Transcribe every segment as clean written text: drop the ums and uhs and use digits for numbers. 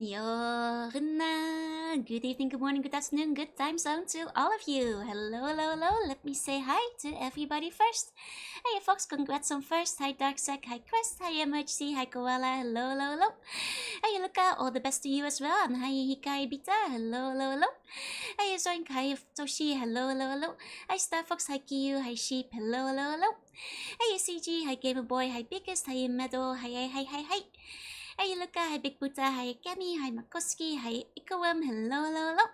Yorna. Good evening, good morning, good afternoon, good time zone to all of you. Hello, hello, hello. Let me say hi to everybody first. Hey, Fox, congrats on first. Hi, Darksack. Hi, Quest. Hi, MHC. Hi, Koala. Hello, hello, hello. Hey, Luca. All the best to you as well. And hi, Hikai Bita. Hello, hello, hello. Hey, Zoink. Hi, Toshi. Hello, hello, hello. Hi, Star Fox. Hi, Kiyu. Hi, Sheep. Hello, hello, hello. Hey, CG. Hi, Gamer Boy. Hi, Biggest. Hi, Meadow. Hi, hi, hi, hi, hi. Hi Luca, hi Big Buddha, hi Kemi, hi Makoski, hi Ikawam, hello, hello, hello.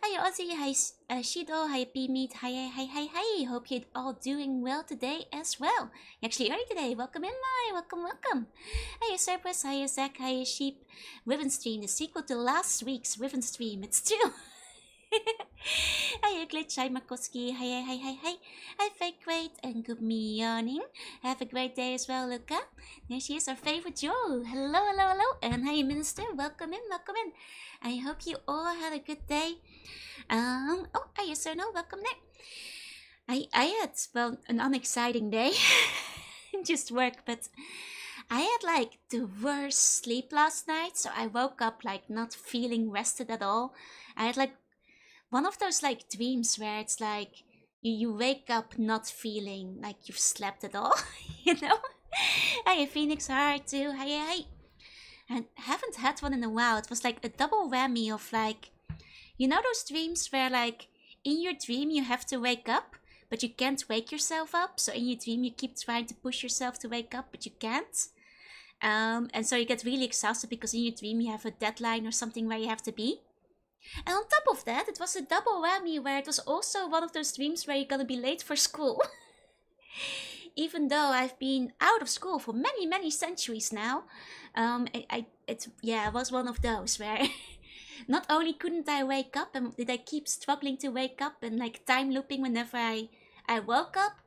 Hi Ozzy, hi Shido, hi B-Meat, hi. Hope you're all doing well today as well. Actually early today, welcome in welcome. Hi Cerberus, hi Zach, hi Sheep. Riven Stream, the sequel to last week's Riven Stream, it's true. Hi Glitch, hi Makoski, hi. Hi Fake Great and good morning. Have a great day as well, Luca. There she is, our favorite Joe. Hello, hello, hello. And hi Minister, welcome in. I hope you all had a good day. Hi Cerno, welcome there. I had, well, an unexciting day. Just work, but I had like the worst sleep last night, so I woke up like not feeling rested at all. I had like one of those like dreams where it's like you wake up not feeling like you've slept at all, you know? Hey, Phoenix Heart too. Hi. And haven't had one in a while. It was like a double whammy of like, you know those dreams where like in your dream you have to wake up, but you can't wake yourself up. So in your dream you keep trying to push yourself to wake up, but you can't. And so you get really exhausted because in your dream you have a deadline or something where you have to be. And on top of that, it was a double whammy where it was also one of those dreams where you're gonna be late for school. Even though I've been out of school for many centuries now, it was one of those where not only couldn't I wake up and did I keep struggling to wake up and like time looping whenever I woke up,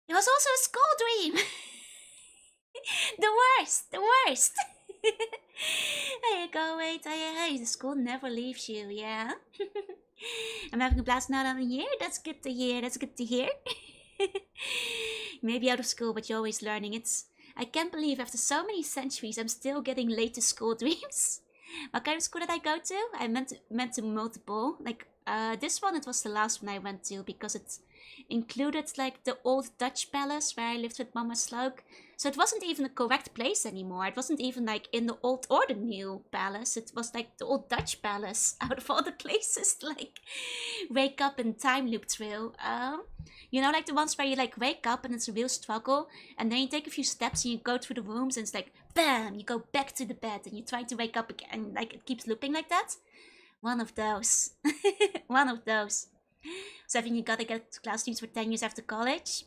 it was also a school dream. the worst. Hey, go wait. Hey, the school never leaves you, yeah? I'm having a blast now that I'm here. That's good to hear. Maybe out of school, but you're always learning. I can't believe after so many centuries I'm still getting late to school dreams. What kind of school did I go to? I meant to multiple. Like this one, it was the last one I went to because it included like the old Dutch palace where I lived with Mama Sloak. So it wasn't even the correct place anymore. It wasn't even like in the old or the new palace. It was like the old Dutch palace out of all the places to like wake up and time loop through. You know, like the ones where you like wake up and it's a real struggle, and then you take a few steps and you go through the rooms and it's like bam, you go back to the bed and you try to wake up again, and like it keeps looping like that. One of those. One of those. So I think you gotta get to class teams for 10 years after college.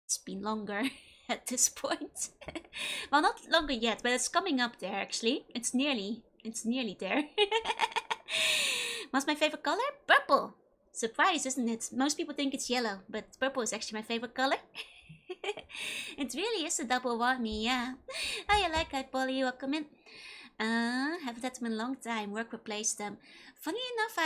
It's been longer at this point. Well, not longer yet, but it's coming up there actually. It's nearly there. What's my favorite color? Purple. Surprise, isn't it? Most people think it's yellow, but purple is actually my favorite color. It really is a double whammy, yeah. I like that, Polly. Welcome in. Haven't had them in a long time. Work replaced them. Funny enough,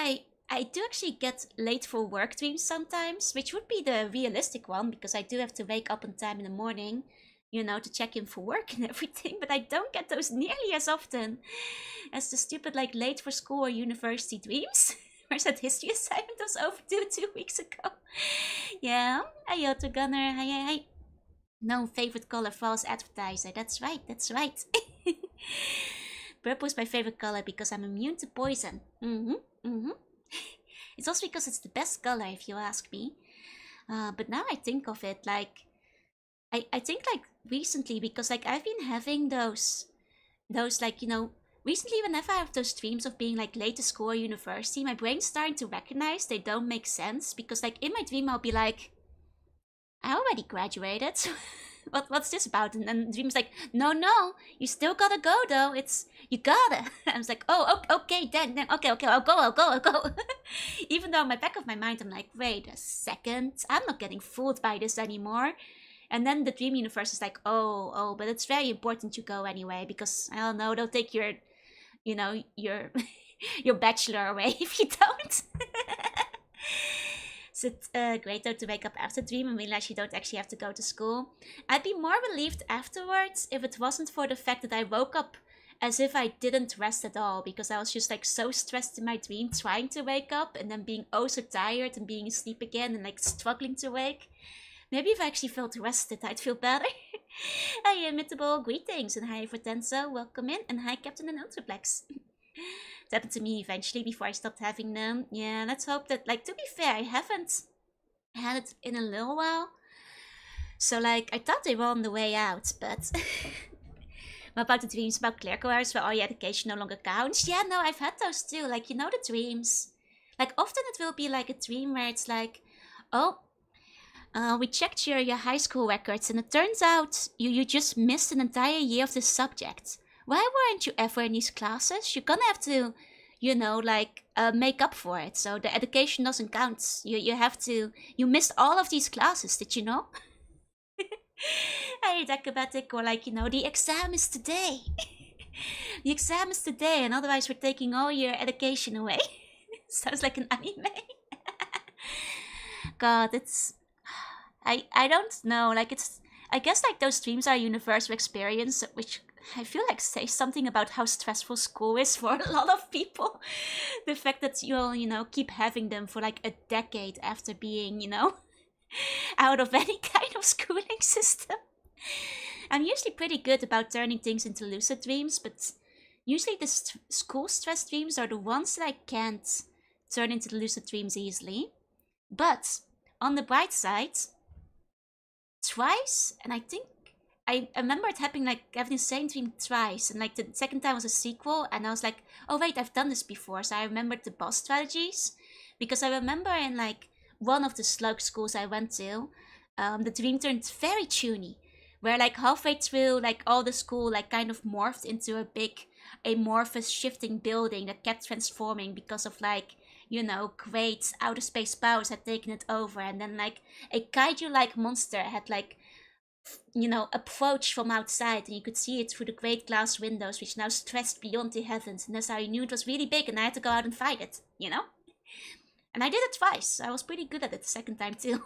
I do actually get late for work dreams sometimes, which would be the realistic one because I do have to wake up on time in the morning, you know, to check in for work and everything, but I don't get those nearly as often as the stupid like late for school or university dreams. Where's that history assignment was overdue 2 weeks ago? Yeah, hi Otto Gunner, hi. No favorite color, false advertiser. That's right. Purple is my favorite color because I'm immune to poison. It's also because it's the best color if you ask me. But now I think of it, like I think like recently, because like I've been having those like, you know, recently whenever I have those dreams of being like late to school or university, my brain's starting to recognize they don't make sense, because like in my dream I'll be like, I already graduated. What's this about? And then the dream's like, no, you still gotta go though. You gotta. I was like, oh, okay, then, okay, I'll go. Even though in my back of my mind, I'm like, wait a second, I'm not getting fooled by this anymore. And then the dream universe is like, oh, but it's very important you go anyway, because I don't know, they'll take your, you know, your bachelor away if you don't. So it's great though to wake up after dream and realize you don't actually have to go to school. I'd be more relieved afterwards if it wasn't for the fact that I woke up as if I didn't rest at all, because I was just like so stressed in my dream, trying to wake up and then being oh so tired and being asleep again and like struggling to wake. Maybe if I actually felt rested, I'd feel better. Hi, Imitable, greetings, and hi, Fortenso, welcome in, and hi, Captain and Ultraplex. It happened to me eventually before I stopped having them. Yeah, let's hope that, like, to be fair, I haven't had it in a little while. So, like, I thought they were on the way out, but... What about the dreams about clerical hours where all your education no longer counts? Yeah, no, I've had those too. Like, you know the dreams. Like, often it will be like a dream where it's like, oh, we checked your high school records and it turns out you just missed an entire year of this subject. Why weren't you ever in these classes? You're gonna have to, you know, like, make up for it. So the education doesn't count. You have to, you missed all of these classes, did you know? Hey, Decabatic, or like, you know, the exam is today. The exam is today, and otherwise we're taking all your education away. Sounds like an anime. God, it's... I don't know, like it's... I guess like those dreams are a universal experience, which I feel like says something about how stressful school is for a lot of people. The fact that you'll, you know, keep having them for like a decade after being, you know, out of any kind of schooling system. I'm usually pretty good about turning things into lucid dreams, but usually the school stress dreams are the ones that I can't turn into lucid dreams easily. But on the bright side, twice, and I think I remember it happening, like having the same dream twice, and like the second time was a sequel, and I was like, oh wait, I've done this before, so I remembered the boss strategies, because I remember in like one of the slug schools I went to, the dream turned very toony, where like halfway through, like all the school like kind of morphed into a big amorphous shifting building that kept transforming because of like, you know, great outer space powers had taken it over, and then like a kaiju-like monster had like, you know, approached from outside, and you could see it through the great glass windows, which now stretched beyond the heavens, and that's how you knew it was really big, and I had to go out and fight it, you know? And I did it twice. I was pretty good at it the second time too.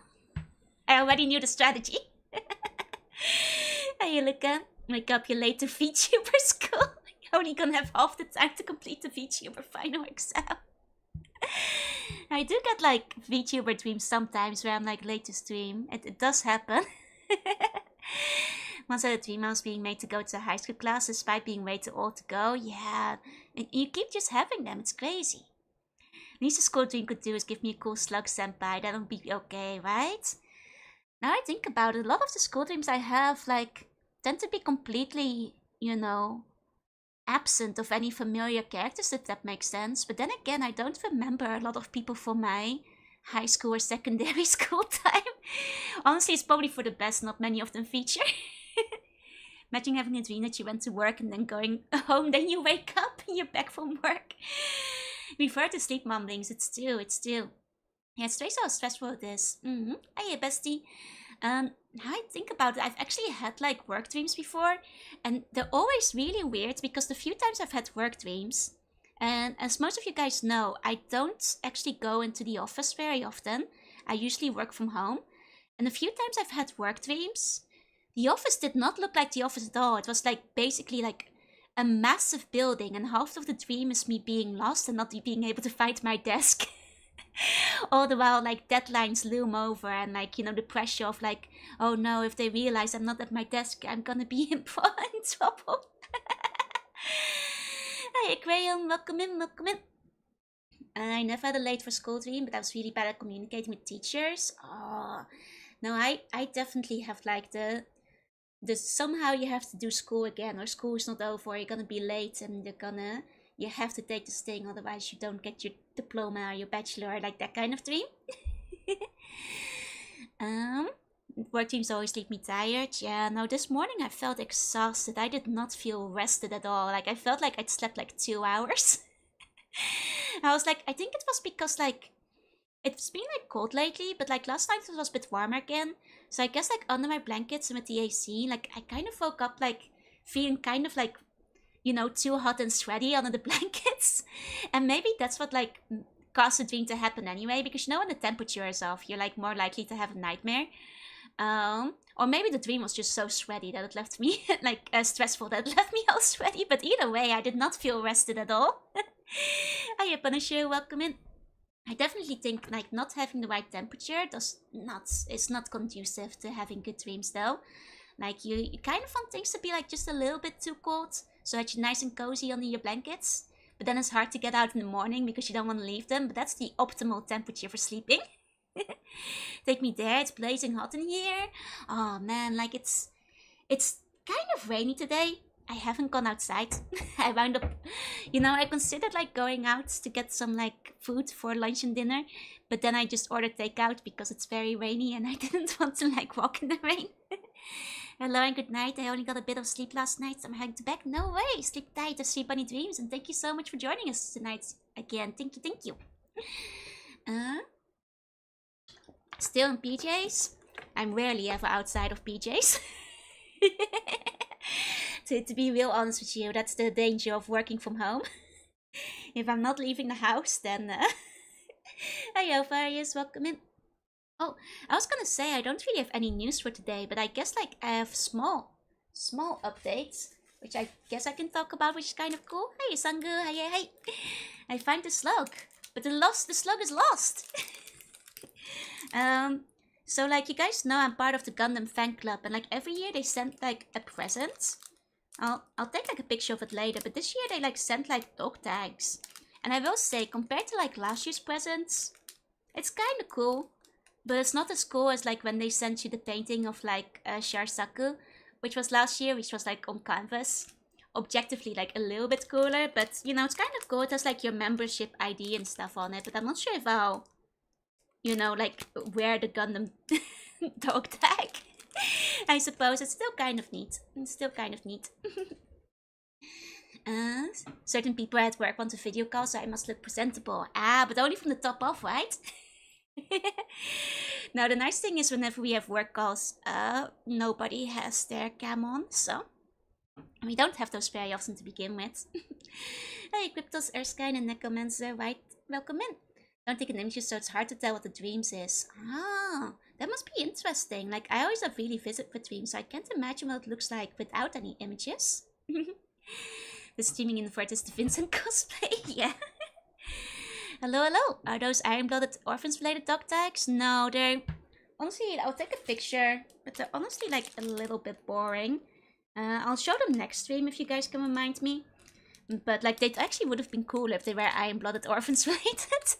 I already knew the strategy. Hey, Luca, wake up, you're late to VTuber school. You're only gonna have half the time to complete the VTuber final exam. I do get like VTuber dreams sometimes where I'm like late to stream. It does happen. Once I had a dream I was being made to go to a high school class despite being way too old to go. Yeah, and you keep just having them. It's crazy. Least a school dream could do is give me a cool slug senpai. That would be okay, right? Now I think about it, a lot of the school dreams I have like tend to be completely, you know, absent of any familiar characters, if that makes sense. But then again, I don't remember a lot of people from my high school or secondary school time. Honestly, it's probably for the best, not many of them feature. Imagine having a dream that you went to work and then going home, then you wake up and you're back from work. We've heard the sleep mumblings, it's still. Yeah, it's strange how stressful it is. Hey, bestie. Now I think about it, I've actually had like work dreams before, and they're always really weird because the few times I've had work dreams, and as most of you guys know, I don't actually go into the office very often. I usually work from home, and the few times I've had work dreams, the office did not look like the office at all. It was like basically like a massive building, and half of the dream is me being lost and not being able to find my desk. All the while, like, deadlines loom over, and like, you know, the pressure of like, oh no, if they realize I'm not at my desk, I'm gonna be in trouble. Hi, Graham, welcome in. I never had a late for school dream, but I was really bad at communicating with teachers. Oh, no, I definitely have like the somehow you have to do school again, or school is not over, or you're gonna be late and you have to take this thing, otherwise you don't get your diploma or your bachelor, like that kind of dream. Work dreams always leave me tired. Yeah, no, this morning I felt exhausted. I did not feel rested at all. Like, I felt like I'd slept like 2 hours. I was like, I think it was because like, it's been like cold lately, but like last night it was a bit warmer again. So I guess like under my blankets and with the AC, like I kind of woke up like feeling kind of like, you know, too hot and sweaty under the blankets. And maybe that's what like caused the dream to happen anyway, because you know when the temperature is off, you're like more likely to have a nightmare. Or maybe the dream was just so sweaty that it left me, like, stressful that it left me all sweaty. But either way, I did not feel rested at all. Hiya, Punisher, welcome in. I definitely think, like, not having the right temperature is not conducive to having good dreams, though. Like, you kind of want things to be, like, just a little bit too cold, so that you're nice and cozy under your blankets. But then it's hard to get out in the morning because you don't want to leave them, but that's the optimal temperature for sleeping. Take me there, it's blazing hot in here. Oh man, like it's kind of rainy today. I haven't gone outside. I wound up, I considered like going out to get some like food for lunch and dinner, but then I just ordered takeout because it's very rainy and I didn't want to like walk in the rain. Hello and good night. I only got a bit of sleep last night, so I'm heading to bed. No way! Sleep tight or sleep bunny dreams, and thank you so much for joining us tonight again. Thank you. Still in PJs? I'm rarely ever outside of PJs. To be real honest with you, that's the danger of working from home. If I'm not leaving the house, then... Hello, Various, welcome in. Oh, I was gonna say I don't really have any news for today, but I guess like I have small updates, which I guess I can talk about, which is kind of cool. Hey, Sangu, hey. I find the slug, but the slug is lost. So like you guys know, I'm part of the Gundam fan club, and like every year they send like a present. I'll take like a picture of it later, but this year they like sent like dog tags, and I will say compared to like last year's presents, it's kind of cool, but it's not as cool as like when they sent you the painting of like Sharsaku, which was last year, which was like on canvas. Objectively like a little bit cooler, but it's kind of cool. It has like your membership ID and stuff on it, but I'm not sure if I'll like wear the Gundam dog tag. I suppose it's still kind of neat. Certain people at work want a video call, so I must look presentable. But only from the top off, right? Now the nice thing is whenever we have work calls, nobody has their cam on, so we don't have those very often to begin with. Hey, Cryptos, Erskine, and Necromancer, right? Welcome in. Don't take an image, so it's hard to tell what the dreams is. That must be interesting. Like, I always have really vivid with dreams, so I can't imagine what it looks like without any images. The streaming in the fort is the Vincent cosplay, yeah. Hello. Are those iron-blooded orphans-related dog tags? No, they're... Honestly, I'll take a picture, but they're honestly, like, a little bit boring. I'll show them next stream if you guys can remind me. But, like, they actually would have been cool if they were iron-blooded orphans-related.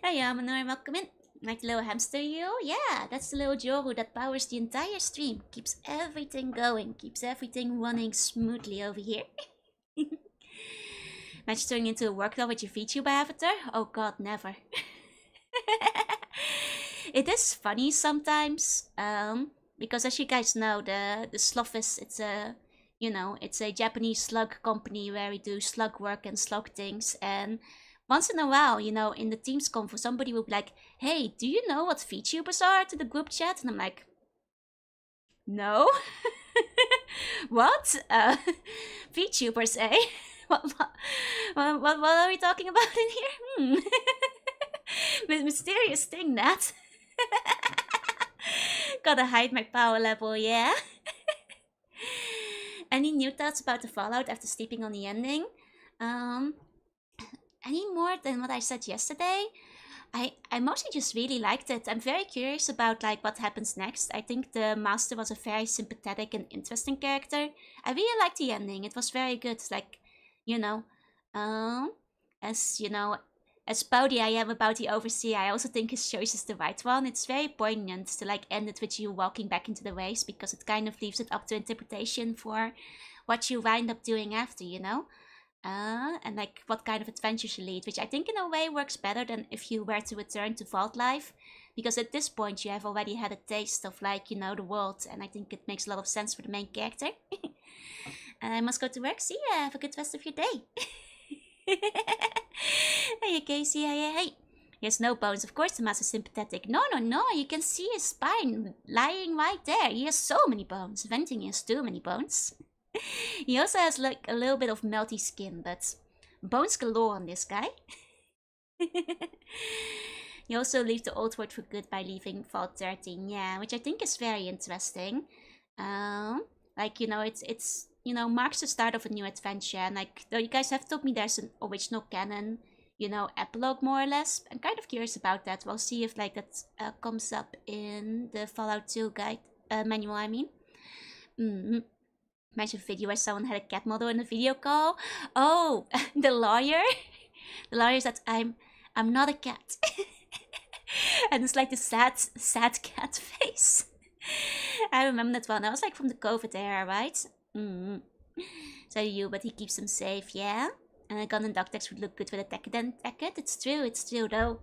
Hey, Manor, welcome in. Like the little hamster you? Yeah, that's the little Joru that powers the entire stream. Keeps everything going. Keeps everything running smoothly over here. Match turning into a work dog with your VTuber avatar? Oh god, never. It is funny sometimes. Because as you guys know, the Slothfest, it's a Japanese slug company where we do slug work and slug things, and once in a while, in the Teams conf, somebody will be like, hey, do you know what VTubers are, to the group chat? And I'm like, no. What? VTubers, eh? What are we talking about in here? Mysterious thing, that. Gotta hide my power level, yeah. Any new thoughts about the Fallout after sleeping on the ending? Any more than what I said yesterday? I mostly just really liked it. I'm very curious about like what happens next. I think the Master was a very sympathetic and interesting character. I really liked the ending. It was very good. Like, as pouty I am about the Overseer, I also think his choice is the right one. It's very poignant to like end it with you walking back into the waves, because it kind of leaves it up to interpretation for what you wind up doing after, and like what kind of adventures you lead, which I think in a way works better than if you were to return to Vault life, because at this point you have already had a taste of like, the world, and I think it makes a lot of sense for the main character. I must go to work. See ya, have a good rest of your day. Hey Casey, hey. He has no bones, of course the Master is sympathetic. No, you can see his spine lying right there. He has so many bones. Venting, he has too many bones. He also has like a little bit of melty skin, but bones galore on this guy. He also leaves the old world for good by leaving Vault 13, yeah, which I think is very interesting. Like, you know, it's you know, marks the start of a new adventure, and like, though you guys have told me there's an original canon, you know, epilogue more or less, I'm kind of curious about that. We'll see if like that comes up in the Fallout 2 guide, manual, I mean. Imagine a video where someone had a cat model in a video call. Oh, the lawyer. The lawyer said, I'm not a cat. And it's like the sad cat face. I remember that one. That was like from the COVID era, right? So you, but he keeps them safe, yeah? And a gun and dog tags would look good with a decadent jacket. It's true though.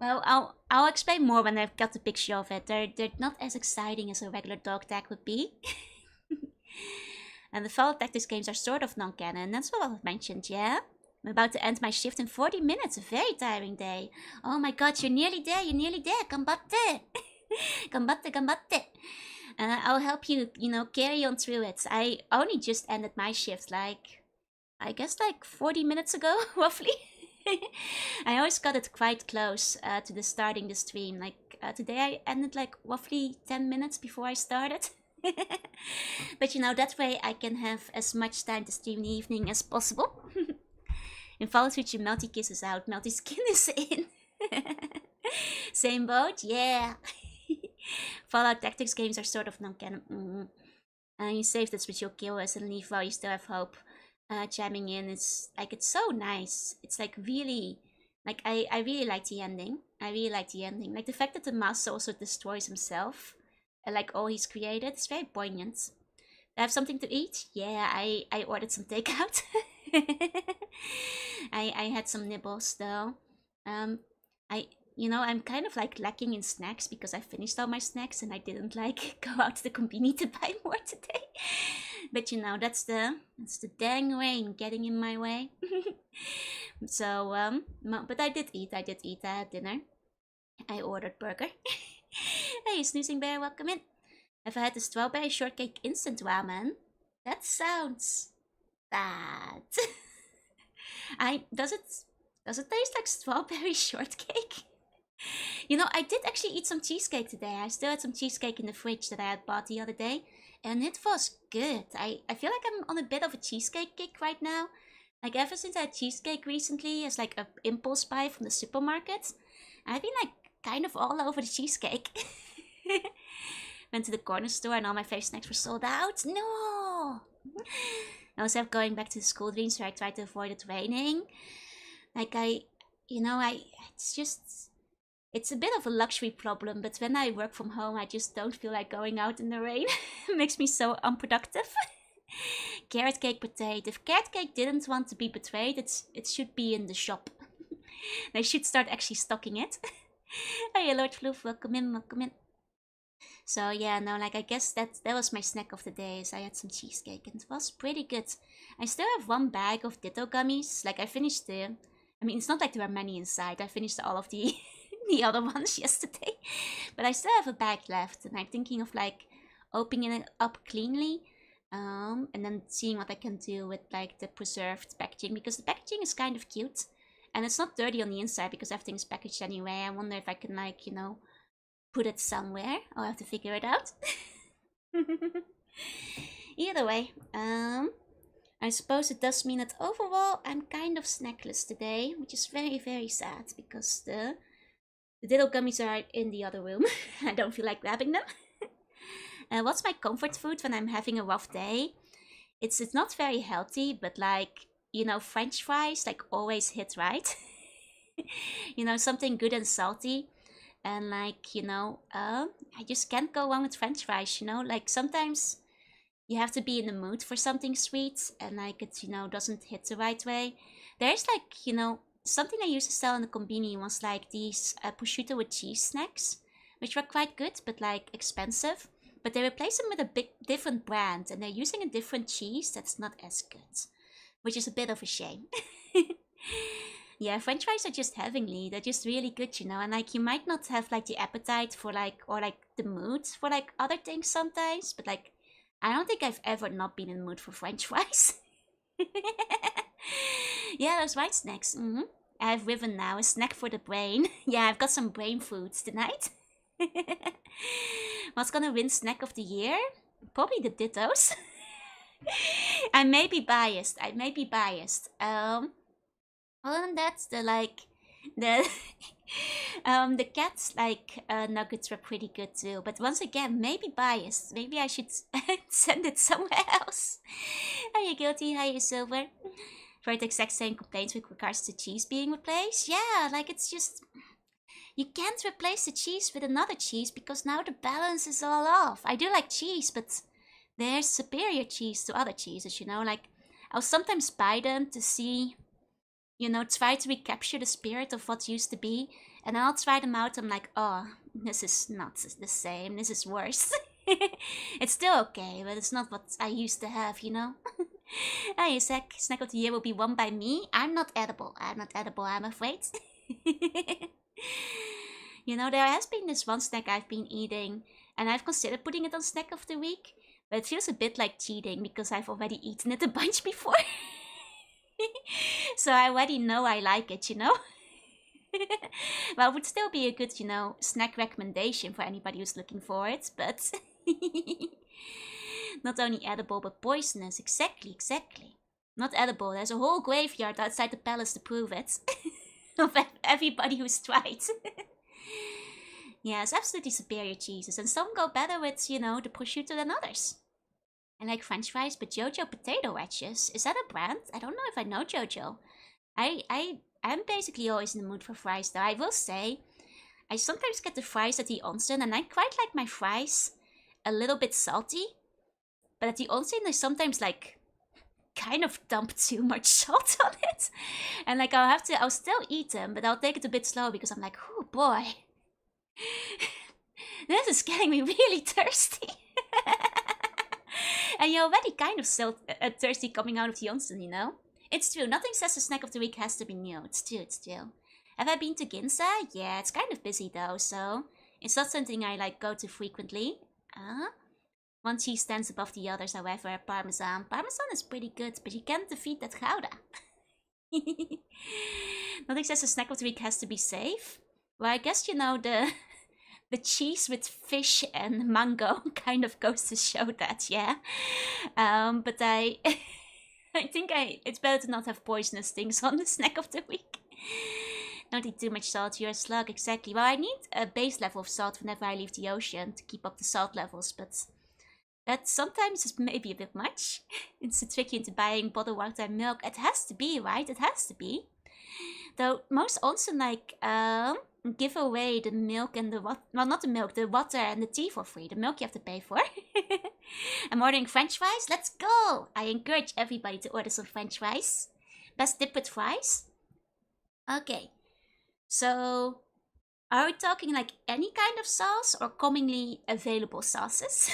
Well, I'll explain more when I've got the picture of it. They're not as exciting as a regular dog tag would be. And the Fallout Tactics games are sort of non-canon. That's what I've mentioned, yeah? I'm about to end my shift in 40 minutes. A very tiring day. Oh my god, you're nearly there. Gambatte. Gambatte. I'll help you, you know, carry on through it. I only just ended my shift, like, I guess like 40 minutes ago, roughly. I always got it quite close to the starting the stream. Like, today I ended like roughly 10 minutes before I started. But you know, that way I can have as much time to stream in the evening as possible. In Fallout Future, Melty Kiss is out, Melty Skin is in. Same boat? Yeah. Fallout Tactics games are sort of non-canon. You save this with your killers and leave while you still have hope. Chiming in, it's like, it's so nice. It's like really, like I really like the ending. Like the fact that the master also destroys himself. Like all he's created, it's very poignant. I have something to eat? Yeah, I ordered some takeout. I had some nibbles though. You know, I'm kind of like lacking in snacks because I finished all my snacks and I didn't like go out to the convenience to buy more today. But you know, that's the dang rain getting in my way. So but I did eat. I had dinner. I ordered burger. Hey, Snoozing Bear, welcome in. Have I had the strawberry shortcake instant ramen? That sounds bad. Does it taste like strawberry shortcake? You know, I did actually eat some cheesecake today. I still had some cheesecake in the fridge that I had bought the other day, and it was good. I feel like I'm on a bit of a cheesecake kick right now. Like ever since I had cheesecake recently as like a impulse buy from the supermarket, I've been like kind of all over the cheesecake. Went to the corner store and all my favorite snacks were sold out. No! I also have going back to the school dreams where I try to avoid it raining. Like it's a bit of a luxury problem, but when I work from home, I just don't feel like going out in the rain. It makes me so unproductive. Carrot cake betrayed. If carrot cake didn't want to be betrayed, it should be in the shop. They should start actually stocking it. Hey, Lord Floof, welcome in. So yeah, no, like I guess that was my snack of the day. Is I had some cheesecake and it was pretty good. I still have one bag of Ditto gummies. Like I finished I mean, it's not like there were many inside. I finished all of the the other ones yesterday, but I still have a bag left, and I'm thinking of like opening it up cleanly, and then seeing what I can do with like the preserved packaging, because the packaging is kind of cute. And it's not dirty on the inside because everything's packaged anyway. I wonder if I can, like, you know, put it somewhere. I'll have to figure it out. Either way, I suppose it does mean that overall I'm kind of snackless today, which is very, very sad because the Diddle gummies are in the other room. I don't feel like grabbing them. What's my comfort food when I'm having a rough day? It's not very healthy, but like, you know, French fries like always hit right. You know, something good and salty. And like, you know, I just can't go wrong with French fries, you know? Like sometimes you have to be in the mood for something sweet and like it, you know, doesn't hit the right way. There's like, you know, something they used to sell in the convenience was like these prosciutto with cheese snacks, which were quite good, but like expensive. But they replaced them with a big different brand and they're using a different cheese that's not as good, which is a bit of a shame. Yeah, French fries are just heavenly. They're just really good, you know. And like you might not have like the appetite for like, or like the mood for like other things sometimes, but like I don't think I've ever not been in the mood for French fries. Yeah, those white snacks. I have Riven now, a snack for the brain. Yeah, I've got some brain foods tonight. What's gonna win snack of the year? Probably the Dittos. I may be biased. Other than that, the the cats nuggets were pretty good too. But once again, maybe biased. Maybe I should send it somewhere else. Are you guilty? Are you silver? For the exact same complaints with regards to cheese being replaced? Yeah, like it's just you can't replace the cheese with another cheese because now the balance is all off. I do like cheese, but there's superior cheese to other cheeses, you know? Like, I'll sometimes buy them to see, you know, try to recapture the spirit of what used to be. And I'll try them out. I'm like, oh, this is not the same. This is worse. It's still okay, but it's not what I used to have, you know? Hey, snack of the year will be won by me. I'm not edible, I'm afraid. You know, there has been this one snack I've been eating, and I've considered putting it on snack of the week, but it feels a bit like cheating because I've already eaten it a bunch before. So I already know I like it, you know? Well, it would still be a good, you know, snack recommendation for anybody who's looking for it, but not only edible, but poisonous. Exactly. Not edible. There's a whole graveyard outside the palace to prove it. Of everybody who's tried. Yeah, it's absolutely superior cheeses, and some go better with, you know, the prosciutto than others. I like French fries, but Jojo potato wedges. Is that a brand? I don't know if I know Jojo. I'm basically always in the mood for fries, though. I will say, I sometimes get the fries at the onsen, and I quite like my fries a little bit salty. But at the onsen, I sometimes like kind of dump too much salt on it, and like I'll still eat them, but I'll take it a bit slow because I'm like, oh boy, this is getting me really thirsty. And you're already kind of thirsty coming out of the onsen, you know? It's true, nothing says the snack of the week has to be new. It's true. Have I been to Ginza? Yeah, it's kind of busy though, so it's not something I like go to frequently. One cheese stands above the others, however, Parmesan. Parmesan is pretty good, but you can't defeat that Gouda. Nothing says the snack of the week has to be safe. Well, I guess, you know, the cheese with fish and mango kind of goes to show that, yeah. But I think it's better to not have poisonous things on the snack of the week. Don't eat too much salt, you're a slug, exactly. Well, I need a base level of salt whenever I leave the ocean to keep up the salt levels, but that sometimes is maybe a bit much. It's a tricky into buying bottled water and milk. It has to be, right? It has to be. Though most onsen give away the milk and the water. Well, not the milk, the water and the tea for free. The milk you have to pay for. I'm ordering French fries. Let's go! I encourage everybody to order some French fries. Best dip with fries. Okay. So, are we talking like any kind of sauce or commonly available sauces?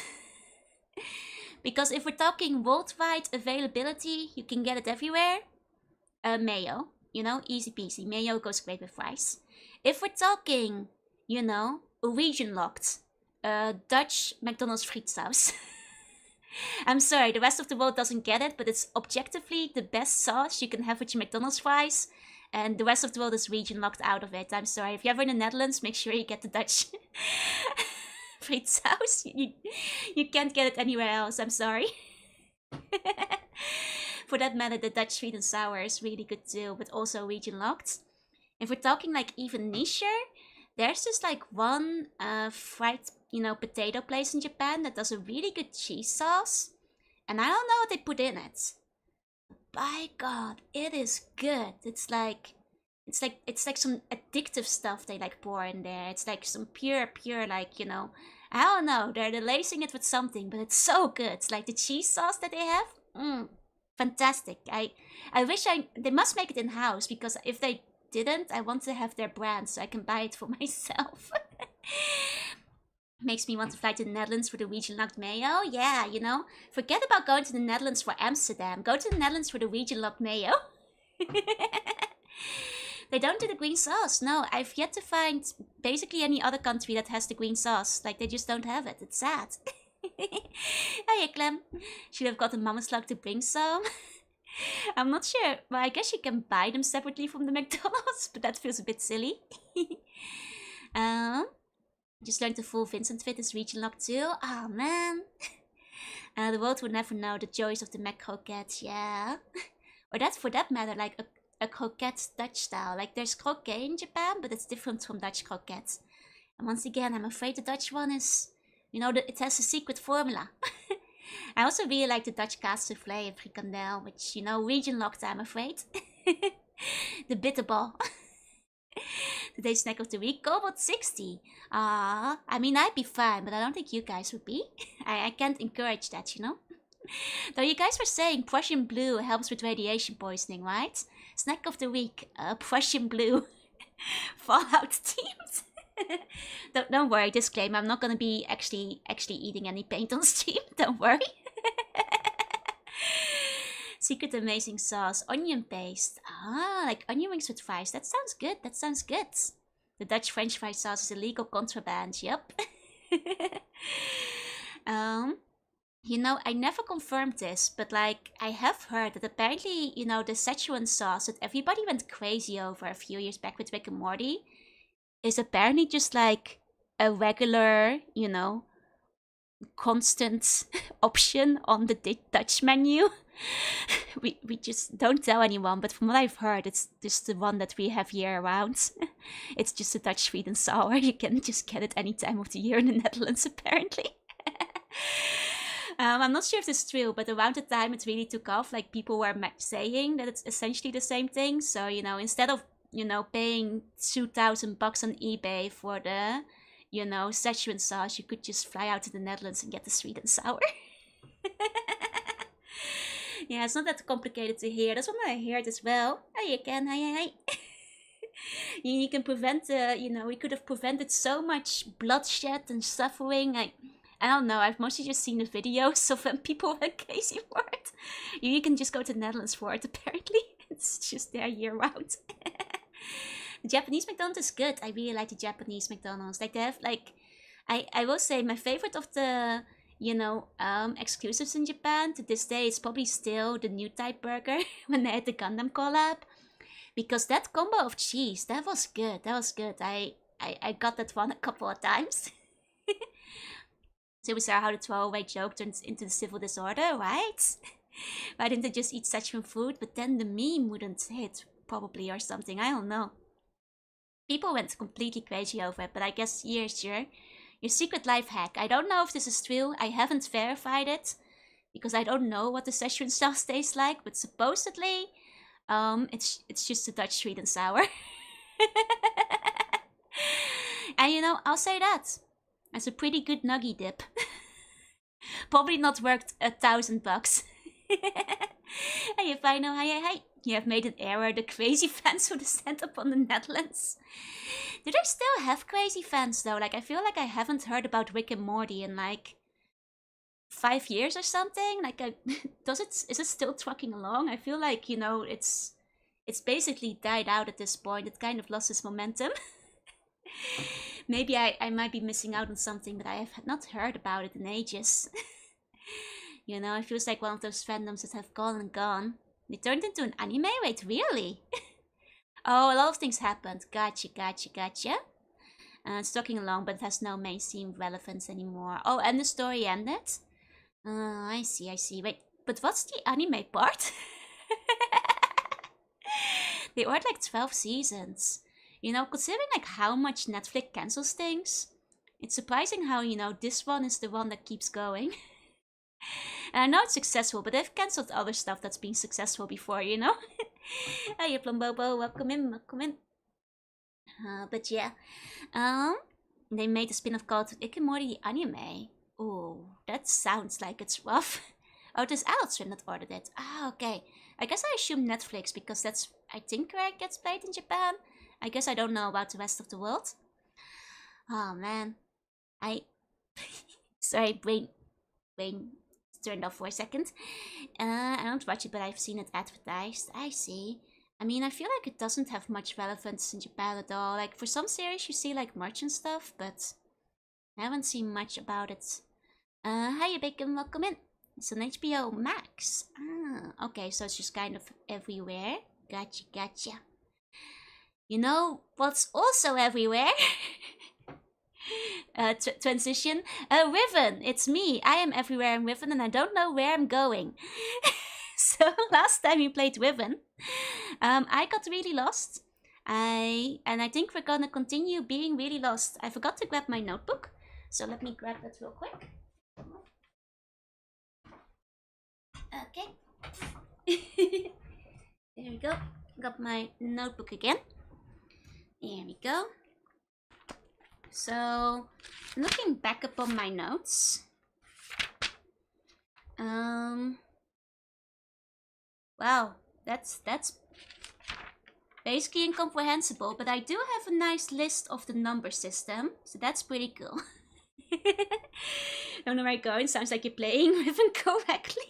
Because if we're talking worldwide availability, you can get it everywhere. Mayo, you know, easy peasy. Mayo goes great with fries. If we're talking, you know, region locked, Dutch McDonald's friet sauce. I'm sorry, the rest of the world doesn't get it, but it's objectively the best sauce you can have with your McDonald's fries. And the rest of the world is region locked out of it. I'm sorry. If you're ever in the Netherlands, make sure you get the Dutch friet sauce. You can't get it anywhere else. I'm sorry. For that matter, the Dutch sweet and sour is really good too, but also region locked. If we're talking like even nicher, there's just like one fried, you know, potato place in Japan that does a really good cheese sauce. And I don't know what they put in it. By God, it is good. It's like some addictive stuff they like pour in there. It's like some pure like, you know, I don't know. They're lacing it with something, but it's so good. It's like the cheese sauce that they have. Fantastic. I wish they must make it in house, because if they didn't, I want to have their brand so I can buy it for myself. Makes me want to fly to the Netherlands for the region locked mayo. Yeah, you know, forget about going to the Netherlands for Amsterdam. Go to the Netherlands for the region locked mayo. They don't do the green sauce. No, I've yet to find basically any other country that has the green sauce. Like, they just don't have it. It's sad. Hiya, Clem. Should have got a mama slug to bring some. I'm not sure. Well, I guess you can buy them separately from the McDonald's, but that feels a bit silly. um, just learned the full Vincent fit is region locked too. Oh man. The world would never know the joys of the Mac croquettes, yeah. Or that, for that matter, like a croquette Dutch style. Like there's croquette in Japan, but it's different from Dutch croquettes. And once again, I'm afraid the Dutch one is, you know, it has a secret formula. I also really like the Dutch kaas soufflé and frikandel, which, you know, region locked, I'm afraid. The bitterball. Today's snack of the week, Cobalt 60. I mean, I'd be fine, but I don't think you guys would be. I can't encourage that, you know? Though you guys were saying Prussian blue helps with radiation poisoning, right? Snack of the week, Prussian blue. Fallout teams. Don't worry, disclaimer, I'm not gonna be actually eating any paint on stream, don't worry. Secret amazing sauce, onion paste. Like onion rings with fries. That sounds good, that sounds good. The Dutch French fry sauce is illegal contraband, yep. You know, I never confirmed this, but like, I have heard that apparently, you know, the Szechuan sauce that everybody went crazy over a few years back with Rick and Morty is apparently just like a regular, you know, constant option on the Dutch menu. we just don't tell anyone, but from what I've heard, it's just the one that we have year round. It's just a Dutch sweet and sour. You can just get it any time of the year in the Netherlands, apparently. I'm not sure if this is true, but around the time it really took off, like people were saying that it's essentially the same thing. So, you know, instead of, you know, paying $2,000 on eBay for the, you know, Szechuan sauce, you could just fly out to the Netherlands and get the sweet and sour. Yeah, it's not that complicated to hear. That's what I heard as well. Oh, you can, hi. You can prevent, you know, we could have prevented so much bloodshed and suffering. I don't know, I've mostly just seen the videos of when people went crazy for it. You can just go to the Netherlands for it, apparently. It's just there year round. The Japanese McDonald's is good. I really like the Japanese McDonald's. Like, they have, like, I will say my favorite of the, you know, exclusives in Japan to this day is probably still the new type burger when they had the Gundam collab. Because that combo of cheese, that was good. That was good. I got that one a couple of times. So we saw how the throwaway joke turns into the civil disorder, right? Why didn't they just eat Szechuan food? But then the meme wouldn't hit, probably, or something. I don't know. People went completely crazy over it, but I guess here's your secret life hack. I don't know if this is true. I haven't verified it because I don't know what the Szechuan sauce tastes like. But supposedly, it's just a Dutch sweet and sour. And you know, I'll say that. It's a pretty good nuggy dip. Probably not worth $1,000. Hey, if I know, hi. You have made an error. The crazy fans who descend upon the Netherlands. Do they still have crazy fans though? Like, I feel like I haven't heard about Rick and Morty in like 5 years or something. Like, is it still trucking along? I feel like, you know, it's basically died out at this point. It kind of lost its momentum. Maybe I might be missing out on something, but I have not heard about it in ages. You know, it feels like one of those fandoms that have gone and gone. They turned into an anime? Wait, really? Oh, a lot of things happened. Gotcha. It's talking along, but it has no mainstream relevance anymore. Oh, and the story ended? I see. Wait, but what's the anime part? They were like 12 seasons. You know, considering like how much Netflix cancels things, it's surprising how, you know, this one is the one that keeps going. And I know it's successful, but they've cancelled other stuff that's been successful before, you know? Hey, Plumbobo, welcome in. But yeah, they made a spin-off called Rick and Morty the anime. Oh, that sounds like it's rough. Oh, this Adult Swim that ordered it. Okay. I guess I assume Netflix because that's, I think, where it gets played in Japan. I guess I don't know about the rest of the world. Oh man, sorry, brain turned off for a second. I don't watch it, but I've seen it advertised. I see. I mean, I feel like it doesn't have much relevance in Japan at all. Like, for some series you see like merch and stuff, but I haven't seen much about it. Hiya Bacon, welcome in. It's on HBO Max. Ah, okay, so it's just kind of everywhere. Gotcha, gotcha. You know what's also everywhere? Transition. Riven, it's me. I am everywhere in Riven and I don't know where I'm going. So last time we played Riven, I got really lost. I think we're gonna continue being really lost. I forgot to grab my notebook, so let me grab that real quick. Okay. There we go. Got my notebook again. There we go. So, looking back upon my notes. Wow, that's basically incomprehensible, but I do have a nice list of the number system, so that's pretty cool. Don't know where I'm going, sounds like you're playing Riven correctly.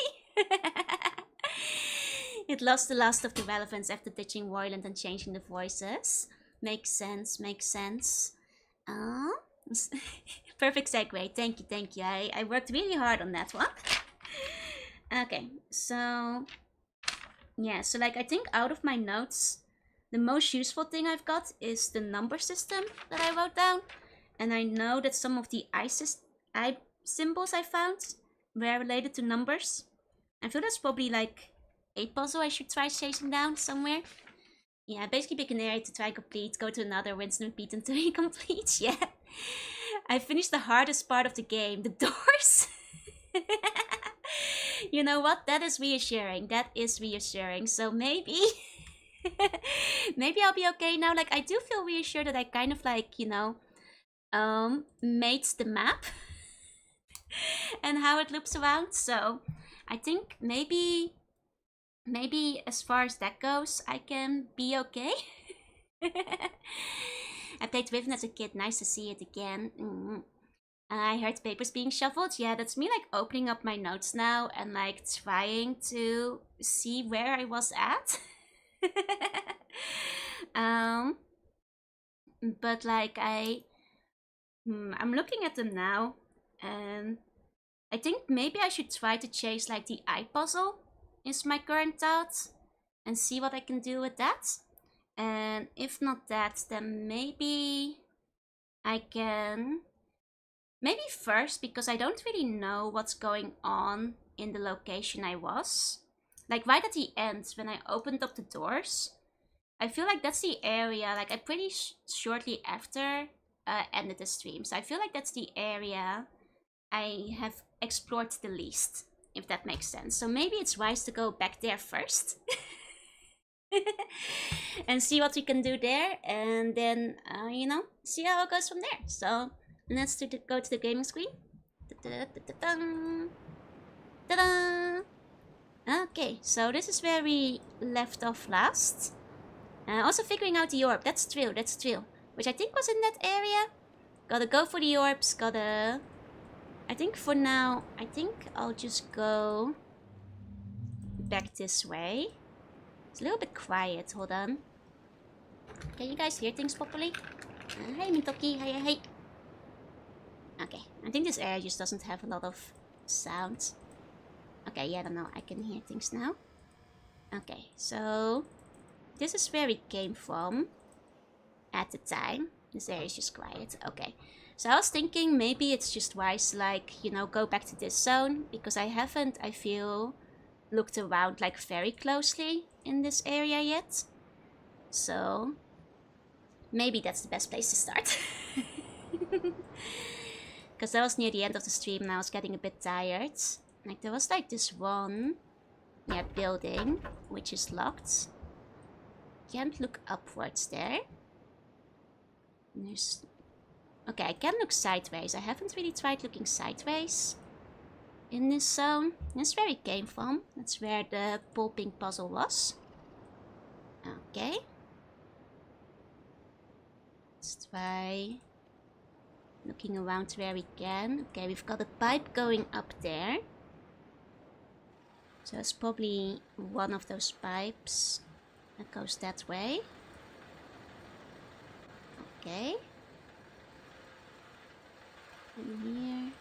It lost the last of the relevance after ditching Royland and changing the voices. Makes sense, makes sense. Perfect segue, thank you. I worked really hard on that one. Okay, so yeah, so like I think out of my notes, the most useful thing I've got is the number system that I wrote down. And I know that some of the eye symbols I found were related to numbers. I feel that's probably like a puzzle I should try chasing down somewhere. Yeah, basically pick an area to try complete, go to another, rinse and repeat until you complete. Yeah. I finished the hardest part of the game, the doors. You know what? That is reassuring. That is reassuring. So maybe maybe I'll be okay now. Like I do feel reassured that I kind of like, you know, made the map and how it loops around. So I think maybe as far as that goes, I can be okay. I played Riven as a kid. Nice to see it again. I heard papers being shuffled. Yeah, that's me like opening up my notes now and like trying to see where I was at. But like I'm looking at them now, and I think maybe I should try to chase like the eye puzzle is my current thought and see what I can do with that. And if not that, then maybe I can maybe first, because I don't really know what's going on in the location I was. Like right at the end when I opened up the doors, I feel like that's the area, like I pretty shortly after ended the stream. So I feel like that's the area I have explored the least, if that makes sense. So maybe it's wise to go back there first. And see what we can do there. And then, you know, see how it goes from there. So let's go to the gaming screen. Ta-da! Okay, so this is where we left off last. Also figuring out the orb, that's true, which I think was in that area. Gotta go for the orbs, I think for now, I think I'll just go back this way. It's a little bit quiet, hold on. Can you guys hear things properly? Hey Mintoki, hey. Okay, I think this area just doesn't have a lot of sound. Okay, yeah, I don't know, I can hear things now. Okay, so this is where we came from at the time. This area is just quiet. Okay. So I was thinking maybe it's just wise, like, you know, go back to this zone. Because I haven't, I feel, looked around, like, very closely in this area yet. So maybe that's the best place to start. Because that was near the end of the stream and I was getting a bit tired. Like, there was, like, this one building, which is locked. Can't look upwards there. There's... Okay, I can look sideways. I haven't really tried looking sideways in this zone. That's where we came from. That's where the pulping puzzle was. Okay. Let's try looking around where we can. Okay, we've got a pipe going up there. So it's probably one of those pipes that goes that way. Okay. In here.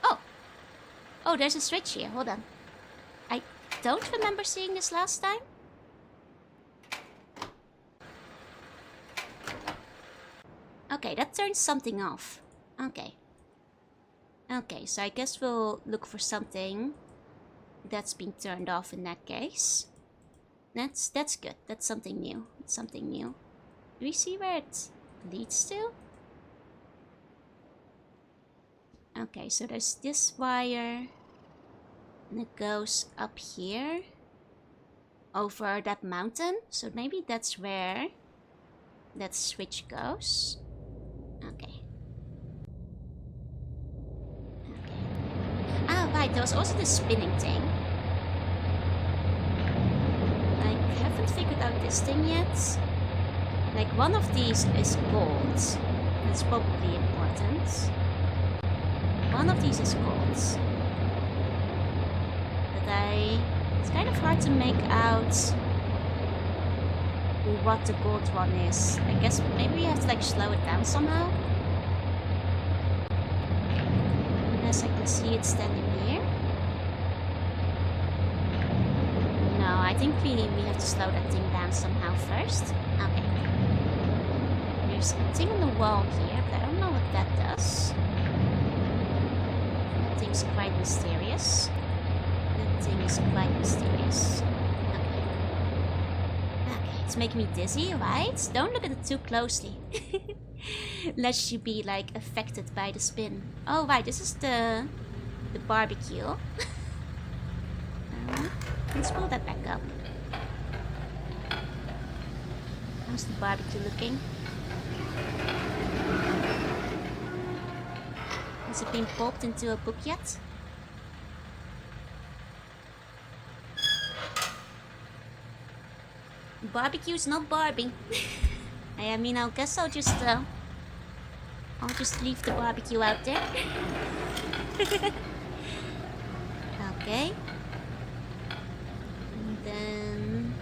Oh! Oh, there's a switch here. Hold on. I don't remember seeing this last time. Okay, that turns something off. Okay. Okay, so I guess we'll look for something that's been turned off in that case. That's good. That's something new. It's something new. Do we see where it leads to? Okay, so there's this wire. And it goes up here. Over that mountain. So maybe that's where that switch goes. Okay. Ah, right. There was also the spinning thing. I haven't figured out this thing yet. Like, one of these is gold. That's probably important. One of these is gold. But it's kind of hard to make out what the gold one is. I guess maybe we have to like slow it down somehow. Unless I can see it standing here. No, I think we have to slow that thing down somehow first. Okay. There's a thing on the wall here, but I don't know what that does. That thing's quite mysterious. That thing is quite mysterious. Okay. Okay, it's making me dizzy, right? Don't look at it too closely. Lest you be like affected by the spin. Oh right, this is the barbecue. Let's pull that back up. How's the barbecue looking? Has it been pulped into a book yet? Barbecue's not Barbie. I mean, I guess I'll just leave the barbecue out there. Okay. And then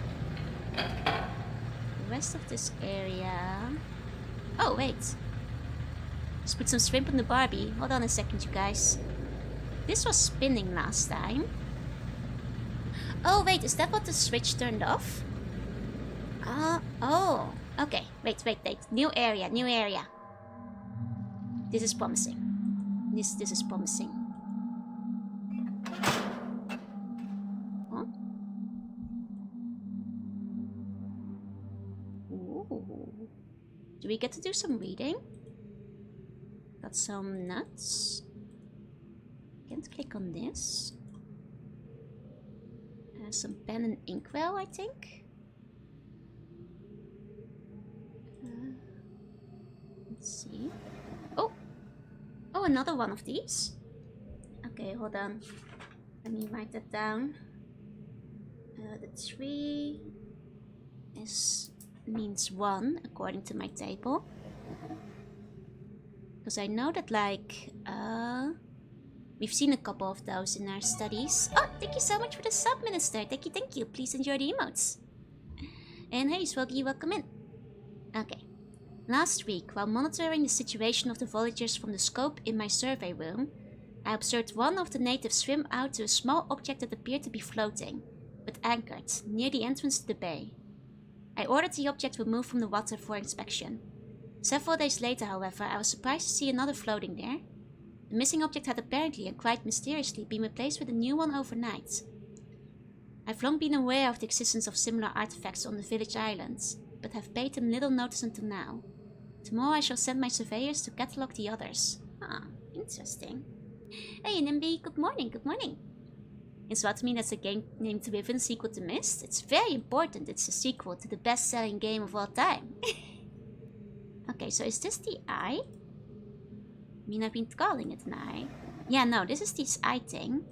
the rest of this area. Oh wait. Just put some shrimp on the Barbie. Hold on a second, you guys. This was spinning last time. Oh wait, is that what the switch turned off? Oh. Okay, wait. New area. This is promising. This is promising. Huh? Ooh. Do we get to do some reading? Got some nuts. Can't click on this. Some pen and inkwell, I think. Let's see. Oh, another one of these. Okay, hold on. Let me write that down. The 3 means 1 according to my table. Because I know that like we've seen a couple of those in our studies. Oh, thank you so much for the sub, Minister. Thank you. Please enjoy the emotes. And hey, Swoggy, welcome in. Okay. Last week, while monitoring the situation of the villagers from the scope in my survey room, I observed one of the natives swim out to a small object that appeared to be floating, but anchored, near the entrance to the bay. I ordered the object removed from the water for inspection. Several days later, however, I was surprised to see another floating there. The missing object had apparently and quite mysteriously been replaced with a new one overnight. I've long been aware of the existence of similar artifacts on the village islands, but have paid them little notice until now. Tomorrow I shall send my surveyors to catalogue the others. Ah, interesting. Hey Nimby, good morning. Is what mean that's a game named Riven sequel to Myst? It's very important it's a sequel to the best-selling game of all time. Okay, so is this the eye? I mean, I've been calling it an eye. Yeah, no, this is this eye thing.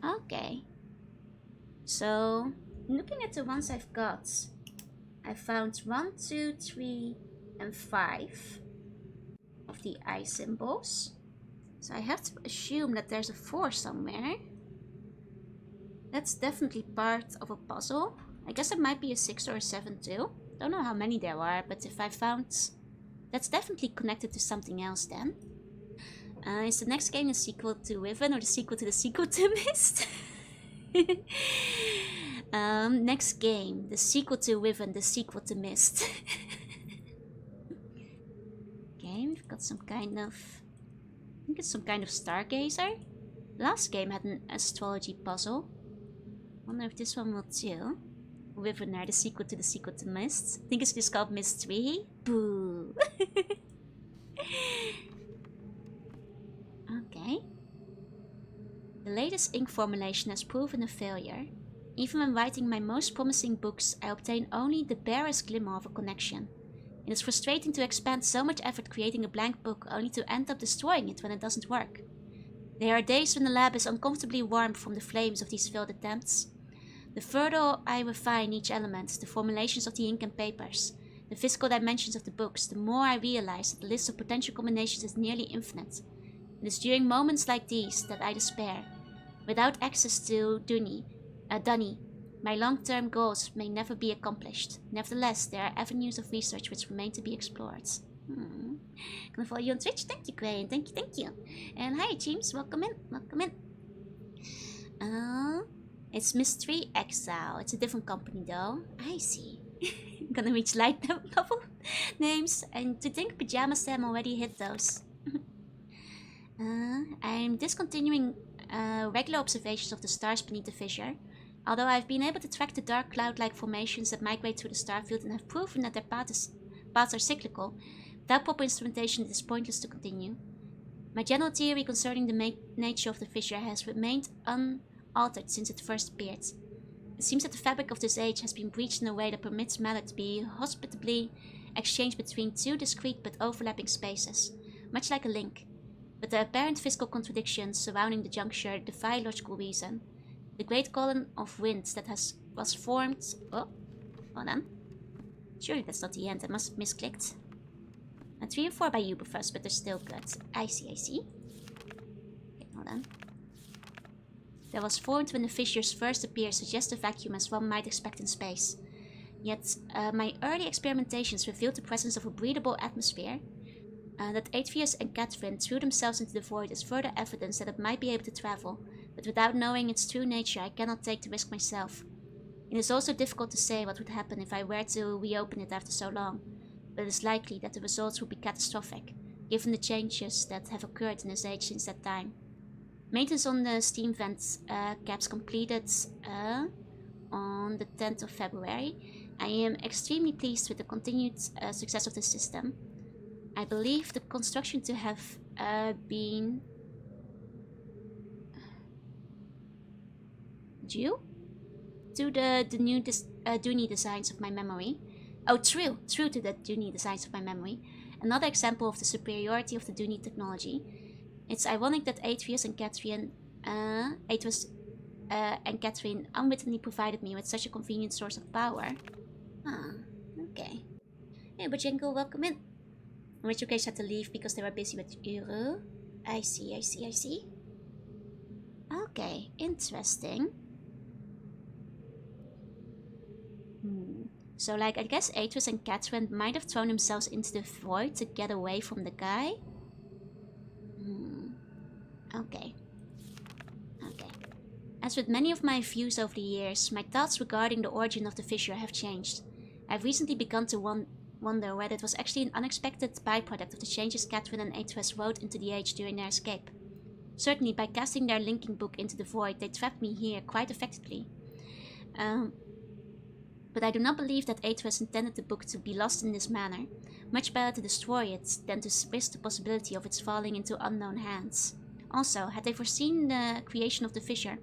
Okay. So, looking at the ones I've got, I found 1, 2, 3, and 5 of the eye symbols. So I have to assume that there's a 4 somewhere. That's definitely part of a puzzle. I guess it might be a 6 or a 7 too. Don't know how many there are, but if I found... That's definitely connected to something else then. Is the next game the sequel to Riven or the sequel to Myst? Next game, the sequel to Riven, the sequel to Myst. Okay, we've got some kind of... I think it's some kind of stargazer. Last game had an astrology puzzle. Wonder if this one will too. Riven, the sequel to Myst. I think it's just called Myst 3. Boo! Okay. The latest ink formulation has proven a failure. Even when writing my most promising books, I obtain only the barest glimmer of a connection. It is frustrating to expend so much effort creating a blank book only to end up destroying it when it doesn't work. There are days when the lab is uncomfortably warm from the flames of these failed attempts. The further I refine each element, the formulations of the ink and papers, the physical dimensions of the books, the more I realize that the list of potential combinations is nearly infinite. It is during moments like these that I despair. Without access to Dunny, my long-term goals may never be accomplished. Nevertheless, there are avenues of research which remain to be explored. Gonna follow you on Twitch? Thank you, Crane. Thank you. And hi, James. Welcome in. It's Mystery Exile. It's a different company, though. I see. Gonna reach light novel names, and to think Pajama Sam already hit those. I'm discontinuing regular observations of the stars beneath the fissure, although I've been able to track the dark cloud-like formations that migrate through the starfield and have proven that their paths are cyclical. Without proper instrumentation, it is pointless to continue. My general theory concerning the nature of the fissure has remained unaltered since it first appeared. It seems that the fabric of this age has been breached in a way that permits matter to be hospitably exchanged between two discrete but overlapping spaces, much like a link. But the apparent physical contradictions surrounding the juncture defy logical reason. The great column of wind that was formed... Oh, hold on. Surely that's not the end, I must have misclicked. 3 and 4 by you first, but they're still good. I see. Okay, hold on. That was formed when the fissures first appeared suggests a vacuum as one might expect in space. Yet, my early experimentations revealed the presence of a breathable atmosphere. That Atreus and Catherine threw themselves into the void is further evidence that it might be able to travel, but without knowing its true nature I cannot take the risk myself. It is also difficult to say what would happen if I were to reopen it after so long, but it is likely that the results would be catastrophic, given the changes that have occurred in this age since that time. Maintenance on the steam vent caps completed on the 10th of February. I am extremely pleased with the continued success of this system. I believe the construction to have been due to the new Dooney designs of my memory. Oh, true to the Dooney designs of my memory. Another example of the superiority of the Dooney technology. It's ironic that Atreus and Catherine unwittingly provided me with such a convenient source of power. Ah, okay. Hey, Bojenko, welcome in. In which case had to leave because they were busy with Uru. I see. Okay, interesting. So, like, I guess Atreus and Catherine might have thrown themselves into the void to get away from the guy. Okay. As with many of my views over the years, my thoughts regarding the origin of the fissure have changed. I've recently begun to wonder whether it was actually an unexpected byproduct of the changes Catherine and Atreus wrote into the age during their escape. Certainly, by casting their linking book into the void, they trapped me here quite effectively. But I do not believe that Atreus intended the book to be lost in this manner. Much better to destroy it than to risk the possibility of its falling into unknown hands. Also, had they foreseen the creation of the fissure,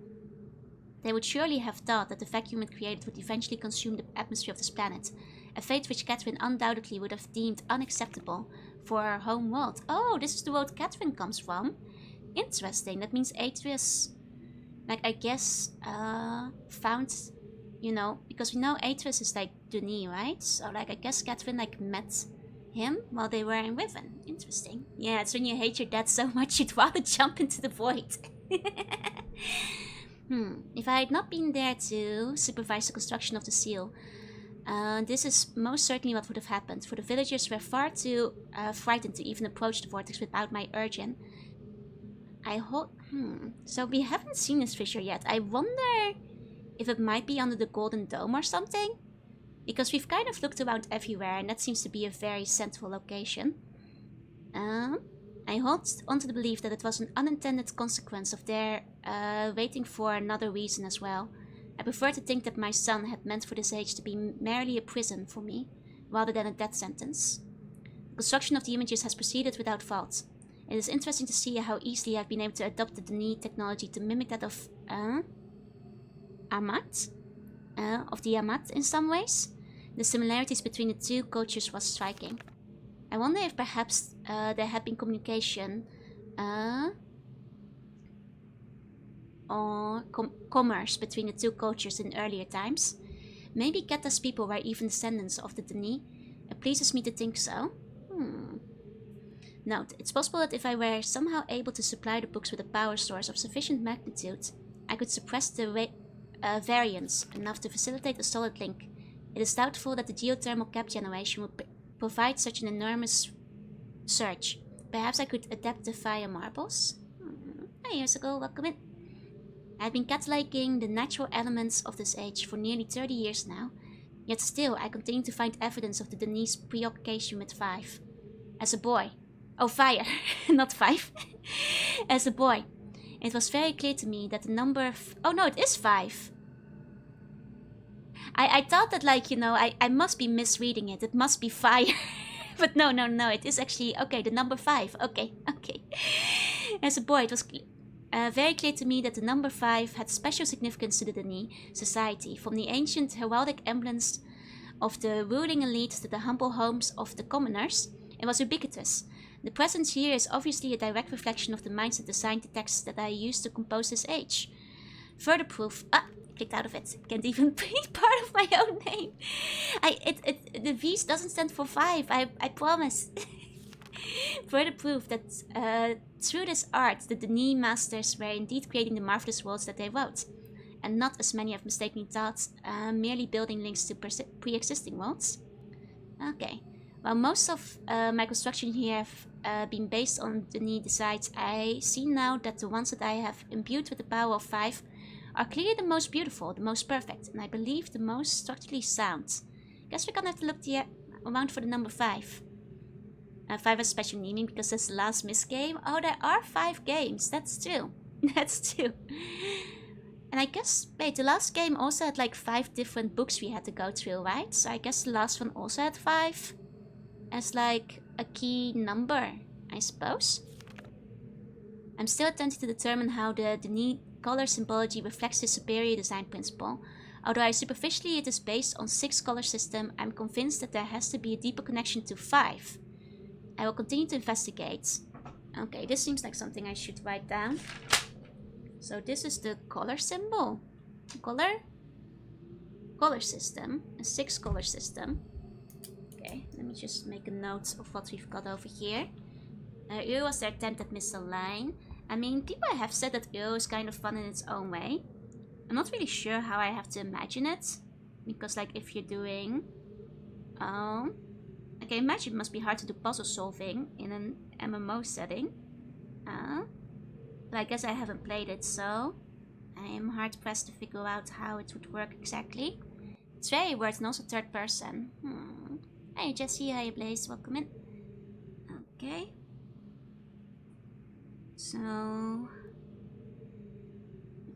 they would surely have thought that the vacuum it created would eventually consume the atmosphere of this planet, a fate which Catherine undoubtedly would have deemed unacceptable for her home world. Oh, this is the world Catherine comes from. Interesting. That means Atreus, like, I guess, found, you know, because we know Atreus is like Denis, right? So, like, I guess Catherine, like, met him while they were in Riven. Interesting. Yeah, it's when you hate your dad so much you'd rather jump into the void. If I had not been there to supervise the construction of the seal, this is most certainly what would have happened, for the villagers were far too frightened to even approach the vortex without my urging. I hope... So we haven't seen this fissure yet. I wonder if it might be under the Golden Dome or something. Because we've kind of looked around everywhere and that seems to be a very central location. I hold onto the belief that it was an unintended consequence of their waiting for another reason as well. I prefer to think that my son had meant for this age to be merely a prison for me, rather than a death sentence. The construction of the images has proceeded without fault. It is interesting to see how easily I've been able to adopt the Denis technology to mimic that of Amat? Of the Amat in some ways. The similarities between the two cultures was striking. I wonder if perhaps there had been communication or commerce between the two cultures in earlier times. Maybe Keta's people were even descendants of the Denis. It pleases me to think so. Note, it's possible that if I were somehow able to supply the books with a power source of sufficient magnitude, I could suppress the variance enough to facilitate a solid link. It is doubtful that the geothermal cap generation would provide such an enormous surge. Perhaps I could adapt the fire marbles? Hey, here's a go, welcome in. I've been cataloging the natural elements of this age for nearly 30 years now, yet still I continue to find evidence of the Denis' preoccupation with fire. As a boy, not 5. As a boy, it was very clear to me that the number oh no, it is 5. I thought that, like, you know, I must be misreading it. It must be fire. But no, it is actually, okay, the number 5. Okay. As a boy, it was very clear to me that the number 5 had special significance to the Denis society, from the ancient heraldic emblems of the ruling elite to the humble homes of the commoners. It was ubiquitous. The presence here is obviously a direct reflection of the minds that designed the texts that I used to compose this age. Further proof... clicked out of it. Can't even read part of my own name. The V doesn't stand for 5. I promise. Further proof that through this art, the Denis masters were indeed creating the marvelous worlds that they wrote, and not, as many have mistakenly thought, merely building links to pre-existing worlds. Okay. While most of my construction here have been based on Denis designs, I see now that the ones that I have imbued with the power of 5 are clearly the most beautiful, the most perfect, and I believe the most structurally sound. Guess we're gonna have to look around for the number 5. 5 has special meaning because that's the last Myst game. Oh, there are 5 games. That's true. That's true. And I guess, wait, the last game also had like 5 different books we had to go through, right? So I guess the last one also had 5 as like a key number, I suppose. I'm still attempting to determine how the Denis color symbology reflects this superior design principle. Although superficially it is based on 6 color system, I'm convinced that there has to be a deeper connection to 5. I will continue to investigate. Okay, this seems like something I should write down. So this is the color symbol. Color system. A 6 color system. Okay, let me just make a note of what we've got over here. Euro was their attempt at misaligned. I mean, people have said that Euro is kind of fun in its own way. I'm not really sure how I have to imagine it. Because, like, if you're doing... okay, imagine it must be hard to do puzzle solving in an MMO setting. But I guess I haven't played it, so... I am hard pressed to figure out how it would work exactly. It's very weird and also third person. Hey Jesse, hi Blaze, welcome in. Okay. So... let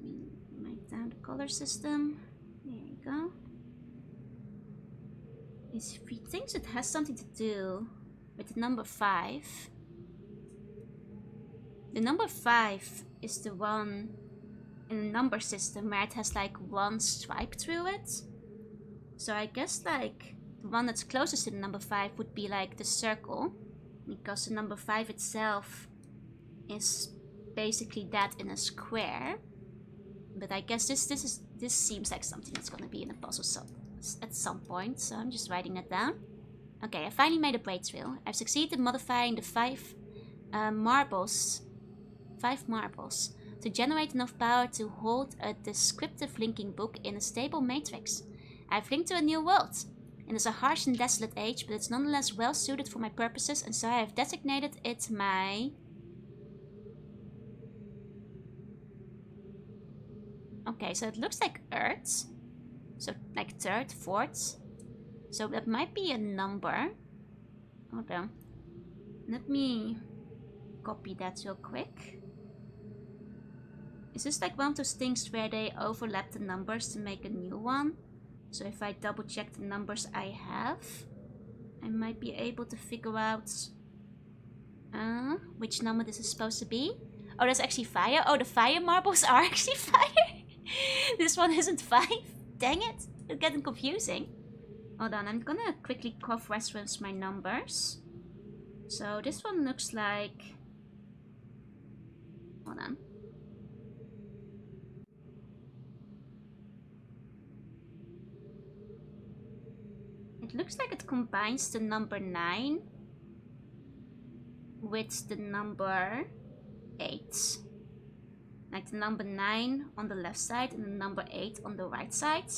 me write down the color system. There you go. If he thinks it has something to do with the number 5. The number 5 is the one in the number system where it has like 1 stripe through it. So I guess like the one that's closest to the number 5 would be like the circle, because the number 5 itself is basically that in a square. But I guess this seems like something that's gonna be in a puzzle at some point, so I'm just writing that down. Okay, I finally made a breakthrough. I've succeeded in modifying the 5 marbles to generate enough power to hold a descriptive linking book in a stable matrix. I've linked to a new world. It is a harsh and desolate age, but it's nonetheless well suited for my purposes, and so I have designated it my Okay, so it looks like Earth. So like third, fourth. So that might be a number. Hold on. Let me copy that real quick. Is this like one of those things where they overlap the numbers to make a new one? So if I double check the numbers I have, I might be able to figure out which number this is supposed to be. Oh, that's actually fire. Oh, the fire marbles are actually fire. This one isn't 5. Dang it. It's getting confusing. Hold on, I'm gonna quickly cross-reference my numbers. So this one looks like... Hold on. It looks like it combines the number 9 with the number 8. Like the number 9 on the left side and the number 8 on the right side.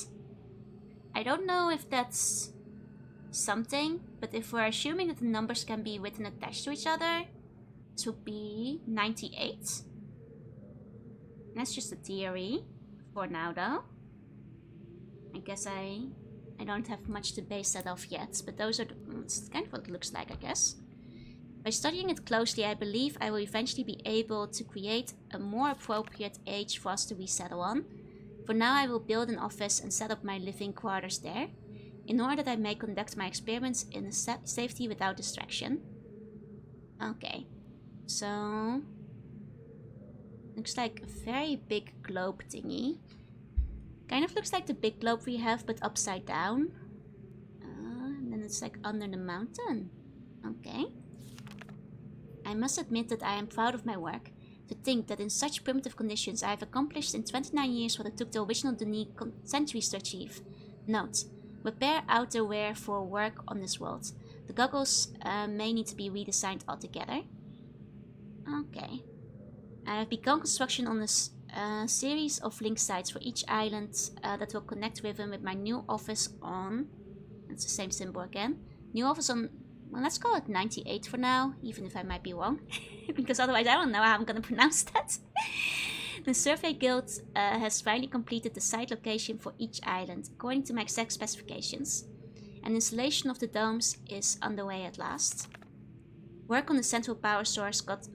I don't know if that's something, but if we're assuming that the numbers can be written attached to each other, this would be 98. That's just a theory for now though. I guess I don't have much to base that off yet, but those are it's kind of what it looks like, I guess. By studying it closely, I believe I will eventually be able to create a more appropriate age for us to resettle on. For now, I will build an office and set up my living quarters there, in order that I may conduct my experiments in safety without distraction. Okay, so... looks like a very big globe thingy. Kind of looks like the big globe we have, but upside down. And then it's like under the mountain. Okay. I must admit that I am proud of my work. To think that in such primitive conditions I have accomplished in 29 years what it took the original Denis centuries to achieve. Note: repair outerwear for work on this world. The goggles may need to be redesigned altogether. Okay. I have begun construction on a series of link sites for each island that will connect Riven with my new office on... It's the same symbol again. New office on... Well, let's call it 98 for now, even if I might be wrong. Because otherwise I don't know how I'm gonna pronounce that. The Survey Guild has finally completed the site location for each island, according to my exact specifications. And installation of the domes is underway at last. Work on the central power source got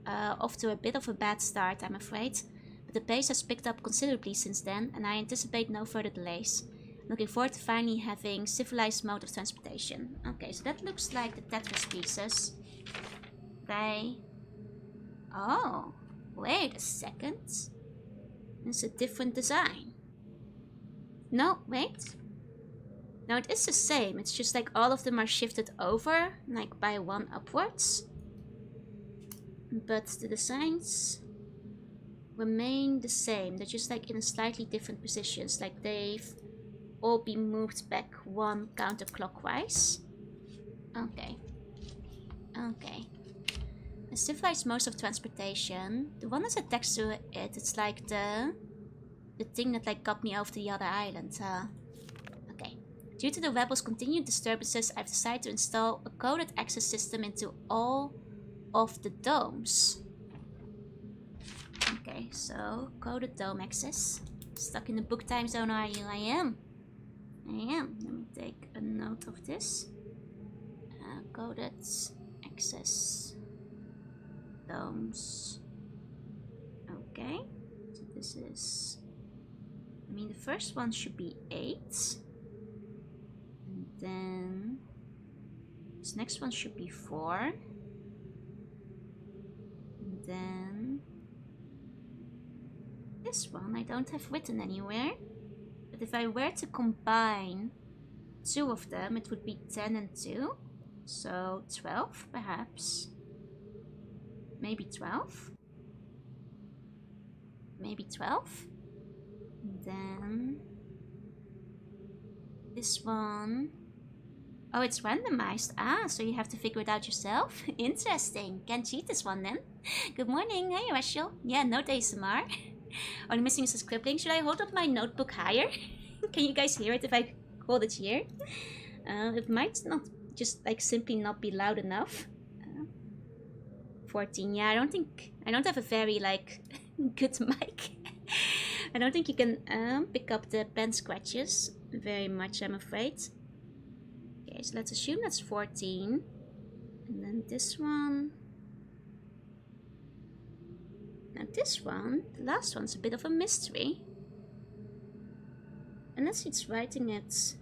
off to a bit of a bad start, I'm afraid. But the pace has picked up considerably since then, and I anticipate no further delays. Looking forward to finally having civilized mode of transportation. Okay, so that looks like the Tetris pieces. Oh, wait a second. It's a different design. No, wait. No, it is the same. It's just like all of them are shifted over, like by 1 upwards. But the designs remain the same. They're just like in a slightly different positions. Like they've all be moved back 1 counterclockwise. Okay. Okay. A civilized mode of transportation. The one that's attached to it, it's like the thing that like got me over to the other island. Okay. Due to the rebels' continued disturbances, I've decided to install a coded access system into all of the domes. Okay, so coded dome access. Stuck in the book time zone, are you? I am. Let me take a note of this. Coded access domes. Okay, so this is... I mean, the first one should be 8. And then... this next one should be 4. And then... this one I don't have written anywhere. But if I were to combine 2 of them, it would be 10 and 2. So 12, perhaps. Maybe 12. Maybe 12. And then this one. Oh, it's randomized. Ah, so you have to figure it out yourself. Interesting. Can't cheat this one then. Good morning. Hey, Rachel. Yeah, no ASMR. Only missing is a scribbling. Should I hold up my notebook higher? Can you guys hear it if I hold it here? It might not just like simply not be loud enough. 14. Yeah, I don't have a very like good mic. I don't think you can pick up the pen scratches very much, I'm afraid. Okay, so let's assume that's 14. And then this one. Now this one, the last one's a bit of a mystery. Unless it's writing it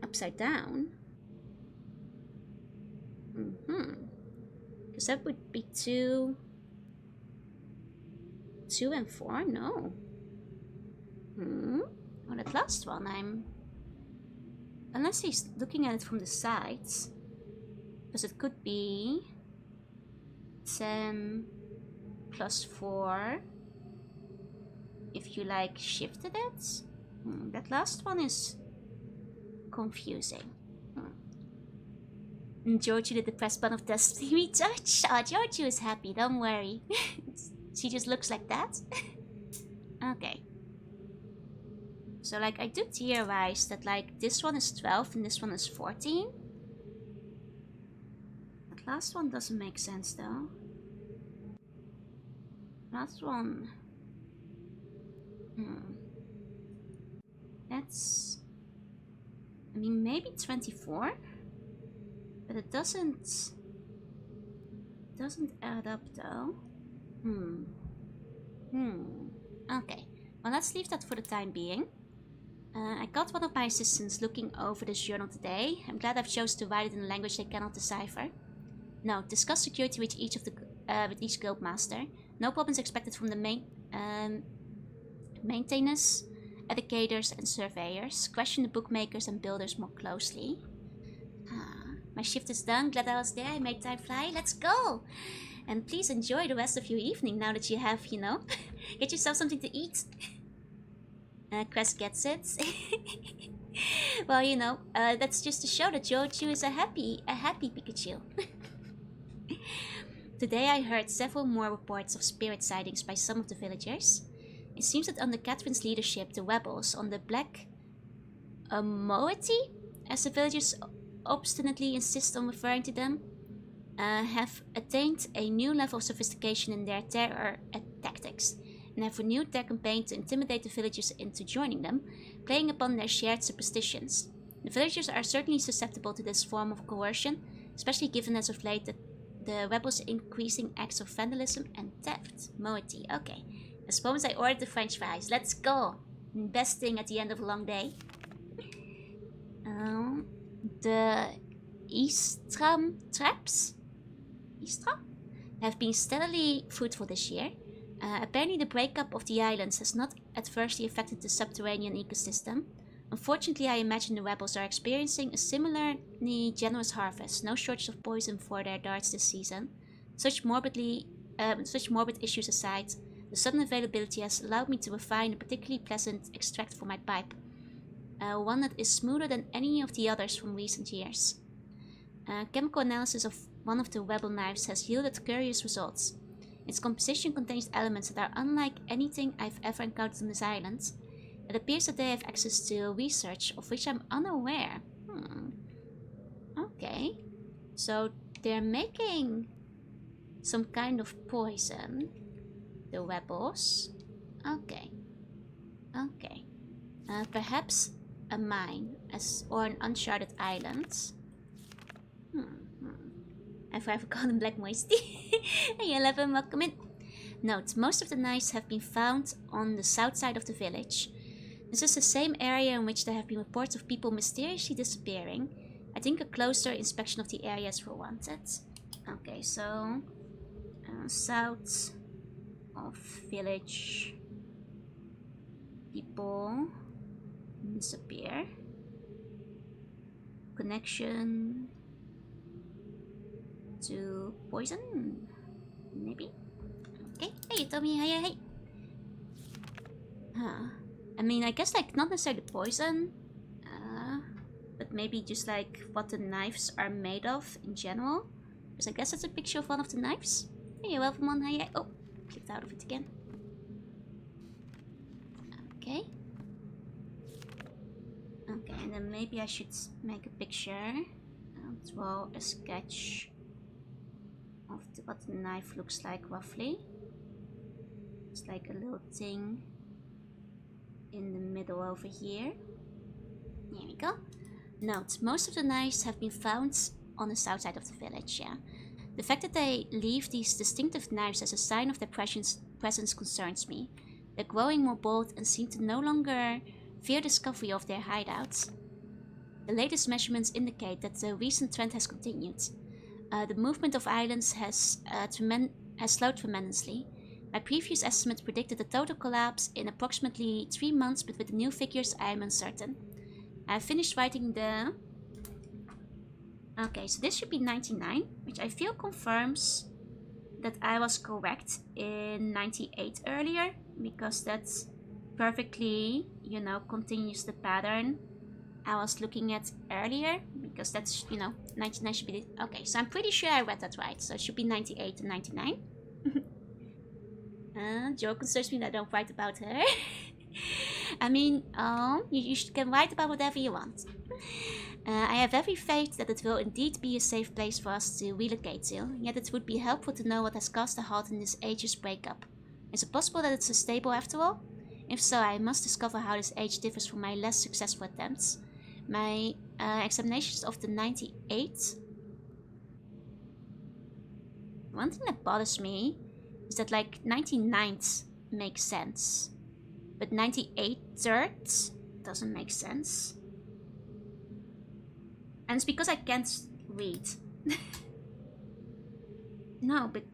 upside down. Because that would be 2 and 4, no. Well, that last one, unless he's looking at it from the sides. Because it could be 10 plus 4 if you like shifted it. That last one is confusing. Georgie did the press button of Destiny retouch. Oh, Georgie is happy, don't worry. She just looks like that. Okay. So like I do theorize that like this one is 12 and this one is 14. That last one doesn't make sense though. Last one. That's... I mean, maybe 24? But it doesn't add up though. Okay. Well, let's leave that for the time being. I got one of my assistants looking over this journal today. I'm glad I've chosen to write it in a language they cannot decipher. Note: discuss security with each guild master. No problems expected from the maintainers, educators, and surveyors. Question the bookmakers and builders more closely. My shift is done. Glad I was there. I made time fly. Let's go! And please enjoy the rest of your evening now that you have, you know, get yourself something to eat. Crest gets it. Well, you know, that's just to show that Joju is a happy Pikachu. Today I heard several more reports of spirit sightings by some of the villagers. It seems that under Catherine's leadership, the rebels on the Black Moiety, as the villagers obstinately insist on referring to them, have attained a new level of sophistication in their terror tactics, and have renewed their campaign to intimidate the villagers into joining them, playing upon their shared superstitions. The villagers are certainly susceptible to this form of coercion, especially given as of late that the rebels' increasing acts of vandalism and theft. Moiety, okay. I suppose I ordered the French fries. Let's go! Best thing at the end of a long day. The Eastram traps have been steadily fruitful this year. Apparently the breakup of the islands has not adversely affected the subterranean ecosystem. Unfortunately, I imagine the rebels are experiencing a similarly generous harvest. No shortage of poison for their darts this season. Such morbid issues aside, the sudden availability has allowed me to refine a particularly pleasant extract for my pipe. One that is smoother than any of the others from recent years. Chemical analysis of one of the rebel knives has yielded curious results. Its composition contains elements that are unlike anything I've ever encountered on this island. It appears that they have access to research of which I'm unaware. Okay. So they're making some kind of poison. The rebels. Okay. Okay. Perhaps a mine or an uncharted island. I've ever called him Black Moisty. Hey, 11, welcome in. Note: most of the knives have been found on the south side of the village. This is the same area in which there have been reports of people mysteriously disappearing. I think a closer inspection of the areas were wanted. Okay, so south of village, people disappear. Connection to poison, maybe. Okay. Hey, Tommy. Hey. I mean, I guess like not necessarily poison, but maybe just like what the knives are made of in general. Because I guess that's a picture of one of the knives. Hey, welcome on. Hey. Oh, clicked out of it again. Okay. Okay, and then maybe I should make a picture as well, a sketch of what the knife looks like roughly. It's like a little thing in the middle over here. Here we go. Note, most of the knives have been found on the south side of the village, yeah. The fact that they leave these distinctive knives as a sign of their presence concerns me. They're growing more bold and seem to no longer fear discovery of their hideouts. The latest measurements indicate that the recent trend has continued. The movement of islands has slowed tremendously. My previous estimate predicted a total collapse in approximately 3 months, but with the new figures I am uncertain. I finished writing the... Okay, so this should be 99, which I feel confirms that I was correct in 98 earlier, because that's perfectly, you know, continues the pattern I was looking at earlier, because that's, you know, 99 should be the... Okay, so I'm pretty sure I read that right, so it should be 98 and 99. Joe concerns me that I don't write about her. I mean, you can write about whatever you want. I have every faith that it will indeed be a safe place for us to relocate to, yet it would be helpful to know what has caused a halt in this age's breakup. Is it possible that it's unstable after all? If so, I must discover how this age differs from my less successful attempts. My examinations of the 98. One thing that bothers me is that, like, 99th makes sense, but 98th doesn't make sense. And it's because I can't read. No, but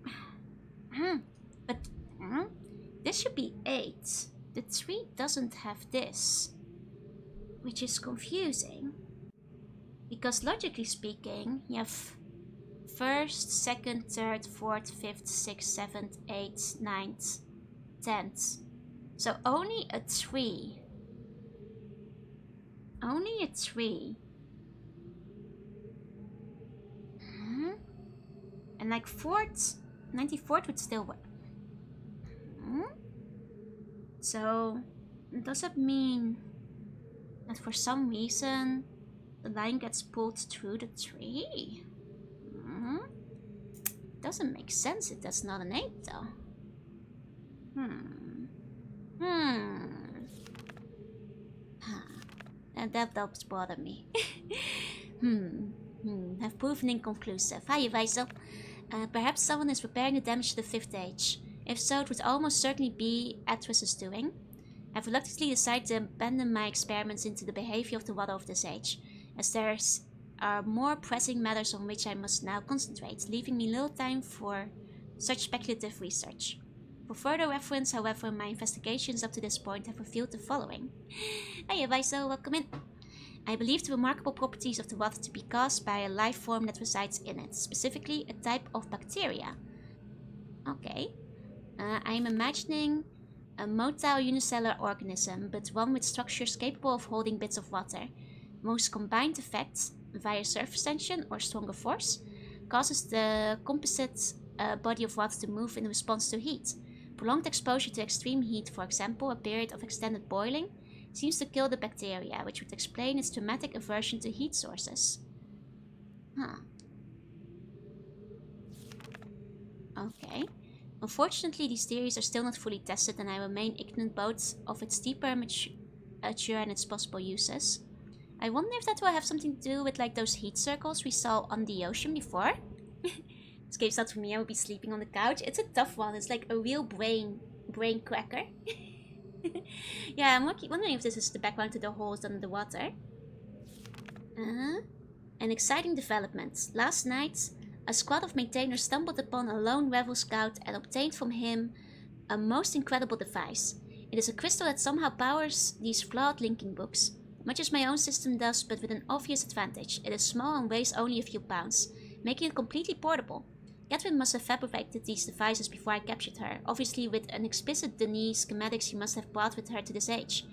this should be 8. The 3 doesn't have this, which is confusing. Because logically speaking, you have 1st, 2nd, 3rd, 4th, 5th, 6th, 7th, 8th, 9th, 10th. So only a 3. Only a 3. And like 4th, 94th would still work. So does that mean that for some reason the line gets pulled through the 3? Doesn't make sense if that's not an 8 though. And that does bother me. Have proven inconclusive. Hi, Vaisel. Perhaps someone is repairing the damage to the 5th age. If so, it would almost certainly be Atris's doing. I've reluctantly decided to abandon my experiments into the behavior of the water of this age, as there are more pressing matters on which I must now concentrate, leaving me little time for such speculative research. For further reference, however, my investigations up to this point have revealed the following. Hey, Vaisel, welcome in. I believe the remarkable properties of the water to be caused by a life form that resides in it, specifically a type of bacteria. Okay. I am imagining a motile unicellular organism, but one with structures capable of holding bits of water. Most combined effects, via surface tension or stronger force, causes the composite body of water to move in response to heat. Prolonged exposure to extreme heat, for example, a period of extended boiling, seems to kill the bacteria, which would explain its dramatic aversion to heat sources. Okay. Unfortunately, these theories are still not fully tested, and I remain ignorant both of its deeper mature and its possible uses. I wonder if that will have something to do with like those heat circles we saw on the ocean before. This game's not for me. I will be sleeping on the couch. It's a tough one. It's like a real brain cracker. Yeah, I'm wondering if this is the background to the holes under the water. An exciting development. Last night, a squad of maintainers stumbled upon a lone rebel scout and obtained from him a most incredible device. It is a crystal that somehow powers these flawed linking books, much as my own system does, but with an obvious advantage. It is small and weighs only a few pounds, making it completely portable. Catherine must have fabricated these devices before I captured her, obviously with an explicit Denise schematics she must have brought with her to this age.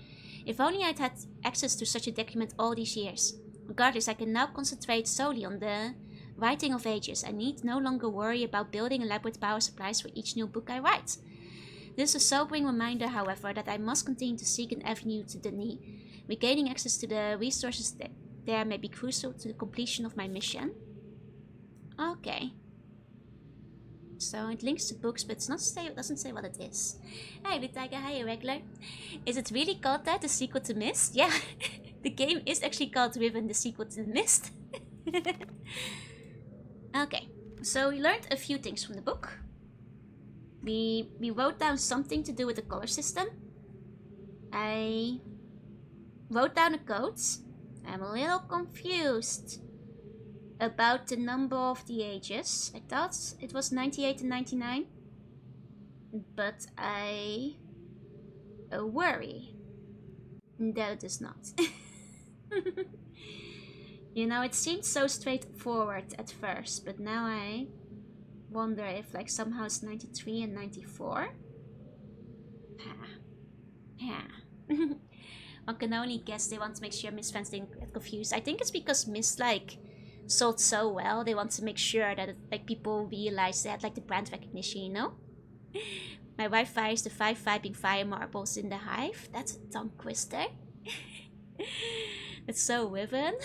If only I'd had access to such a document all these years. Regardless, I can now concentrate solely on the writing of ages. I need no longer worry about building elaborate power supplies for each new book I write. This is a sobering reminder, however, that I must continue to seek an avenue to Denis. Regaining access to the resources there may be crucial to the completion of my mission. Okay. So it links to books, but it doesn't say what it is. Hi, Vitaiga. Hi, Irregular. Is it really called that, the sequel to Myst? Yeah, the game is actually called Riven, the sequel to Myst. Okay, so we learned a few things from the book. We wrote down something to do with the color system. I wrote down a code. I'm a little confused about the number of the ages. I thought it was 98 and 99. But I worry that it is not. You know, it seemed so straightforward at first, but now I wonder if like somehow it's 93 and 94. Yeah. One can only guess they want to make sure Myst fans didn't get confused. I think it's because Myst like sold so well, they want to make sure that like people realize they had like the brand recognition, you know? My wife fires the 5 vibing fire marbles in the hive. That's a tongue twister. It's so Riven.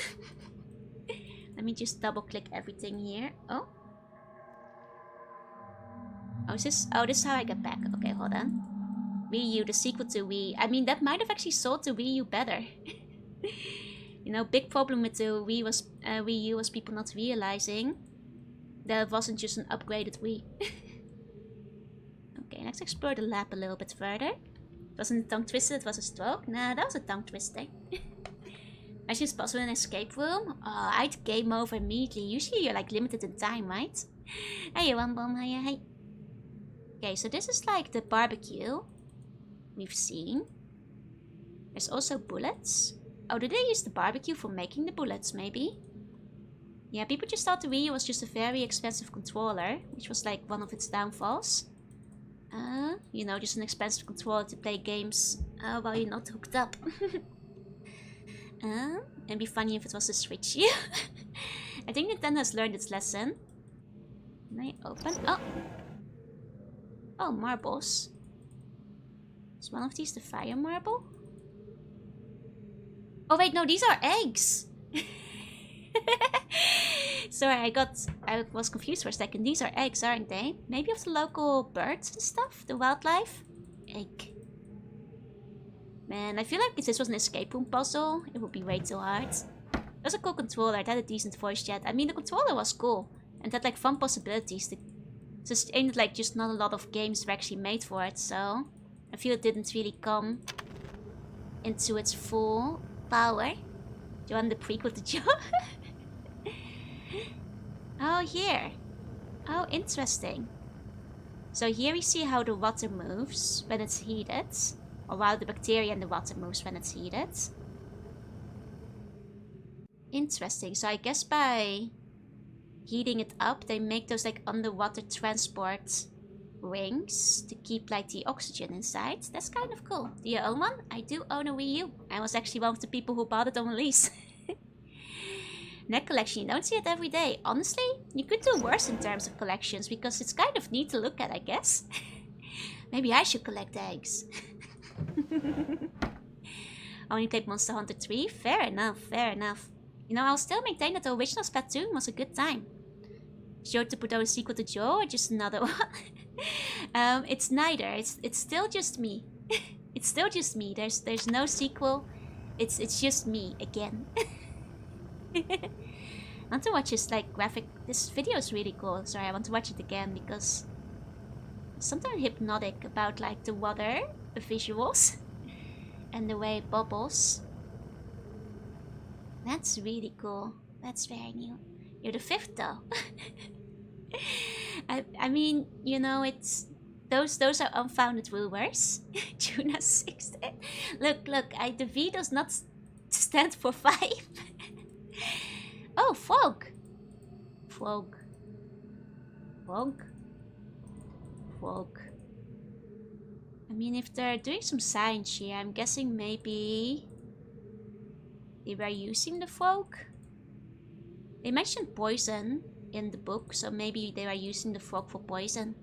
Let me just double click everything here. Oh. Oh, this is how I get back. Okay, hold on. Wii U, the sequel to Wii. I mean, that might have actually sold the Wii U better. You know, big problem with the Wii U was people not realizing that it wasn't just an upgraded Wii. Okay, let's explore the lab a little bit further. It wasn't a tongue twister, it was a stroke. Nah, that was a tongue twister. Actually, it's possible in an escape room. Oh, I'd game over immediately. Usually you're like limited in time, right? Hey, one bomb, hi. Okay, so this is like the barbecue we've seen. There's also bullets. Oh, did they use the barbecue for making the bullets, maybe? Yeah, people just thought the Wii U was just a very expensive controller, which was like one of its downfalls. You know, just an expensive controller to play games while you're not hooked up. It'd be funny if it was a Switch. Yeah. I think Nintendo has learned its lesson. Can I open? Oh! Oh, marbles. Is one of these the fire marble? Oh wait, no, these are eggs! Sorry, I was confused for a second. These are eggs, aren't they? Maybe of the local birds and stuff? The wildlife? Egg. Man, I feel like if this was an escape room puzzle, it would be way too hard. It was a cool controller, it had a decent voice chat. I mean, the controller was cool. And had like fun possibilities. Just ain't like just not a lot of games were actually made for it, so I feel it didn't really come into its full power. Do you want the prequel to Joe? Oh, here. Oh, interesting. So here we see how the water moves when it's heated. Or how the bacteria in the water moves when it's heated. Interesting. So I guess by heating it up, they make those like underwater transport rings to keep like the oxygen inside. That's kind of cool. Do you own one? I do own a Wii U. I was actually one of the people who bought it on release. Neck collection, you don't see it every day. Honestly, you could do worse in terms of collections because it's kind of neat to look at, I guess. Maybe I should collect eggs. I only played Monster Hunter 3. Fair enough, fair enough. You know, I'll still maintain that the original Splatoon was a good time. Sure to put out a sequel to Joe or just another one? It's neither. It's still just me. It's still just me. There's no sequel. It's just me again. I want to watch this like graphic. This video is really cool. Sorry, I want to watch it again because there's something hypnotic about like the water, the visuals, and the way it bubbles. That's really cool. That's very new. You're the 5th though. I mean, you know, it's those are unfounded rumors. Juna 6th. Look, the V does not stand for 5. Oh, fog. Fog. Fog. Fog. I mean, if they're doing some science here, I'm guessing maybe they were using the fog. They mentioned poison in the book, so maybe they were using the fog for poison.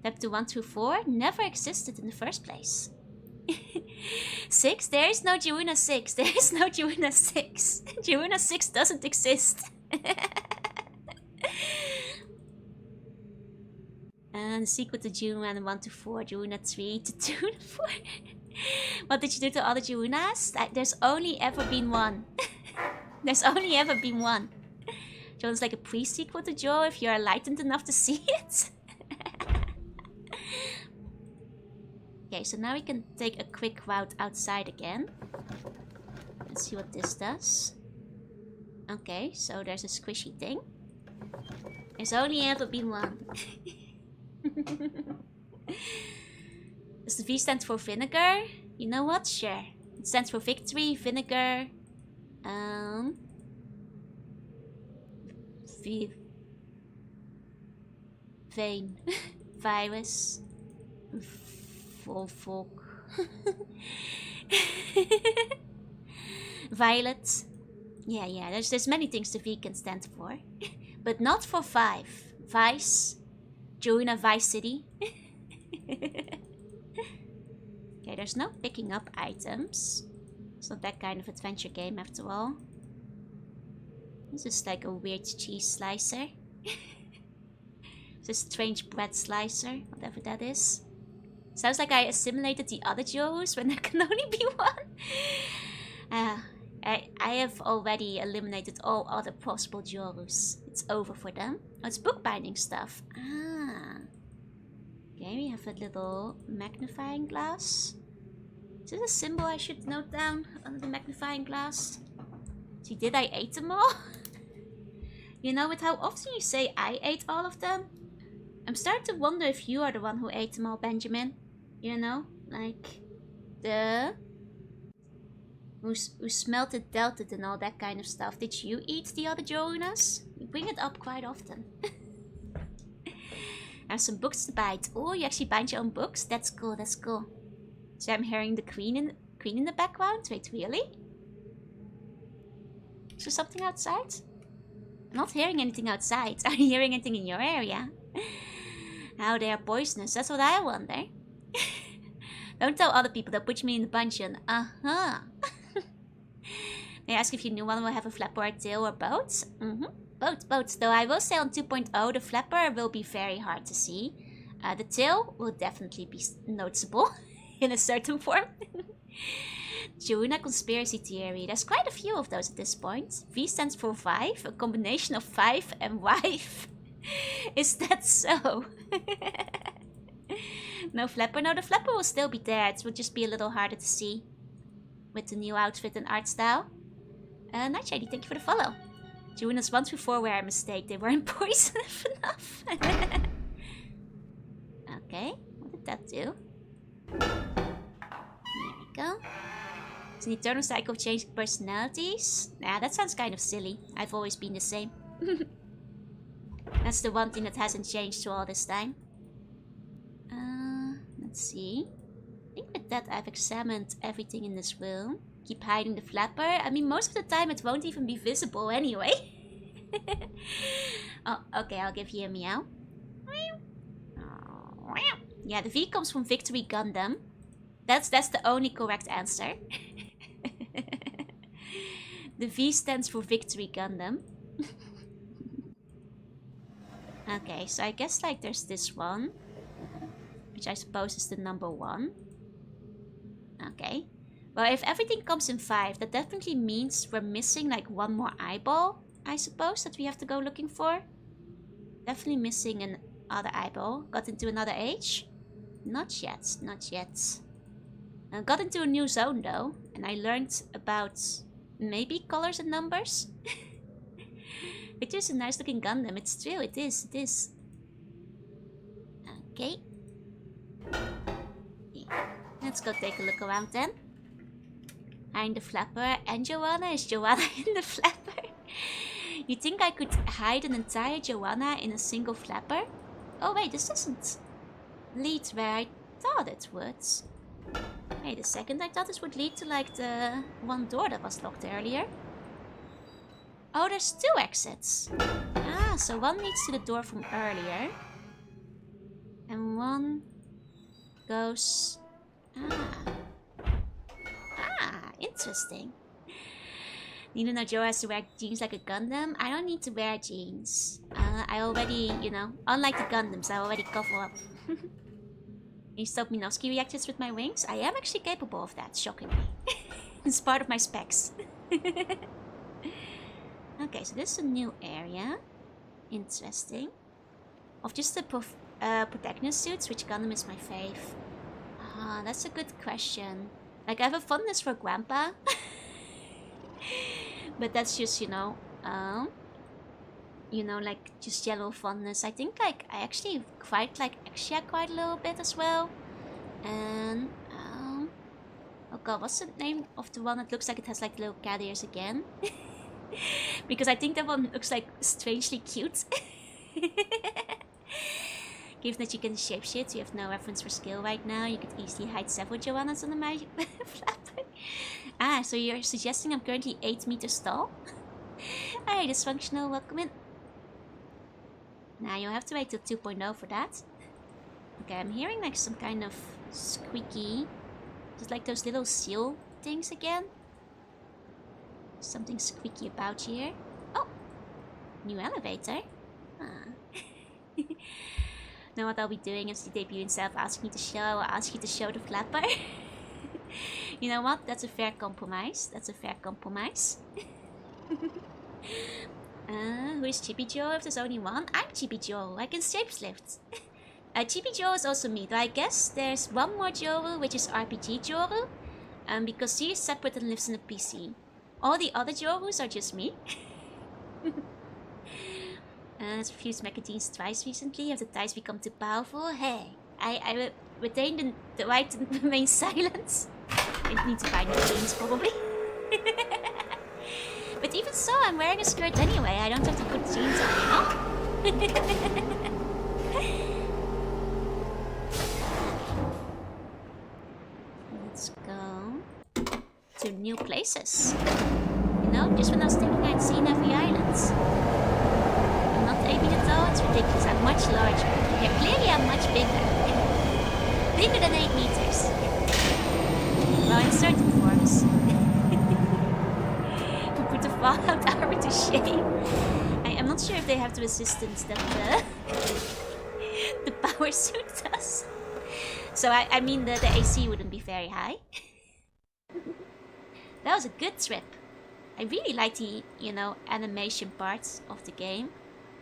Chapter 1 through 4 never existed in the first place. 6? There is no Juna 6. There is no Juna 6. Juna 6 doesn't exist. And secret to Juna 1 to 4, Juna 3 to 2 to 4. What did you do to other Junas? There's only ever been one. There's only ever been one. John's like a pre-sequel to Joe if you're enlightened enough to see it. Okay, so now we can take a quick route outside again. Let's see what this does. Okay, so there's a squishy thing. There's only ever been one. Does the V stand for vinegar? You know what? Sure. It stands for victory, vinegar, vein, virus, volk, violet. Yeah. There's many things the V can stand for, but not for 5. Vice, Joina Vice City. Okay, there's no picking up items. It's not that kind of adventure game after all. This is like a weird cheese slicer. It's a strange bread slicer, whatever that is. Sounds like I assimilated the other Joes when there can only be one. I have already eliminated all other possible Joes. It's over for them. Oh, it's bookbinding stuff. Ah. Okay, we have a little magnifying glass. Is this a symbol I should note down under the magnifying glass? See, did I eat them all? You know, with how often you say I ate all of them, I'm starting to wonder if you are the one who ate them all, Benjamin. You know, like who smelt it, dealt it, and all that kind of stuff. Did you eat the other Jonas? You bring it up quite often. I have some books to bite. Oh, you actually bind your own books? That's cool, that's cool. So I'm hearing the queen in the background. Wait, really? Is there something outside? I'm not hearing anything outside. Are you hearing anything in your area? How they are poisonous, that's what I wonder. Don't tell other people, they'll put me in the dungeon. Uh-huh. May I ask if you knew one will have a flapper or a tail or both? Both. Though I will say on 2.0 the flapper will be very hard to see. The tail will definitely be noticeable in a certain form. Juna conspiracy theory. There's quite a few of those at this point. V stands for 5, a combination of 5 and wife. Is that so? No flapper? No, the flapper will still be there. It will just be a little harder to see with the new outfit and art style. Nightshady, thank you for the follow. Juna's 1 through 4 were a mistake. They weren't poisonous enough. Okay, what did that do? There we go. It's an eternal cycle of changing personalities. Nah, that sounds kind of silly. I've always been the same. That's the one thing that hasn't changed through all this time. Let's see. I think with that I've examined everything in this room. Keep hiding the flapper. I mean, most of the time it won't even be visible anyway. Oh, okay, I'll give you a meow. Yeah, the V comes from Victory Gundam. That's the only correct answer. The V stands for Victory Gundam. Okay, so I guess like there's this one, which I suppose is the number 1. Okay. Well, if everything comes in 5, that definitely means we're missing like one more eyeball, I suppose, that we have to go looking for. Definitely missing an other eyeball. Got into another age? Not yet, not yet. Got into a new zone though, and I learned about maybe colors and numbers. Which is a nice looking Gundam. It's true, it is. Okay. Yeah. Let's go take a look around then. I'm the flapper and Joanna. Is Joanna in the flapper? You think I could hide an entire Joanna in a single flapper? Oh wait, this doesn't lead where I thought it would. Wait a second, I thought this would lead to like the one door that was locked earlier. Oh, there's 2 exits. Ah, so one leads to the door from earlier. And one goes... Ah, interesting. Even though Joe has to wear jeans like a Gundam, I don't need to wear jeans. I already, you know, unlike the Gundams, I already cover up. Can you stop Minovsky reactors with my wings? I am actually capable of that, shockingly. It's part of my specs. Okay, so this is a new area. Interesting. Of just the protagonist suits, which Gundam is my fave? Ah, that's a good question. Like, I have a fondness for Grandpa. But that's just, you know, like, just yellow fondness. I think, like, I actually quite like Exia quite a little bit as well. And, oh god, what's the name of the one that looks like it has, like, little cat ears again? Because I think that one looks, like, strangely cute. Given that you can shapeshift, you have no reference for skill right now. You could easily hide several Joannas on the my flapper. Ah, so you're suggesting I'm currently 8 meters tall? Alright, dysfunctional, welcome in. Now you'll have to wait till 2.0 for that. Okay, I'm hearing like some kind of squeaky. Just like those little seal things again. Something squeaky about here. Oh! New elevator. Ah. Now what I'll be doing is the debut instead of asking you to show, I'll ask you to show the flapper. You know what? That's a fair compromise. That's a fair compromise. Who is Chibi Joe if there's only one? I'm Chibi Joe. I can shapeshift. Chibi Joe is also me, though I guess there's one more Joru, which is RPG Joru. Because she is separate and lives in a PC. All the other Jorus are just me. I've refused magazines twice recently. Have the ties become too powerful? Hey, I retained the right to remain silent. I need to buy new jeans, probably. But even so, I'm wearing a skirt anyway. I don't have to put jeans on, you know? Let's go to new places. You know, just when I was thinking I'd seen every island. I'm not 8 meters tall, it's ridiculous. I'm much larger. Yeah, clearly I'm much bigger. Bigger than 8 meters. Well, in certain forms. We put the Fallout armor to shame. I'm not sure if they have the resistance that the power suit does. So I mean the AC wouldn't be very high. That was a good trip. I really like the, you know, animation parts of the game.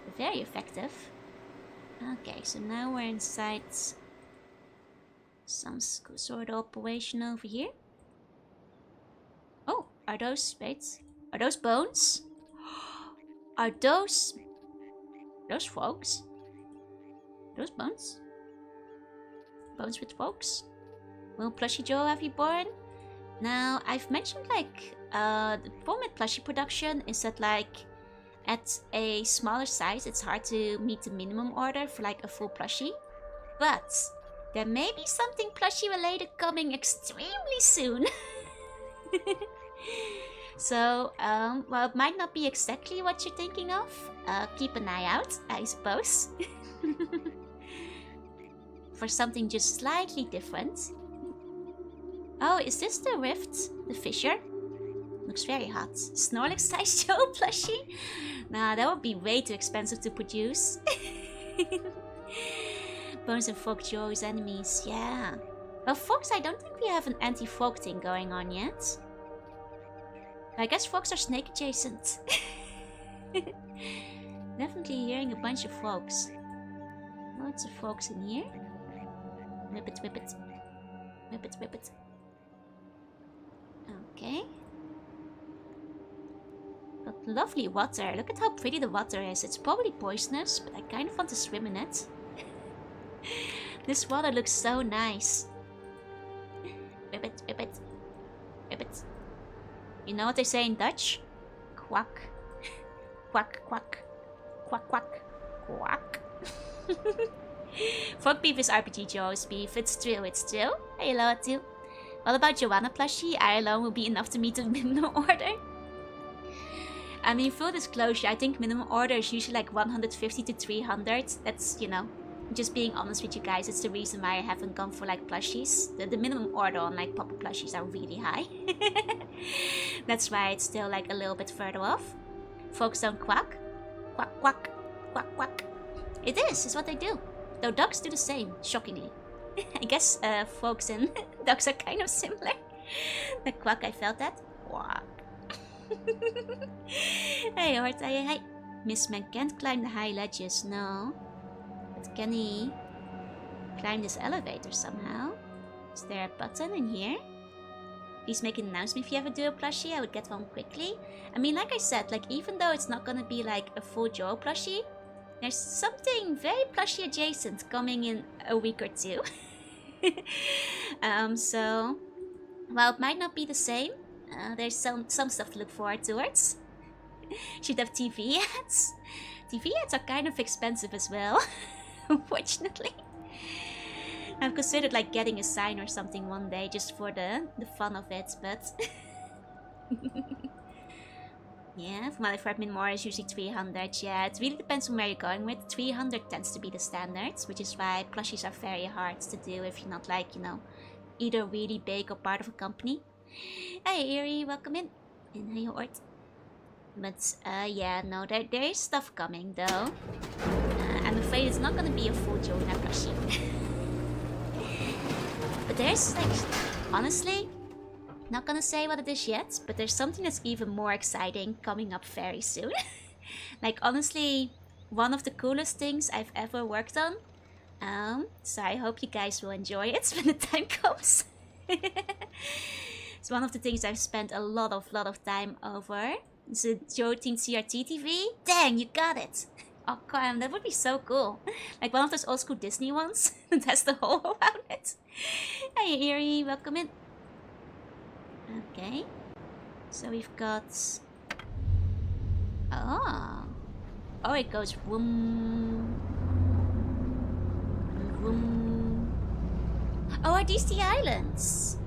They're very effective. Okay, so now we're inside some sort of operation over here. Oh, are those, wait, are those bones? Are those folks? Those bones? Bones with folks? Will Plushie Joe have you born? Now, I've mentioned like, the problem with plushie production is that like, at a smaller size, it's hard to meet the minimum order for like a full plushie. But there may be something plushie related coming extremely soon. So, well, it might not be exactly what you're thinking of. Keep an eye out, I suppose. For something just slightly different. Oh, is this the rift? The fissure? Looks very hot. Snorlax size Joe plushie? Nah, that would be way too expensive to produce. Bones and Folk Joe's enemies, yeah. Well, Fox, I don't think we have an anti-Folk thing going on yet. I guess Fox are snake adjacent. Definitely hearing a bunch of Folks. Lots of Folks in here. Whip it, whip it. Whip it, whip it. Okay. Got lovely water. Look at how pretty the water is. It's probably poisonous, but I kind of want to swim in it. This water looks so nice. Whip it, whip it. Whip it. You know what they say in Dutch? Quack. Quack, quack. Quack, quack. Quack. Frog beef is RPG Joe's beef. It's true, it's true. Hello, too. What about Joanna plushie? I alone will be enough to meet the minimum order. I mean, full disclosure, I think minimum order is usually like 150 to 300. That's, you know, Just being honest with you guys, it's the reason why I haven't gone for like plushies. The minimum order on like pop-up plushies are really high. That's why it's still like a little bit further off. Folks don't quack. Quack, quack, quack, quack. It is, it's what they do. Though dogs do the same, shockingly. I guess folks and dogs are kind of similar. The quack, I felt that. Quack. Hey, Horta, hey. Miss Man can't climb the high ledges, no. But can he climb this elevator somehow? Is there a button in here? Please make an announcement if you ever do a plushie. I would get one quickly. I mean, like I said, like even though it's not gonna be like a full Joe plushie, there's something very plushie adjacent coming in a week or two. So, while it might not be the same, there's some stuff to look forward towards. Should have TV ads. TV ads are kind of expensive as well, unfortunately. I've considered like getting a sign or something one day just for the fun of it, but yeah, from what I've heard, more is usually 300. Yeah, it really depends on where you're going with. 300 tends to be the standards, which is why plushies are very hard to do if you're not like, you know, either really big or part of a company. Hey Eerie, welcome in. And hey Hort. But yeah, no, there is stuff coming though. I'm afraid it's not gonna be a full Jonah plushie. But there's like, honestly, not gonna say what it is yet, but there's something that's even more exciting coming up very soon. Like honestly, one of the coolest things I've ever worked on. So I hope you guys will enjoy it when the time comes. It's one of the things I've spent a lot of time over. It's a Joe Teen CRT TV. Dang, you got it! Oh damn, that would be so cool. Like one of those old school Disney ones that has the hole around it. Hey Eerie, welcome in. Okay. So we've got... Oh. Oh, it goes whoom. Whoom. Oh, are these the islands?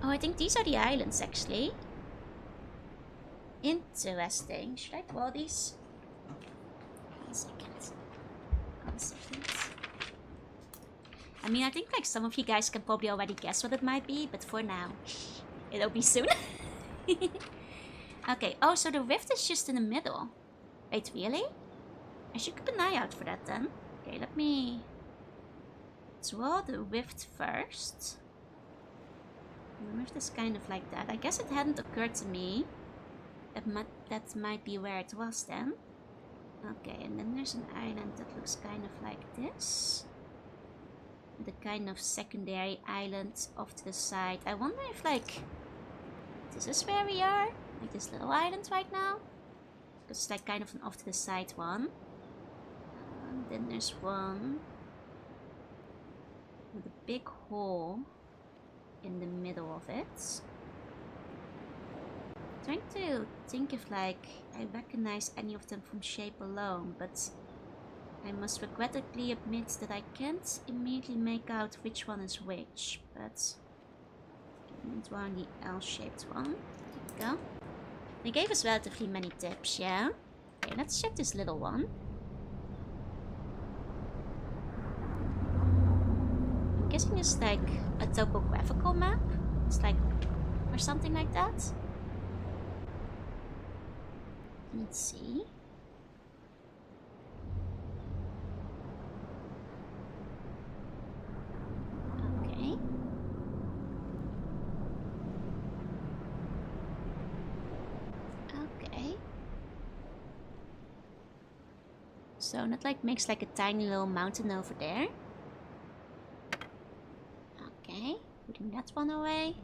Oh, I think these are the islands actually. Interesting. Should I draw these? 1 second. 1 second. I mean, I think like some of you guys can probably already guess what it might be, but for now, it'll be soon. Okay. Oh, so the rift is just in the middle. Wait, really? I should keep an eye out for that then. Okay, let me draw the rift first. The rift is kind of like that. I guess it hadn't occurred to me. That might be where it was then. Okay, and then there's an island that looks kind of like this. The kind of secondary island off to the side. I wonder if like this is where we are? Like this little island right now? Because it's like kind of an off to the side one. And then there's one with a big hole in the middle of it. Trying to think if like I recognize any of them from shape alone, but I must regrettably admit that I can't immediately make out which one is which. But it's one the L-shaped one. There we go. They gave us relatively many tips, yeah. Okay, let's check this little one. I'm guessing it's like a topographical map. It's like, or something like that. Let's see. Okay. Okay. So that like makes like a tiny little mountain over there. Okay, putting that one away.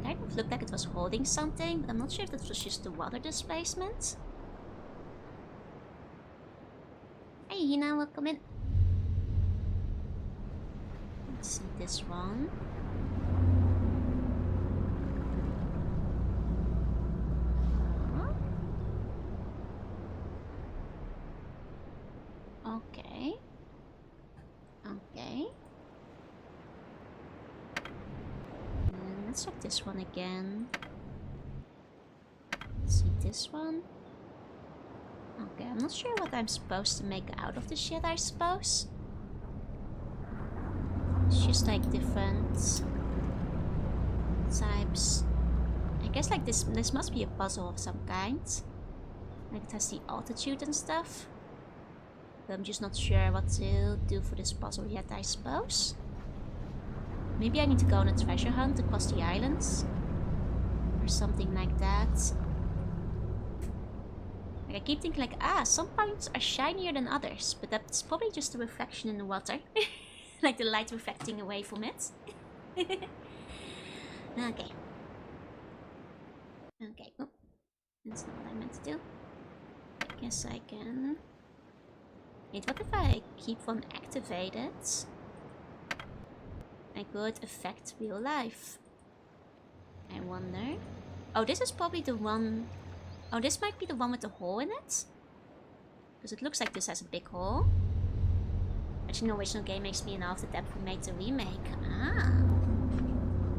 Kind of looked like it was holding something, but I'm not sure if that was just the water displacement. Hey Hina, welcome in. Let's see this one. Okay. Okay. And let's check this one again. Let's see this one. Okay, I'm not sure what I'm supposed to make out of this shit, I suppose. It's just like different types. I guess like this must be a puzzle of some kind. Like it has the altitude and stuff. But I'm just not sure what to do for this puzzle yet, I suppose. Maybe I need to go on a treasure hunt across the islands. Or something like that. Like I keep thinking like, some points are shinier than others. But that's probably just a reflection in the water. Like the light reflecting away from it. Okay. Okay. Oh, that's not what I meant to do. I guess I can... Wait, what if I keep one activated? I could affect real life. I wonder. Oh, this is probably the one... Oh, this might be the one with the hole in it? Because it looks like this has a big hole. Actually, no, original game makes me an after that we made the remake. Ah.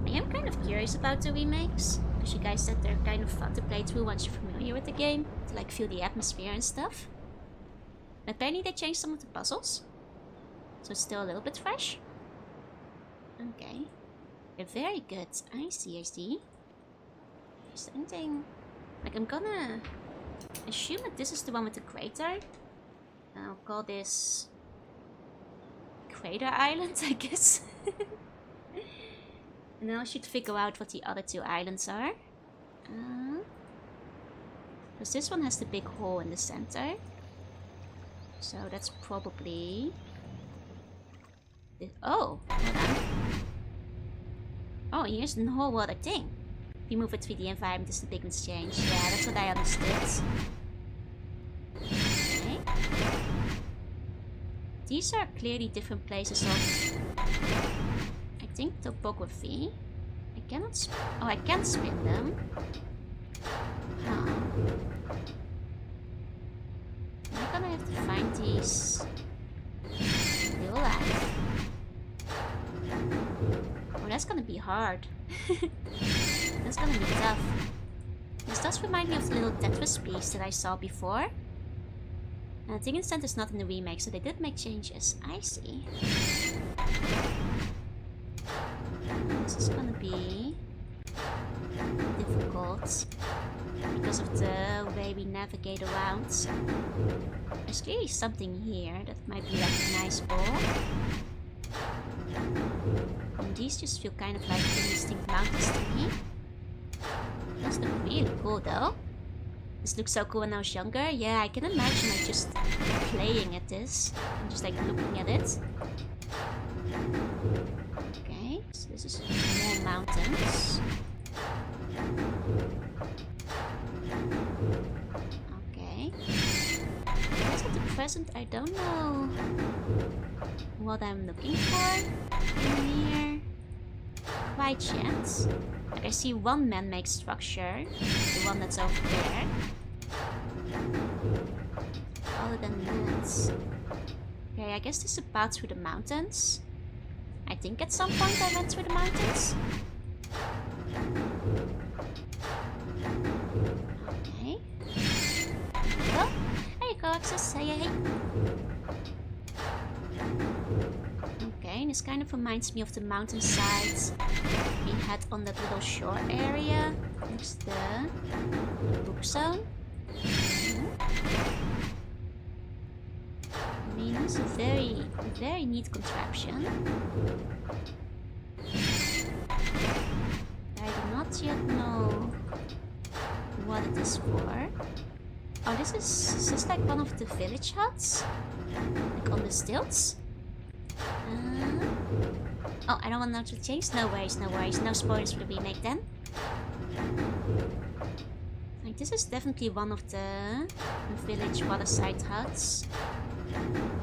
I am kind of curious about the remakes. Because you guys said they're kind of fun to play through once you're familiar with the game. To like feel the atmosphere and stuff. Apparently they changed some of the puzzles. So it's still a little bit fresh. Okay. They're very good. I see, I see. Is there anything... Like, I'm gonna assume that this is the one with the crater. I'll call this... Crater Island, I guess. And then I should figure out what the other two islands are. Because this one has the big hole in the center. So that's probably... Oh! Hold on. Oh, here's the whole other thing. If you move a 3D environment, is the pigments change. Yeah, that's what I understood. Okay. These are clearly different places of... I think topography. I cannot... Oh, I can spin them. Huh. I'm gonna have to find these... in real life. Oh, that's gonna be hard. That's gonna be tough. This does remind me of the little Tetris piece that I saw before. And I think Instant is not in the remake, so they did make changes. I see. This is gonna be difficult because of the way we navigate around. There's clearly something here that might be recognizable. And these just feel kind of like indistinct mountains to me. Those look really cool though. This looks so cool when I was younger. Yeah, I can imagine like just playing at this and just like looking at it. Okay, so this is more mountains. Okay. I guess at the present I don't know what I'm looking for in here quite yet. Like I see one man-made structure, the one that's over there. Other than that... Okay, I guess this is a path through the mountains. I think at some point I went through the mountains. Okay. Oh, hey Coaxus, hey. Okay, this kind of reminds me of the mountainsides we had on that little shore area next to the book zone. I mean, it's a very neat contraption. I do not yet know what it is for. Oh, this is like one of the village huts? Like on the stilts? Oh, I don't want them to change? No worries, no worries. No spoilers for the remake then. Like, this is definitely one of the village waterside huts.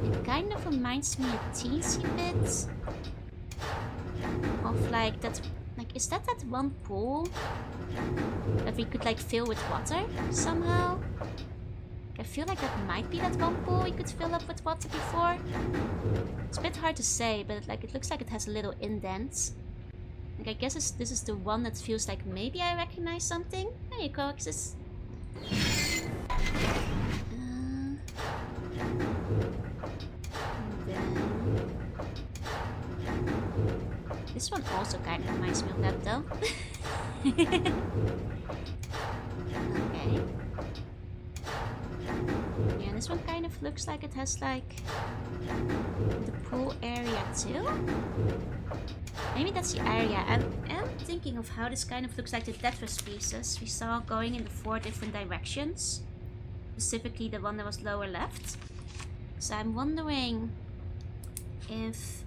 It kind of reminds me a teensy bit of like that... Like, is that one pool that we could like fill with water somehow? I feel like that might be that one pool we could fill up with water before. It's a bit hard to say, but like it looks like it has a little indent. Like I guess this is the one that feels like maybe I recognize something. There you go, Axis. This one also kind of reminds me of that though. Okay. Yeah, this one kind of looks like it has like the pool area too. Maybe that's the area. I'm thinking of how this kind of looks like the Tetris pieces we saw going in the 4 different directions. Specifically the one that was lower left. So I'm wondering if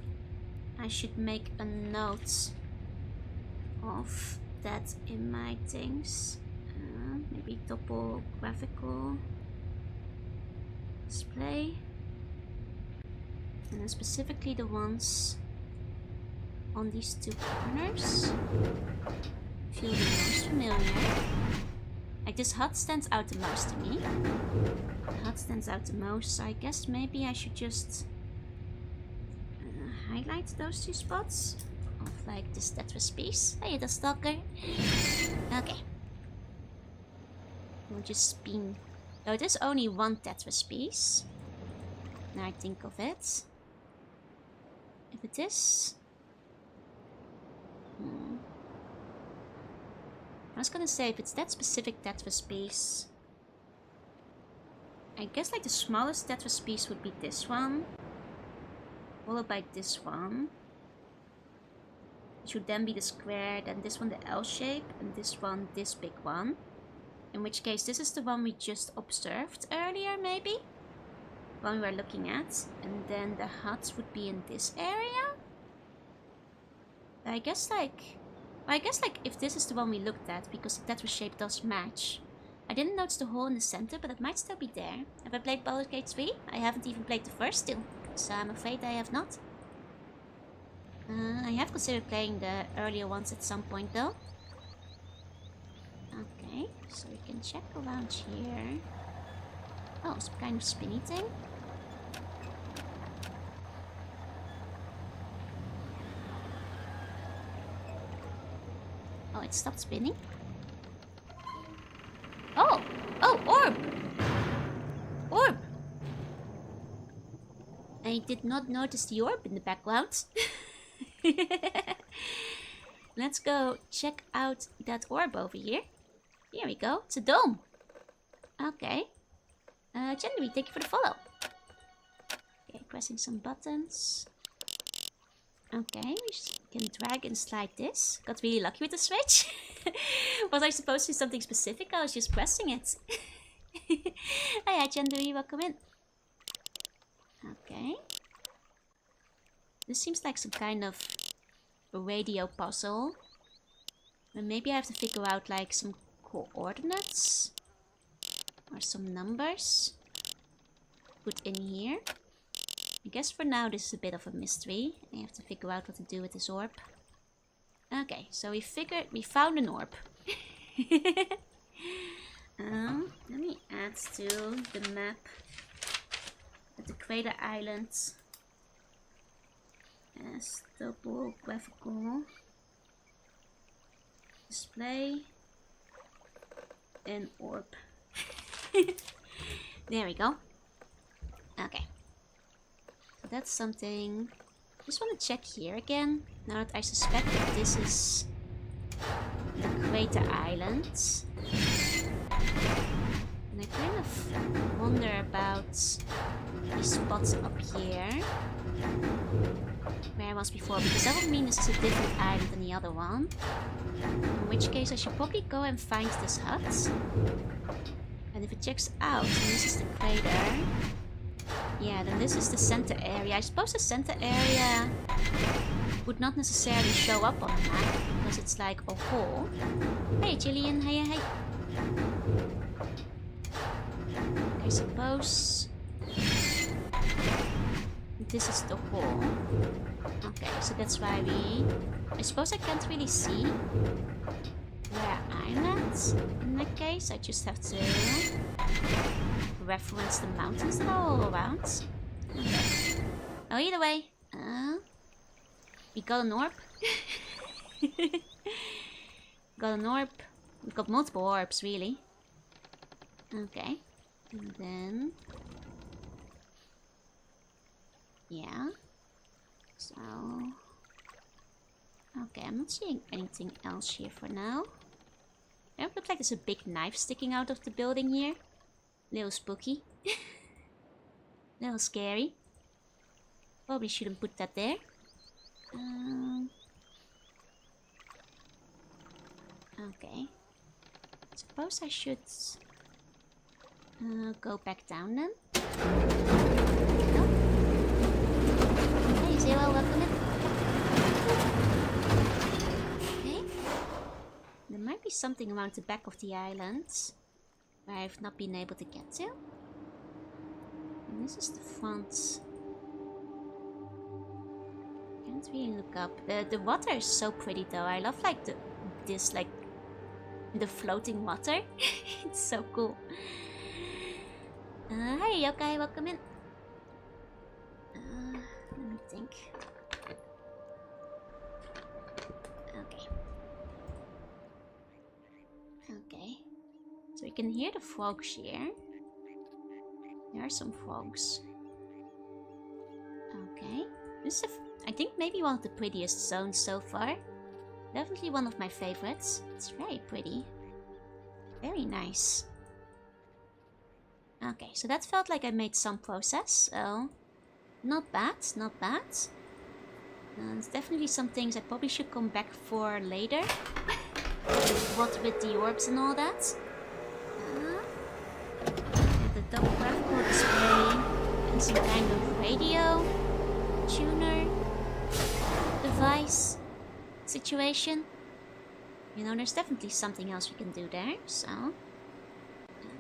I should make a note of that in my things. Maybe topographical display. And then specifically the ones on these 2 corners feel the most familiar. Like this hut stands out the most to me. The hut stands out the most, so I guess maybe I should just highlight those 2 spots of like this Tetris piece. Hey, the stalker. Okay. We'll just spin. Oh, there's only 1 Tetris piece. Now I think of it. If it is... I was gonna say, if it's that specific Tetris piece... I guess like the smallest Tetris piece would be this one. Followed by this one. It should then be the square, then this one the L shape, and this one this big one. In which case this is the one we just observed earlier maybe? One we were looking at. And then the huts would be in this area? I guess like if this is the one we looked at, because the Tetris shape does match. I didn't notice the hole in the center, but it might still be there. Have I played Baldur's Gate 3? I haven't even played the first 2, so I'm afraid I have not. I have considered playing the earlier ones at some point though. Okay, so we can check around here. Oh, some kind of spinny thing. Oh, it stopped spinning. Oh! Oh, orb! Orb! I did not notice the orb in the background. Let's go check out that orb over here. Here we go. It's a dome. Okay. Gently, thank you for the follow. Okay, pressing some buttons. Okay, we can drag and slide this. Got really lucky with the switch. Was I supposed to do something specific? I was just pressing it. Hi, Chandri, welcome in. Okay. This seems like some kind of a radio puzzle. And maybe I have to figure out like some coordinates. Or some numbers. Put in here. I guess for now this is a bit of a mystery. I have to figure out what to do with this orb. Okay, so we found an orb. Let me add to the map at the crater island as topographical display and orb. There we go. Okay. So that's something. Just want to check here again. Now that I suspect that this is the crater island. And I kind of wonder about these spots up here. Where I was before. Because that would mean this is a different island than the other one. In which case I should probably go and find this hut. And if it checks out, and this is the crater. Yeah, then this is the center area. I suppose the center area would not necessarily show up on the map, because it's like a hole. Hey Jillian, hey, hey. I suppose this is the hole. Okay, so that's why I suppose I can't really see where I'm at. In that case, I just have to reference the mountains that are all around. Okay. Oh, either way, we got an orb. Got an orb. We've got multiple orbs, really. Okay. And then... yeah. So... Okay, I'm not seeing anything else here for now. It looks like there's a big knife sticking out of the building here. Little spooky. Little scary. Probably shouldn't put that there. Okay. Suppose I should go back down then. No. Hey Zero, welcome in. Okay. There might be something around the back of the island where I've not been able to get to. And this is the front. Can't really look up. The water is so pretty though. I love like the floating water. It's so cool. Hi Yokai, welcome in. Let me think. Okay. Okay. So we can hear the frogs here. There are some frogs. Okay. This is, I think, maybe one of the prettiest zones so far. Definitely one of my favorites. It's very pretty. Very nice. Okay, so that felt like I made some progress. So, not bad, not bad. There's definitely some things I probably should come back for later. What with the orbs and all that. The double graphical display and some kind of radio tuner device situation. You know, there's definitely something else we can do there, so... And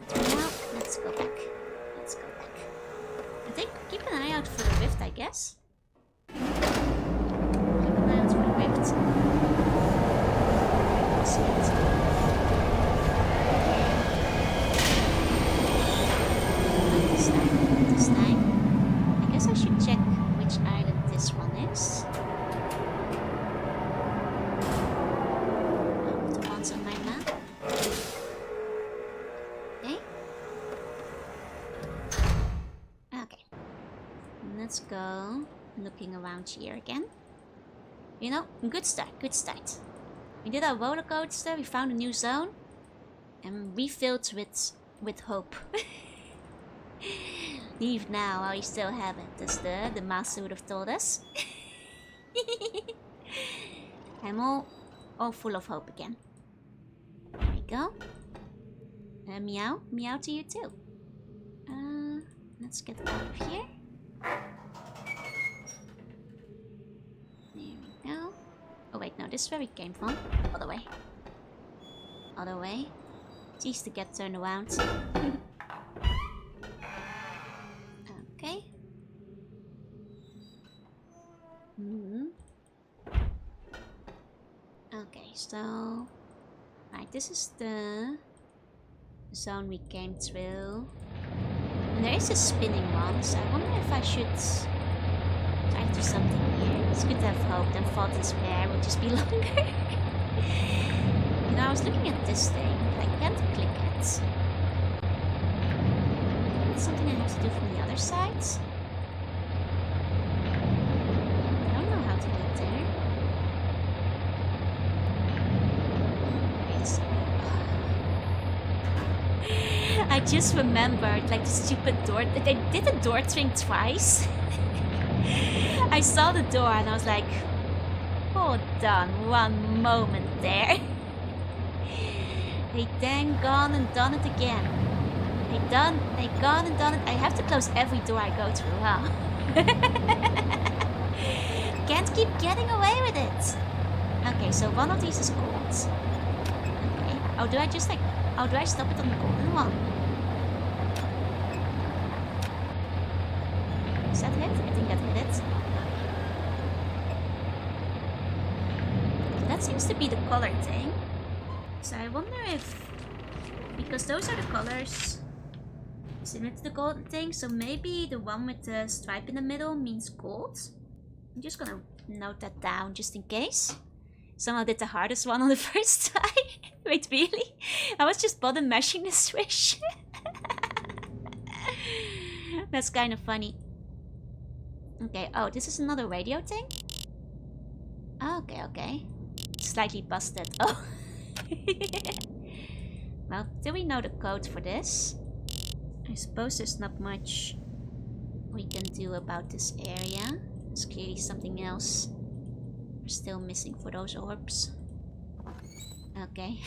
for now, let's go back. Let's go back. I think keep an eye out for the rift, I guess. Keep an eye out for the rift. See it. This time. I guess I should check which island this one is. The ones on my map. Okay. Okay. Let's go looking around here again. You know, good start, good start. We did our roller coaster, we found a new zone, and refilled with hope. Leave now while you still have it, as the master would have told us. I'm all full of hope again. There we go. Meow, meow to you too. Let's get out of here. There we go. Oh wait, no, this is where we came from. Other way. Other way. Jeez, to get turned around. Okay. Okay, so... Right, this is the zone we came through. And there is a spinning one, so I wonder if I should try to do something here. It's good to have hope, then Fault and Spare will just be longer. You know, I was looking at this thing, but I can't click it. It's something I have to do from the other side. I don't know how to get there. I just remembered, like, the stupid door. They did the door thing twice. I saw the door and I was like, hold on one moment there. They then gone and done it again. They gone and done it. I have to close every door I go through, huh? Can't keep getting away with it. Okay, so one of these is gold. Okay. Oh, do I just like... Oh, do I stop it on the golden one? Is that hit? I think that hit it. That seems to be the color thing. So I wonder if... Because those are the colors similar to the golden thing, so maybe the one with the stripe in the middle means gold. I'm just gonna note that down just in case. Somehow did the hardest one on the first try. Wait, really? I was just button mashing the switch. That's kind of funny. Okay, oh, this is another radio thing? Okay, okay. Slightly busted. Oh. Well, do we know the code for this? I suppose there's not much we can do about this area. There's clearly something else we're still missing for those orbs. Okay.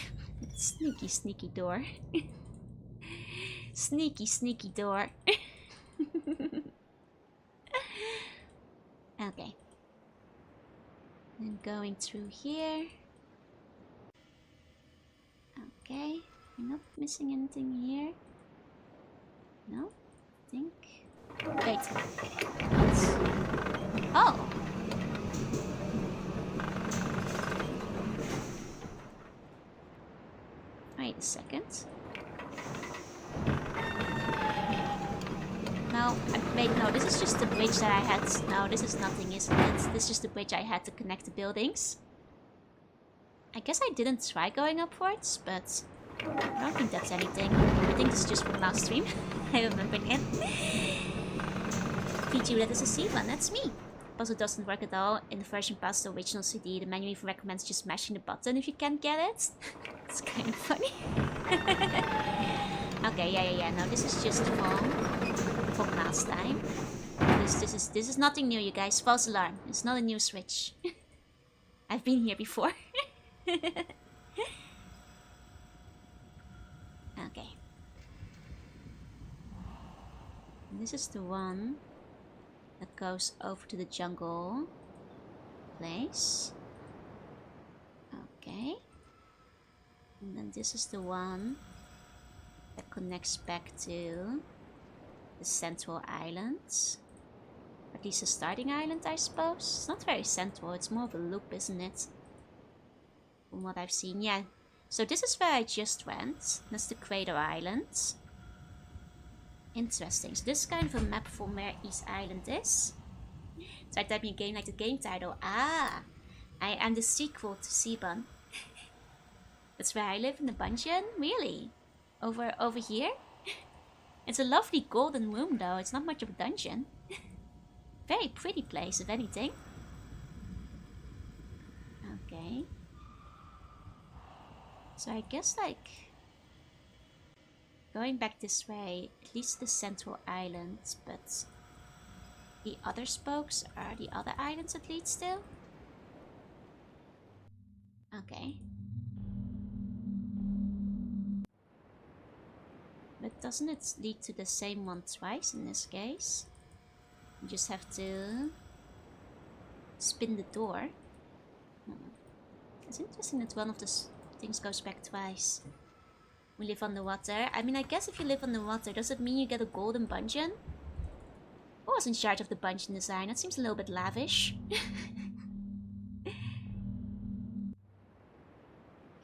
Sneaky, sneaky door. Sneaky, sneaky door. Okay. And going through here. Okay. We're not missing anything here. No? I think. Wait. What? Oh! Wait a second. No, wait, no, this is just the bridge that I had. No, this is nothing, isn't it? This is just the bridge I had to connect the buildings. I guess I didn't try going upwards, but I don't think that's anything. I think this is just from last stream. I remember it. Vtuber, that is a C1, that's me. Puzzle doesn't work at all. In the version past the original CD, the menu even recommends just mashing the button if you can't get it. It's kind of funny. Okay, yeah. No, this is just from last time. This is nothing new, you guys. False alarm. It's not a new switch. I've been here before. Okay. And this is the one that goes over to the jungle place. Okay. And then this is the one that connects back to the central island. Or at least the starting island, I suppose. It's not very central, it's more of a loop, isn't it? From what I've seen, yeah. So this is where I just went. That's the Crater Island. Interesting. So this is kind of a map from where East Island is. So I type in a game like the game title. Ah! I am the sequel to Seaban. That's where I live in the dungeon? Really? Over here? It's a lovely golden room though. It's not much of a dungeon. Very pretty place, if anything. Okay. So I guess like going back this way, at least the central island, but the other spokes are the other islands it leads to? Okay. But doesn't it lead to the same one twice in this case? You just have to spin the door. It's interesting that one of the things goes back twice. We live underwater. I mean, I guess if you live underwater, does it mean you get a golden dungeon? Who was in charge of the dungeon design? That seems a little bit lavish.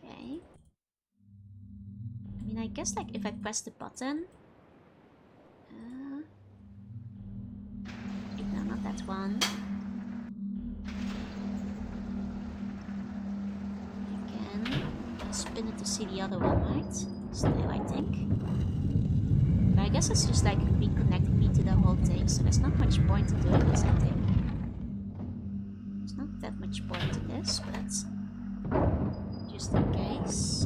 Okay. I mean, I guess like if I press the button... no, not that one. Spin it to see the other one, right? Still, I think. But I guess it's just like reconnecting me to the whole thing, so there's not much point in doing this, I think. There's not that much point to this, but just in case.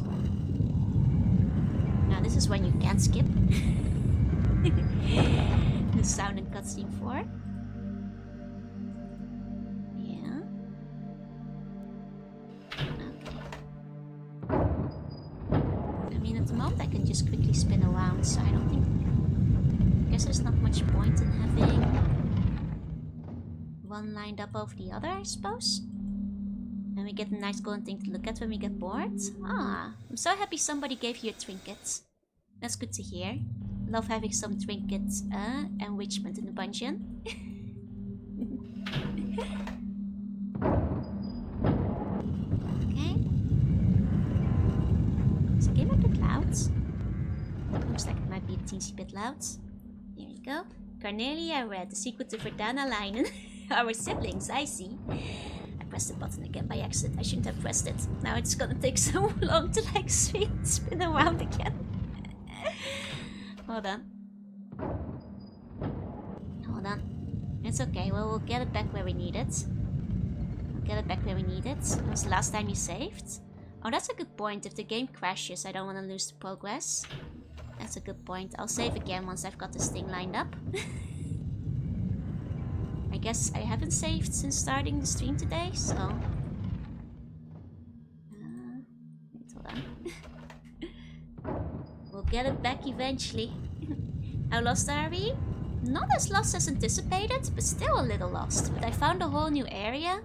Now this is when you can't skip. The sound in cutscene 4. I can just quickly spin around, so I don't think... I guess there's not much point in having one lined up over the other, I suppose. And we get a nice golden thing to look at when we get bored. Ah, I'm so happy somebody gave you a trinket. That's good to hear. Love having some trinkets enrichment in the dungeon. Okay. Is the game a bit loud? Looks like it might be a teensy bit loud. There we go. Cornelia read the sequel to Verdana Leinen. Our siblings, I see. I pressed the button again by accident. I shouldn't have pressed it. Now it's gonna take so long to like spin around again. Hold on. Hold on. It's okay. Well, we'll get it back where we need it. Get it back where we need it. When was the last time you saved? Oh, that's a good point. If the game crashes, I don't want to lose the progress. That's a good point. I'll save again once I've got this thing lined up. I guess I haven't saved since starting the stream today, so... wait, hold on. We'll get it back eventually. How lost are we? Not as lost as anticipated, but still a little lost. But I found a whole new area.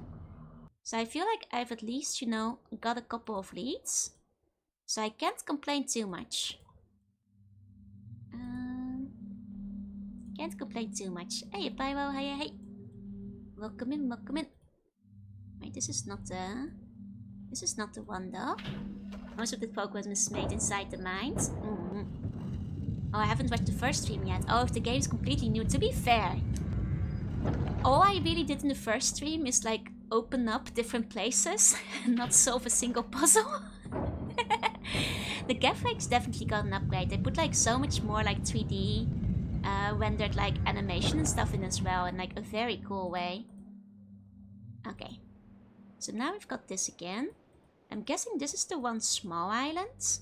So I feel like I've at least, you know, got a couple of leads. So I can't complain too much. Can't complain too much. Hey, Pyro, hey. Welcome in, welcome in. Wait, this is not the one though. Most of the progress is made inside the mines. Oh, I haven't watched the first stream yet. Oh, if the game's completely new. To be fair, all I really did in the first stream is like open up different places and not solve a single puzzle. The graphics definitely got an upgrade. They put like so much more like 3D rendered like animation and stuff in as well, in like a very cool way. Okay, so now we've got this again. I'm guessing this is the one small island,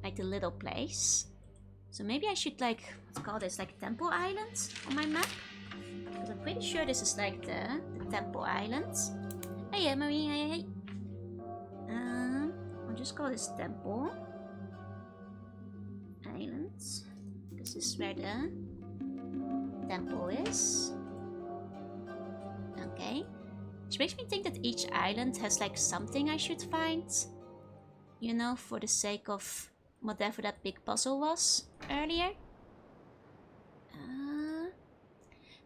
like the little place. So maybe I should like, let's call this like Temple Island on my map. Because I'm pretty sure this is like the Temple Island. Hey, Marie, hey. I'll just call this Temple Island. This is where the temple is. Okay. Which makes me think that each island has like something I should find. You know, for the sake of whatever that big puzzle was earlier.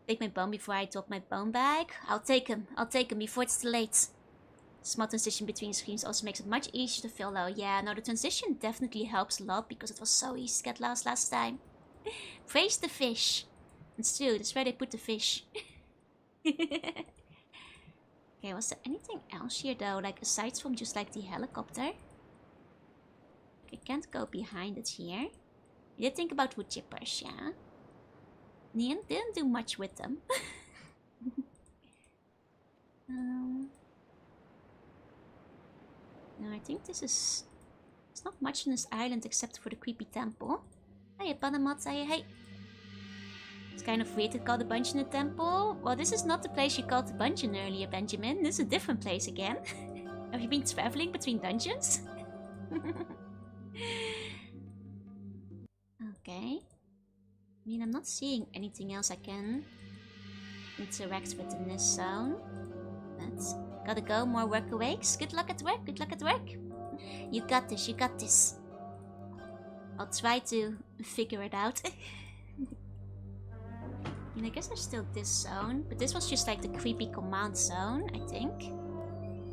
Take my bone before I drop my bone bag. I'll take him before it's too late. Small transition between screens also makes it much easier to follow. Yeah, no, the transition definitely helps a lot because it was so easy to get lost last time. Praise the fish. It's true, that's where they put the fish. Okay, was there anything else here though? Like aside from just like the helicopter? I can't go behind it here. You did think about wood chippers, yeah? Didn't do much with them. No, I think this is... There's not much on this island except for the creepy temple. Hey, Panamot, hey. It's kind of weird to call the dungeon a temple. Well, this is not the place you called the dungeon earlier, Benjamin. This is a different place again. Have you been traveling between dungeons? Okay. I mean, I'm not seeing anything else I can interact with in this zone. But gotta go, more work awakes. Good luck at work, good luck at work. You got this, you got this. I'll try to figure it out. And I guess there's still this zone, but this was just like the creepy command zone, I think.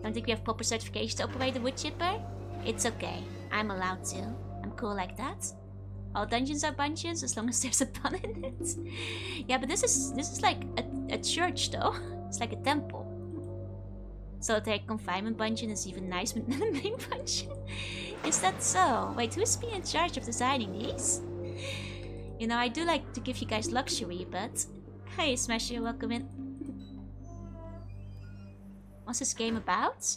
Don't think we have proper certification to operate the wood chipper? It's okay, I'm allowed to. I'm cool like that. All dungeons are bungeons as long as there's a pun in it. Yeah, but this is like a church though. It's like a temple. So their confinement dungeon is even nicer than the main dungeon. Is that so? Wait, who's been in charge of designing these? You know, I do like to give you guys luxury, but... Hey, Smasher, welcome in. What's this game about?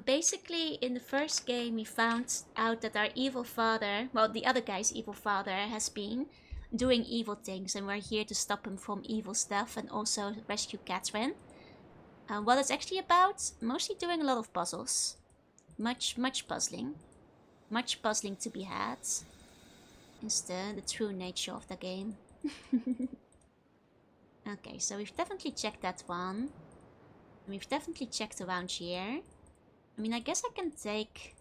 Basically, in the first game, we found out that our evil father... Well, the other guy's evil father has been doing evil things, and we're here to stop him from evil stuff and also rescue Catherine. What it's actually about? Mostly doing a lot of puzzles. Much puzzling. Much puzzling to be had. Is the true nature of the game. Okay, so we've definitely checked that one. We've definitely checked around here. I mean, I guess I can take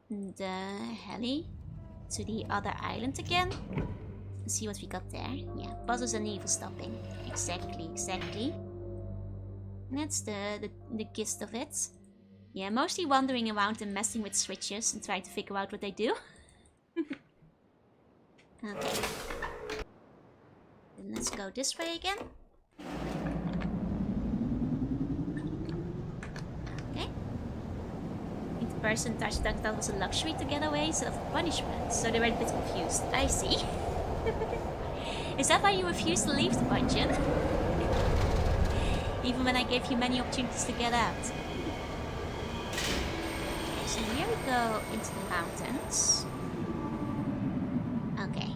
the heli to the other island again. And see what we got there. Yeah, puzzles and evil stopping. Exactly. And that's the gist of it. Yeah, mostly wandering around and messing with switches and trying to figure out what they do. Okay. Then let's go this way again. Okay. I think the person touched that was a luxury to get away instead of a punishment, so they were a bit confused. I see. Is that why you refused to leave the dungeon? Even when I gave you many opportunities to get out. Okay, so here we go into the mountains. Okay,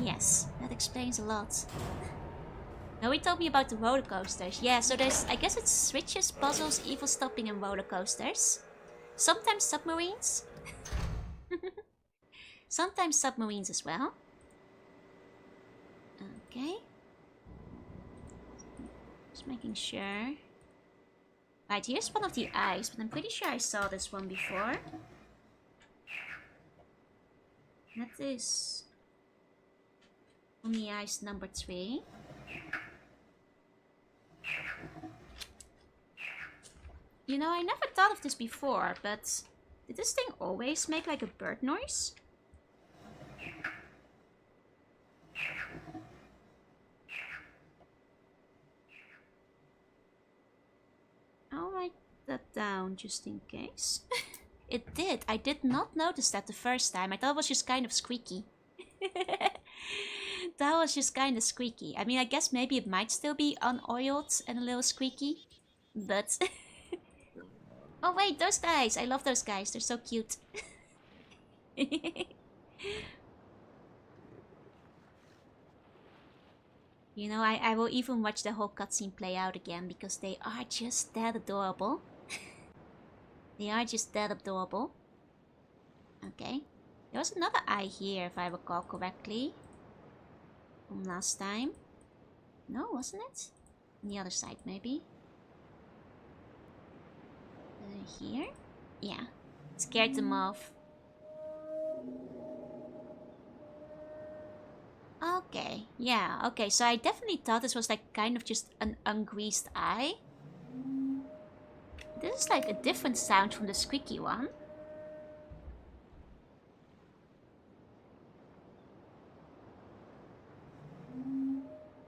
yes, that explains a lot. Now he told me about the roller coasters. Yeah, so there's, I guess it's switches, puzzles, evil stopping, and roller coasters. Sometimes submarines. Sometimes submarines as well. Okay. Just making sure. Right, here's one of the eyes, but I'm pretty sure I saw this one before. That is on the eyes number 3. You know, I never thought of this before, but did this thing always make like a bird noise? I'll write that down just in case. It did. I did not notice that the first time. I thought it was just kind of squeaky. That was just kind of squeaky. I mean, I guess maybe it might still be unoiled and a little squeaky. But... oh wait, those guys! I love those guys. They're so cute. You know, I will even watch the whole cutscene play out again because they are just that adorable. They are just that adorable. Okay. There was another eye here, if I recall correctly. From last time. No, wasn't it? On the other side, maybe. Here? Yeah. Scared them off. Okay, yeah, okay. So I definitely thought this was like kind of just an ungreased eye. This is like a different sound from the squeaky one.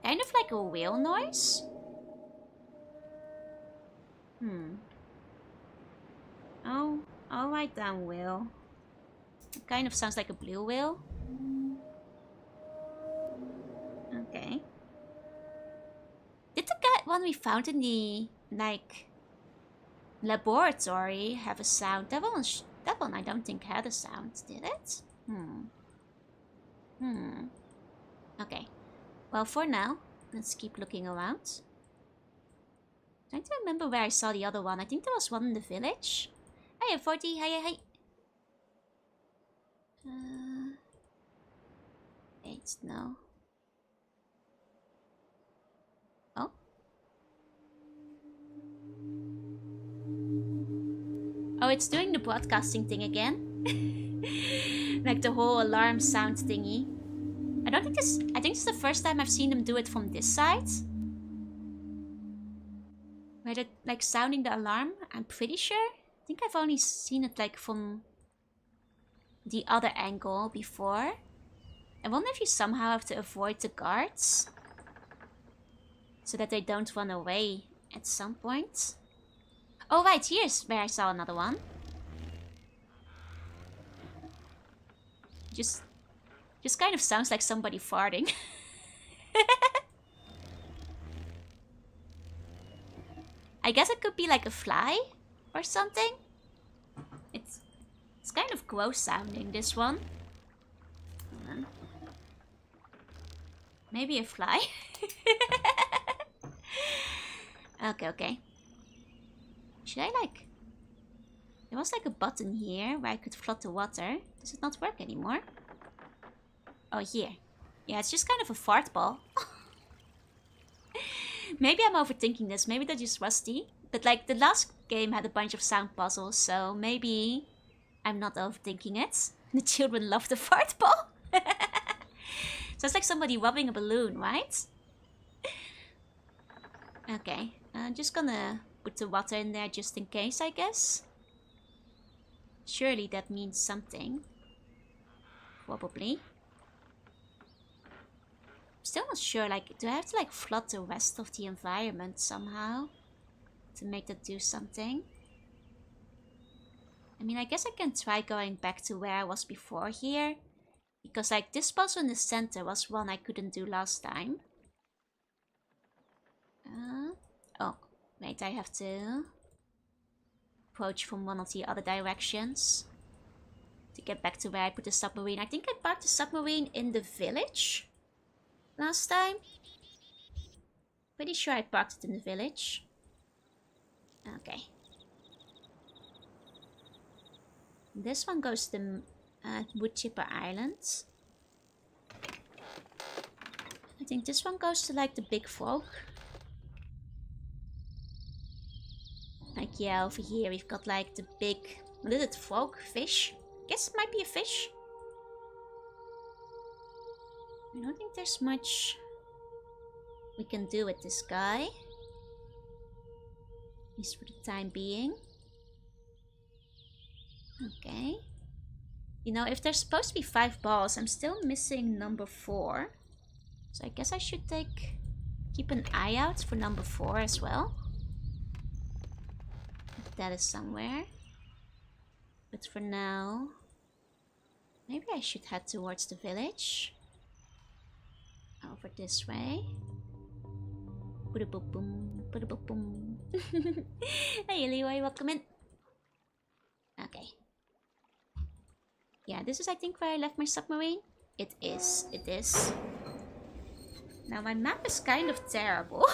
Kind of like a whale noise. Oh, I'll write down whale. It kind of sounds like a blue whale. Okay. Did the one we found in the, like, laboratory have a sound? That one I don't think had a sound, did it? Okay. Well, for now, let's keep looking around. Trying to remember where I saw the other one. I think there was one in the village. Hiya, 40. Hiya. Wait, no. Oh? Oh, it's doing the broadcasting thing again. Like the whole alarm sound thingy. I think this is the first time I've seen them do it from this side. Where they're like sounding the alarm, I'm pretty sure. I think I've only seen it like from the other angle before. I wonder if you somehow have to avoid the guards. So that they don't run away at some point. Oh right, here's where I saw another one. Just kind of sounds like somebody farting. I guess it could be like a fly or something. It's kind of gross sounding, this one. Maybe a fly? Okay. Should I like... There was like a button here where I could flood the water. Does it not work anymore? Oh, here. Yeah, it's just kind of a fart ball. Maybe I'm overthinking this. Maybe they're just rusty. But like the last game had a bunch of sound puzzles, so maybe I'm not overthinking it. The children love the fart ball. So it's like somebody rubbing a balloon, right? Okay, I'm just gonna put the water in there just in case, I guess. Surely that means something. Probably. Still not sure, like, do I have to like flood the rest of the environment somehow to make that do something? I mean, I guess I can try going back to where I was before here, because like this puzzle in the center was one I couldn't do last time. Oh, Wait, I have to approach from one of the other directions to get back to where I put the submarine. I think I parked the submarine in the village last time. Pretty sure I parked it in the village. Okay. This one goes to the Wood Chipper Island. I think this one goes to like the big frog. Like, yeah, over here we've got like the big little frog fish. Guess it might be a fish. I don't think there's much we can do with this guy. At least for the time being. Okay. You know, if there's supposed to be 5 balls, I'm still missing number 4. So I guess I should keep an eye out for number 4 as well. If that is somewhere. But for now, maybe I should head towards the village. Over this way. Boom, boom. Hey Leroy, welcome in. Okay. Yeah, this is I think where I left my submarine. It is. Now my map is kind of terrible.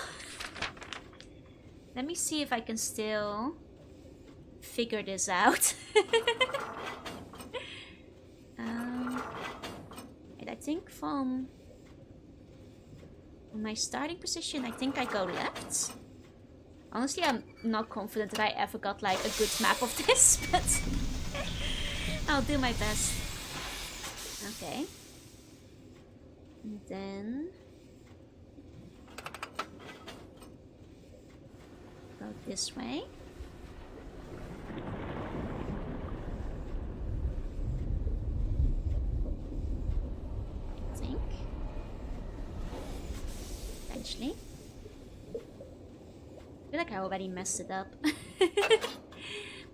Let me see if I can still figure this out. And I think from my starting position, I think I go left. Honestly, I'm not confident that I ever got like a good map of this, but I'll do my best. Okay. And then go this way. I think. Eventually. I feel like I already messed it up.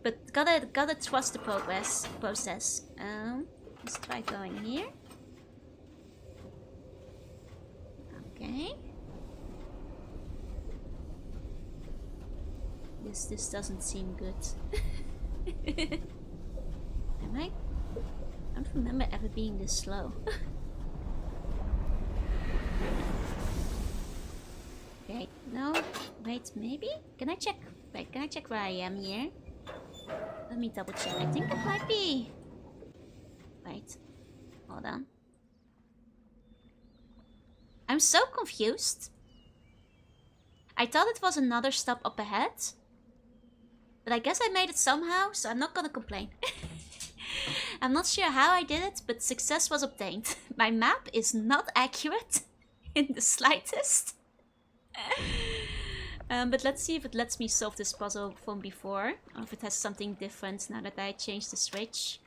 But gotta trust the process. Let's try going here. Okay. This doesn't seem good. Am I? I don't remember ever being this slow. Okay, no, wait, maybe? Can I check? Wait, can I check where I am here? Let me double check. I think it might be. Wait, hold on. I'm so confused. I thought it was another stop up ahead. But I guess I made it somehow, so I'm not gonna complain. I'm not sure how I did it, but success was obtained. My map is not accurate in the slightest. But let's see if it lets me solve this puzzle from before, or if it has something different now that I changed the switch.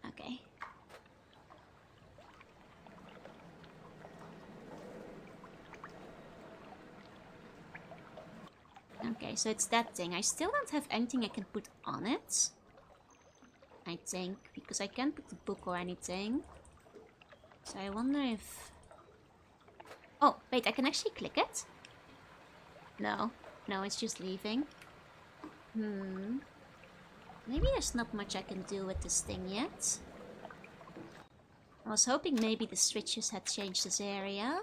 Okay. Okay, so it's that thing. I still don't have anything I can put on it. I think, because I can't put the book or anything. So I wonder if... Oh, wait, I can actually click it? No, it's just leaving. Maybe there's not much I can do with this thing yet. I was hoping maybe the switches had changed this area.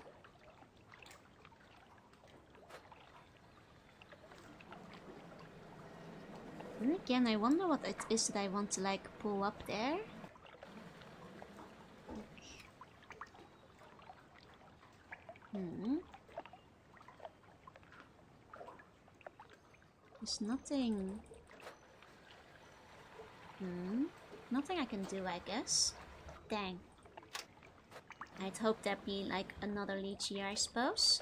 And again, I wonder what it is that I want to like pull up there. There's nothing... Nothing I can do, I guess. Dang. I'd hope there'd be like another leech here, I suppose.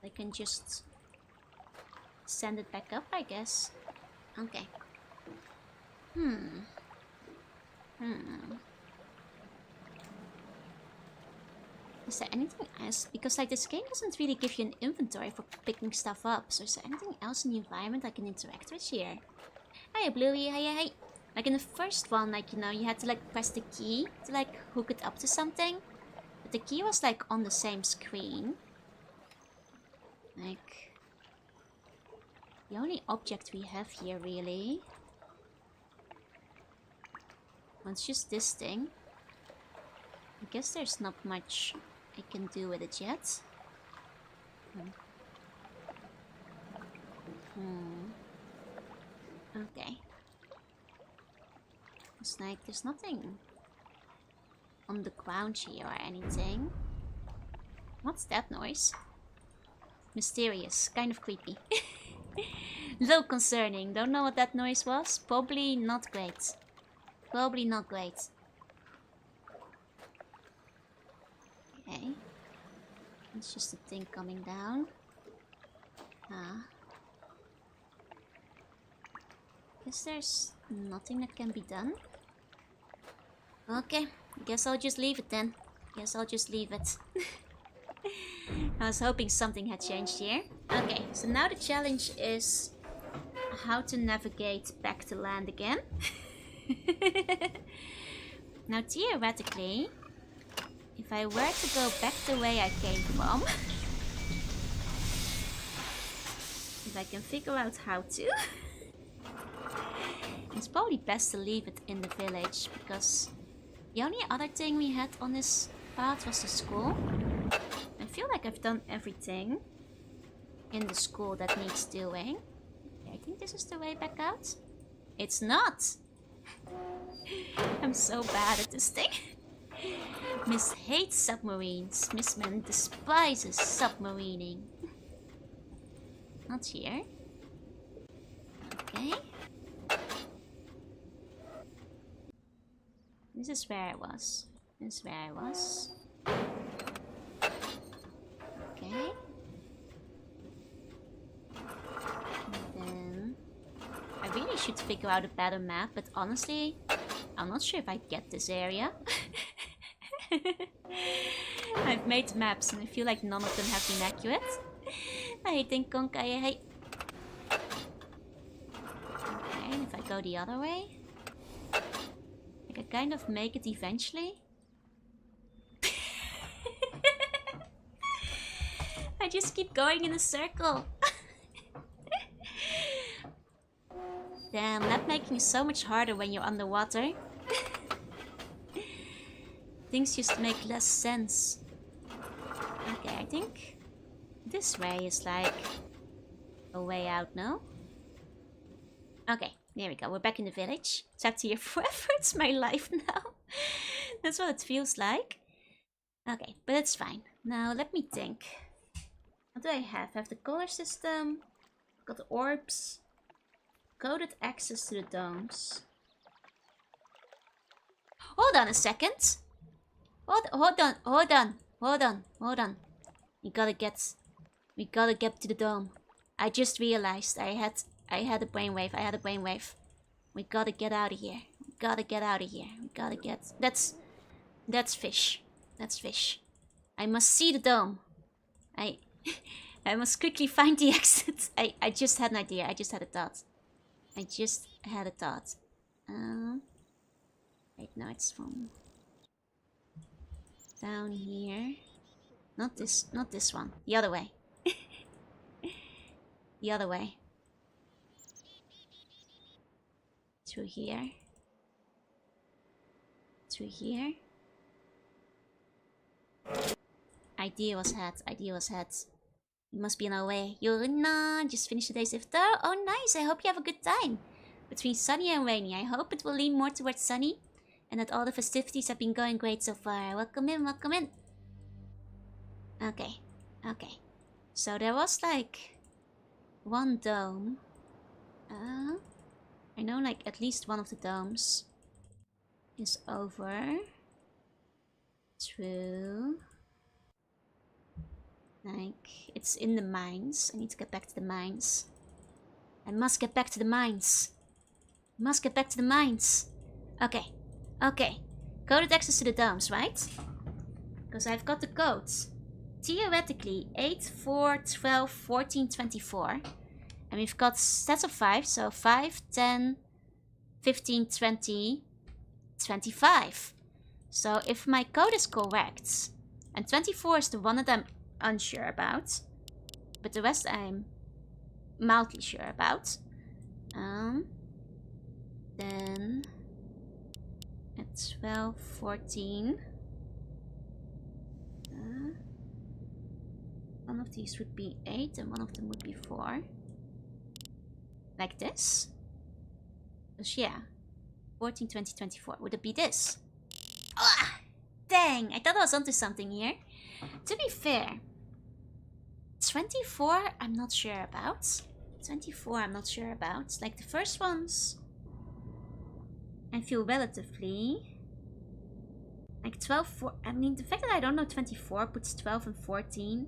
I can just send it back up, I guess. Okay. Is there anything else? Because like this game doesn't really give you an inventory for picking stuff up. So is there anything else in the environment I can interact with here? Hi Bluey, hi. Like in the first one, like, you know, you had to like press the key to like hook it up to something. But the key was like on the same screen. Like, the only object we have here, really. Well, it's just this thing. I guess there's not much I can do with it yet. Okay. It's like there's nothing on the ground here or anything. What's that noise? Mysterious, kind of creepy. Low concerning. Don't know what that noise was. Probably not great. Probably not great. Okay. It's just a thing coming down. Guess there's nothing that can be done. Okay, guess I'll just leave it then. Guess I'll just leave it. I was hoping something had changed here. Okay, so now the challenge is how to navigate back to land again. Now theoretically, if I were to go back the way I came from, if I can figure out how to, it's probably best to leave it in the village, because the only other thing we had on this path was the school. I feel like I've done everything in the school that needs doing. I think this is the way back out. It's not! I'm so bad at this thing. Myst hates submarines. Mystman despises submarining. Not here. Okay. This is where I was. This is where I was. Okay. And then I really should figure out a better map, but honestly, I'm not sure if I get this area. I've made maps and I feel like none of them have been accurate. I think Konkai. Okay, and if I go the other way, I can kind of make it eventually. I just keep going in a circle. Damn, map making is so much harder when you're underwater. Things just make less sense. Okay, I think this way is like a way out now. Okay, there we go. We're back in the village. Trapped here forever. It's my life now. That's what it feels like. Okay, but it's fine. Now let me think. What do I have? I have the color system. Got the orbs. Coded access to the domes. Hold on a second. Hold on. We gotta get to the dome. I just realized I had a brainwave. We gotta get out of here. That's fish. I must see the dome. I must quickly find the exit. I just had an idea. I just had a thought. Wait, no, it's from down here. Not this one. The other way. The other way. Through here. Idea was had. You must be on our way. Yorina, just finished today's iftar. Oh, nice. I hope you have a good time. Between sunny and rainy, I hope it will lean more towards sunny, and that all the festivities have been going great so far. Welcome in. Okay. So there was like one dome. I know like at least one of the domes is over. True. Like, it's in the mines. I need to get back to the mines. I must get back to the mines. Okay. Coded access to the domes, right? Because I've got the codes. Theoretically, 8, 4, 12, 14, 24. And we've got sets of 5. So 5, 10, 15, 20, 25. So if my code is correct, and 24 is the one that I'm unsure about, but the rest I'm mildly sure about. Then at 12, 14. One of these would be 8 and one of them would be 4. Like this. So yeah. 14, 20, 24. Would it be this? Ah! Dang! I thought I was onto something here. To be fair, 24 I'm not sure about. 24 I'm not sure about. Like the first ones, I feel relatively... Like 12, 4... I mean, the fact that I don't know 24 puts 12 and 14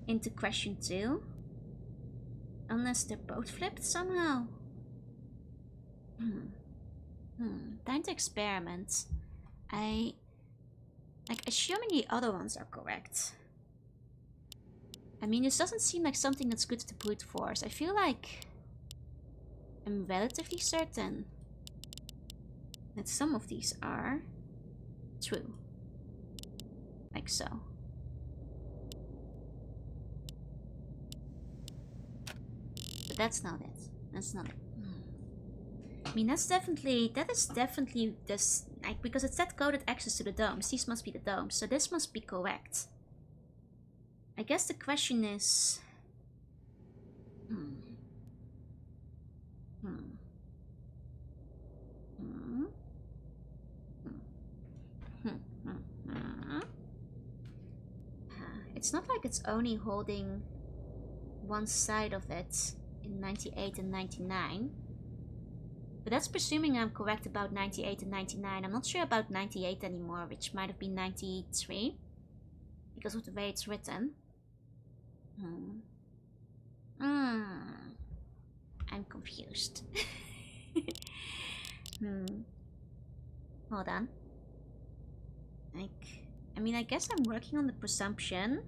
into question 2. Unless they're both flipped somehow. Time to experiment. Assuming the other ones are correct. I mean, this doesn't seem like something that's good to brute force. I feel like I'm relatively certain that some of these are true. Like so. But that's not it. That's not it. I mean, that is definitely this, like, because it said coded access to the domes. These must be the domes, so this must be correct. I guess the question is... It's not like it's only holding one side of it in 98 and 99. But that's presuming I'm correct about 98 and 99. I'm not sure about 98 anymore, which might have been 93. Because of the way it's written. I'm confused. Hold on. I mean, I guess I'm working on the presumption.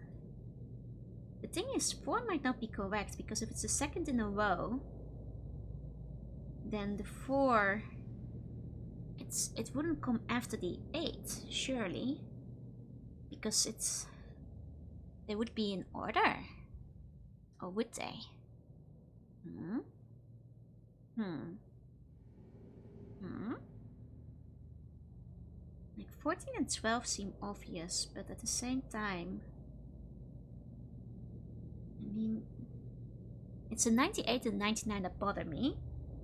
The thing is, 4 might not be correct, because if it's the second in a row, then the 4, it wouldn't come after the 8, surely. Because they would be in order. Or would they? Like 14 and 12 seem obvious, but at the same time, I mean, it's a 98 and 99 that bother me.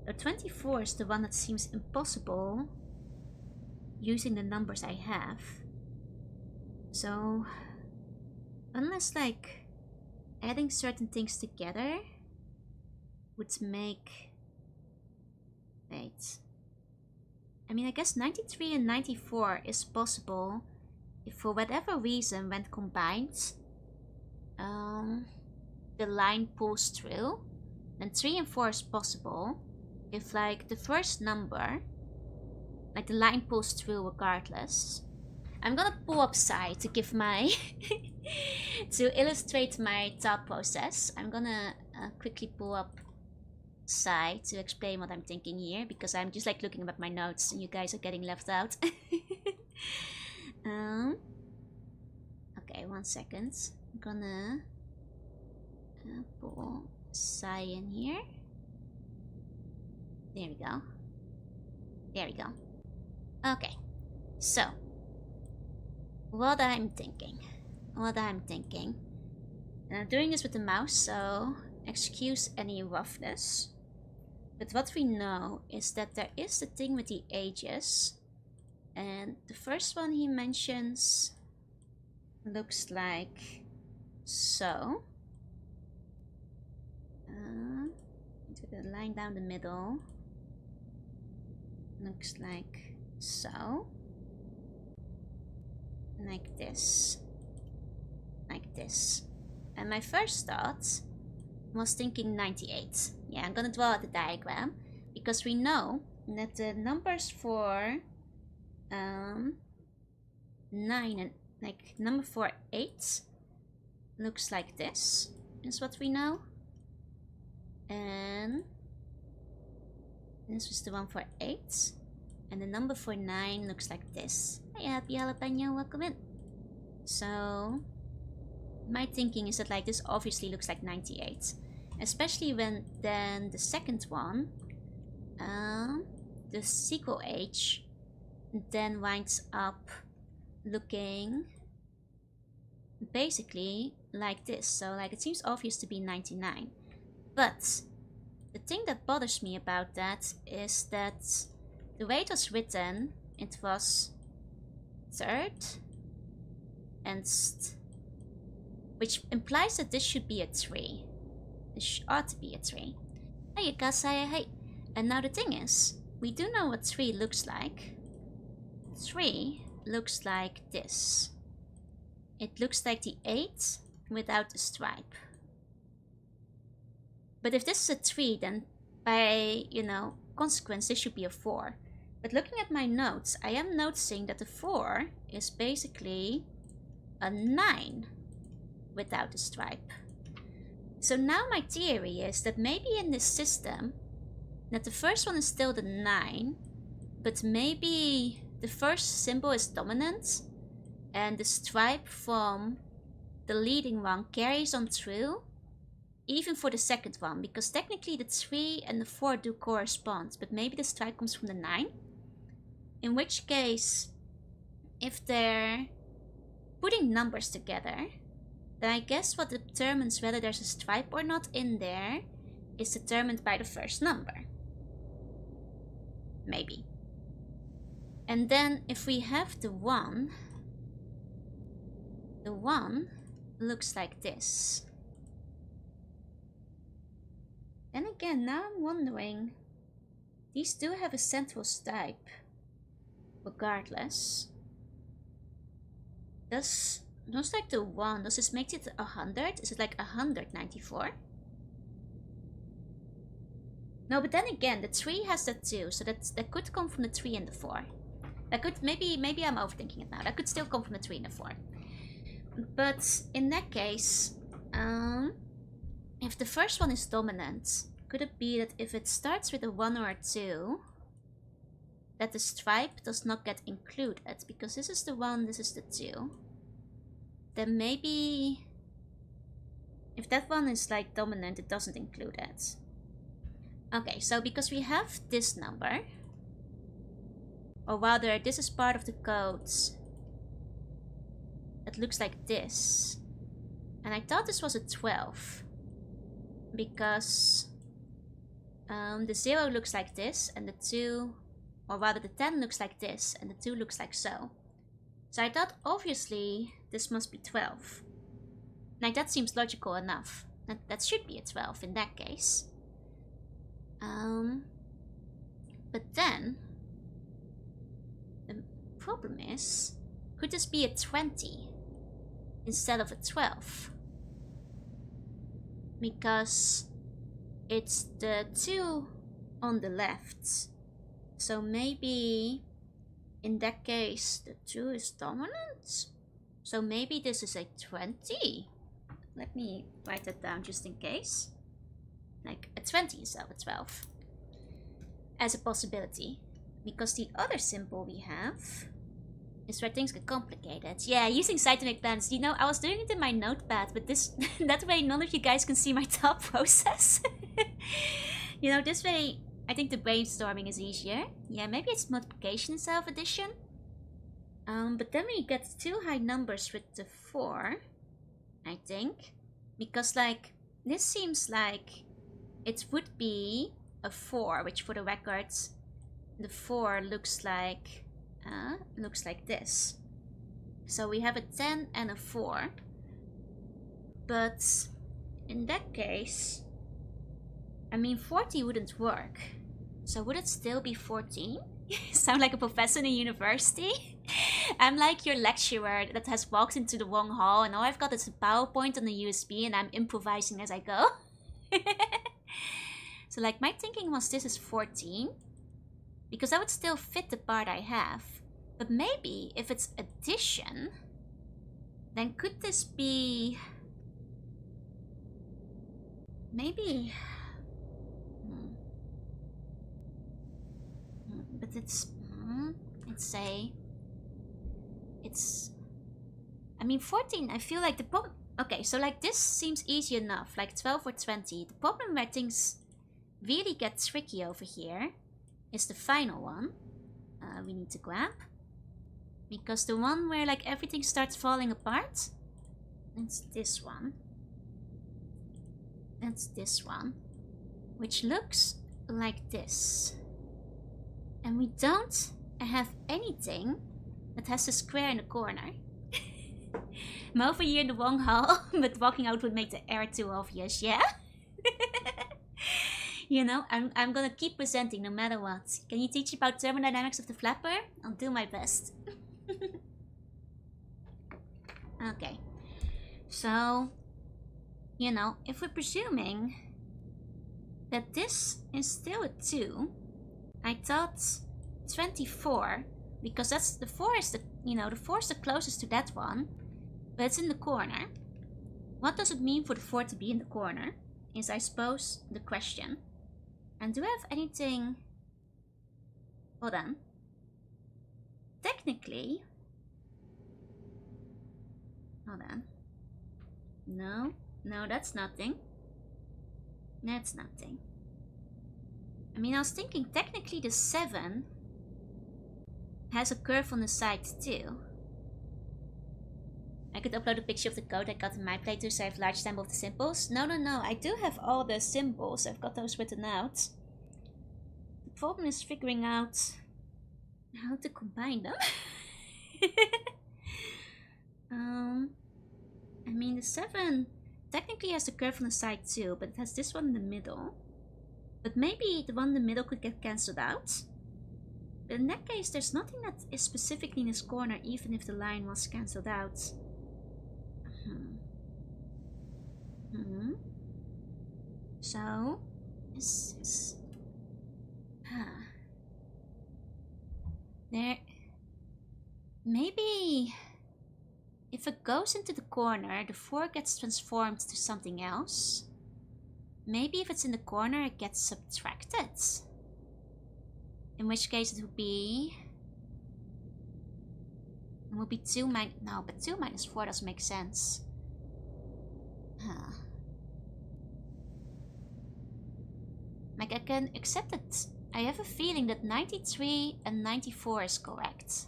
The 24 is the one that seems impossible using the numbers I have. So, unless like adding certain things together would make... Wait. I mean, I guess 93 and 94 is possible if for whatever reason when combined the line pulls through. Then 3 and 4 is possible if like the first number, like the line pulls through regardless. I'm gonna pull up Psi to give my to illustrate my thought process. I'm gonna quickly pull up Psi to explain what I'm thinking here, because I'm just like looking at my notes and you guys are getting left out. Okay, 1 second. I'm gonna pull Psi in here. There we go. There we go. Okay, so what I'm thinking. And I'm doing this with the mouse, so excuse any roughness. But what we know is that there is the thing with the ages. And the first one he mentions looks like so. With a line down the middle. Looks like so. Like this. Like this. And my first thought was thinking 98. Yeah, I'm gonna draw the diagram, because we know that the numbers for 9 and like number 4, 8 looks like this, is what we know. And this was the one for 8. And the number for 9 looks like this. Hey, Happy Jalapeno, welcome in. So, my thinking is that like this obviously looks like 98. Especially when then the second one, the sequel age, then winds up looking basically like this. So like it seems obvious to be 99. But the thing that bothers me about that is that the way it was written, it was third and which implies that this should be a 3. This ought to be a 3. Hey, Kasaya, hey. And now the thing is, we do know what 3 looks like. 3 looks like this. It looks like the 8 without the stripe. But if this is a 3, then by, consequence, this should be a 4. But looking at my notes, I am noticing that the 4 is basically a 9 without the stripe. So now my theory is that maybe in this system, that the first one is still the 9, but maybe the first symbol is dominant, and the stripe from the leading one carries on through, even for the second one, because technically the 3 and the 4 do correspond, but maybe the stripe comes from the 9. In which case, if they're putting numbers together, then I guess what determines whether there's a stripe or not in there is determined by the first number. Maybe. And then if we have the 1 looks like this. Then again, now I'm wondering, these do have a central stripe, regardless. Looks like the 1, does this make it 100? Is it like 194? No, but then again, the 3 has that too, so that could come from the 3 and the 4. That could, maybe I'm overthinking it now, that could still come from the 3 and the 4. But in that case, if the first one is dominant, could it be that if it starts with a 1 or a 2, that the stripe does not get included? Because this is the 1, this is the 2. Then maybe if that one is like dominant, it doesn't include it. Okay, so because we have this number, or rather this is part of the codes that looks like this, and I thought this was a 12 because the 0 looks like this and the 2, or rather the 10 looks like this and the 2 looks like so. So I thought obviously this must be 12. Like that seems logical enough. That should be a 12 in that case. But then the problem is, could this be a 20 instead of a 12? Because it's the 2 on the left. So maybe in that case the 2 is dominant. So maybe this is a 20. Let me write that down just in case. Like a 20 instead of a 12. As a possibility. Because the other symbol we have is where things get complicated. Yeah, using site to make plans. You know, I was doing it in my notepad, but this that way none of you guys can see my thought process. You know, this way I think the brainstorming is easier. Yeah, maybe it's multiplication instead of addition. But then we get 2 high numbers with the 4, I think. Because like, this seems like it would be a 4, which for the records, the 4 looks like this. So we have a 10 and a 4. But in that case, I mean 40 wouldn't work. So would it still be 14? Sound like a professor in a university? I'm like your lecturer that has walked into the wrong hall and all I've got is a PowerPoint on the USB and I'm improvising as I go. So like my thinking was this is 14. Because that would still fit the part I have. But maybe if it's addition, then could this be... Maybe... But it's... Let's say... It's... I mean 14, I feel like the problem... Okay, so like this seems easy enough, like 12 or 20. The problem where things really get tricky over here is the final one. We need to grab. Because the one where like everything starts falling apart, it's this one. That's this one. Which looks like this. And we don't have anything that has a square in the corner. I'm over here in the wrong hall, but walking out would make the air too obvious, yeah? You know, I'm gonna keep presenting no matter what. Can you teach about thermodynamics of the flapper? I'll do my best. Okay. So, you know, if we're presuming that this is still a 2, I thought 24, because that's the 4 is the, you know, the 4 is the closest to that one, but it's in the corner. What does it mean for the 4 to be in the corner is, I suppose, the question. And do I have anything... Hold on. Technically... Hold on. No, that's nothing. That's nothing. I mean, I was thinking technically the 7 has a curve on the side too. I could upload a picture of the code I got in my playthrough, so I have large sample of the symbols. No, I do have all the symbols. I've got those written out. The problem is figuring out how to combine them. I mean, the 7 technically has a curve on the side too, but it has this one in the middle. But maybe the one in the middle could get cancelled out. But in that case, there's nothing that is specifically in this corner, even if the line was cancelled out. So, this is... There... Maybe... If it goes into the corner, the 4 gets transformed to something else. Maybe if it's in the corner, it gets subtracted. In which case it would be... It would be 2 minus... No, but 2 minus 4 doesn't make sense. Like, I can accept it. I have a feeling that 93 and 94 is correct.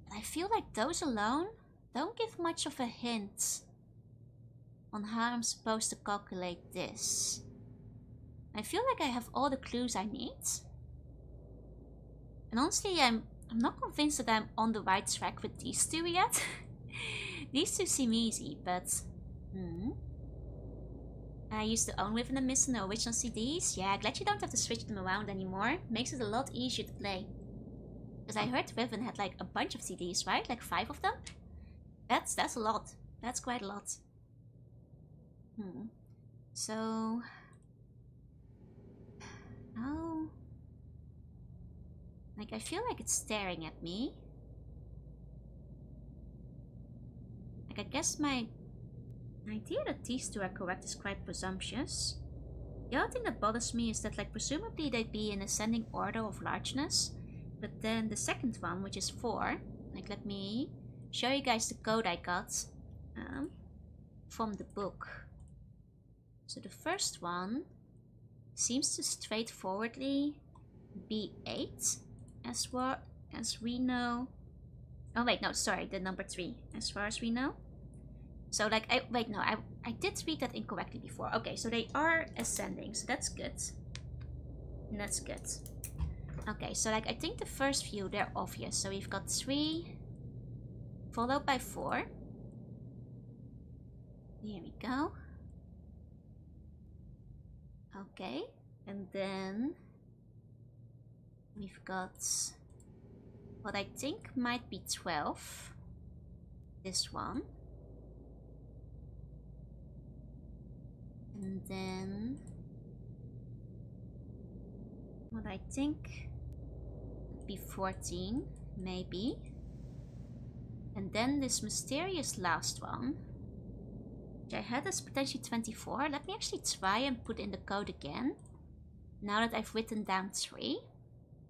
But I feel like those alone don't give much of a hint on how I'm supposed to calculate this. I feel like I have all the clues I need. And honestly, I'm not convinced that I'm on the right track with these two yet. These two seem easy, but... I used to own Riven and Myst in the original CDs. Yeah, glad you don't have to switch them around anymore. Makes it a lot easier to play. Because I heard Riven had like a bunch of CDs, right? Like 5 of them? That's a lot. That's quite a lot. So... Oh... Like, I feel like it's staring at me. Like, I guess my idea that these two are correct is quite presumptuous. The other thing that bothers me is that, like, presumably they'd be in ascending order of largeness. But then the second one, which is 4, like, let me show you guys the code I got from the book. So the first one seems to straightforwardly be 8, as far as we know. Oh wait, no, sorry, the number 3, as far as we know. So like, I did read that incorrectly before. Okay, so they are ascending, so that's good. That's good. Okay, so like, I think the first few, they're obvious. So we've got 3, followed by 4. Here we go. Okay, and then we've got what I think might be 12. This one. And then what I think would be 14, maybe. And then this mysterious last one, which I had as potentially 24. Let me actually try and put in the code again, now that I've written down 3.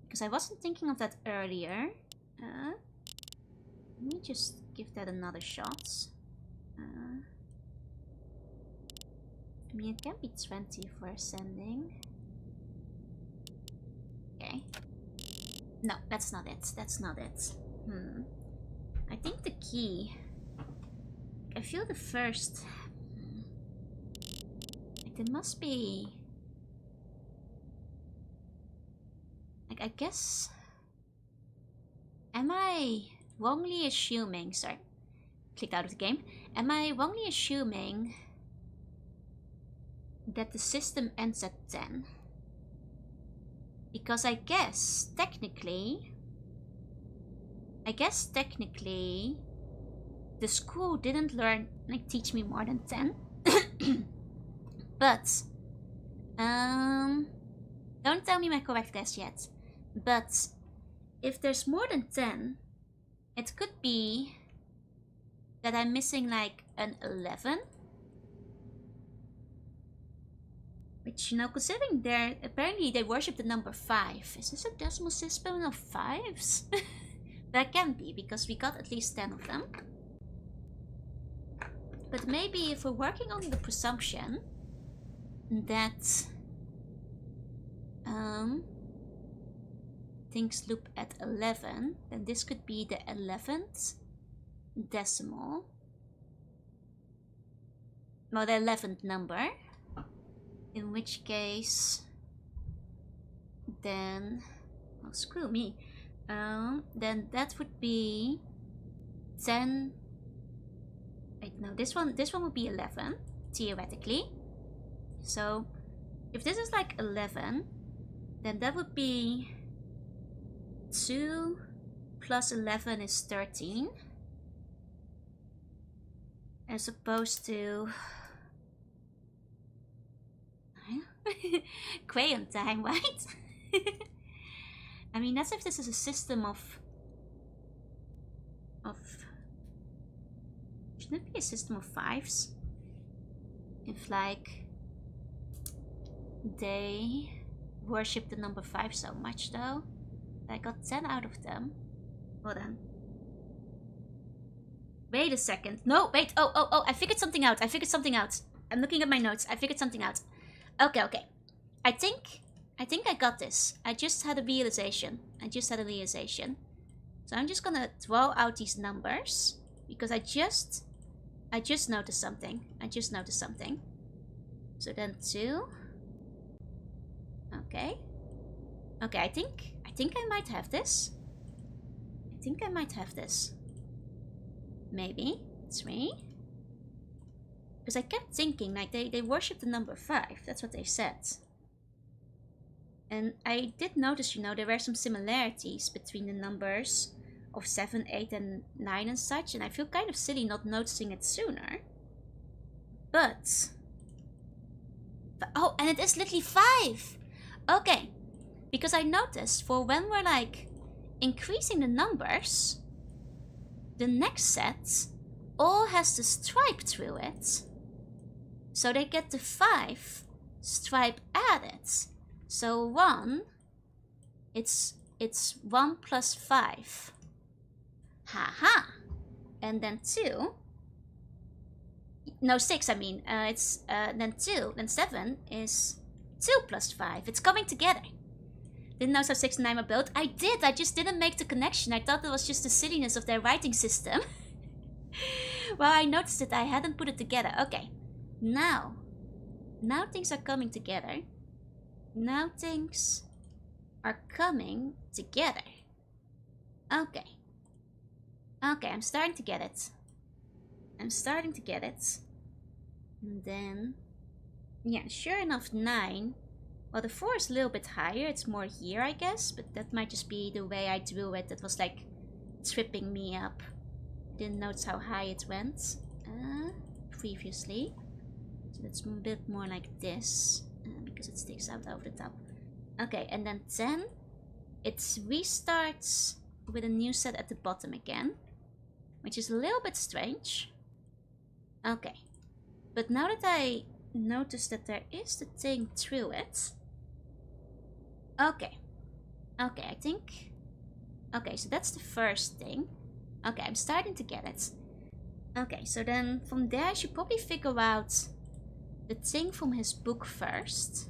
Because I wasn't thinking of that earlier. Let me just give that another shot. I mean, it can be 20 for ascending. Okay. No, that's not it. That's not it. I think the key... I feel the first... Like, there must be... Like, I guess... Am I wrongly assuming... Sorry. Clicked out of the game. Am I wrongly assuming... that the system ends at 10? Because I guess, technically... the school didn't teach me more than 10. But, don't tell me my correct guess yet. But, if there's more than 10, it could be that I'm missing like an 11. Which, you know, considering apparently they worship the number 5. Is this a decimal system of 5s? That can be, because we got at least 10 of them. But maybe if we're working on the presumption that things loop at 11, then this could be the 11th decimal. Well, the 11th number. In which case, then, oh, screw me. Then that would be 10. Wait, no, this one would be 11, theoretically. So, if this is like 11, then that would be 2 plus 11 is 13. As opposed to... Crayon time, right? I mean, that's if this is a system of... Shouldn't it be a system of 5s? If, like, they worship the number 5 so much, though. I got 10 out of them. Hold on. Wait a second. No, wait. Oh, I figured something out. I'm looking at my notes. I figured something out. Okay. I think I got this. I just had a realization. So I'm just gonna draw out these numbers because I just noticed something. So then 2. Okay, I think I might have this. Maybe 3. Because I kept thinking, like, they worship the number 5. That's what they said. And I did notice, you know, there were some similarities between the numbers of 7, 8, and 9 and such. And I feel kind of silly not noticing it sooner. But... Oh, and it is literally 5! Okay. Because I noticed, for when we're, like, increasing the numbers, the next set all has the stripe through it. So they get the 5 stripe added. So 1, it's 1 plus 5. Haha. And then 2. No, 6, I mean. It's then 2. Then 7 is 2 plus 5. It's coming together. Didn't know how 6 and 9 were built. I did. I just didn't make the connection. I thought it was just the silliness of their writing system. Well, I noticed it. I hadn't put it together. Okay. Now things are coming together. Okay. I'm starting to get it. And then, yeah, sure enough, 9. Well, the 4 is a little bit higher. It's more here, I guess. But that might just be the way I drew it. That was like tripping me up. Didn't notice how high it went previously. So that's a bit more like this. Because it sticks out over the top. Okay, and then 10. It restarts with a new set at the bottom again. Which is a little bit strange. Okay. But now that I notice that there is the thing through it. Okay, I think... Okay, so that's the first thing. Okay, I'm starting to get it. Okay, so then from there I should probably figure out the thing from his book first.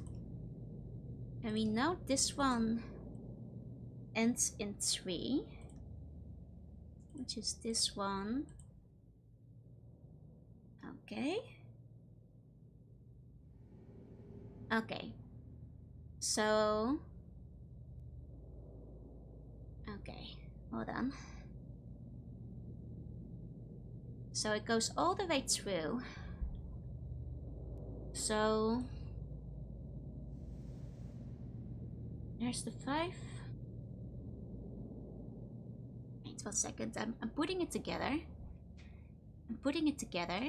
And we know this one ends in 3, which is this one. Okay. Okay. So... Okay, hold on. So it goes all the way through. So... There's the 5. Wait 1 second, I'm putting it together. I'm putting it together.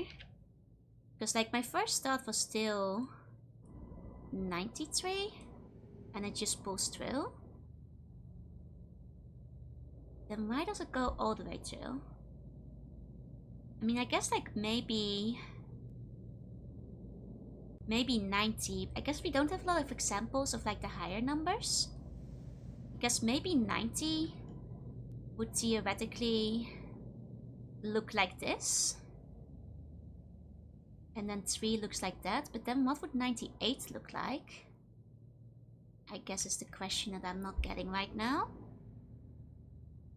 Because like my first thought was still 93. And it just pulls through. Then why does it go all the way through? I mean, I guess like maybe 90. I guess we don't have a lot of examples of like the higher numbers. I guess maybe 90 would theoretically look like this. And then 3 looks like that. But then what would 98 look like? I guess is the question that I'm not getting right now.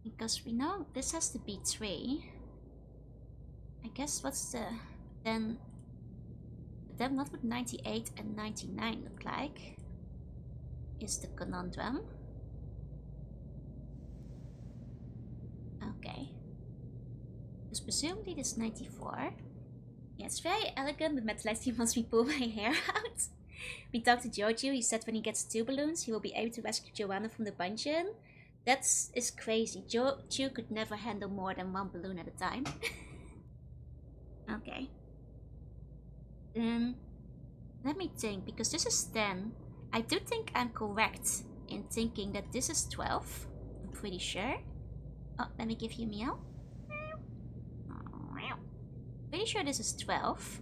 Because we know this has to be 3. I guess what's the... Then what would 98 and 99 look like? Is the conundrum. Okay. Because presumably this is 94. Yeah, it's very elegant, but Metalesti wants me pull my hair out. We talked to Jojo, he said when he gets 2 balloons, he will be able to rescue Joanna from the dungeon. That's crazy. Joe could never handle more than 1 balloon at a time. Okay. Then, let me think, because this is 10. I do think I'm correct in thinking that this is 12. I'm pretty sure. Oh, let me give you a meow. Pretty sure this is 12.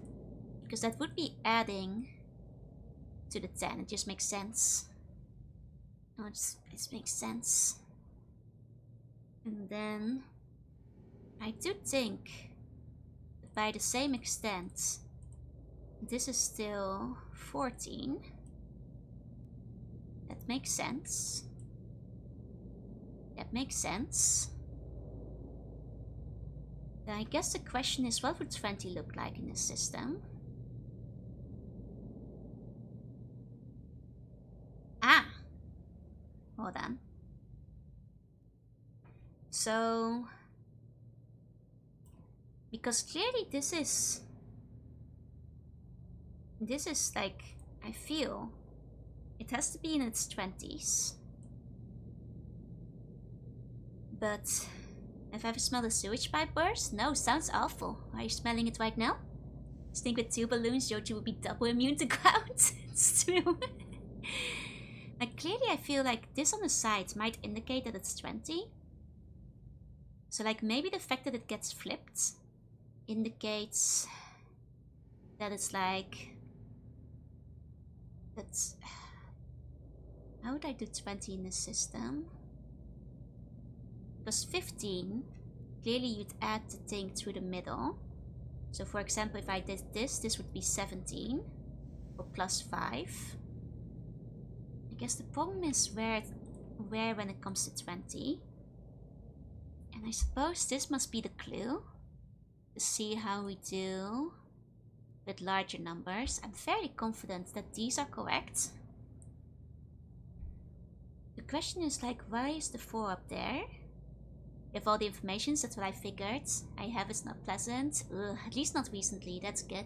Because that would be adding to the 10. It just makes sense. Oh, it makes sense. And then I do think that by the same extent, this is still 14. That makes sense. That makes sense. Then I guess the question is, what would 20 look like in this system? Ah! Hold on. So... Because clearly this is like, I feel, it has to be in its 20s. But, have I ever smelled a sewage pipe burst? No, sounds awful. Are you smelling it right now? I think with 2 balloons, Jojo would be double immune to clouds. It's true. Like, clearly I feel like this on the side might indicate that it's 20. So like, maybe the fact that it gets flipped indicates that it's like... That's... How would I do 20 in this system? Because 15, clearly you'd add the thing through the middle. So for example, if I did this, this would be 17. Or plus 5. I guess the problem is where when it comes to 20. And I suppose this must be the clue. To see how we do with larger numbers. I'm fairly confident that these are correct. The question is like, why is the 4 up there? If all the information, that's what I figured. I have is not pleasant. Ugh, at least not recently, that's good.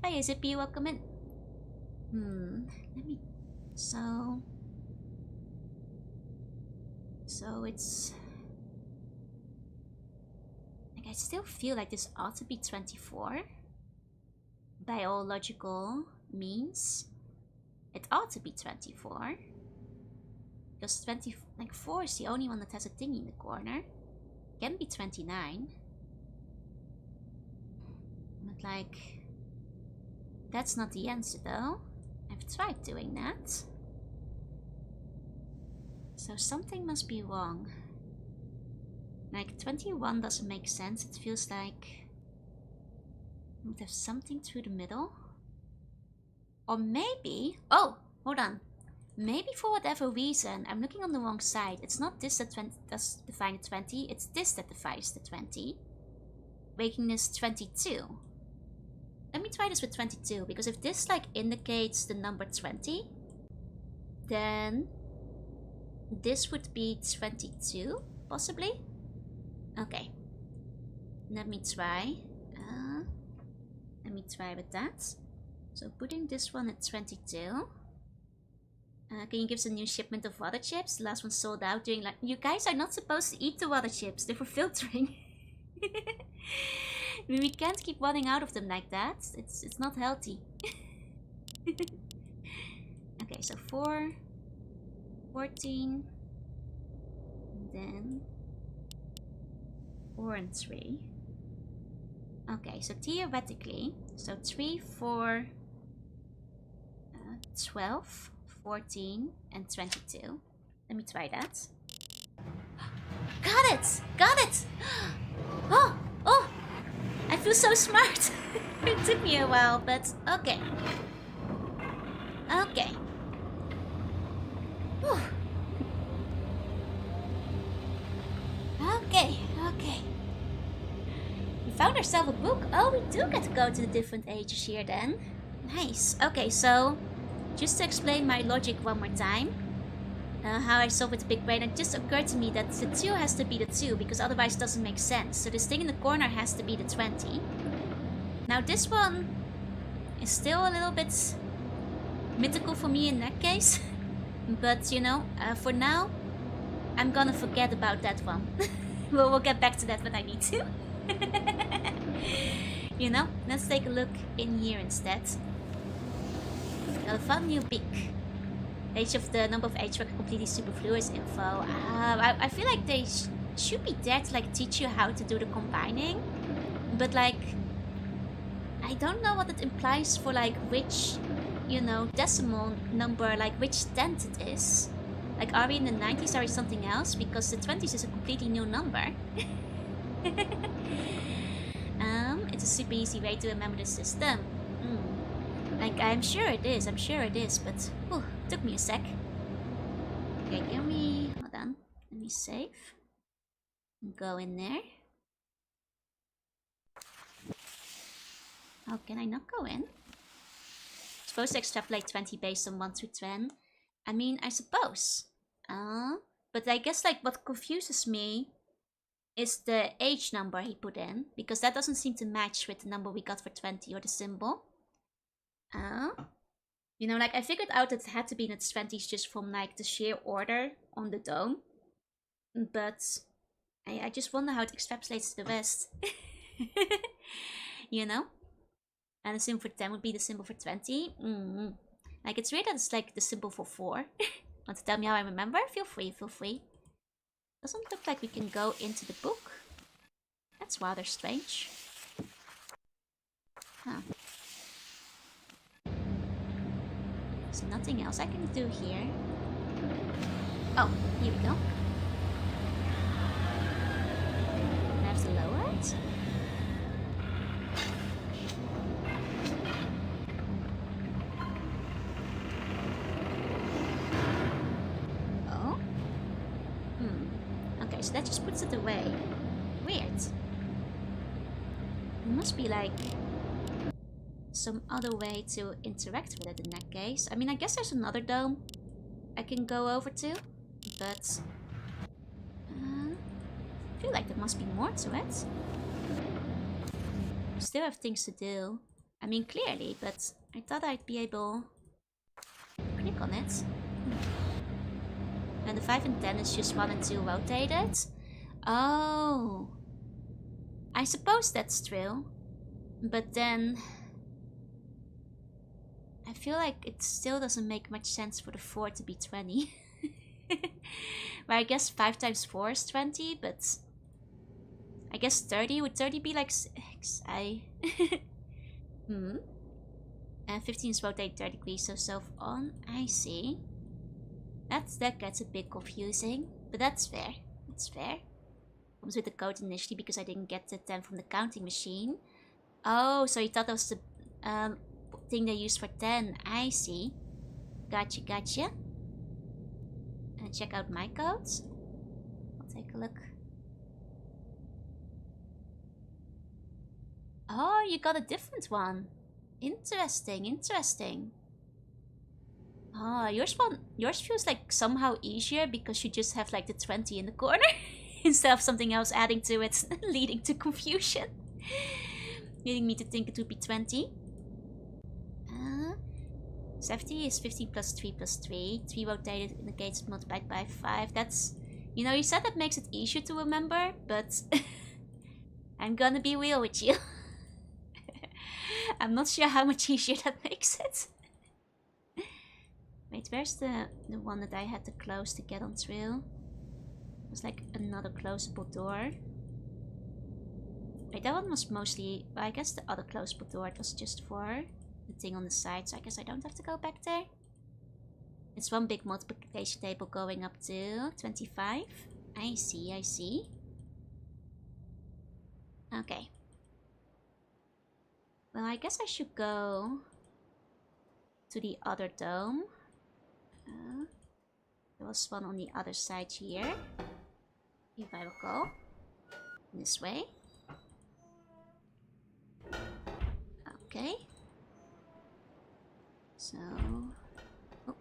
Hi Zippy, welcome in. Let me... So it's... Like, I still feel like this ought to be 24. By all logical means. It ought to be 24. Because 4 is the only one that has a thingy in the corner. Can be 29. But like... That's not the answer though. I've tried doing that. So something must be wrong. Like 21 doesn't make sense. It feels like Would have something through the middle. Or maybe... Oh, hold on. Maybe for whatever reason, I'm looking on the wrong side. It's not this that does define the 20. It's this that defines the 20. Making this 22. Let me try this with 22. Because if this like indicates the number 20, then this would be 22, possibly? Okay. Let me try. Let me try with that. So putting this one at 22. Can you give us a new shipment of water chips? The last one sold out during like... You guys are not supposed to eat the water chips. They're for filtering. I mean, we can't keep running out of them like that. It's not healthy. Okay, so 4, 14, and then 4 and 3. Okay, so theoretically, so 3, 4, 12, 14, and 22. Let me try that. Got it! Got it! Oh! Oh! I feel so smart! It took me a while, but okay. Okay. Whew. Okay, okay. We found ourselves a book. Oh, we do get to go to the different ages here then. Nice. Okay, so just to explain my logic one more time. How I solve with the big brain, it just occurred to me that the 2 has to be the 2 because otherwise it doesn't make sense. So this thing in the corner has to be the 20. Now this one is still a little bit mythical for me in that case. But you know, for now, I'm gonna forget about that one. We'll get back to that when I need to. You know, let's take a look in here instead. Got a fun new pick. Age of the number of age record completely superfluous info. I feel like they should be there to like teach you how to do the combining. But like, I don't know what it implies for like which, you know, decimal number, like which tenth it is. Like, are we in the 90s or something else? Because the 20s is a completely new number. It's a super easy way to remember the system. Like, I'm sure it is, but whew, took me a sec. Okay, can we... Hold on. Let me save. Go in there. Oh, can I not go in? Supposed to extrapolate 20 based on 1 through 10. I mean, I suppose. But I guess like what confuses me is the age number he put in. Because that doesn't seem to match with the number we got for 20 or the symbol. You know, like I figured out that it had to be in its 20s just from like the sheer order on the dome. But I just wonder how it extrapolates to the rest. You know? And the symbol for 10 would be the symbol for 20. Like it's weird that it's like the symbol for 4. Want to tell me how I remember? Feel free, feel free. Doesn't look like we can go into the book. That's rather strange. Huh. So nothing else I can do here. Oh, here we go. I have to lower it. Oh. Okay, so that just puts it away. Weird. It must be like some other way to interact with it in that case. I mean, I guess there's another dome I can go over to, but I feel like there must be more to it. Still have things to do. I mean, clearly, but I thought I'd be able to click on it. And the 5 and 10 is just 1 and 2 rotated. Oh, I suppose that's true, but then I feel like it still doesn't make much sense for the 4 to be 20. Well, I guess 5 times 4 is 20, but I guess 30, would 30 be like 6? And 15 is rotate 30 degrees, so on. I see. That gets a bit confusing, but that's fair. That's fair. Comes with the code initially because I didn't get the 10 from the counting machine. Oh, so he thought that was the thing they used for 10. I see. Gotcha, gotcha. And check out my codes. I'll take a look. Oh, you got a different one. Interesting, interesting. Oh, yours feels like somehow easier because you just have like the 20 in the corner instead of something else adding to it, leading to confusion. Leading me to think it would be 20. 70 is 15 plus 3 plus 3. 3 rotated indicates multiplied by 5. That's, you know, you said that makes it easier to remember, but I'm gonna be real with you. I'm not sure how much easier that makes it. Wait, where's the one that I had to close to get on through? It was like another closable door. Wait, that one was mostly... Well, I guess the other closable door it was just for the thing on the side, so I guess I don't have to go back there. It's one big multiplication table going up to 25. I see, I see. Okay. Well, I guess I should go to the other dome. There was one on the other side here, if I recall. This way. Okay. So... Oh,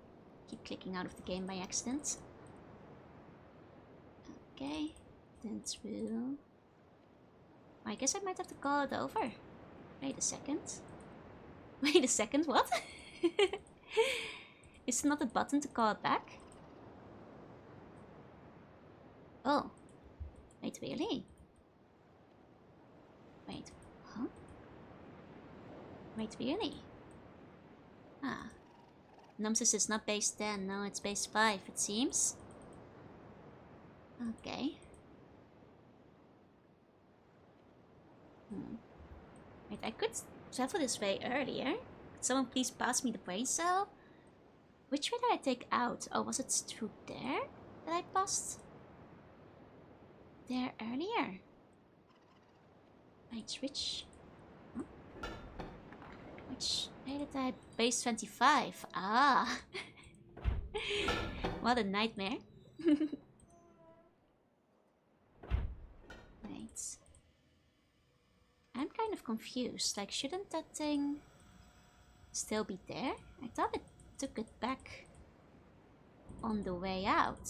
keep clicking out of the game by accident. Okay. Then through... I guess I might have to call it over. Wait a second. Wait a second, what? Is there not a button to call it back? Oh. Wait, really? Wait, huh? Wait, really? Ah. Numpsys is not base 10, no, it's base 5, it seems. Okay. Wait, I could travel this way earlier. Could someone please pass me the brain cell? Which way did I take out? Oh, was it through there that I passed? There earlier? Wait, which... Huh? Which way did I... Base 25. Ah! What a nightmare. Wait. I'm kind of confused. Like, shouldn't that thing still be there? I thought it took it back on the way out.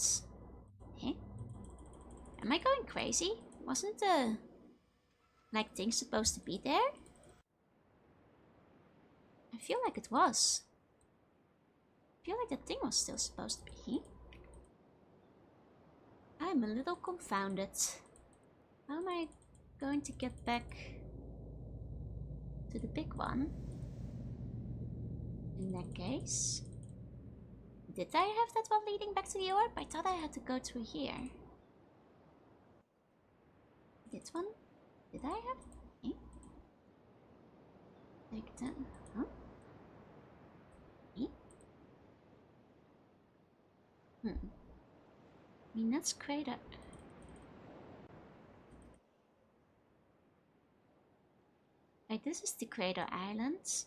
Eh? Am I going crazy? Wasn't the like thing supposed to be there? I feel like it was. I feel like that thing was still supposed to be here. I'm a little confounded. How am I going to get back to the big one? In that case, did I have that one leading back to the orb? I thought I had to go through here. This one? Did I have? Eh? Like that? Huh? Eh? I mean, that's crater. Like, this is the crater island.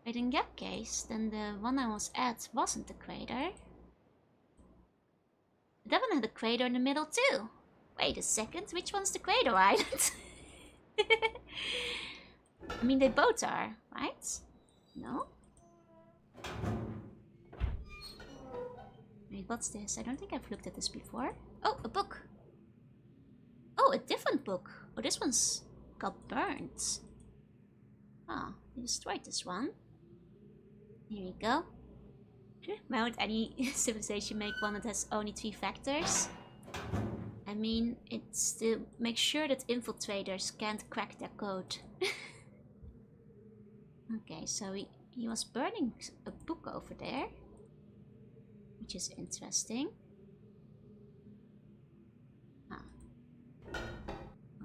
But in that case, then the one I was at wasn't the crater. That one had a crater in the middle too. Wait a second, which one's the crater island? I mean, they both are, right? No? Wait, what's this? I don't think I've looked at this before. Oh, a book. Oh, a different book. Oh, this one's got burnt. Oh, they destroyed this one. Here we go. Why would any civilization make one that has only 3 factors? I mean, it's to make sure that infiltrators can't crack their code. Okay, so he was burning a book over there, which is interesting. Huh.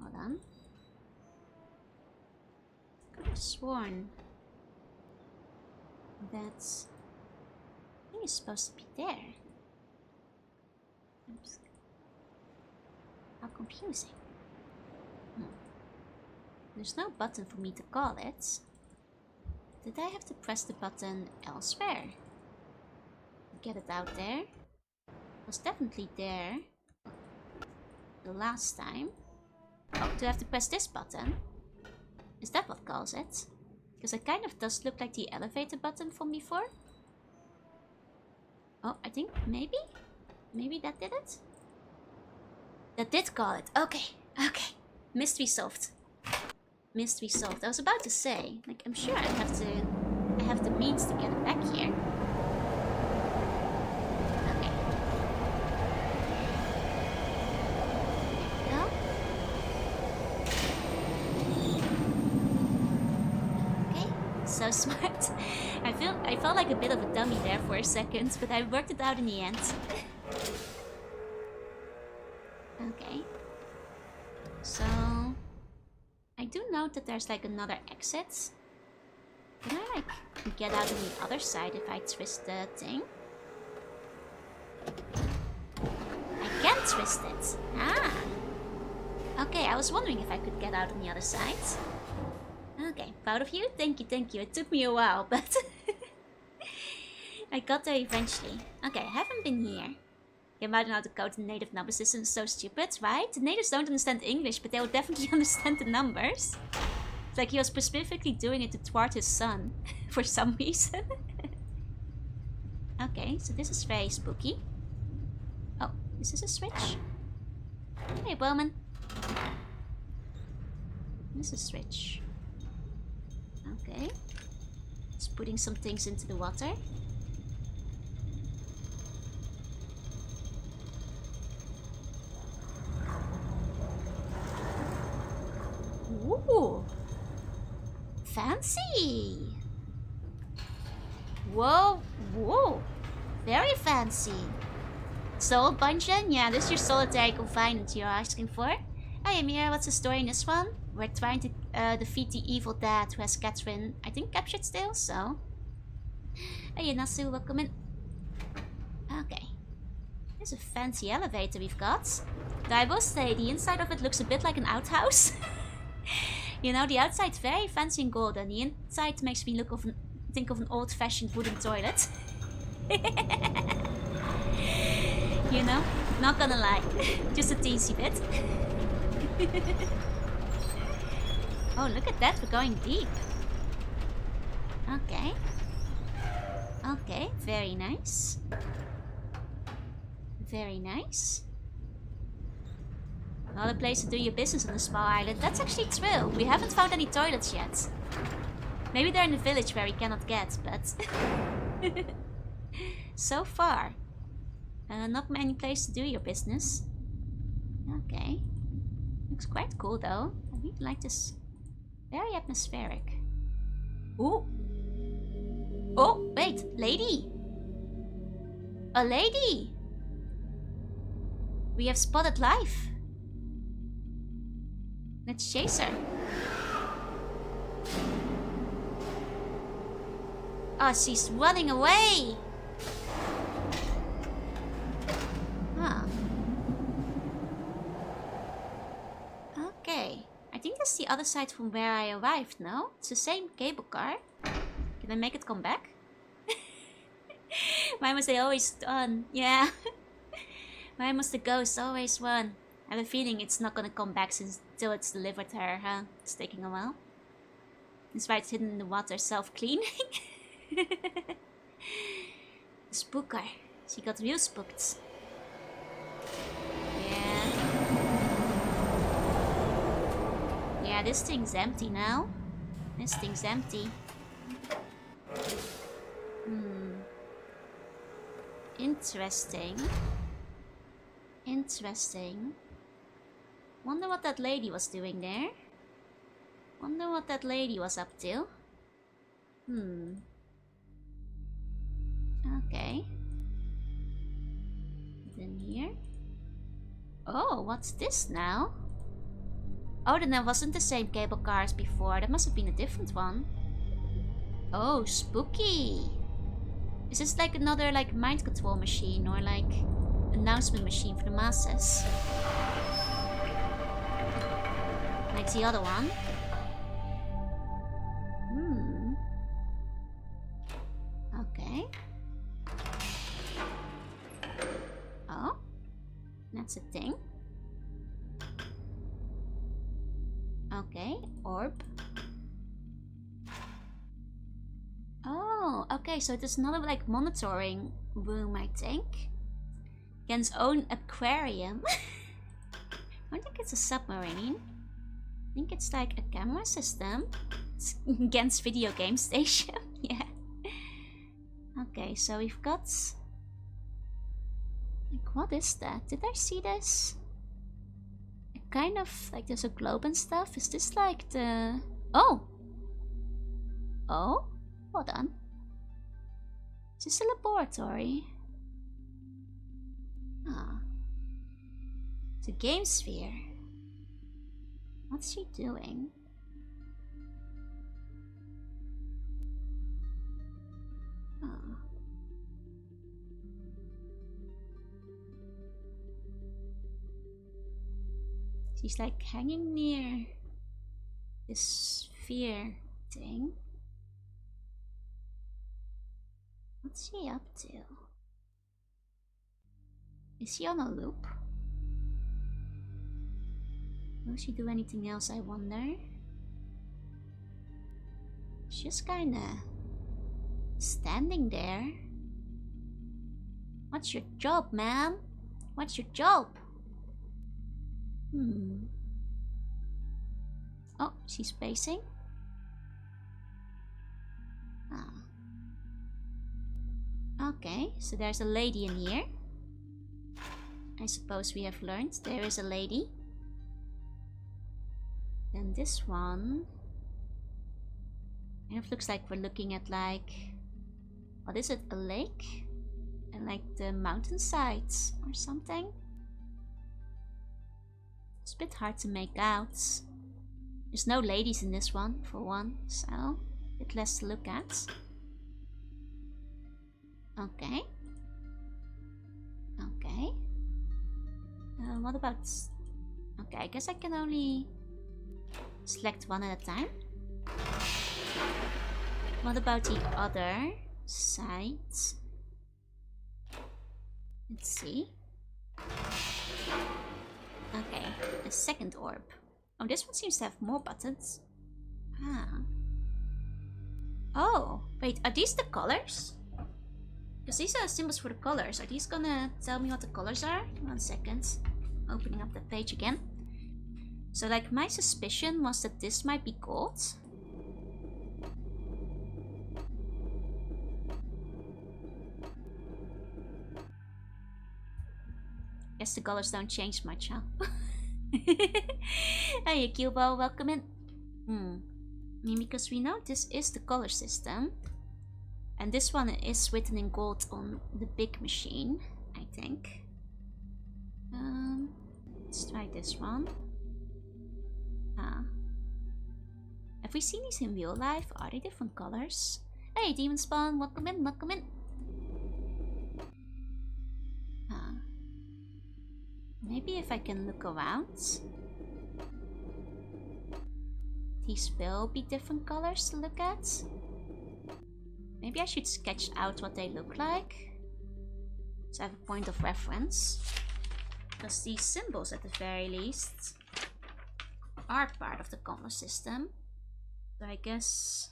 Hold on. Could have sworn that thing is supposed to be there. Oops. How confusing. There's no button for me to call it. Did I have to press the button elsewhere? Get it out there. It was definitely there the last time. Oh, do I have to press this button? Is that what calls it? Because it kind of does look like the elevator button from before. Oh, I think maybe? Maybe that did it? That did call it. Okay, okay. Mystery solved. Mystery solved. I was about to say, like, I'm sure I have the means to get it back here. Okay. There we go. Okay, so smart. I felt like a bit of a dummy there for a second, but I worked it out in the end. Okay. So I do note that there's like another exit. Can I like get out on the other side if I twist the thing? I can twist it. Ah. Okay, I was wondering if I could get out on the other side. Okay, proud of you. Thank you, thank you. It took me a while, but I got there eventually. Okay, I haven't been here. You might know how to code the native number system is so stupid, right? The natives don't understand English, but they will definitely understand the numbers. It's like he was specifically doing it to thwart his son, for some reason. Okay, so this is very spooky. Oh, is this a switch? Hey, Bowman. This is a switch. Okay. It's putting some things into the water. Ooh. Fancy. Whoa, whoa. Very fancy. Soul Bungeon? Yeah, this is your solitary confinement you're asking for. Hi, Amir. What's the story in this one? We're trying to defeat the evil dad who has Catherine, I think, captured still, so... Hey, Nasu, welcome in. Okay. There's a fancy elevator we've got. Though I will say, the inside of it looks a bit like an outhouse. You know, the outside's very fancy and golden. The inside makes me think of an old-fashioned wooden toilet. You know? Not gonna lie. Just a teensy bit. Oh, look at that. We're going deep. Okay. Okay, very nice. Very nice. Not a place to do your business on a small island. That's actually true. We haven't found any toilets yet. Maybe they're in the village where we cannot get, but... so far. Not many places to do your business. Okay. Looks quite cool though. I really like this. Very atmospheric. Ooh. Oh, wait. Lady. A lady. We have spotted life. Let's chase her. Oh, she's running away. Huh. Okay. I think that's the other side from where I arrived, no? It's the same cable car. Can I make it come back? Why must they always run? Yeah. Why must the ghost always run? I have a feeling it's not gonna come back until it's delivered to her, huh? It's taking a while. That's why it's hidden in the water, self-cleaning. Spooker. She got real spooked. Yeah. Yeah, this thing's empty now. This thing's empty. Interesting. Interesting. Wonder what that lady was doing there. Wonder what that lady was up to. Okay. Then here. Oh, what's this now? Oh, then that wasn't the same cable car as before. That must have been a different one. Oh, spooky. Is this like another like mind control machine or like announcement machine for the masses? Like the other one. That's a thing. Okay, orb. Oh, okay, so there's another like monitoring room, I think. Gen's own aquarium. I don't think it's a submarine. I think it's like a camera system. It's Gen's video game station. Yeah. Okay, so we've got... Like, what is that? Did I see this? Kind of like there's a globe and stuff. Is this like the... Oh! Oh? Hold on. Is this a laboratory? Ah. It's a game sphere. What's she doing? Oh. She's like hanging near this sphere thing. What's she up to? Is she on a loop? Will she do anything else, I wonder? She's just kinda standing there. What's your job, ma'am? What's your job? Oh, she's pacing. Ah. Okay, so there's a lady in here. I suppose we have learned there is a lady. Then this one kind of looks like we're looking at like... What is it? A lake? And like the mountainsides or something? It's a bit hard to make out. There's no ladies in this one, for one, so a bit less to look at. Okay. Okay. What about... Okay, I guess I can only select one at a time. What about the other side? Let's see. Okay, a second orb. Oh, this one seems to have more buttons. Ah. Oh, wait, are these the colors? Because these are symbols for the colors. Are these gonna tell me what the colors are? 1 second. Opening up the page again. So, like, my suspicion was that this might be gold. Guess the colors don't change much, huh? Hey, Cubo, welcome in. I mean, because we know this is the color system. And this one is written in gold on the big machine, I think. Let's try this one. Ah. Have we seen these in real life? Are they different colors? Hey, Demon Spawn, welcome in, welcome in. Ah. Maybe if I can look around. These will be different colors to look at. Maybe I should sketch out what they look like, so I have a point of reference. Because these symbols, at the very least, are part of the color system. So I guess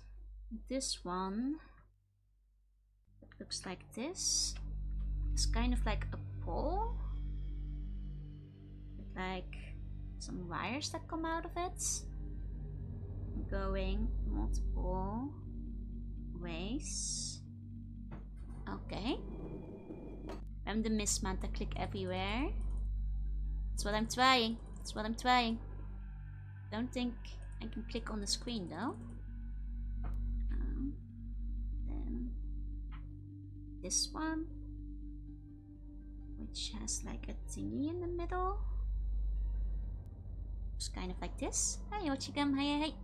this one, it looks like this. It's kind of like a pole, with like some wires that come out of it, going multiple ways. Okay. I'm the Myst man that click everywhere. That's what I'm trying. That's what I'm trying. Don't think I can click on the screen though. Then this one, which has like a thingy in the middle. It's kind of like this. Hi, Ochigam. Hey, hey, hey.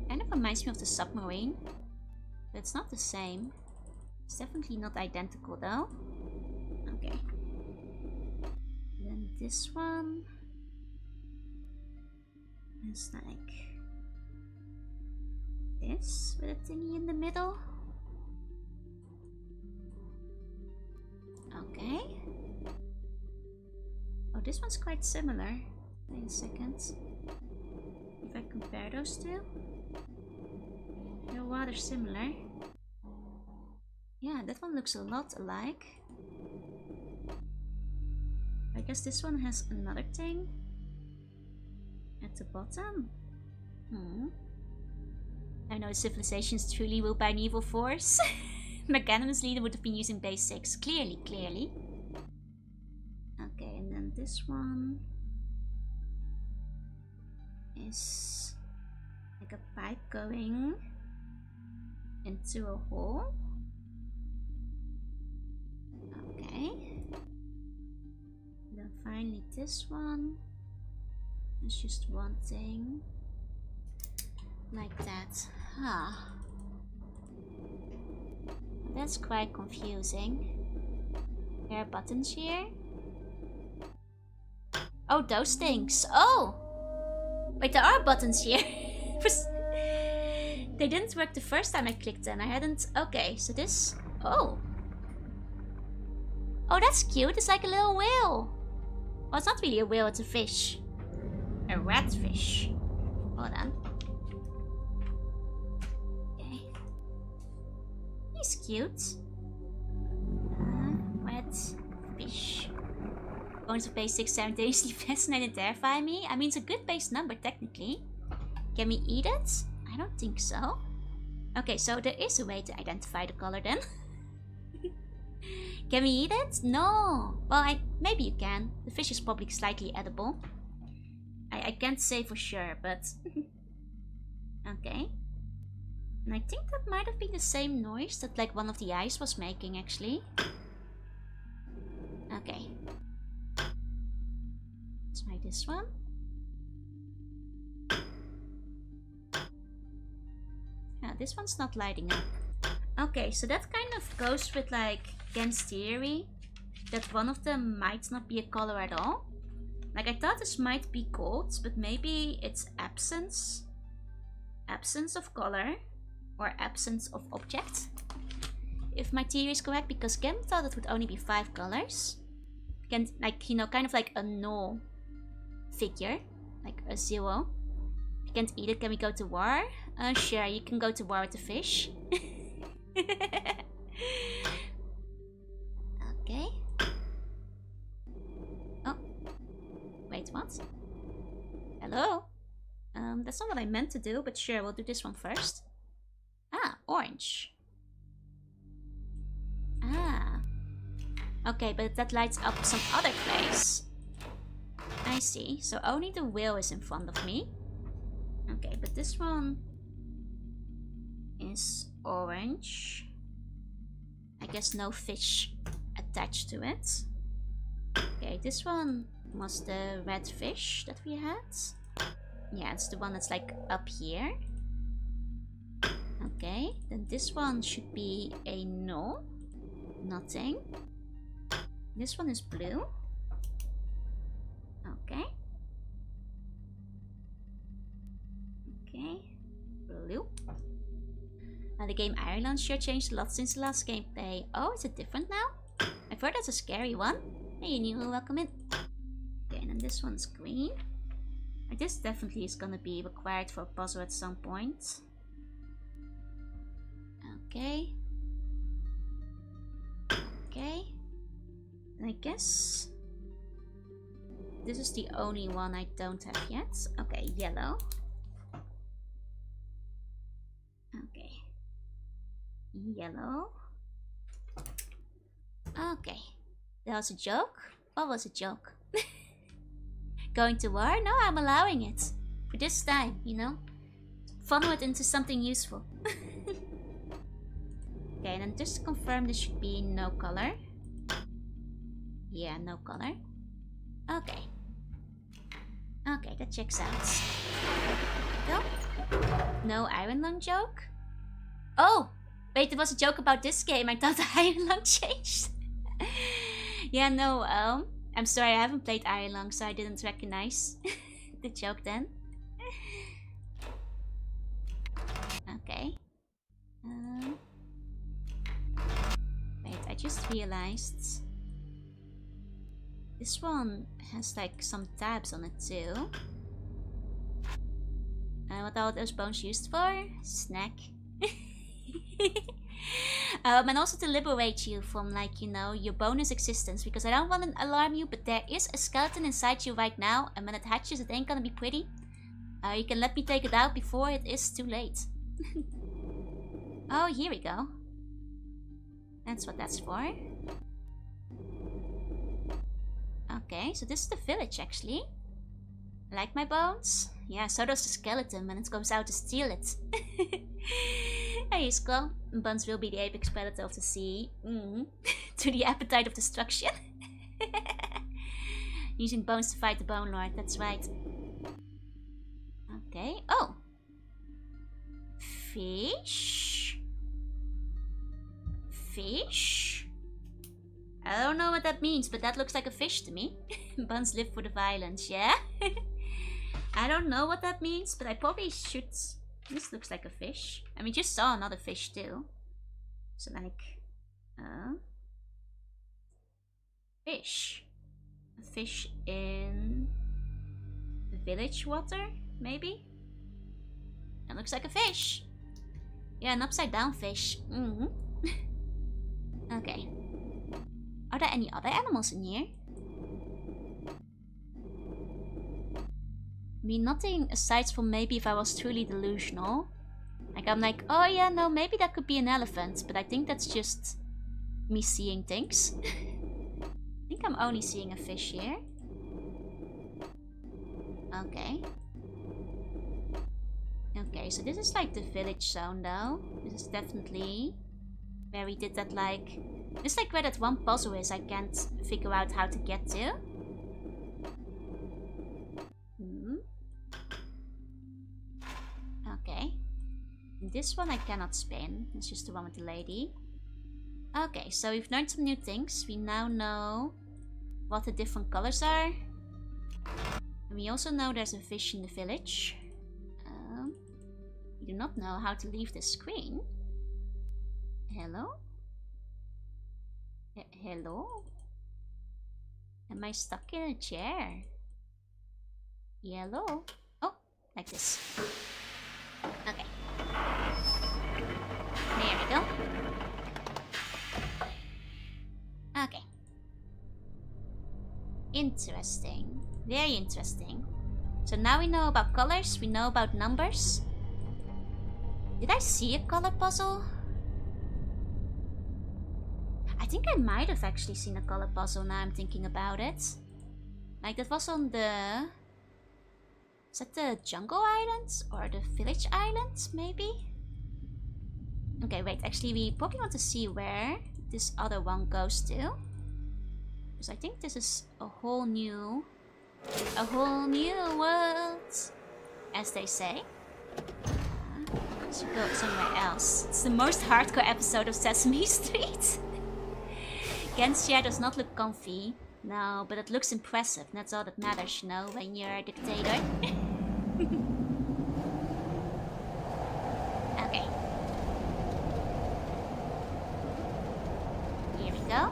Kind of reminds me of the submarine, but it's not the same. It's definitely not identical though. Okay. Then this one is like this with a thingy in the middle. this one's quite similar. Wait a second. If I compare those two, they're rather similar. Yeah, that one looks a lot alike. I guess this one has another thing at the bottom. I know civilizations truly ruled by an evil force. Magnanimous leader would have been using base 6. Clearly. Okay, and then this one is like a pipe going into a hole. Okay. Then finally this one is just one thing. Like that. That's quite confusing. There are buttons here. Oh, those things. Oh! Wait, there are buttons here. They didn't work the first time I clicked them. I hadn't... Okay, so this... Oh! Oh, that's cute. It's like a little whale. Well, it's not really a whale, it's a fish. A ratfish. Hold on. Okay. He's cute. Red fish. Bones of base 6 simultaneously fascinate and terrify me. I mean, it's a good base number, technically. Can we eat it? I don't think so. Okay, so there is a way to identify the color then. Can we eat it? No. Well, maybe you can. The fish is probably slightly edible. I can't say for sure, but... Okay. And I think that might have been the same noise that like one of the eyes was making, actually. Okay. Let's try this one. Yeah, this one's not lighting up. Okay, so that kind of goes with like Ken's theory that one of them might not be a color at all. Like, I thought this might be gold, but maybe it's absence. Absence of color. Or absence of object. If my theory is correct, because Ken thought it would only be 5 colors. Ken, like, you know, kind of like a null figure. Like a 0. You can't eat it, can we go to war? Sure, you can go to war with the fish. Okay. Oh. Wait, what? Hello? That's not what I meant to do, but sure, we'll do this one first. Ah, orange. Ah. Okay, but that lights up some other place. I see. So only the whale is in front of me. Okay, but this one is orange. I guess no fish attached to it. Okay, this one was the red fish that we had. Yeah, it's the one that's like up here. Okay, then this one should be a no. Nothing. This one is blue. Okay. Okay. Blue. The game Ireland sure changed a lot since the last gameplay. Oh, is it different now? I've heard that's a scary one. Hey, new, welcome in. Okay, and then this one's green. This definitely is gonna be required for a puzzle at some point. Okay. Okay. And I guess this is the only one I don't have yet. Okay, yellow. Okay. Yellow. Okay. That was a joke? What was a joke? Going to war? No, I'm allowing it. For this time, you know? Funnel it into something useful. Okay, and then just to confirm, this should be no color. Yeah, no color. Okay. Okay, that checks out. No? No Iron Lung joke? Oh! Wait, there was a joke about this game. I thought the Iron Lung changed. Yeah, no, I'm sorry, I haven't played Iron Lung, so I didn't recognize the joke then. Okay. Wait, I just realized This one has like some tabs on it too. And what are those bones used for? Snack. And also to liberate you from, like, you know, your bonus existence. Because I don't want to alarm you, but there is a skeleton inside you right now. And when it hatches, it ain't gonna be pretty. You can let me take it out before it is too late. Oh, here we go. That's what that's for. Okay, so this is the village, actually. Like my bones? Yeah, so does the skeleton when it comes out to steal it. Hey, Skull. Buns will be the apex predator of the sea. To the appetite of destruction. Using bones to fight the Bone Lord, that's right. Okay, oh! Fish? Fish? I don't know what that means, but that looks like a fish to me. Buns live for the violence, yeah? I don't know what that means, but I probably should... This looks like a fish. And we just saw another fish too. So like... Fish. A fish in... the village water, maybe? That looks like a fish. Yeah, an upside down fish. Okay. Are there any other animals in here? I mean, nothing aside from maybe if I was truly delusional. Like, I'm like, oh yeah, no, maybe that could be an elephant. But I think that's just me seeing things. I think I'm only seeing a fish here. Okay. Okay, so this is like the village zone though. This is definitely where we did that, like... This is like where that one puzzle is I can't figure out how to get to. Okay. And this one I cannot spin. It's just the one with the lady. Okay, so we've learned some new things. We now know what the different colors are. And we also know there's a fish in the village. We do not know how to leave the screen. Hello? Hello? Am I stuck in a chair? Yellow? Oh, like this. Okay. There we go. Okay. Interesting. Very interesting. So now we know about colors, we know about numbers. Did I see a color puzzle? I think I might have actually seen a color puzzle now I'm thinking about it. Like that was on the... Is that the jungle islands? Or the village islands, maybe? Okay, wait, actually we probably want to see where this other one goes to. Because I think this is a whole new world, as they say. Let's go somewhere else. It's the most hardcore episode of Sesame Street. Gen's chair does not look comfy. No, but it looks impressive. That's all that matters, you know, when you're a dictator. Okay. Here we go.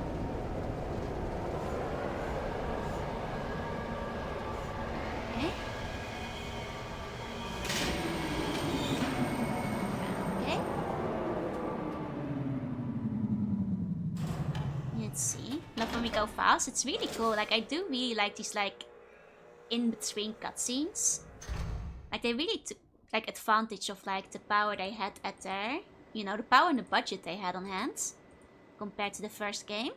Okay. Okay. Let's see. Love when we go fast. It's really cool. Like, I do really like these, like, in-between cutscenes. Like, they really took, like, advantage of, like, the power they had at their... You know, the power and the budget they had on hand. Compared to the first game.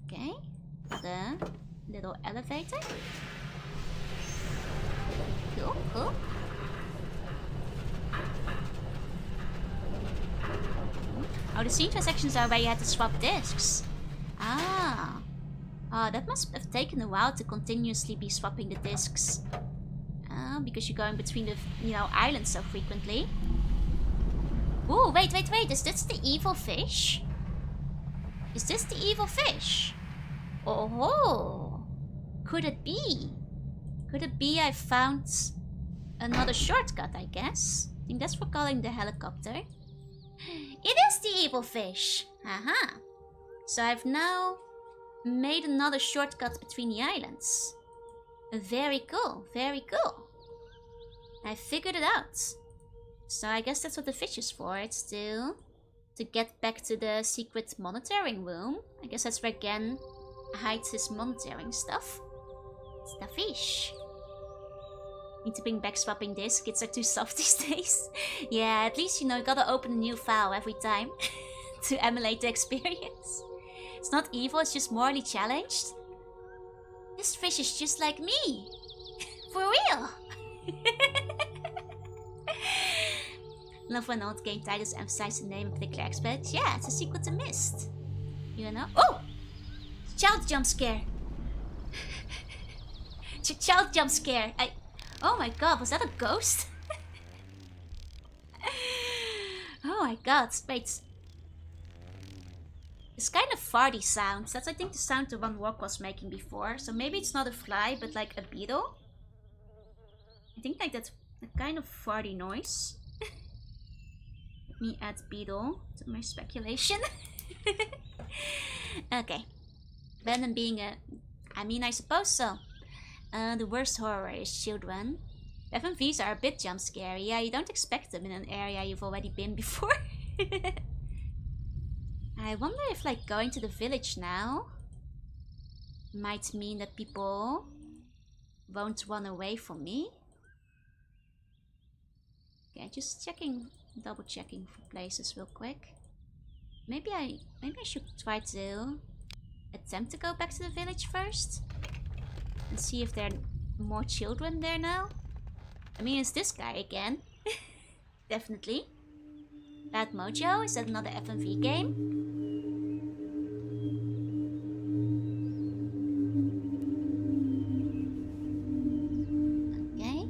Okay. The little elevator. Cool, cool. Oh, the scene transactions are where you had to swap discs. Ah. Oh, that must have taken a while to continuously be swapping the discs. Because you're going between the, you know, islands so frequently. Ooh, wait. Is this the evil fish? Is this the evil fish? Oh, could it be? Could it be I found another shortcut, I guess? I think that's for calling the helicopter. It is the evil fish. Aha. So I've now made another shortcut between the islands. Very cool, very cool. I figured it out. So I guess that's what the fish is for. It's to get back to the secret monitoring room. I guess that's where Gen hides his monitoring stuff. It's the fish. Need to bring back swapping discs. Kids are too soft these days. Yeah, at least, you know, you gotta open a new file every time to emulate the experience. It's not evil, it's just morally challenged. This fish is just like me. For real. Love when old game titles emphasize the name of particular expert. Yeah, it's a sequel to Myst. You know? Oh! Child jump scare. Child jump scare. Oh my god, was that a ghost? Oh my god, wait. It's kind of farty sounds. That's I think the sound the one Walk was making before. So maybe it's not a fly, but like a beetle. I think like that's a kind of farty noise. Let me add beetle to my speculation. Okay. Venom being a... I mean, I suppose so. The worst horror is children. FMVs are a bit jump scary. Yeah, you don't expect them in an area you've already been before. I wonder if like going to the village now might mean that people won't run away from me. Okay, just checking, double checking for places real quick. Maybe I should try to attempt to go back to the village first and see if there are more children there now. I mean, it's this guy again. Definitely. Bad Mojo, is that another FMV game? Okay.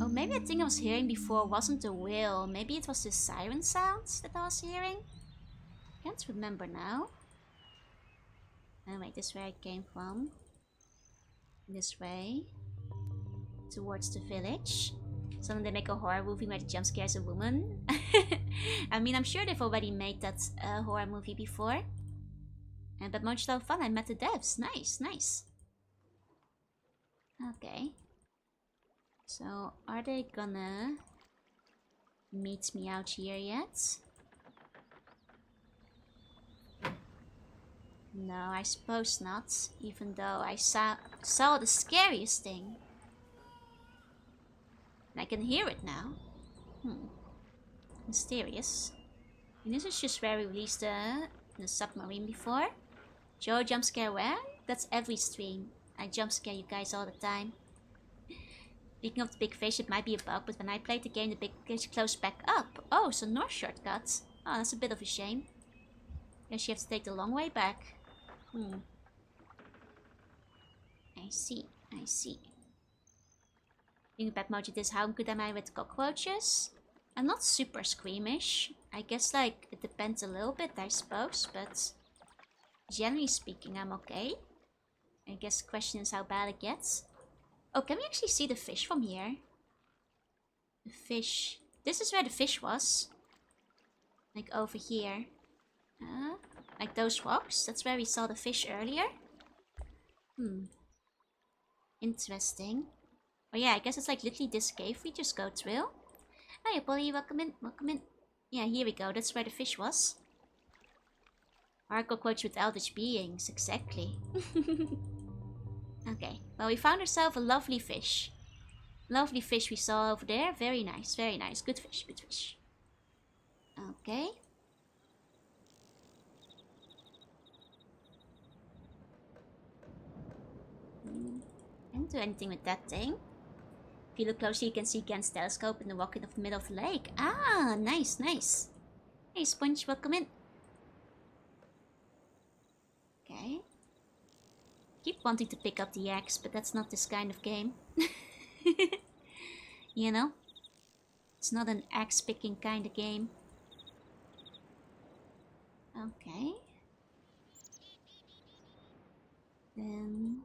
Oh, maybe the thing I was hearing before wasn't the whale. Maybe it was the siren sounds that I was hearing. Can't remember now. Oh wait, this is where I came from. This way. Towards the village. Someone they make a horror movie where the jump scares a woman. I mean, I'm sure they've already made that horror movie before. But much so fun, I met the devs. Nice, nice. Okay. So, are they gonna meet me out here yet? No, I suppose not. Even though I saw the scariest thing. And I can hear it now. Mysterious. And this is just where we released the submarine before. Joe jump scare where? That's every stream. I jump scare you guys all the time. Speaking of the big fish, it might be a bug, but when I played the game, the big fish closed back up. Oh, so north shortcut. Oh, that's a bit of a shame. Guess you have to take the long way back. I see, I see. Thinking about Mojo this, how good am I with cockroaches? I'm not super squeamish. I guess like it depends a little bit, I suppose, but generally speaking, I'm okay. I guess the question is how bad it gets. Oh, can we actually see the fish from here? The fish. This is where the fish was. Like over here. Like those rocks. That's where we saw the fish earlier. Interesting. Oh yeah, I guess it's like literally this cave we just go through. Hiya Polly, welcome in, welcome in. Yeah, here we go, that's where the fish was. Hardcore quotes with eldritch beings, exactly. Okay, well we found ourselves a lovely fish. Lovely fish we saw over there, very nice, very nice. Good fish, good fish. Okay. Can't do anything with that thing. If you look closely, you can see Gen's telescope in the rocket of the middle of the lake. Ah, nice, nice. Hey, Sponge, welcome in. Okay. Keep wanting to pick up the axe, but that's not this kind of game. You know? It's not an axe picking kind of game. Okay. Then...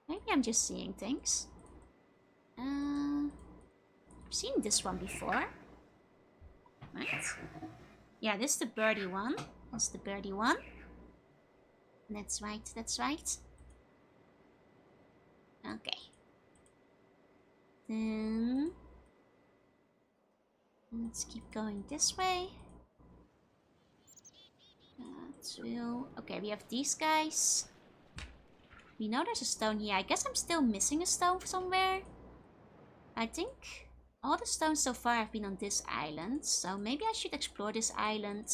maybe I'm just seeing things. I've seen this one before. Right? Yeah, this is the birdie one. That's the birdie one. That's right, that's right. Okay. Then let's keep going this way. Okay, we have these guys. We know there's a stone here. I guess I'm still missing a stone somewhere. I think all the stones so far have been on this island. So maybe I should explore this island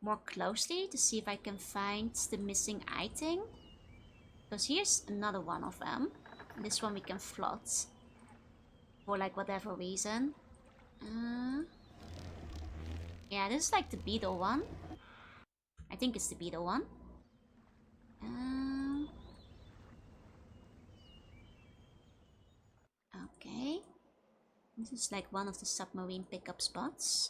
more closely to see if I can find the missing item. Because here's another one of them. This one we can float. For like whatever reason. Yeah, this is like the beetle one. I think it's the beetle one. Okay. This is like one of the submarine pickup spots.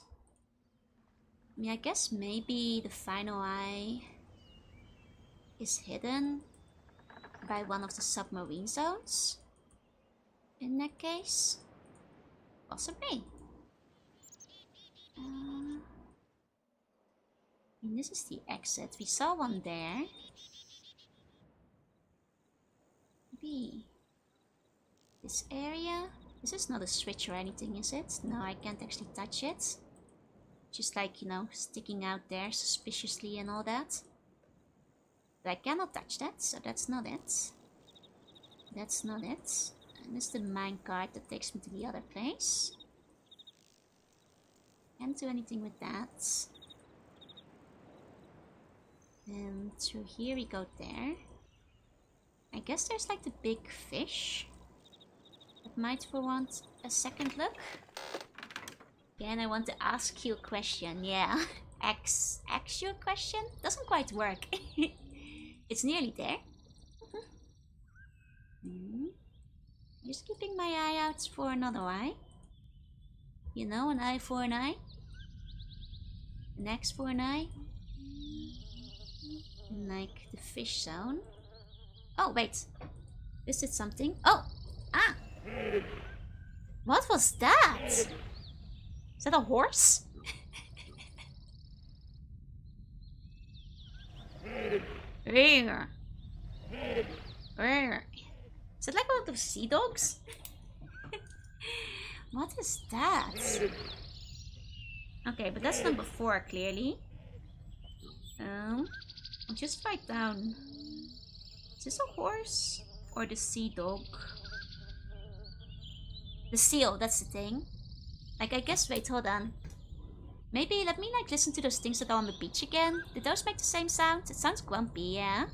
I mean, I guess maybe the final eye is hidden by one of the submarine zones. In that case, possibly. And this is the exit. We saw one there. Maybe this area. This is not a switch or anything, is it? No, I can't actually touch it. Just like, you know, sticking out there suspiciously and all that. But I cannot touch that, so that's not it. That's not it. And this is the minecart that takes me to the other place. Can't do anything with that. And through here we go there. I guess there's like the big fish. That might want a second look. Again, I want to ask you a question. Yeah. Ask you a question? Doesn't quite work. It's nearly there. Just keeping my eye out for another eye. You know, an eye for an eye. An X for an eye. Like the fish zone. Oh, wait. This did something. Oh! Ah! What was that? Is that a horse? Where? Where? Is it like one of those sea dogs? What is that? Okay, but that's number 4 clearly. I'll just write down. Is this a horse? Or the sea dog? The seal, that's the thing. Like, I guess, wait, hold on. Maybe let me like listen to those things that are on the beach again. Did those make the same sound? It sounds grumpy, yeah.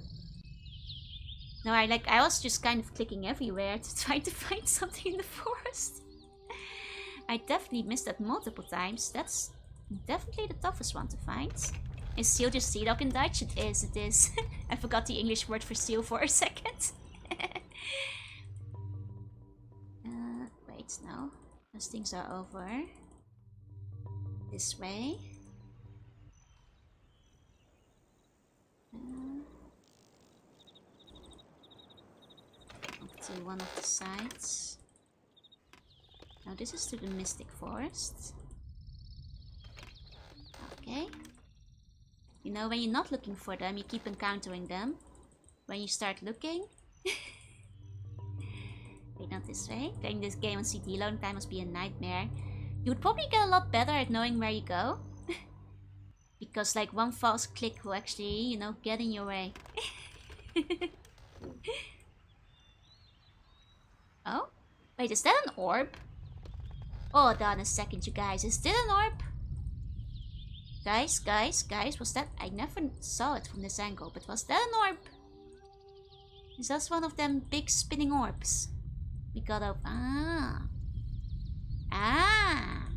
No, I was just kind of clicking everywhere to try to find something in the forest. I definitely missed that multiple times. That's definitely the toughest one to find. Is seal just sea dog in Dutch? It is, it is. I forgot the English word for seal for a second. Wait, no. Those things are over. This way. Up to one of the sides. Now this is to the Mystic Forest. Okay. You know, when you're not looking for them, you keep encountering them. When you start looking... Wait, not this way. Playing this game on CD long time must be a nightmare. You would probably get a lot better at knowing where you go. Because like one false click will actually, you know, get in your way. Oh? Wait, is that an orb? Hold on a second, you guys. Is that an orb? Guys, was that... I never saw it from this angle, but was that an orb? Is that one of them big spinning orbs? We got up... Ah. Ah.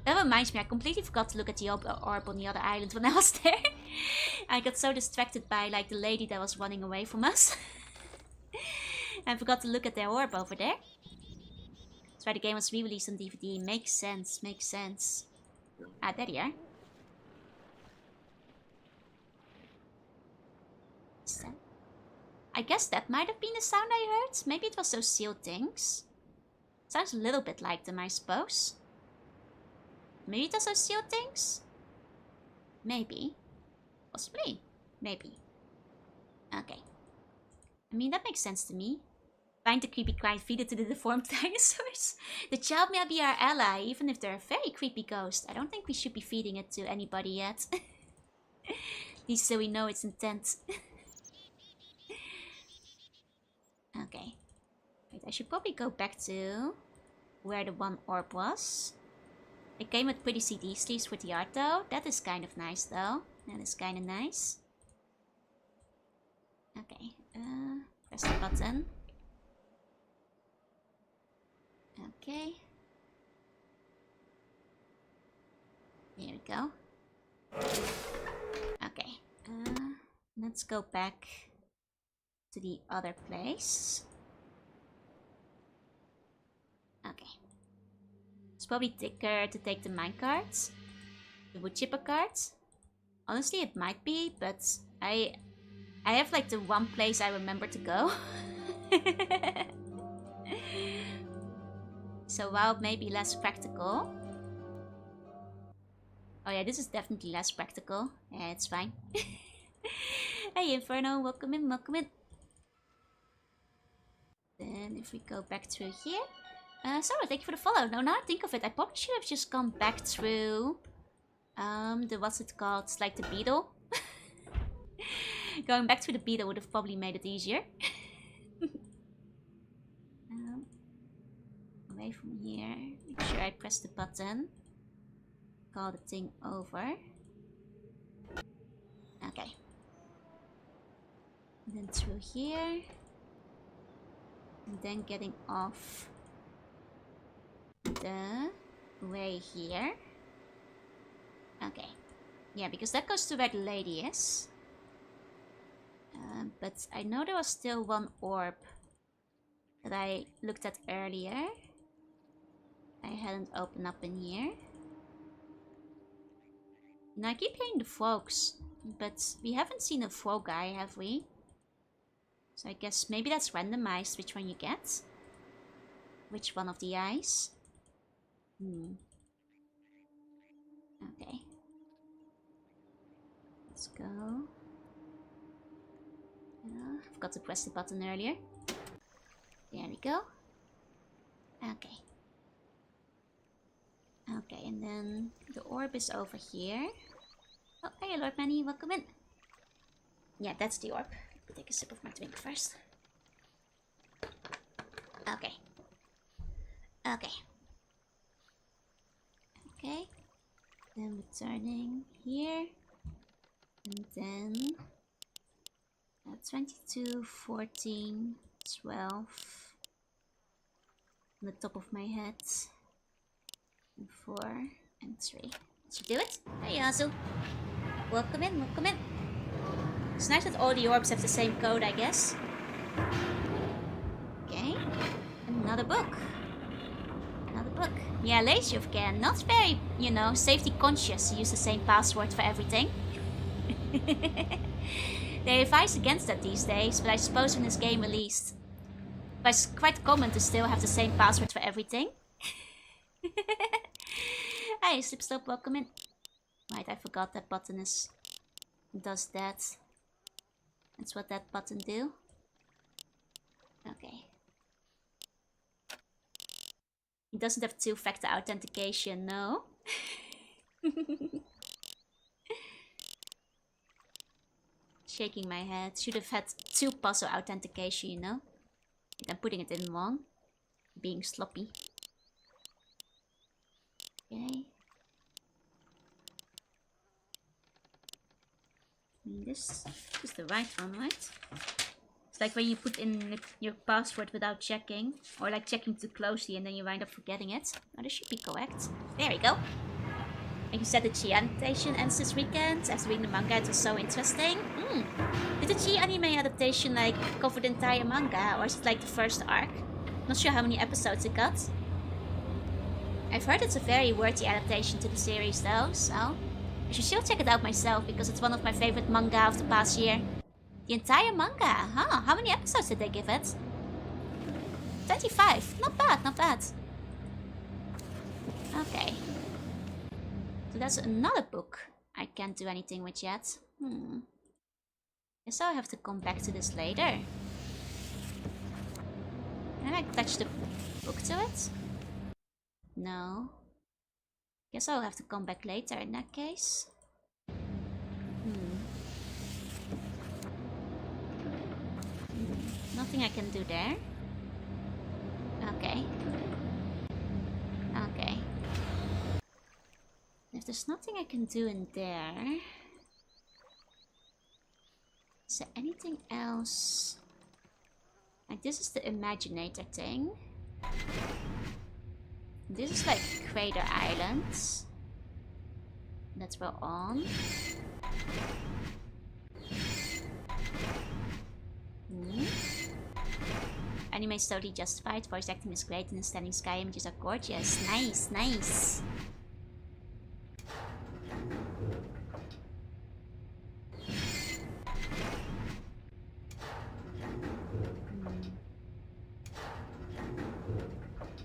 That reminds me, I completely forgot to look at the orb on the other island when I was there. I got so distracted by like the lady that was running away from us. I forgot to look at their orb over there. That's why the game was re-released on DVD. Makes sense, makes sense. Ah, there you are. I guess that might have been the sound I heard. Maybe it was those sealed things. Sounds a little bit like them, I suppose. Maybe it was those sealed things? Maybe. Possibly. Maybe. Okay. I mean, that makes sense to me. Find the creepy crime, feed it to the deformed dinosaurs. The child may be our ally, even if they're a very creepy ghost. I don't think we should be feeding it to anybody yet. At least so we know its intent. Okay. Wait, I should probably go back to where the one orb was. It came with pretty CD sleeves with the art though. That is kind of nice though. That is kind of nice. Okay. Press the button. Okay. There we go. Okay. Let's go back to the other place. Okay. It's probably thicker to take the minecarts. The wood chipper carts. Honestly, it might be, but I have like the one place I remember to go. So while it may be less practical. Oh yeah, this is definitely less practical. Yeah, it's fine. Hey Inferno, welcome in, welcome in. Then if we go back through here. Sorry, thank you for the follow. No, now I think of it, I probably should have just gone back through what's it called? It's like the beetle. Going back through the beetle would have probably made it easier. Away from here. Make sure I press the button. Call the thing over. Okay. And then through here. And then getting off the way here. Okay. Yeah, because that goes to where the lady is. But I know there was still one orb that I looked at earlier. I hadn't opened up in here. Now I keep hearing the frogs, but we haven't seen a frog guy, have we? So I guess maybe that's randomized which one you get. Which one of the eyes? Okay. Let's go. I forgot to press the button earlier. There we go. Okay. Okay, and then the orb is over here. Oh, hey Lord Manny, welcome in. Yeah, that's the orb. Let me take a sip of my drink first. Okay. Okay. Okay. Then returning here. And then 22, 14, 12 on the top of my head. And 4 and 3. Let's do it. Hey Yazu. Welcome in, welcome in. It's nice that all the orbs have the same code, I guess. Okay. Another book. Another book. Yeah, Lazy of Can. Not very, you know, safety conscious to use the same password for everything. They advise against that these days, but I suppose when this game released, it's quite common to still have the same password for everything. Hey, Slipstop, welcome in. Right, I forgot that button does that. That's what that button do. Okay. It doesn't have two-factor authentication, no. Shaking my head. Should have had two puzzle authentication, you know. I'm putting it in wrong. Being sloppy. Okay. This is the right one, right? It's like when you put in your password without checking, or like checking too closely and then you wind up forgetting it. Oh, this should be correct. There we go. And you said the Chi adaptation ends this weekend. After reading the manga, it was so interesting. Did the Chi anime adaptation like cover the entire manga, or is it like the first arc? Not sure how many episodes it got. I've heard it's a very worthy adaptation to the series though, so I should still check it out myself because it's one of my favorite manga of the past year. The entire manga, huh? How many episodes did they give it? 25. Not bad, not bad. Okay. So that's another book I can't do anything with yet. Guess I'll have to come back to this later. Can I attach the book to it? No. Guess I'll have to come back later in that case. Nothing I can do there. Okay. Okay. If there's nothing I can do in there... Is there anything else? Like, this is the Imaginator thing. This is like Crater Islands. That's well on. Anime is totally justified. Voice acting is great and the standing sky images are gorgeous. Nice, nice.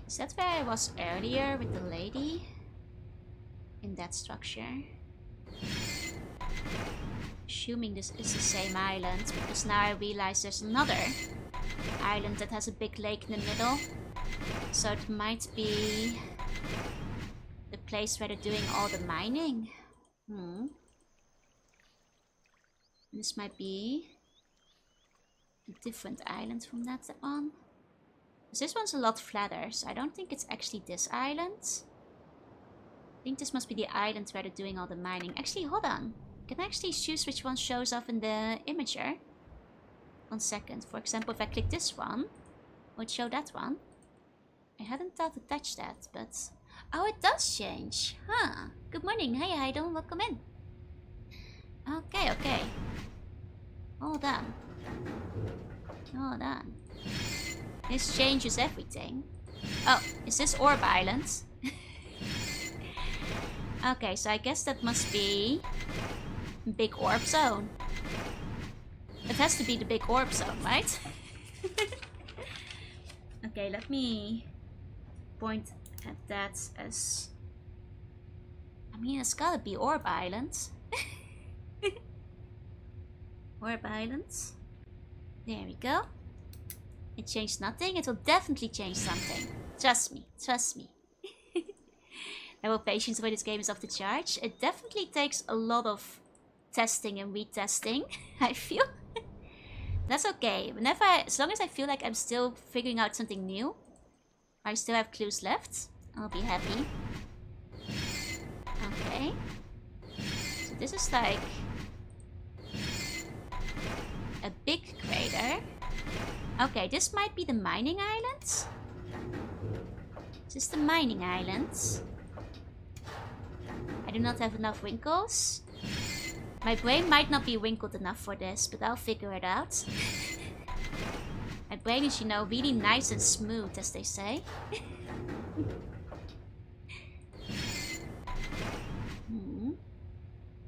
Is that where I was earlier with the lady? In that structure? Assuming this is the same island, because now I realize there's another island that has a big lake in the middle. So it might be the place where they're doing all the mining. This might be a different island from that one. Because this one's a lot flatter, so I don't think it's actually this island. I think this must be the island where they're doing all the mining. Actually, hold on. Can I actually choose which one shows up in the imager? 1 second. For example, if I click this one, will it show that one? I hadn't thought to touch that, but... Oh, it does change. Huh. Good morning. Hey, I don't welcome in. Okay, okay. Hold on. Hold on. This changes everything. Oh, is this Orb Island? Okay, so I guess that must be Big Orb Zone. It has to be the Big Orb Zone, right? Okay, let me point at that as... I mean, it's gotta be Orb Island. Orb Island. There we go. It changed nothing. It will definitely change something. Trust me. Trust me. Level patience with this game is off the charge. It definitely takes a lot of testing and retesting, I feel. That's okay. Whenever as long as I feel like I'm still figuring out something new, I still have clues left, I'll be happy. Okay. So this is like a big crater. Okay, this might be the mining islands. Is this the mining islands? I do not have enough wrinkles. My brain might not be wrinkled enough for this, but I'll figure it out. My brain is, you know, really nice and smooth, as they say.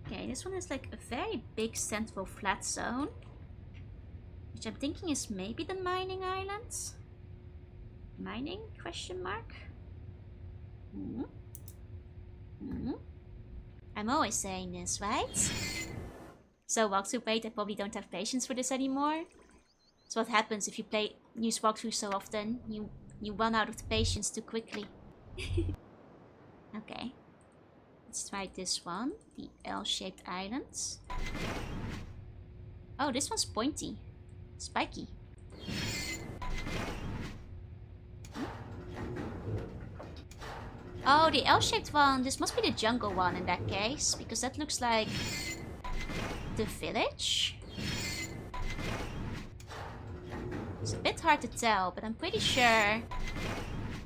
Okay, this one is like a very big central flat zone. Which I'm thinking is maybe the mining islands? Mining? Question mark? I'm always saying this, right? So walkthrough wait, I probably don't have patience for this anymore. It's what happens if you use walkthrough so often. You run out of the patience too quickly. Okay. Let's try this one. The L-shaped islands. Oh, this one's pointy. Spiky. Oh, the L-shaped one. This must be the jungle one in that case. Because that looks like the village. It's a bit hard to tell, but I'm pretty sure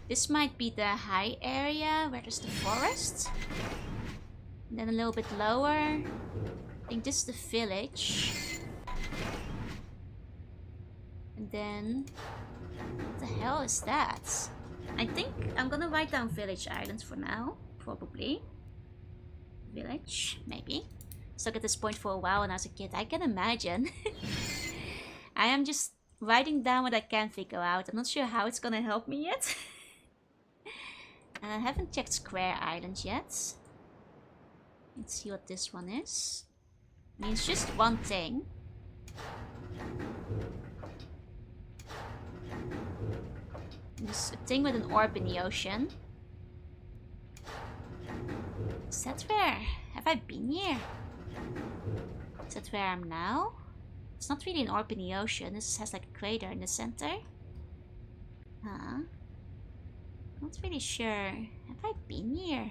this might be the high area where there's the forest. And then a little bit lower, I think this is the village. And then, what the hell is that? I think I'm gonna write down Village Island for now, probably. Village, maybe. Stuck at this point for a while when I was a kid, I can imagine. I am just writing down what I can figure out. I'm not sure how it's gonna help me yet. I haven't checked Square Island yet. Let's see what this one is. I mean, it's just one thing. There's a thing with an orb in the ocean. Is that where? Have I been here? Is that where I'm now? It's not really an orb in the ocean. This has like a crater in the center. Huh? Not really sure. Have I been here?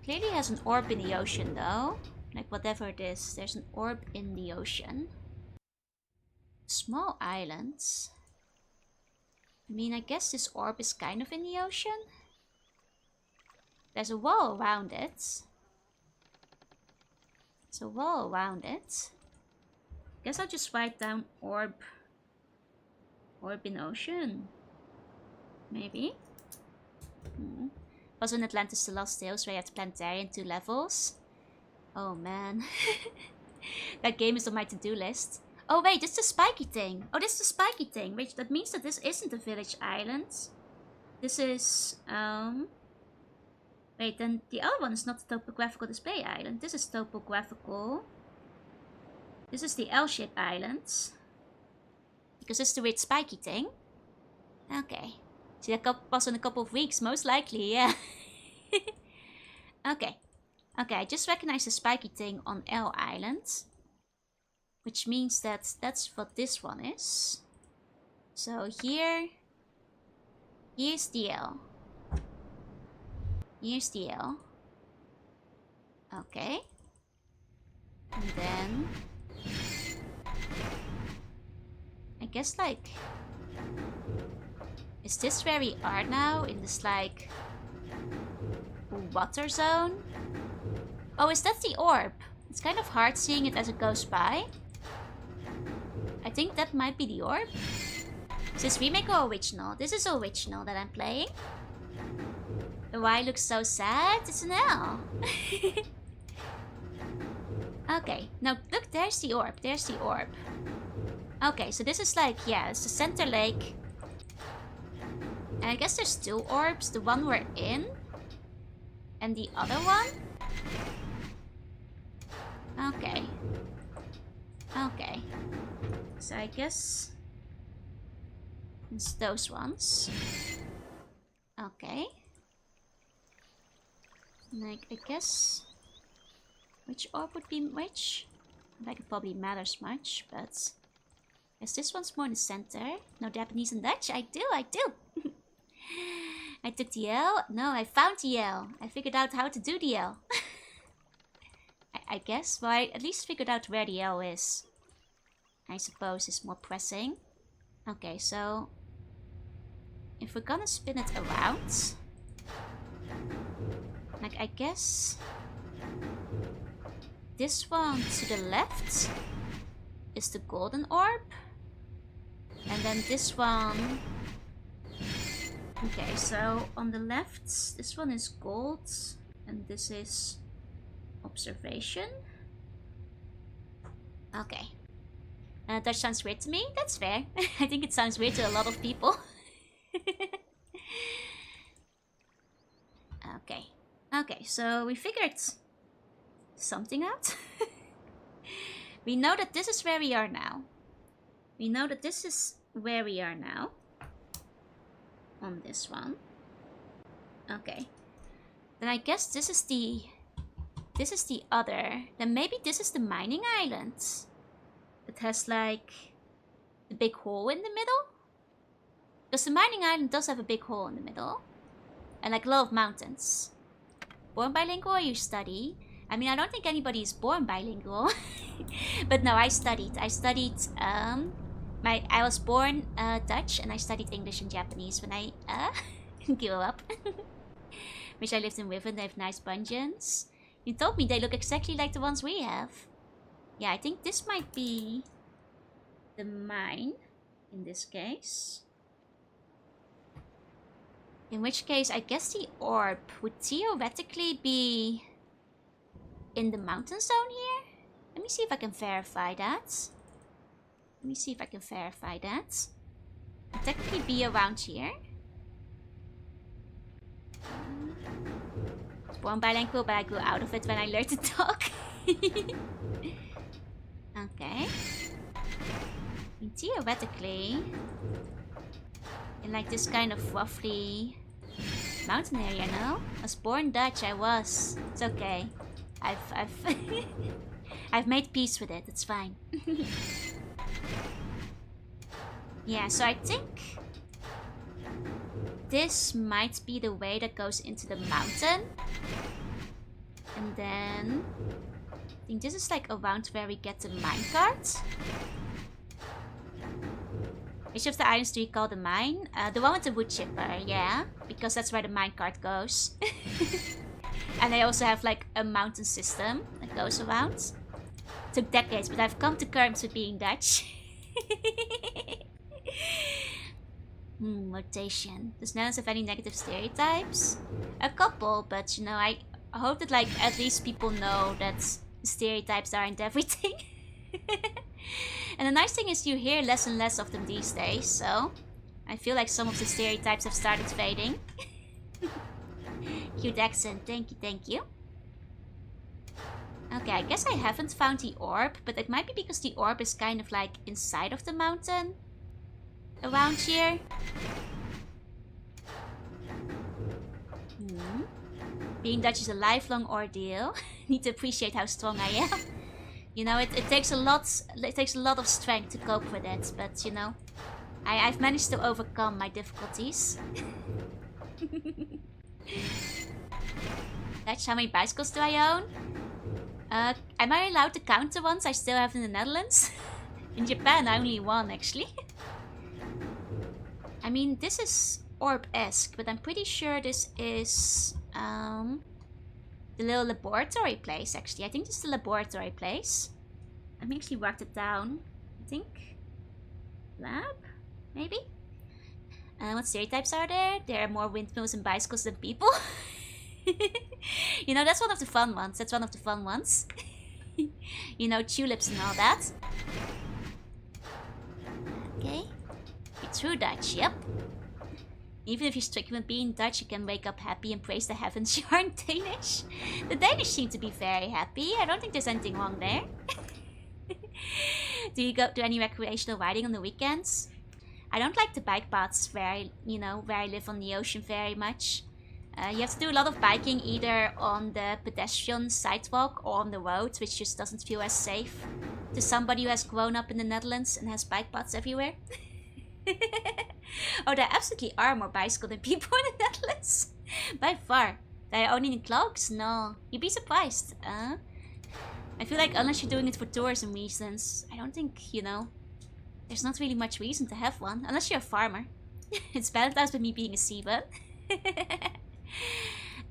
Clearly has an orb in the ocean though. Like whatever it is, there's an orb in the ocean. Small islands. I mean, I guess this orb is kind of in the ocean. There's a wall around it. There's a wall around it. Guess I'll just write down orb. Orb in ocean. Maybe. Was in Atlantis the Lost Tales where you had to planetarian 2 levels. Oh man. That game is on my to-do list. Oh wait, this is the spiky thing. Oh, this is the spiky thing. Which that means that this isn't a village island. This is wait, then the other one is not the topographical display island. This is topographical. This is the L-shaped island. Because it's the weird spiky thing. Okay. See, that was in a couple of weeks, most likely, yeah. Okay. Okay, I just recognize the spiky thing on L Island. Which means that that's what this one is. So here's the L. Here's the L. Okay. And then I guess like, is this where we are now? In this like water zone? Oh, is that the orb? It's kind of hard seeing it as it goes by. I think that might be the orb. Is this remake or original? This is original that I'm playing. The Y looks so sad. It's an L. Okay, now look, there's the orb. There's the orb. Okay, so this is like, yeah, it's the center lake. And I guess there's 2 orbs. The one we're in. And the other one. Okay. Okay. So I guess it's those ones. Okay. Like, I guess which orb would be which? Like, it probably matters much, but I guess this one's more in the center. No Japanese and Dutch? I do. I took the L. No, I found the L. I figured out how to do the L. I guess. Well, I at least figured out where the L is. I suppose is more pressing. Okay, so if we're gonna spin it around, like, I guess this one to the left is the golden orb. And then this one. Okay, so on the left, this one is gold. And this is observation. Okay. That sounds weird to me. That's fair. I think it sounds weird to a lot of people. Okay. Okay, so we figured something out. We know that this is where we are now. We know that this is where we are now. On this one. Okay. Then I guess this is the other. Then maybe this is the mining island. It has like the big hole in the middle. Because the mining island does have a big hole in the middle. And like a lot of mountains. Born bilingual or you study? I mean, I don't think anybody is born bilingual. But no, I studied. I was born Dutch and I studied English and Japanese when I grew up. Which I lived in Riven. They have nice dungeons. You told me they look exactly like the ones we have. Yeah, I think this might be the mine in this case. In which case, I guess the orb would theoretically be in the mountain zone here. Let me me see if I can verify that. Let me see if I can verify that. I'll technically be around here. I was born bilingual, but I grew out of it when I learned to talk. Okay. I mean, theoretically, in like this kind of roughly mountain area, no? I was born Dutch, I was. It's okay. I've I've made peace with it, it's fine. Yeah, so I think this might be the way that goes into the mountain. And then I think this is like around where we get the minecart. Which of the islands do you call the mine? The one with the wood chipper, yeah. Because that's where the minecart goes. And they also have like a mountain system that goes around. Took decades, but I've come to terms with being Dutch. Rotation. Does Netherlands have any negative stereotypes? A couple, but you know, I hope that like at least people know that stereotypes aren't everything. And the nice thing is you hear less and less of them these days, so I feel like some of the stereotypes have started fading. Cute accent, thank you, thank you. Okay, I guess I haven't found the orb, but it might be because the orb is kind of like inside of the mountain. Around here. Being Dutch is a lifelong ordeal. Need to appreciate how strong I am. You know, it takes a lot of strength to cope with it, but you know, I've managed to overcome my difficulties. Dutch, how many bicycles do I own? Am I allowed to count the ones I still have in the Netherlands? In Japan, I only one actually. I mean, this is orb-esque, but I'm pretty sure this is the little laboratory place, actually. I think this is the laboratory place. Let me actually write it down. I think lab, maybe? What stereotypes are there? There are more windmills and bicycles than people. You know, that's one of the fun ones. That's one of the fun ones. You know, tulips and all that. Okay. Be true Dutch, yep. Even if you're strict with being Dutch, you can wake up happy and praise the heavens you aren't Danish. The Danish seem to be very happy. I don't think there's anything wrong there. Do you go to any recreational riding on the weekends? I don't like the bike paths where I live on the ocean very much. You have to do a lot of biking either on the pedestrian sidewalk or on the road, which just doesn't feel as safe to somebody who has grown up in the Netherlands and has bike paths everywhere. Oh, there absolutely are more bicycles than people in the Netherlands. By far. They are owning clogs? No. You'd be surprised. I feel like unless you're doing it for tourism reasons, I don't think, you know, there's not really much reason to have one. Unless you're a farmer. It's balanced with me being a seabird.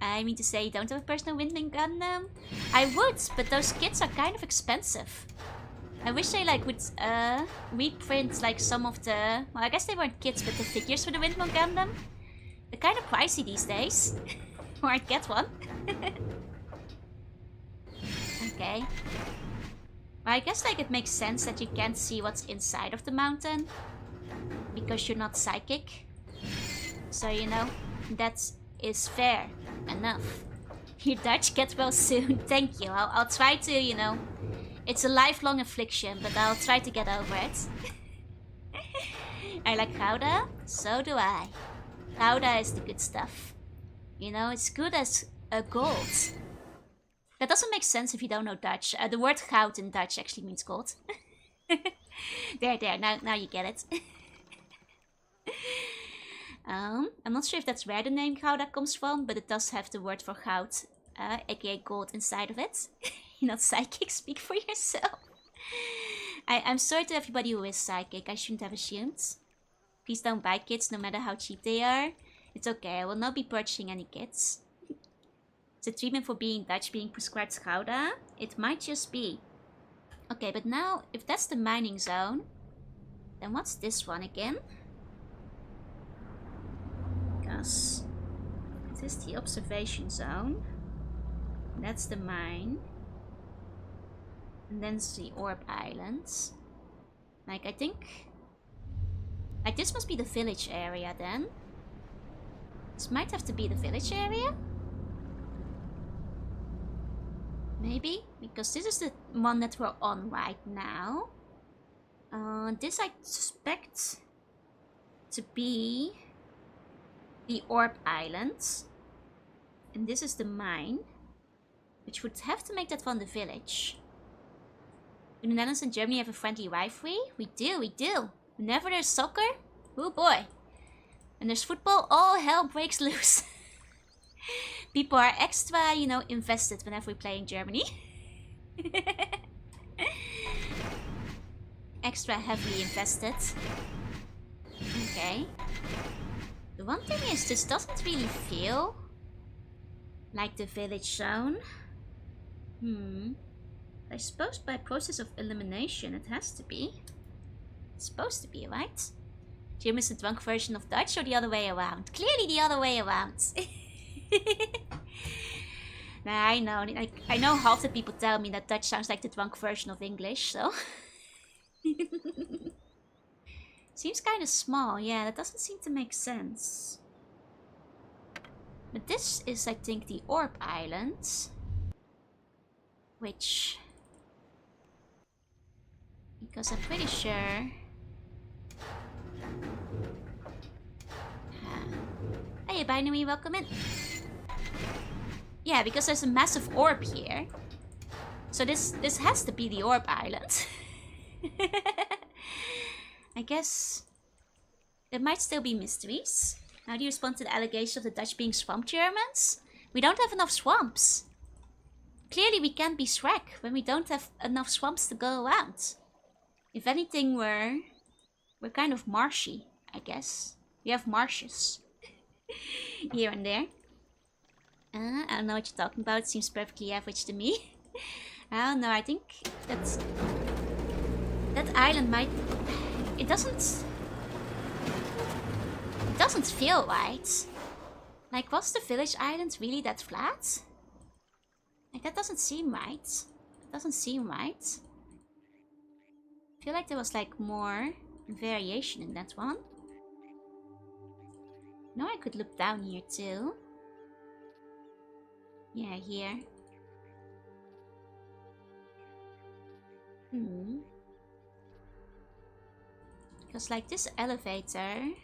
I mean to say, you don't have a personal windmill Gundam? I would, but those kits are kind of expensive. I wish they like would reprint like some of the, well, I guess they weren't kits, but the figures for the Windmill Gundam. They're kind of pricey these days. Or I'd get one. Okay. Well, I guess like it makes sense that you can't see what's inside of the mountain because you're not psychic. So you know, that is fair enough. Your Dutch, get well soon. Thank you. I'll try to, you know. It's a lifelong affliction, but I'll try to get over it. I like Gouda. So do I. Gouda is the good stuff. You know, it's good as gold. That doesn't make sense if you don't know Dutch. The word goud in Dutch actually means gold. There. Now you get it. I'm not sure if that's where the name Gouda comes from, but it does have the word for goud, aka gold, inside of it. You're not psychic, speak for yourself. I'm sorry to everybody who is psychic, I shouldn't have assumed. Please don't buy kits no matter how cheap they are. It's okay, I will not be purchasing any kits. Is a treatment for being Dutch being prescribed Gouda? It might just be. Okay, but now, if that's the mining zone, then what's this one again? Because it is the observation zone. That's the mine. And then it's the Orb Islands. Like, I think... Like, this must be the village area then. This might have to be the village area? Maybe? Because this is the one that we're on right now. This I suspect to be the Orb Islands. And this is the mine. Which would have to make that one the village. Do the Netherlands and Germany have a friendly rivalry? We do, we do. Whenever there's soccer, oh boy. When there's football, all hell breaks loose. People are extra, you know, invested whenever we play in Germany. Extra heavily invested. Okay. The one thing is, this doesn't really feel like the village zone. I suppose by process of elimination it has to be. It's supposed to be, right? Jim is the drunk version of Dutch or the other way around? Clearly the other way around. Nah, I know. I know half the people tell me that Dutch sounds like the drunk version of English, so... Seems kind of small. Yeah, that doesn't seem to make sense. But this is, I think, the Orb Islands. Which... Because I'm pretty sure... Hey, Binary, welcome in. Yeah, because there's a massive orb here. So this has to be the Orb Island. I guess... There might still be mysteries. How do you respond to the allegation of the Dutch being swamp Germans? We don't have enough swamps. Clearly we can't be Shrek when we don't have enough swamps to go around. If anything, we're kind of marshy, I guess. We have marshes. Here and there. I don't know what you're talking about. It seems perfectly average to me. I don't know, I think that island might... It doesn't feel right. Like, was the village island really that flat? Like, that doesn't seem right. It doesn't seem right. I feel like there was like more variation in that one. No, I could look down here too. Yeah, here. Because like this elevator...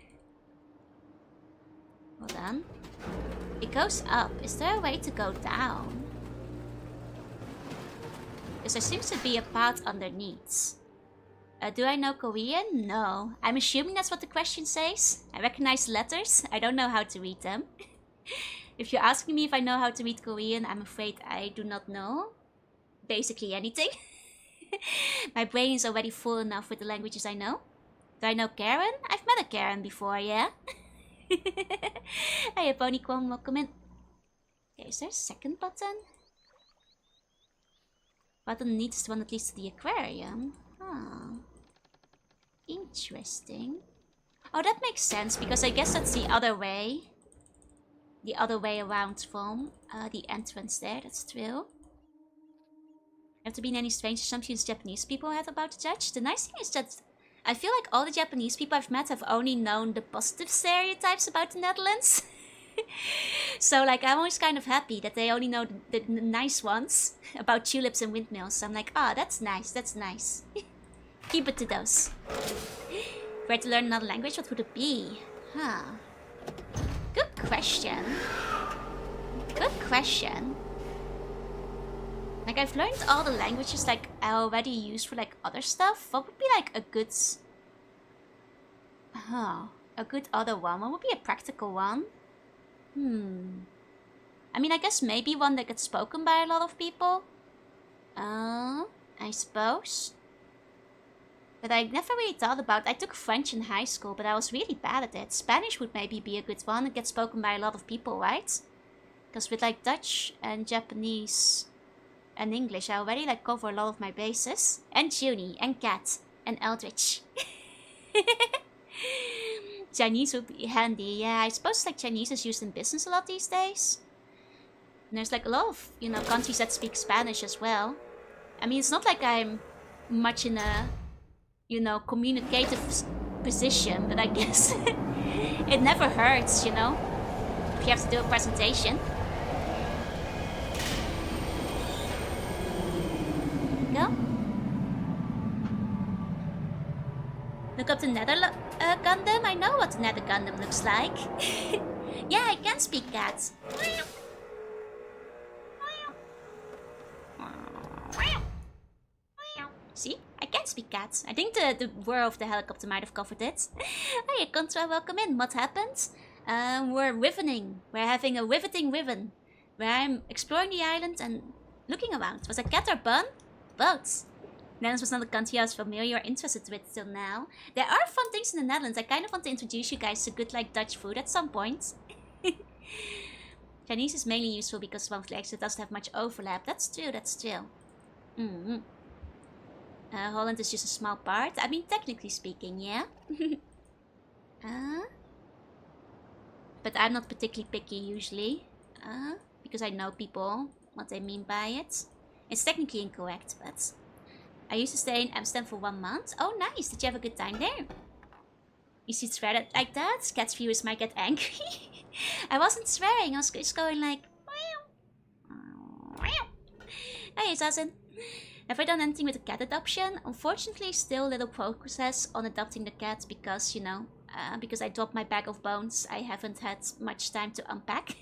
Hold on. It goes up. Is there a way to go down? Because there seems to be a path underneath. Do I know Korean? No. I'm assuming that's what the question says. I recognize the letters. I don't know how to read them. If you're asking me if I know how to read Korean, I'm afraid I do not know. Basically anything. My brain is already full enough with the languages I know. Do I know Karen? I've met a Karen before, yeah? Hey, Ponyquan, welcome in. Okay, is there a second button? Button needs the one that leads to the aquarium. Oh. Interesting. Oh, that makes sense, because I guess that's the other way. The other way around from the entrance there, that's true. Have there been any strange assumptions Japanese people had about the judge? The nice thing is that I feel like all the Japanese people I've met have only known the positive stereotypes about the Netherlands. So like, I'm always kind of happy that they only know the nice ones about tulips and windmills. So I'm like, ah, oh, that's nice, that's nice. Keep it to those. Where to learn another language? What would it be? Huh. Good question. Good question. Like, I've learned all the languages like I already use for like other stuff. What would be like a good... a good other one? What would be a practical one? I mean, I guess maybe one that gets spoken by a lot of people. I suppose. But I never really thought about... I took French in high school, but I was really bad at it. Spanish would maybe be a good one that gets spoken by a lot of people, right? Because with like Dutch and Japanese and English, I already like cover a lot of my bases. And Junie, and Cat, and Eldritch. Chinese would be handy. Yeah, I suppose like Chinese is used in business a lot these days. And there's like a lot of, you know, countries that speak Spanish as well. I mean, it's not like I'm much in a, you know, communicative position, but I guess it never hurts, you know, if you have to do a presentation. Go. Look up the Nether Gundam. I know what the Nether Gundam looks like. Yeah, I can speak cat. See? I can speak cat. I think the whir of the helicopter might have covered it. Hey, Contra, welcome in. What happened? We're rivening. We're having a riveting riven. Where I'm exploring the island and looking around. Was a cat or bun? Both. Netherlands was not a country I was familiar or interested with till now. There are fun things in the Netherlands. I kind of want to introduce you guys to good like Dutch food at some point. Chinese is mainly useful because one flag so it doesn't have much overlap. That's true, that's true. Holland is just a small part. I mean, technically speaking, yeah. But I'm not particularly picky usually. Because I know people, what they mean by it. It's technically incorrect, but... I used to stay in Amsterdam for 1 month. Oh, nice. Did you have a good time there? You should swear it like that. Cats viewers might get angry. I wasn't swearing. I was just going like... Hey, Zazen. Have I done anything with the cat adoption? Unfortunately, still little progress on adopting the cat because, you know, because I dropped my bag of bones. I haven't had much time to unpack.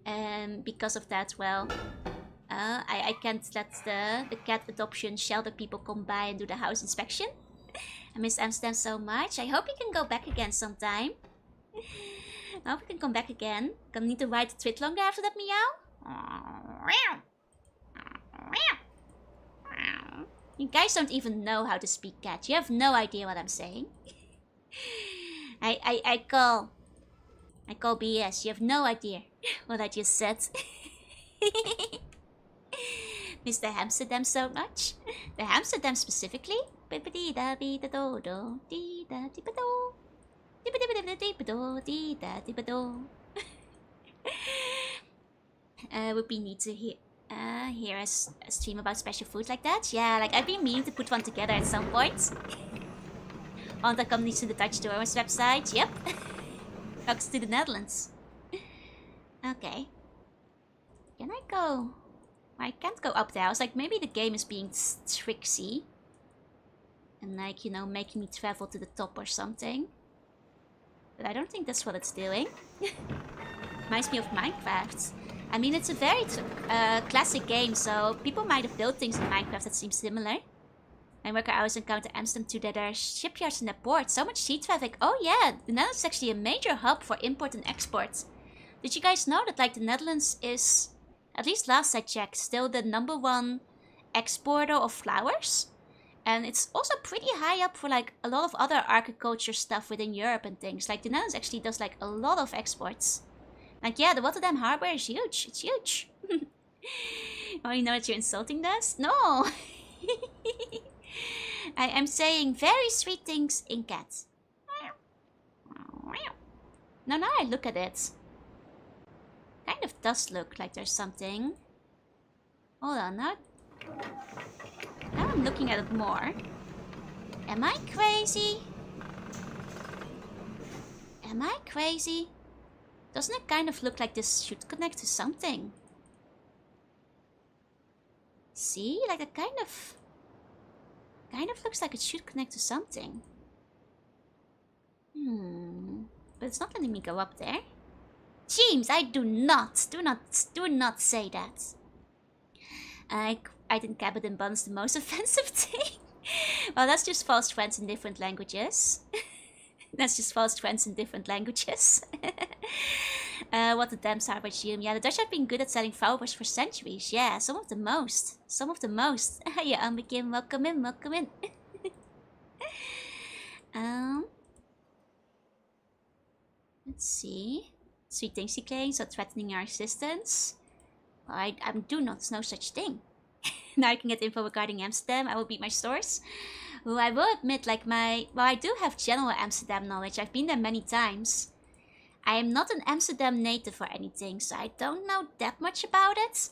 And because of that, well... I can't let the cat adoption shelter people come by and do the house inspection. I miss Amsterdam so much. I hope you can go back again sometime. I hope you can come back again. Gonna need to ride the twit longer after that meow. You guys don't even know how to speak cat. You have no idea what I'm saying. I call BS. You have no idea what I just said. Miss the Amsterdam so much. The Amsterdam specifically. Would be neat to hear a stream about special food like that. Yeah, like I've been meaning to put one together at some point. On the companies to the Dutch Doors website. Yep. Talks to the Netherlands. Okay. Can I go? I can't go up there. I was like, maybe the game is being tricksy. And like, you know, making me travel to the top or something. But I don't think that's what it's doing. Reminds me of Minecraft. I mean, it's a very classic game, so people might have built things in Minecraft that seem similar. My worker hours encounter Amsterdam too, that there are shipyards in the port. So much sea traffic. Oh yeah, the Netherlands is actually a major hub for import and export. Did you guys know that like the Netherlands is... At least last I checked, still the #1 exporter of flowers. And it's also pretty high up for like a lot of other agriculture stuff within Europe and things. Like the Netherlands actually does like a lot of exports. Like yeah, the Rotterdam harbor is huge. It's huge. Oh, you know that you're insulting us? No. I'm saying very sweet things in cat. Now I look at it. Kind of does look like there's something. Hold on, now I'm looking at it more. Am I crazy? Am I crazy? Doesn't it kind of look like this should connect to something? See? Like it kind of looks like it should connect to something. But it's not letting me go up there. James, I do not say that. I think Cabot and Bun's the most offensive thing. Well, that's just false friends in different languages. That's just false friends in different languages. What the damn are about you? Yeah, the Dutch have been good at selling flowers for centuries. Yeah, some of the most. Some of the most. Yeah, Ambikin, welcome in, welcome in. Let's see. Sweet things he claims are threatening our existence. Well, I do not know such thing. Now I can get info regarding Amsterdam. I will beat my stores. Well, I will admit, like well, I do have general Amsterdam knowledge. I've been there many times. I am not an Amsterdam native or anything, so I don't know that much about it.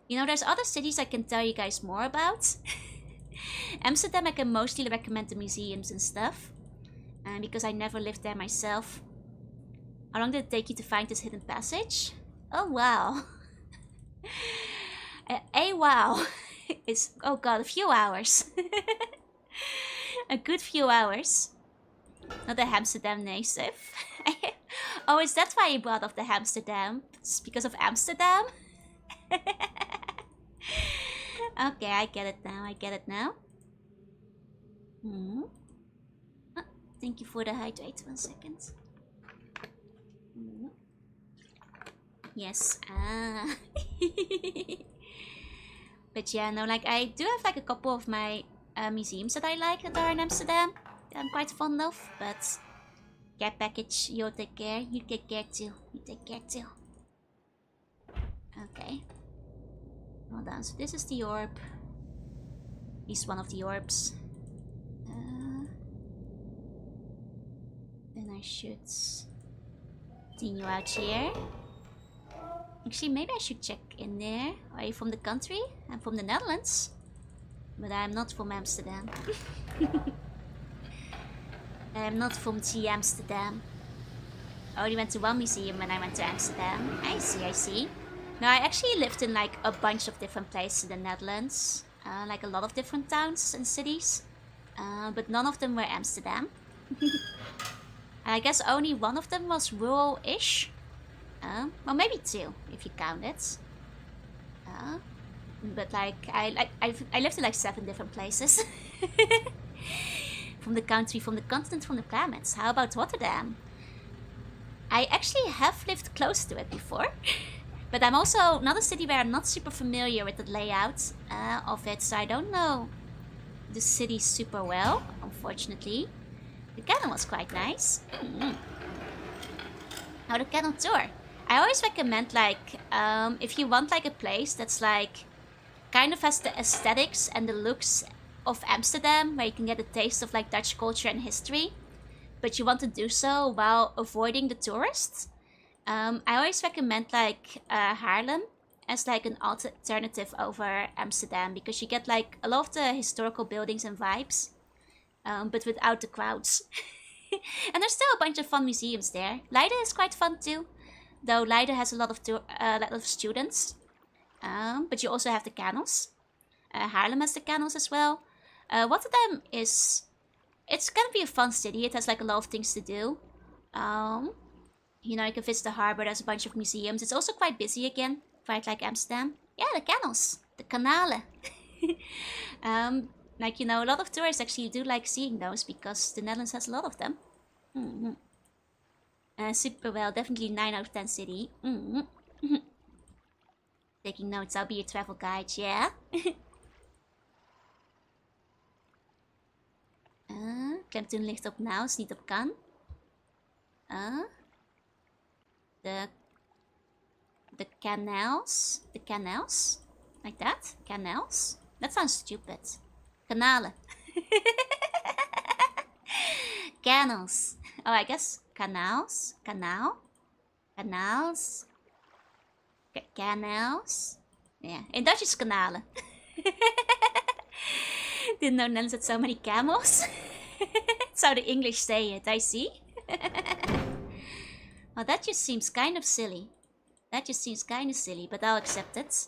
You know, there's other cities I can tell you guys more about. Amsterdam, I can mostly recommend the museums and stuff. Because I never lived there myself. How long did it take you to find this hidden passage? Oh, wow. A wow. It's, oh god, a few hours. A good few hours. Not a Amsterdam native. Oh, is that why you brought up the Amsterdam? It's because of Amsterdam? Okay, I get it now. I get it now. Oh, thank you for the hydrate. 1 second. Yes. But yeah, no, like I do have like a couple of my museums that I like that are in Amsterdam that I'm quite fond of. But care package, you'll take care. You take care too. You take care too. Okay. Hold on. So this is the orb. At least one of the orbs. Then I should continue out here. Actually, maybe I should check in there. Are you from the country? I'm from the Netherlands. But I'm not from Amsterdam. I'm not from the Amsterdam. I only went to one museum when I went to Amsterdam. I see, I see. No, I actually lived in like a bunch of different places in the Netherlands. Like a lot of different towns and cities. But none of them were Amsterdam. I guess only one of them was rural-ish. Well, maybe 2, if you count it. But like, I lived in like 7 different places. From the country, from the continent, from the planets. How about Rotterdam? I actually have lived close to it before. But I'm also not a city where I'm not super familiar with the layout of it. So I don't know the city super well, unfortunately. The cannon was quite nice. Now the cannon tour. I always recommend like, if you want like a place that's like, kind of has the aesthetics and the looks of Amsterdam, where you can get a taste of like Dutch culture and history, but you want to do so while avoiding the tourists. I always recommend like Haarlem as like an alternative over Amsterdam, because you get like a lot of the historical buildings and vibes, but without the crowds. And there's still a bunch of fun museums there. Leiden is quite fun too, though Leiden has a lot of students. But you also have the canals. Haarlem has the canals as well. Rotterdam is... It's gonna be a fun city. It has like a lot of things to do. You know, you can visit the harbor. There's a bunch of museums. It's also quite busy again, quite like Amsterdam. Yeah, the canals, the kanalen. Like, you know, a lot of tourists actually do like seeing those because the Netherlands has a lot of them. Super well, definitely 9 out of 10 city. Taking notes, I'll be your travel guide, yeah. Klemtoon ligt op nou, is niet op kan. The canals, like that, canals. That sounds stupid. Kanalen. Canals. Oh, I guess canals, canals. Canals. Yeah, in Dutch is kanalen. Didn't know Netherlands had so many camels. That's how the English say it, I see. Well, that just seems kind of silly. But I'll accept it.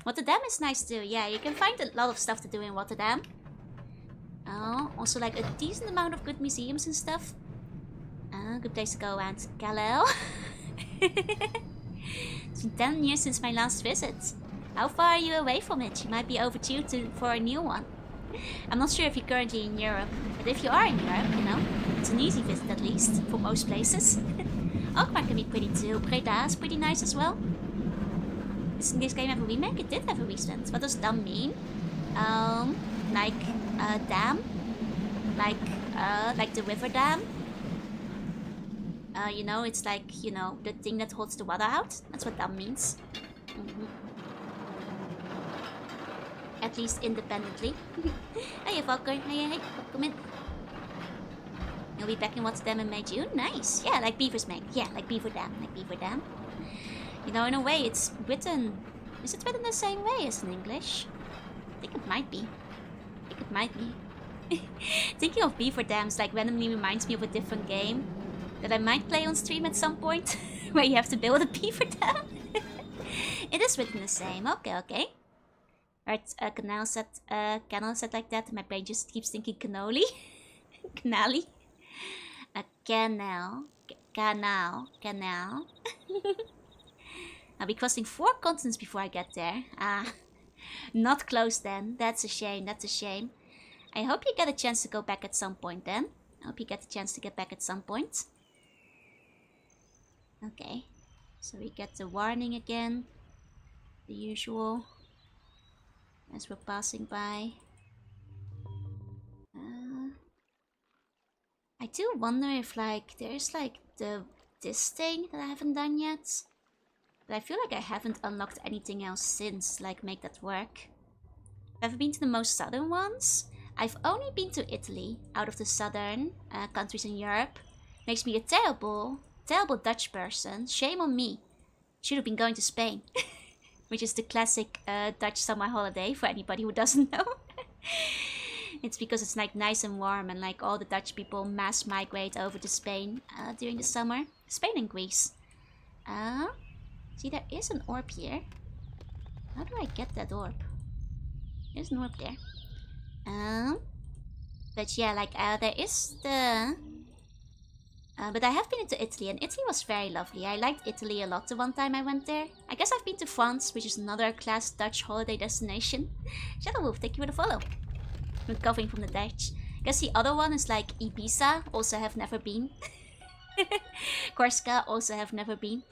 Rotterdam is nice too. Yeah, you can find a lot of stuff to do in Rotterdam. Also like a decent amount of good museums and stuff. Good place to go around Kalel. It's been 10 years since my last visit. How far are you away from it? You might be overdue for a new one. I'm not sure if you're currently in Europe, but if you are in Europe, you know, it's an easy visit at least, for most places. Alkmaar can be pretty too. Breda is pretty nice as well. Does this game have a remake? It did have a recent. What does dam mean? Like dam? Like the river dam? You know, it's like, you know, the thing that holds the water out. That's what dam means. At least independently. Hey, Valker. Hey, come in. You'll be back in Rotterdam in May, June? Nice. Yeah, like Beaver's May. Yeah, like Beaver Dam. You know, in a way, it's written Is it written the same way as in English? I think it might be. Thinking of beaver dams like randomly reminds me of a different game that I might play on stream at some point, where you have to build a beaver dam. It is written the same. Okay. Right, canal set like that. My brain just keeps thinking cannoli. Canali. A canal. Canal. I'll be crossing 4 continents before I get there. Not close then. That's a shame. I hope you get a chance to go back at some point then. Okay. So we get the warning again. The usual. As we're passing by. I do wonder if there's this thing that I haven't done yet. But I feel like I haven't unlocked anything else since, make that work. I've been to the most southern ones. I've only been to Italy out of the southern countries in Europe. Makes me a terrible Dutch person. Shame on me. Should have been going to Spain. Which is the classic Dutch summer holiday for anybody who doesn't know. It's because it's nice and warm and all the Dutch people mass migrate over to Spain during the summer. Spain and Greece. See, there is an orb here. How do I get that orb? There's an orb there. But yeah, there is the... but I have been into Italy, and Italy was very lovely. I liked Italy a lot the one time I went there. I guess I've been to France, which is another class Dutch holiday destination. Shadowwolf, thank you for the follow. Recovering from the Dutch. I guess the other one is Ibiza, also have never been. Corsica, also have never been.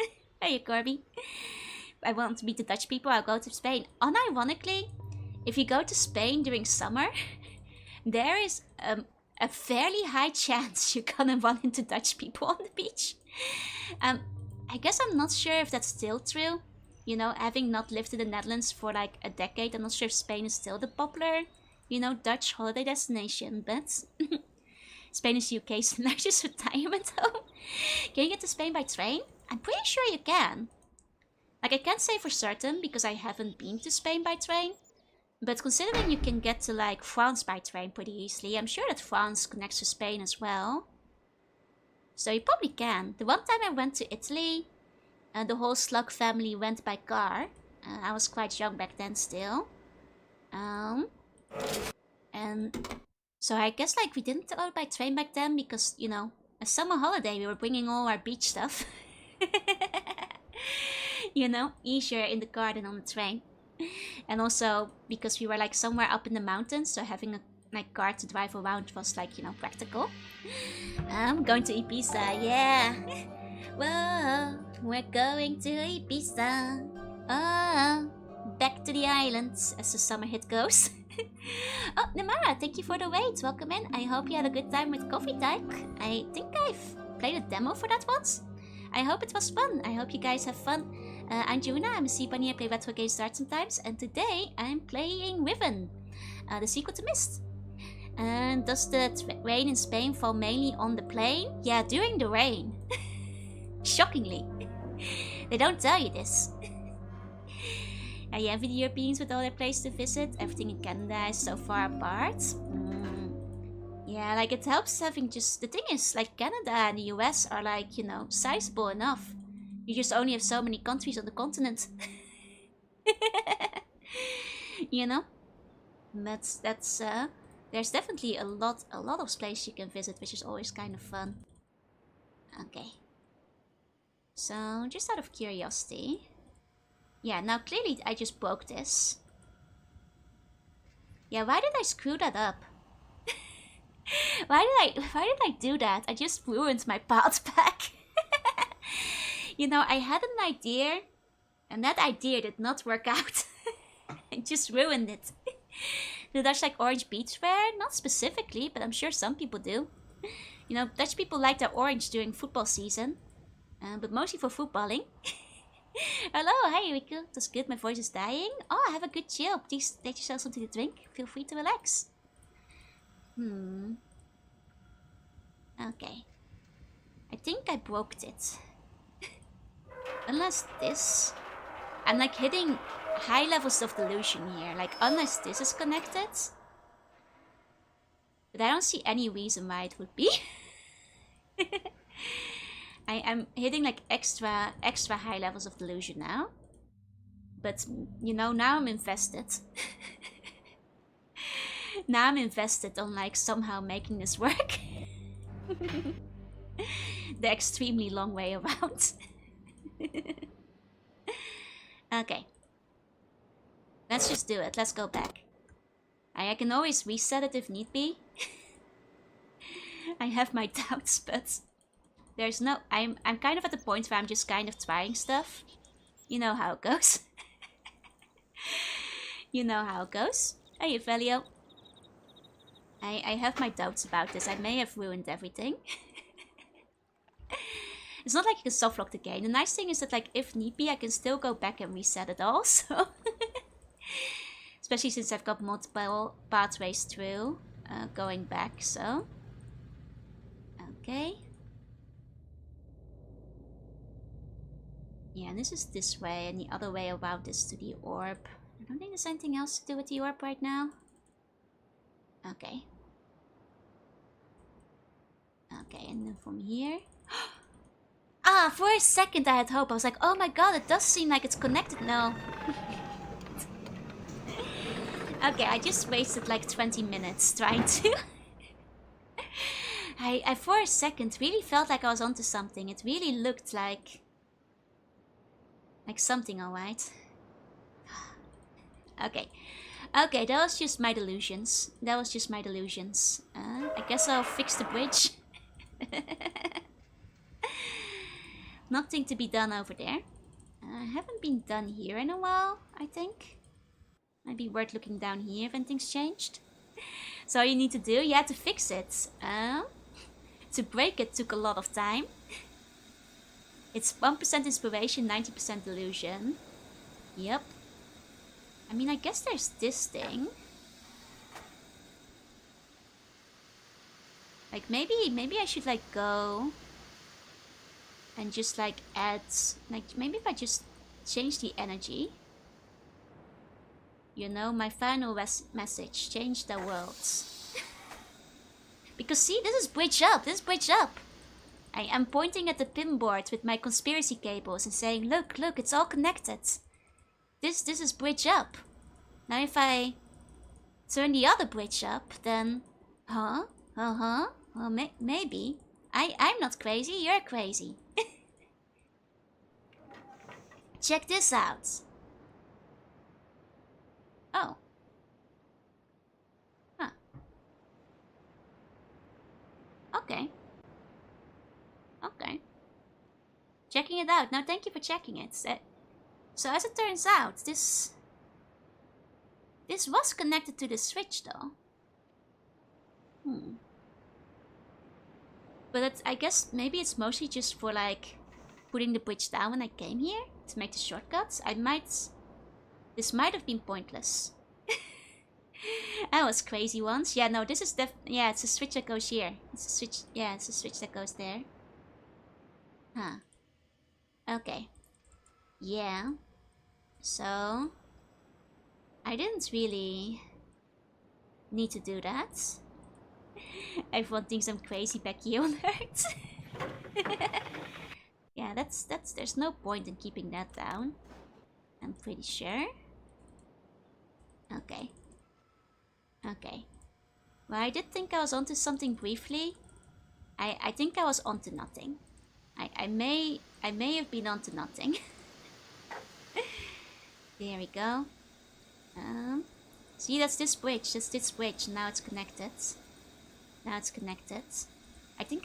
Hey, Corby. I want to meet the Dutch people, I'll go to Spain. Unironically, if you go to Spain during summer, there is a fairly high chance you're gonna run into Dutch people on the beach. I guess I'm not sure if that's still true. You know, having not lived in the Netherlands for a decade, I'm not sure if Spain is still the popular, Dutch holiday destination, but Spain is UK's largest retirement home. Can you get to Spain by train? I'm pretty sure you can. I can't say for certain because I haven't been to Spain by train. But considering you can get to France by train pretty easily, I'm sure that France connects to Spain as well. So you probably can. The one time I went to Italy, the whole Slug family went by car. I was quite young back then still. And so I guess we didn't go by train back then because, a summer holiday we were bringing all our beach stuff. Easier in the car than on the train. And also because we were somewhere up in the mountains, so having a car to drive around was practical. I'm going to Ibiza, yeah. Whoa, we're going to Ibiza. Oh, back to the islands, as the summer hit goes. Oh, Namara, thank you for the wait. Welcome in. I hope you had a good time with Coffee Time. I think I've played a demo for that once. I hope it was fun. I hope you guys have fun. I'm Juna, I'm a sea bunny, I play retro games start sometimes, and today I'm playing Riven, the sequel to Myst. And does the rain in Spain fall mainly on the plain? Yeah, during the rain. Shockingly. They don't tell you this. You envy the Europeans with all their places to visit. Everything in Canada is so far apart. Yeah, it helps having just... The thing is, Canada and the US are sizable enough. You just only have so many countries on the continent. But that's there's definitely a lot of places you can visit, which is always kind of fun. Okay. So, just out of curiosity. Yeah, now clearly I just broke this. Yeah, why did I screw that up? Why did I do that? I just ruined my path back. I had an idea, and that idea did not work out. I just ruined it. The Dutch orange beachwear? Not specifically, but I'm sure some people do. Dutch people like their orange during football season. But mostly for footballing. Hello, hi Rico. That's good, my voice is dying. Oh, have a good chill. Please take yourself something to drink. Feel free to relax. Okay. I think I broke it. Unless this... I'm like hitting high levels of delusion here. Like, unless this is connected. But I don't see any reason why it would be. I am hitting like extra high levels of delusion now. But, you know, now I'm invested. Now I'm invested on like somehow making this work. The extremely long way around. Okay. Let's just do it. Let's go back. I can always reset it if need be. I have my doubts, but there's no... I'm kind of at the point where I'm just kind of trying stuff. You know how it goes. You know how it goes. Hey, Velio. I have my doubts about this. I may have ruined everything. It's not like you can softlock the game. The nice thing is that, like, if need be, I can still go back and reset it all, so... Especially since I've got multiple pathways through going back, so... Okay. Yeah, and this is this way, and the other way around is to the orb. I don't think there's anything else to do with the orb right now. Okay. Okay, and then from here... Ah, for a second I had hope. I was like, oh my god, it does seem like it's connected. No. Okay, I just wasted like 20 minutes trying to... I for a second really felt like I was onto something. It really looked like something, alright. Okay. Okay, that was just my delusions. That was just my delusions. I guess I'll fix the bridge. Nothing to be done over there. I haven't been done here in a while, I think. Might be worth looking down here if anything's changed. So all you need to do, you had to fix it. To break it took a lot of time. It's 1% inspiration, 90% delusion. Yep. I mean, I guess there's this thing. Like, maybe I should, like, go... and just like add, like maybe if I just change the energy. You know, my final message, change the worlds. Because see, this is bridge up, I am pointing at the pinboard with my conspiracy cables and saying, look, it's all connected. This is bridge up. Now if I turn the other bridge up, then, well, maybe. I'm not crazy, you're crazy. Check this out. Oh. Huh. Okay. Okay. Checking it out. Now thank you for checking it. So as it turns out, this was connected to the switch though. But I guess maybe it's mostly just for like putting the bridge down when I came here to make the shortcuts. This might have been pointless. I was crazy once. Yeah, no, this is yeah, it's a switch that goes here. It's a switch. Yeah, it's a switch that goes there. Huh. Okay. Yeah. So I didn't really need to do that. Everyone thinks I'm crazy back here on Earth. Yeah, there's no point in keeping that down. I'm pretty sure. Okay. Okay. Well, I did think I was onto something briefly. I think I was onto nothing. I may have been onto nothing. There we go. See, that's this bridge. That's this bridge. Now it's connected. Now it's connected. I think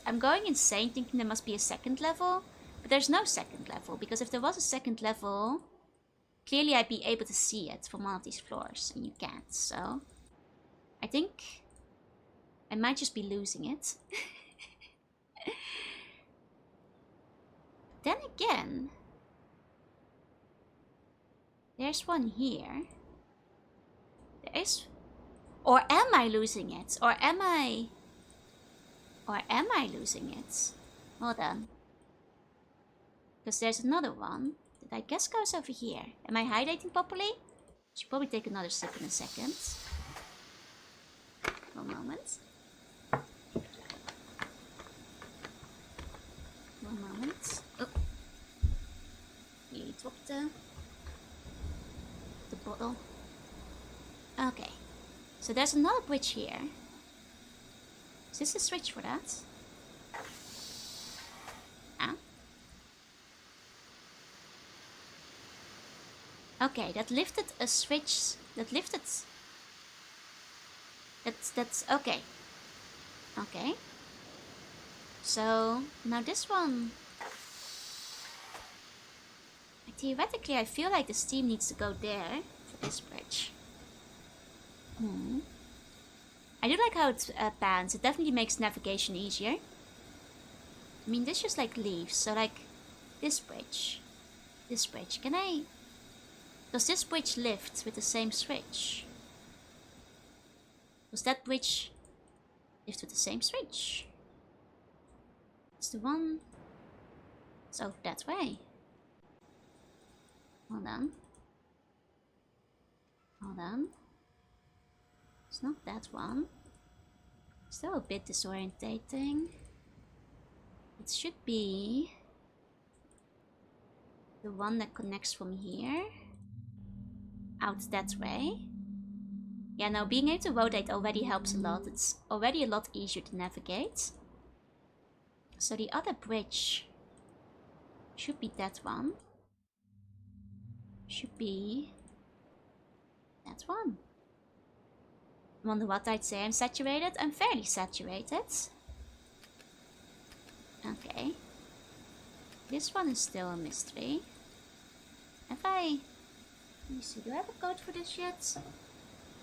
I'm going insane thinking there must be a second level. But there's no second level. Because if there was a second level, clearly I'd be able to see it from one of these floors. And you can't, so... I think I might just be losing it. Then again... There's one here. There is... Or am I losing it? Or am I losing it? Hold on. Because there's another one. I guess goes over here. Am I hydrating properly? Should probably take another sip in a second. One moment. One moment. Oh. You dropped the bottle. Okay. So there's another bridge here. Is this a switch for that? Ah. Okay, that lifted a switch. That lifted. That's okay. Okay. So now this one. Theoretically, I feel like the steam needs to go there for this bridge. I do like how it pans. It definitely makes navigation easier. I mean, this just like leaves. So like this bridge. Can I? Does this bridge lift with the same switch? Does that bridge lift with the same switch? It's the one. It's over that way. Hold on. Hold on. It's not that one. Still a bit disorientating. It should be the one that connects from here out that way. Yeah, no, being able to rotate already helps a lot. It's already a lot easier to navigate. So the other bridge should be that one. Should be that one. I wonder what I'd say. I'm saturated. I'm fairly saturated. Okay. This one is still a mystery. Have I... Let me see. Do I have a code for this yet?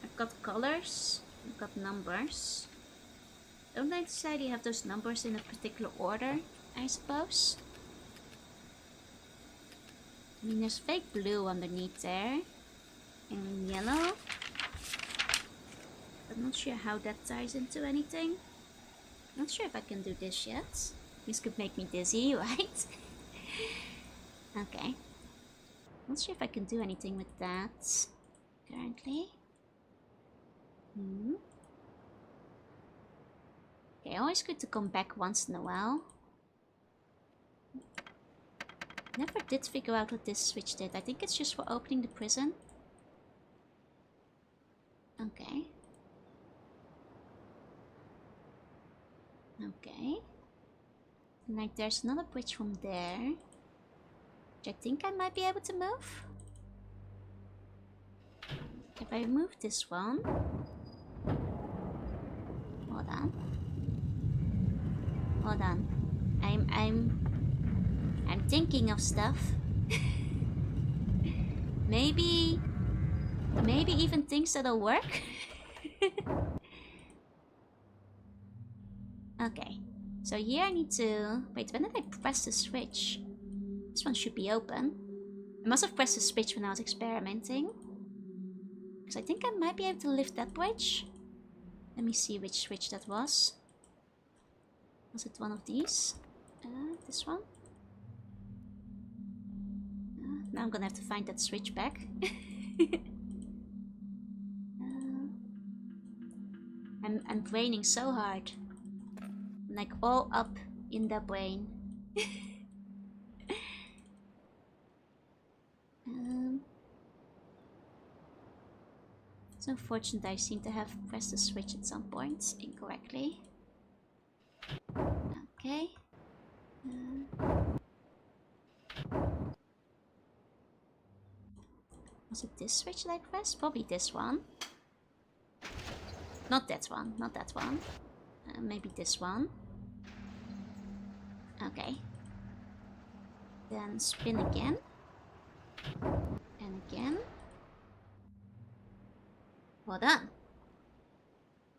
I've got colors. I've got numbers. Don't I necessarily have those numbers in a particular order, I suppose? I mean, there's fake blue underneath there. And yellow. I'm not sure how that ties into anything. Not sure if I can do this yet. This could make me dizzy, right? Okay. Not sure if I can do anything with that currently. Okay, always good to come back once in a while. Never did figure out what this switch did. I think it's just for opening the prison. Okay. Okay. And like there's another bridge from there. Which I think I might be able to move. If I move this one. Hold on. Hold on. I'm thinking of stuff. Maybe even things that'll work. Okay. So here I need to... Wait, when did I press the switch? This one should be open. I must have pressed the switch when I was experimenting. Because I think I might be able to lift that bridge. Let me see which switch that was. Was it one of these? This one? Now I'm gonna have to find that switch back. I'm braining so hard. I'm like all up in the brain. It's unfortunate I seem to have pressed the switch at some point incorrectly. Okay. Was it this switch that I pressed? Probably this one. Not that one, not that one. Maybe this one. Okay. Then spin again. And again. Hold on.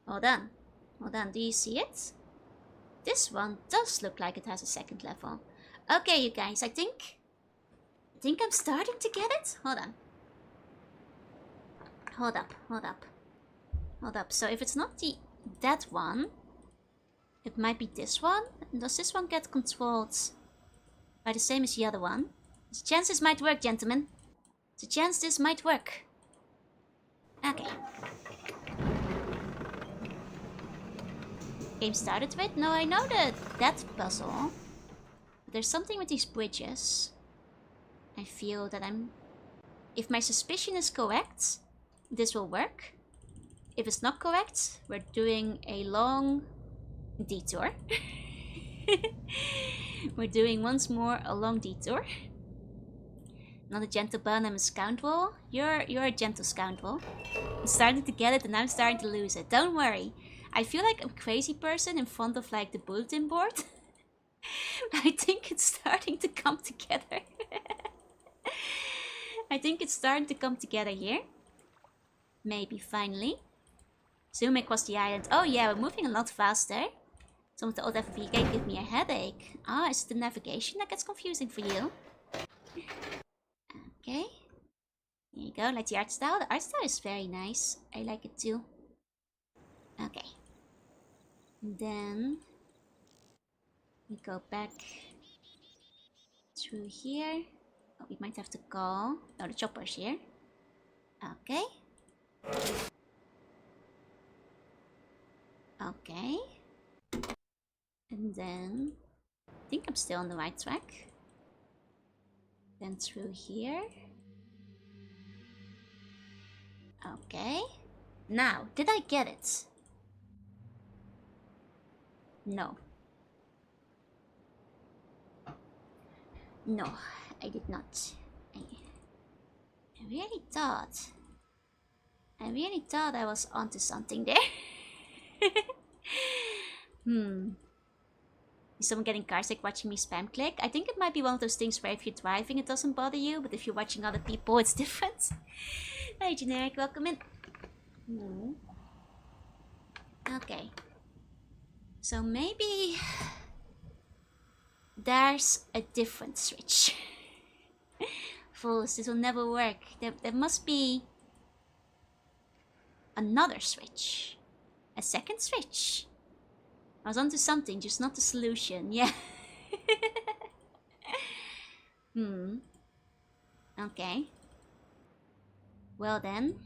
Hold on. Hold on, do you see it? This one does look like it has a second level. Okay, you guys, I think I'm starting to get it. Hold on. Hold up, hold up. Hold up. So if it's not that one, it might be this one. Does this one get controlled by the same as the other one? There's a chance this might work, gentlemen. There's a chance this might work. Okay. Game started with? No, I know that puzzle. But there's something with these bridges. I feel that if my suspicion is correct, this will work. If it's not correct, we're doing a long detour. We're doing once more a long detour. Not a gentle bun, I'm a scoundrel. You're a gentle scoundrel. I'm starting to get it and I'm starting to lose it. Don't worry. I feel like I'm a crazy person in front of like the bulletin board. I think it's starting to come together. I think it's starting to come together here. Maybe finally. Zoom across the island. Oh yeah, we're moving a lot faster. Some of the old FPK give me a headache. Ah, is it the navigation that gets confusing for you? Okay. Here you go, like the art style. The art style is very nice. I like it too. Okay. And then we go back through here. Oh, we might have to call. Oh, the chopper's here. Okay. Okay. And then I think I'm still on the right track. Then through here. Okay. Now, did I get it? No. No, I did not. I really thought I was onto something there. Is someone getting carsick watching me spam click? I think it might be one of those things where if you're driving it doesn't bother you, but if you're watching other people it's different. Hey Generic, welcome in. Okay. So maybe there's a different switch. Fools, this will never work. There must be another switch. A second switch. I was onto something, just not the solution. Yeah. Okay. Well then.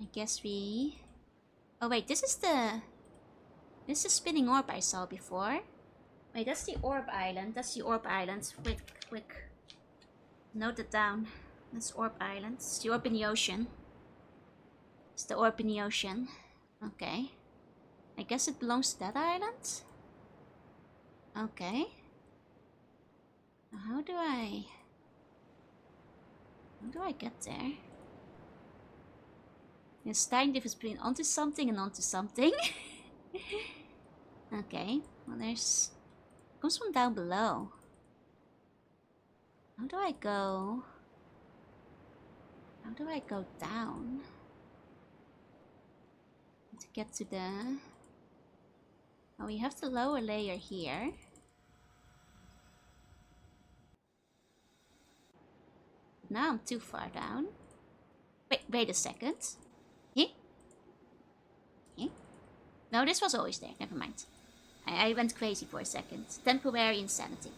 I guess we... Oh wait, this is the spinning orb I saw before. Wait, that's the orb island. That's the orb island. Quick. Note it down. That's orb island. It's the orb in the ocean. It's the orb in the ocean. Okay. I guess it belongs to that island? Okay. Now how do I get there? There's a tiny difference between onto something and onto something. Okay. Well, there's... It comes from down below. How do I go? How do I go down? To get to the... Oh, we have the lower layer here. Now I'm too far down. Wait a second. No, this was always there. Never mind. I went crazy for a second. Temporary insanity.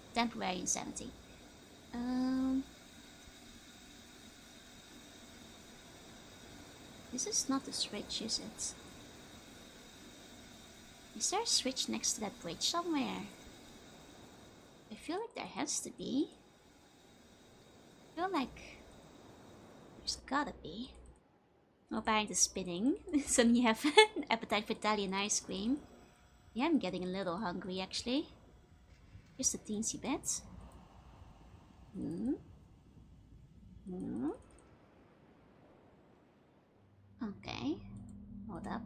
This is not a switch, is it? Is there a switch next to that bridge somewhere? I feel like there has to be. I feel like there's gotta be. Oh, behind the spinning. Suddenly you have an appetite for Italian ice cream. Yeah, I'm getting a little hungry actually. Just a teensy bit. Okay. Hold up.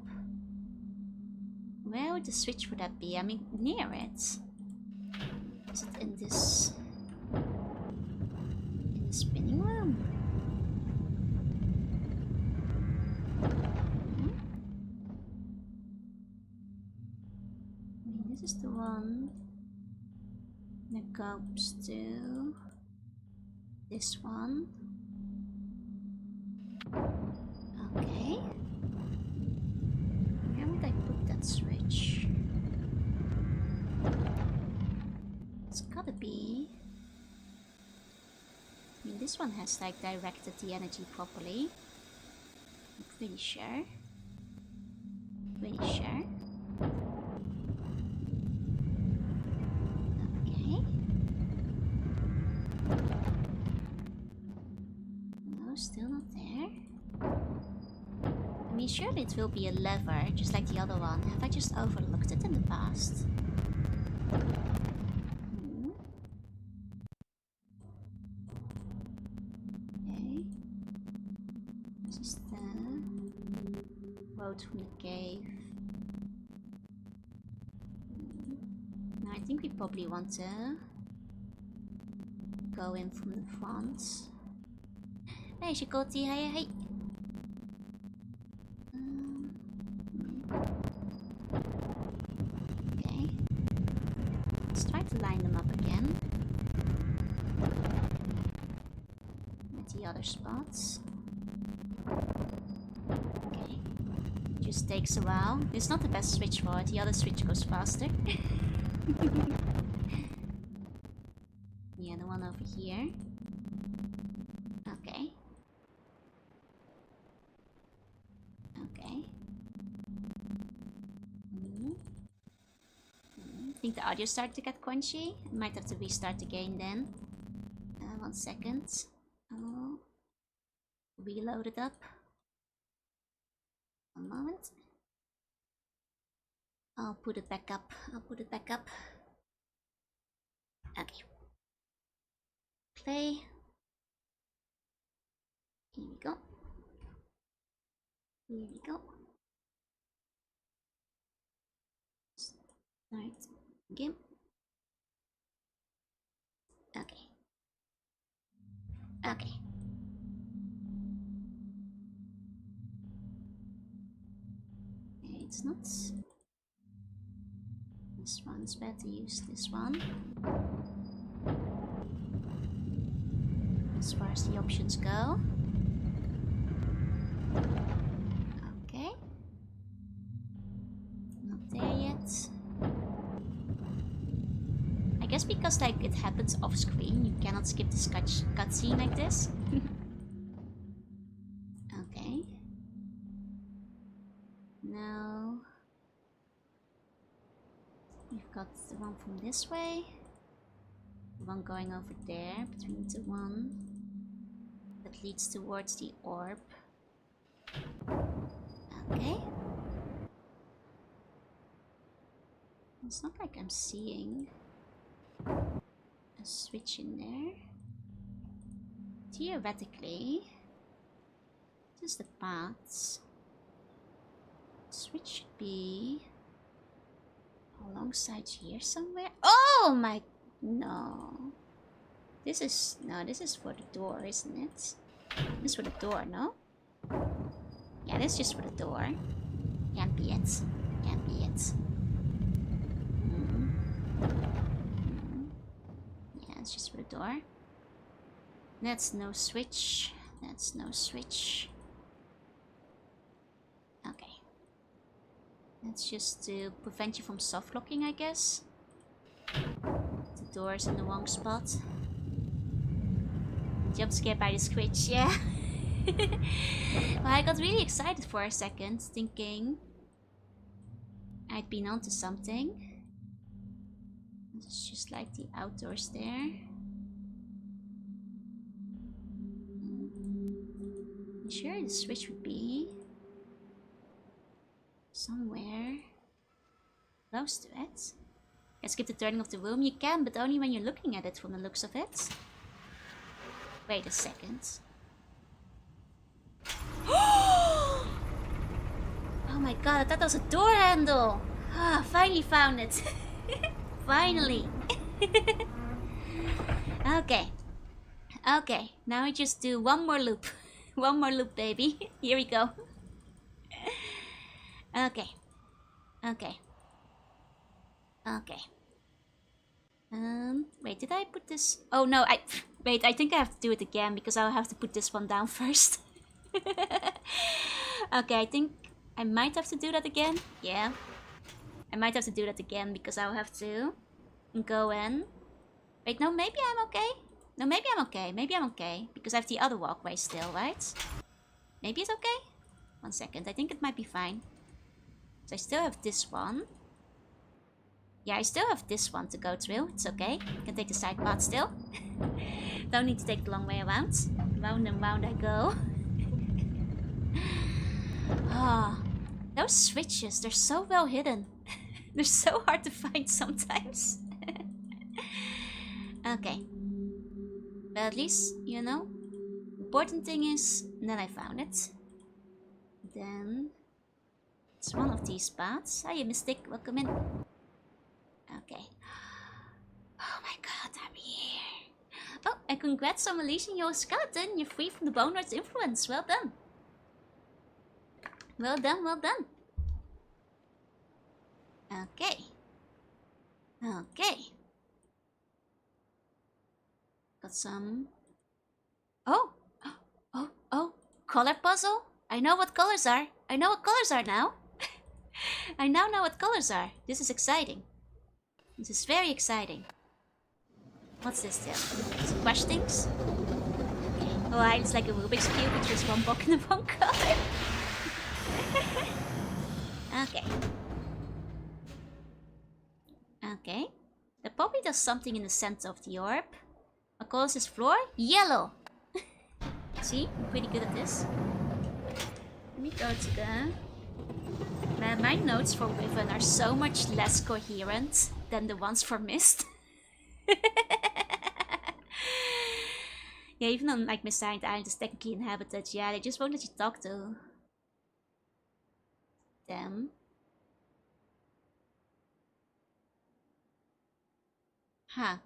Where would the switch for that be? I mean, near it. Is it in this... in the spinning room? I mean, this is the one that goes to this one. Okay. Where would I put that switch? It's gotta gotta be. I mean, this one has like directed the energy properly. I'm pretty sure. Pretty sure. Okay. No, still not there. I mean, surely it will be a lever, just like the other one. Have I just overlooked it in the past? Okay. This is the road from the cave. Now I think we probably want to go in from the front. Hey, Shikoti, hey, hey. Okay. Let's try to line them up again. With the other spots. Okay. Just takes a while. It's not the best switch for it. The other switch goes faster. Yeah, the one over here. Okay. Okay. I think the audio started to get crunchy. I might have to restart the game then. 1 second. Oh. Reload it up. One moment. I'll put it back up. I'll put it back up. Okay. Play. Here we go. Here we go. Start game. Okay. Okay. It's not. This one's better. Use this one. As far as the options go. Okay. Not there yet. I guess because like it happens off screen, you cannot skip this cutscene like this. Okay. Now we've got the one from this way. The one going over there, but we need the one that leads towards the orb. Okay. It's not like I'm seeing a switch in there. Theoretically, this is the paths. Switch should be alongside here somewhere. Oh my, no. This is for the door, isn't it? This is for the door, no? Yeah, this is just for the door. Can't be it. Can't be it. Yeah, it's just for the door. That's no switch. That's no switch. Okay. That's just to prevent you from soft locking, I guess. The door's in the wrong spot. Jump scared by the switch, yeah. Well, I got really excited for a second, thinking I'd been onto something. It's just like the outdoors there. I'm sure the switch would be somewhere close to it. Can skip the turning of the room? You can, but only when you're looking at it from the looks of it. Wait a second. Oh my god, I thought that was a door handle. Ah, finally found it. Finally. Okay. Okay, now we just do one more loop. One more loop, baby. Here we go. Okay. Okay. Okay. Wait, did I put this? Oh no, wait, I think I have to do it again because I'll have to put this one down first. Okay, I think I might have to do that again. Yeah. I might have to do that again because I'll have to go in Wait, no, maybe I'm okay. No, maybe I'm okay. Maybe I'm okay. Because I have the other walkway still, right? Maybe it's okay? 1 second. I think it might be fine. So I still have this one. Yeah, I still have this one to go through. It's okay. I can take the side path still. Don't need to take the long way around. Round and round I go. Ah, those switches, they're so well hidden. They're so hard to find sometimes. Okay. But at least, you know, important thing is that I found it. Then it's one of these spots. Hiya, Mystic. Welcome in. Okay. Oh my god, I'm here. Oh, and congrats on releasing your skeleton. You're free from the Bone Lord's influence. Well done. Well done, well done. Okay. Okay. Got some... Oh! Oh! Color puzzle? I know what colors are. I know what colors are now. I now know what colors are. This is exciting. This is very exciting. What's this then? Some questions? Oh, it's like a Rubik's Cube with just one block in the wrong color. Okay. Okay. That probably does something in the center of the orb. What color is this floor? Yellow! See? I'm pretty good at this. Let me go to the... My notes for Riven are so much less coherent than the ones for Myst. Yeah, even on like Myst Island is technically inhabited, yeah, they just won't let you talk to them. Huh.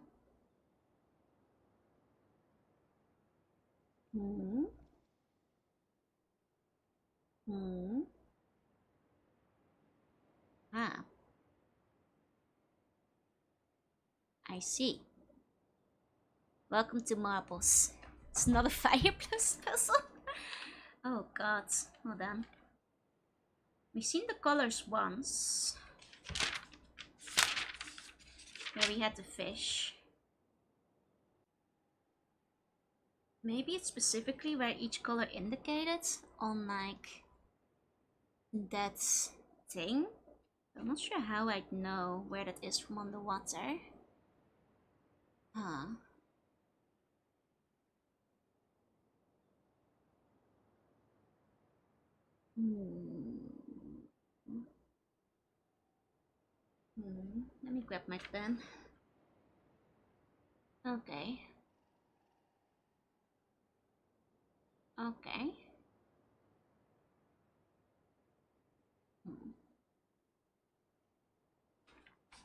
Hmm. Hmm. Ah. I see. Welcome to Marbles. It's not a fireplace puzzle. Oh god. Hold on. We've seen the colors once. Where we had the fish. Maybe it's specifically where each color indicated on like that thing. I'm not sure how I'd know where that is from underwater. Huh. Let me grab my pen. Okay. Okay.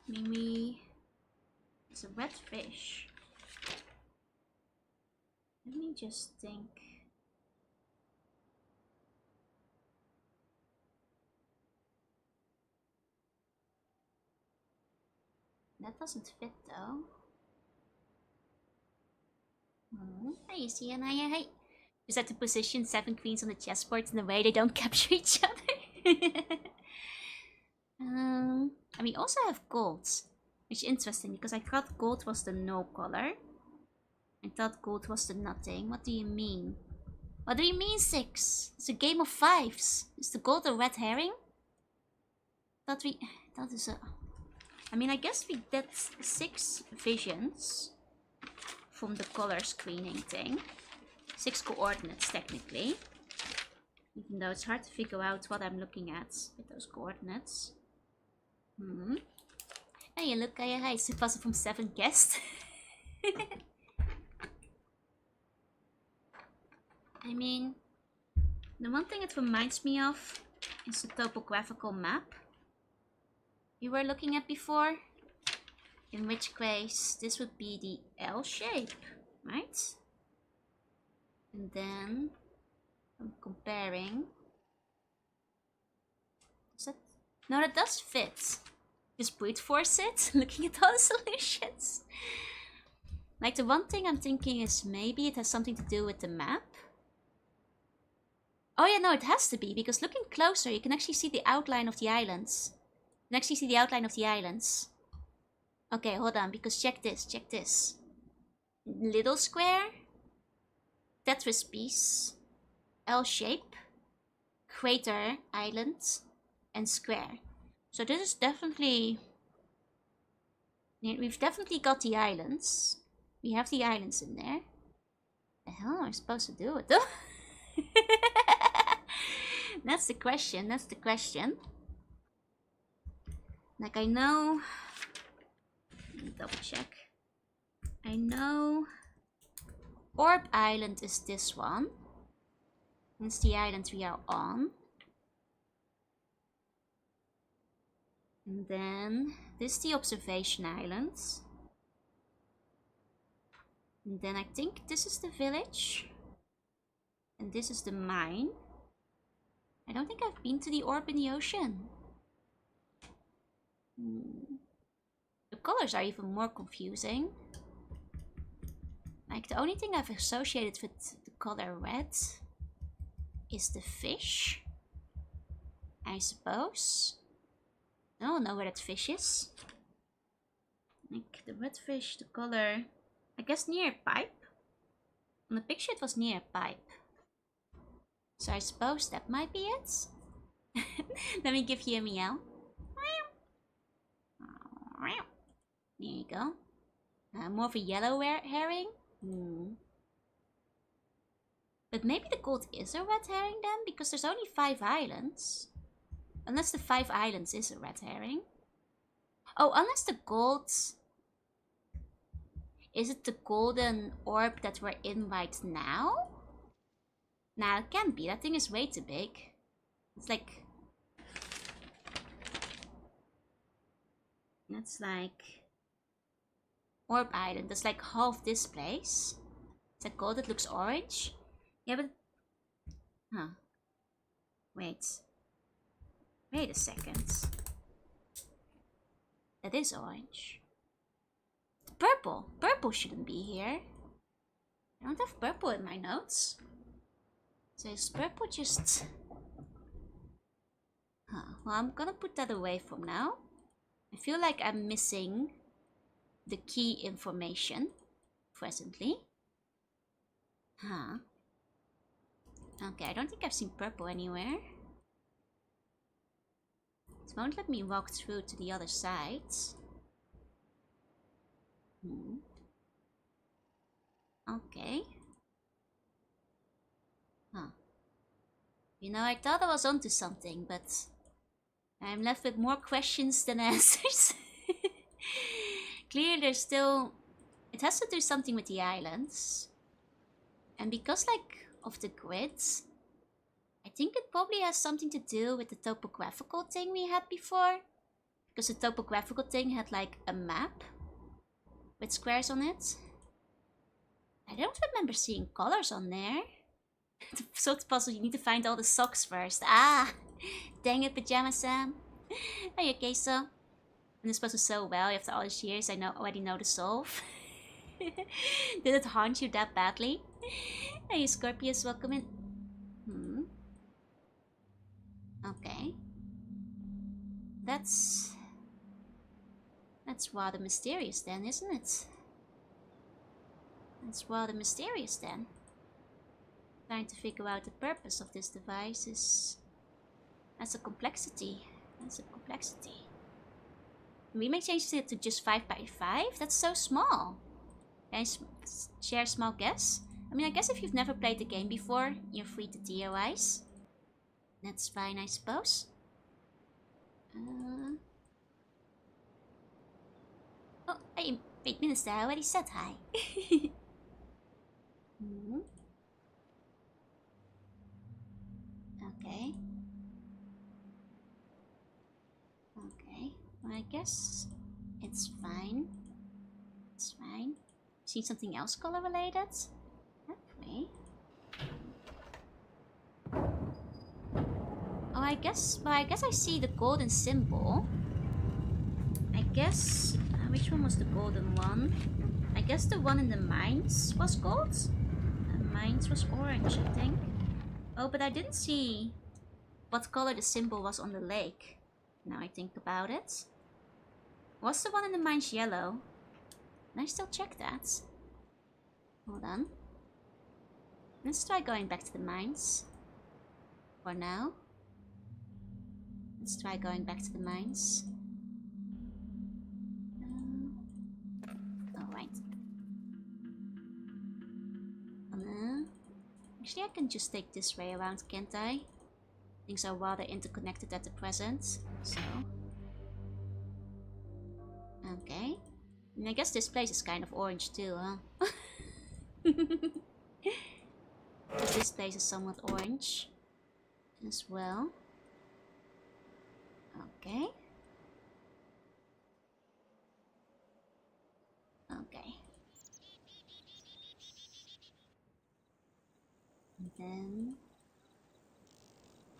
Mimi. It's a red fish. Let me just think. That doesn't fit though. Hey, you see an hey. Just have to position 7 queens on the chessboard in a way they don't capture each other. And we also have gold, which is interesting because I thought gold was the no color. I thought gold was the nothing. What do you mean? What do you mean 6? It's a game of 5s. Is the gold a red herring? That is a... I mean, I guess we did 6 visions from the color screening thing. 6 coordinates, technically. Even though it's hard to figure out what I'm looking at with those coordinates. Hey, look, hi, it's a puzzle from 7 guests. I mean, the one thing it reminds me of is the topographical map you were looking at before. In which case, this would be the L shape, right? And then I'm comparing. Is that... No, that does fit. Just brute force it, looking at all the solutions. Like, the one thing I'm thinking is maybe it has something to do with the map. Oh yeah, no, it has to be, because looking closer, you can actually see the outline of the islands. You can actually see the outline of the islands. Okay, hold on, because check this, check this. little square, Tetris piece, L shape, crater, island, and square. So this is definitely... We've definitely got the islands. We have the islands in there. The hell am I supposed to do with them? That's the question, that's the question. Like, I know... Let me double check. I know... Orb Island is this one. It's the island we are on. And then this is the observation island. And then I think this is the village. And this is the mine. I don't think I've been to the orb in the ocean. The colors are even more confusing. Like, the only thing I've associated with the color red is the fish, I suppose. I don't know where that fish is. Like, the red fish, the color, I guess near a pipe. On the picture it was near a pipe. So I suppose that might be it. Let me give you a meow. There you go. More of a yellow herring. But maybe the gold is a red herring then, because there's only 5 islands. Unless the 5 islands is a red herring. Oh, unless the gold... Is it the golden orb that we're in right now? Nah, it can't be. That thing is way too big. It's like... That's like... Orb Island. That's like half this place. Is that gold? It looks orange. Yeah, but... Huh. Wait. Wait a second. That is orange. Purple. Purple shouldn't be here. I don't have purple in my notes. So is purple just... Huh. Well, I'm gonna put that away from now. I feel like I'm missing the key information presently. Huh. Okay, I don't think I've seen purple anywhere. It won't let me walk through to the other side. Okay. Huh. You know, I thought I was onto something, but I'm left with more questions than answers. Clearly there's still... It has to do something with the islands. And because, like, of the grids, I think it probably has something to do with the topographical thing we had before. Because the topographical thing had, like, a map with squares on it. I don't remember seeing colors on there. To solve the puzzle, you need to find all the socks first. Ah! Dang it, Pajama Sam. Are you okay, so? And this puzzle so well after all these years, I already know the solve. Did it haunt you that badly? Hey, Scorpius, welcome in. Okay. That's rather mysterious then, isn't it? That's rather mysterious then. Trying to figure out the purpose of this device is... That's a complexity. That's a complexity. We may change it to just 5 by 5? That's so small. Can I share a small guess? I mean, I guess if you've never played the game before, you're free to theorize. That's fine, I suppose. Oh, hey, wait, Minister, I already said hi. Okay. Okay, well, I guess it's fine. It's fine. See something else color related? Okay. Oh, I guess I see the golden symbol. I guess, which one was the golden one? I guess the one in the mines was gold. And mines was orange, I think. Oh, but I didn't see what color the symbol was on the lake. Now I think about it. Was the one in the mines yellow? Can I still check that? Hold on. Let's try going back to the mines. For now. Let's try going back to the mines. Alright. Actually, I can just take this way around, can't I? Things are rather interconnected at the present, so... Okay. And I guess this place is kind of orange too, huh? Because this place is somewhat orange as well. Okay. Okay. And then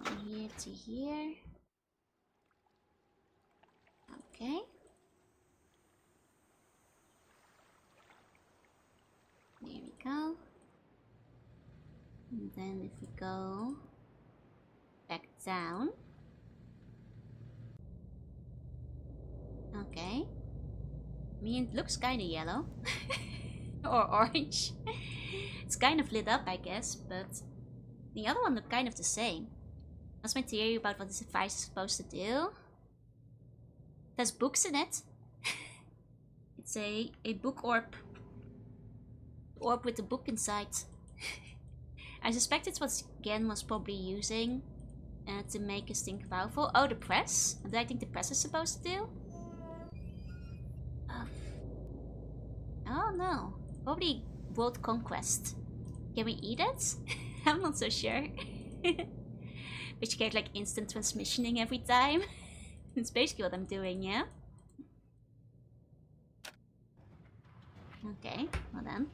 from here to here. Okay. There we go. And then if we go back down. Okay. I mean, it looks kind of yellow. Or orange. It's kind of lit up, I guess, but the other one looked kind of the same. That's my theory about what this device is supposed to do. There's books in it. It's a book orb. Orb with a book inside. I suspect it's what Gen was probably using to make us think powerful. Oh, the press? What do I think the press is supposed to do? Oh no. Probably world conquest. Can we eat it? I'm not so sure. But you get like instant transmissioning every time. That's basically what I'm doing, yeah? Okay, well then.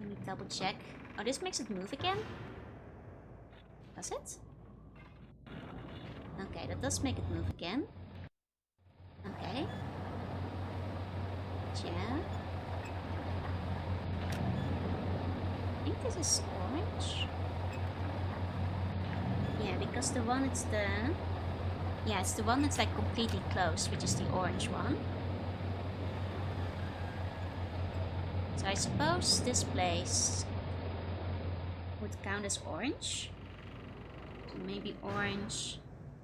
Let me double check. Oh, this makes it move again? Does it? Okay, that does make it move again. Okay. Yeah. I think this is orange. Yeah, because the one it's the... Yeah, it's the one that's like completely closed, which is the orange one. So I suppose this place would count as orange. So maybe orange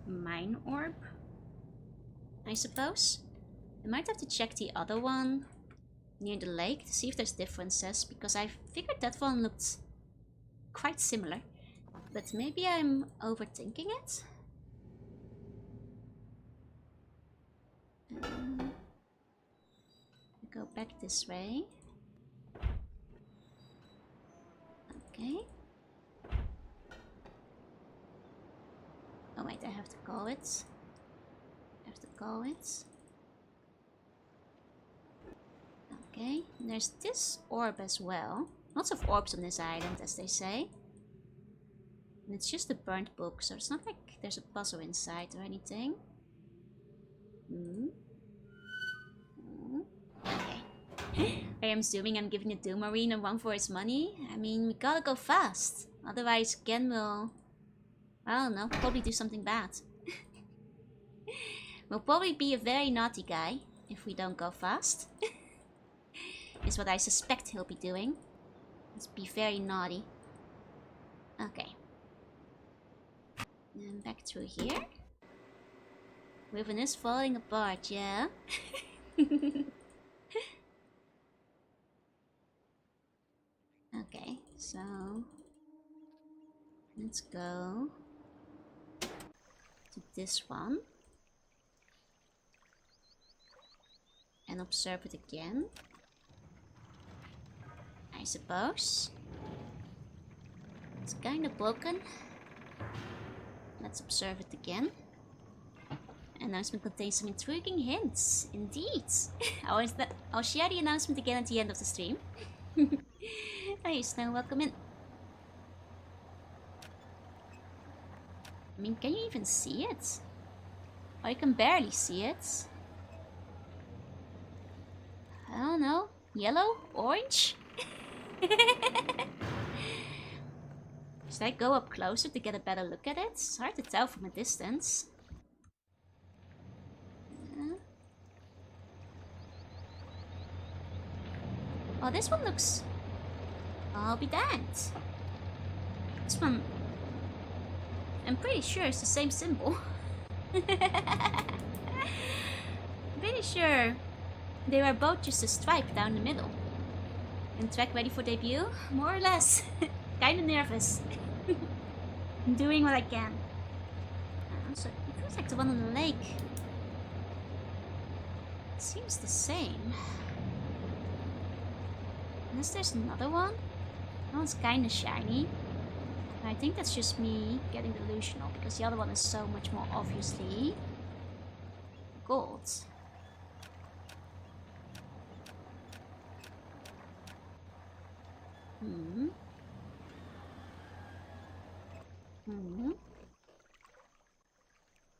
mine orb, I suppose. I might have to check the other one near the lake to see if there's differences, because I figured that one looked quite similar. But maybe I'm overthinking it. Go back this way. Okay. Oh wait, I have to call it. Okay, and there's this orb as well. Lots of orbs on this island, as they say. And it's just a burnt book, so it's not like there's a puzzle inside or anything. Okay. I am assuming I'm giving the Doom Marine a run for its money. I mean, we gotta go fast. Otherwise, Gen will... I don't know, probably do something bad. Will probably be a very naughty guy if we don't go fast. Is what I suspect he'll be doing. Let's be very naughty. Okay. And back through here. Riven is falling apart, yeah? Okay, so... let's go to this one. And observe it again. I suppose. It's kind of broken. Let's observe it again. Announcement contains some intriguing hints. Indeed. I'll share the announcement again at the end of the stream. Hey, Snow, welcome in. I mean, can you even see it? Oh, you can barely see it. I don't know. Yellow? Orange? Should I go up closer to get a better look at it? It's hard to tell from a distance. Oh, this one looks... I'll be damned. This one... I'm pretty sure it's the same symbol. Pretty sure they were both just a stripe down the middle. And track ready for debut? More or less. Kinda nervous. I'm doing what I can. So it feels like the one on the lake. It seems the same. Unless there's another one. That one's kinda shiny. I think that's just me getting delusional because the other one is so much more obviously gold.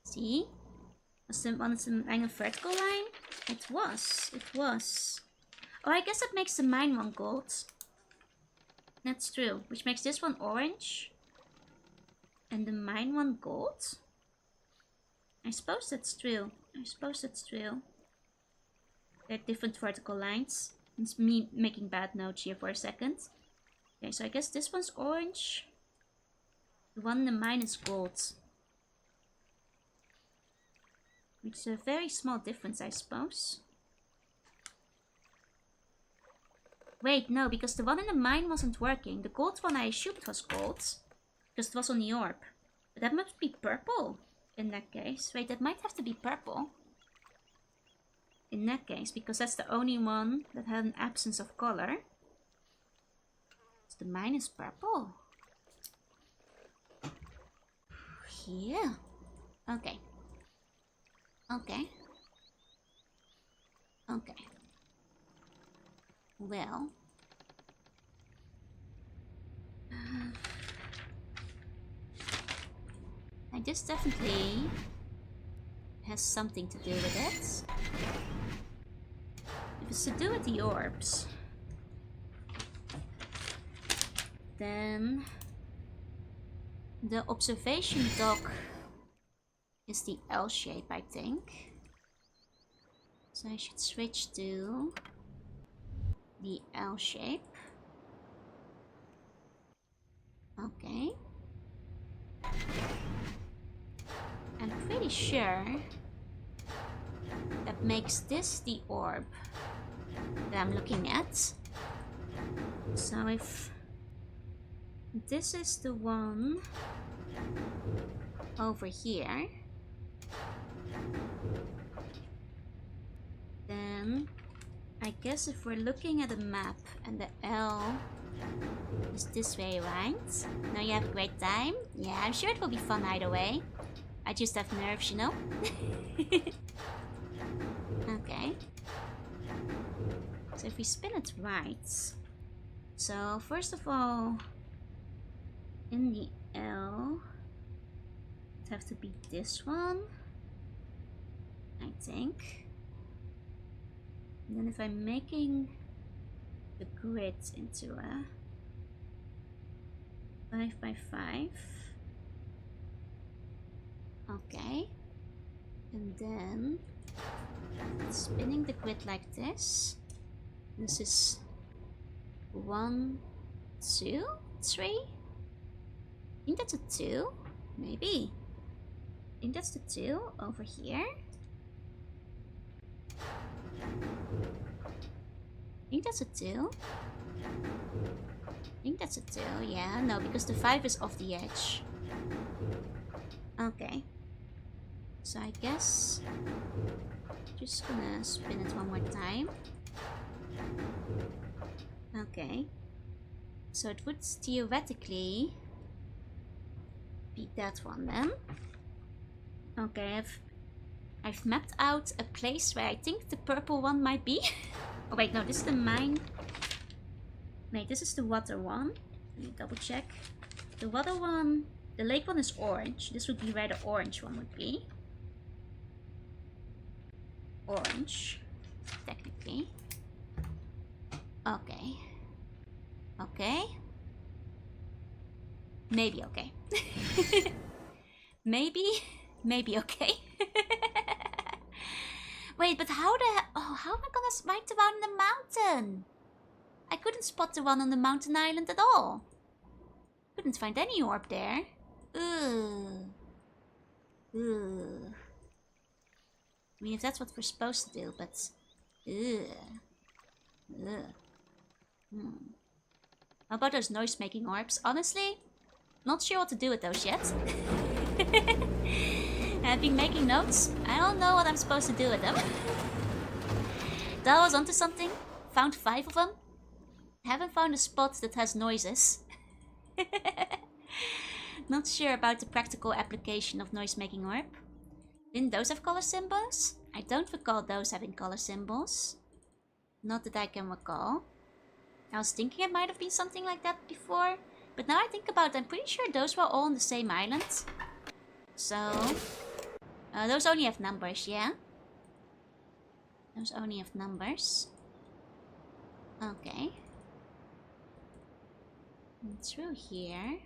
See? Was the one a vertical line? It was. Oh, I guess that makes the mine one gold. That's true. Which makes this one orange. And the mine one gold? I suppose that's true. They're different vertical lines. It's me making bad notes here for a second. Okay, so I guess this one's orange. The one in the mine is gold. Which is a very small difference, I suppose. Wait, no, because the one in the mine wasn't working. The gold one I assumed was gold. Because it was on the orb. But that must be purple in that case. Wait, that might have to be purple. In that case, because that's the only one that had an absence of color. So the mine is purple. Yeah. Okay. Well. This definitely has something to do with it. If it's to do with the orbs, then the observation dock is the L shape, I think. So I should switch to the L shape. Okay. I'm pretty sure that makes this the orb that I'm looking at. So if this is the one over here, then I guess if we're looking at a map and the L is this way, right? Now you have a great time? Yeah, I'm sure it will be fun either way. I just have nerves, you know? Okay. So if we spin it right. So first of all, in the L, it have to be this one, I think. And then if I'm making the grid into a 5x5, okay, and then spinning the grid like this. This is 1, 2, 3. I think that's a 2, maybe. I think that's the 2 over here. I think that's a 2. I think that's a 2, yeah, no, because the 5 is off the edge. Okay. So I guess just gonna spin it one more time. Okay. So it would theoretically be that one then. Okay, I've mapped out a place where I think the purple one might be. Oh wait, no, this is the mine. Wait, this is the water one. Let me double check. The water one, the lake one is orange. This would be where the orange one would be. Orange, technically. Okay. Okay. Maybe okay. Maybe okay. Wait, but how am I gonna find the one in the mountain? I couldn't spot the one on the mountain island at all. Couldn't find any orb there. Ugh. Ugh. I mean, if that's what we're supposed to do, but... Ugh. Ugh. How about those noise-making orbs? Honestly, not sure what to do with those yet. I've been making notes. I don't know what I'm supposed to do with them. That was onto something. Found 5 of them. Haven't found a spot that has noises. Not sure about the practical application of noise-making orb. Didn't those have color symbols? I don't recall those having color symbols. Not that I can recall. I was thinking it might have been something like that before. But now I think about it, I'm pretty sure those were all on the same island. So... those only have numbers, yeah? Those only have numbers. Okay. And through here.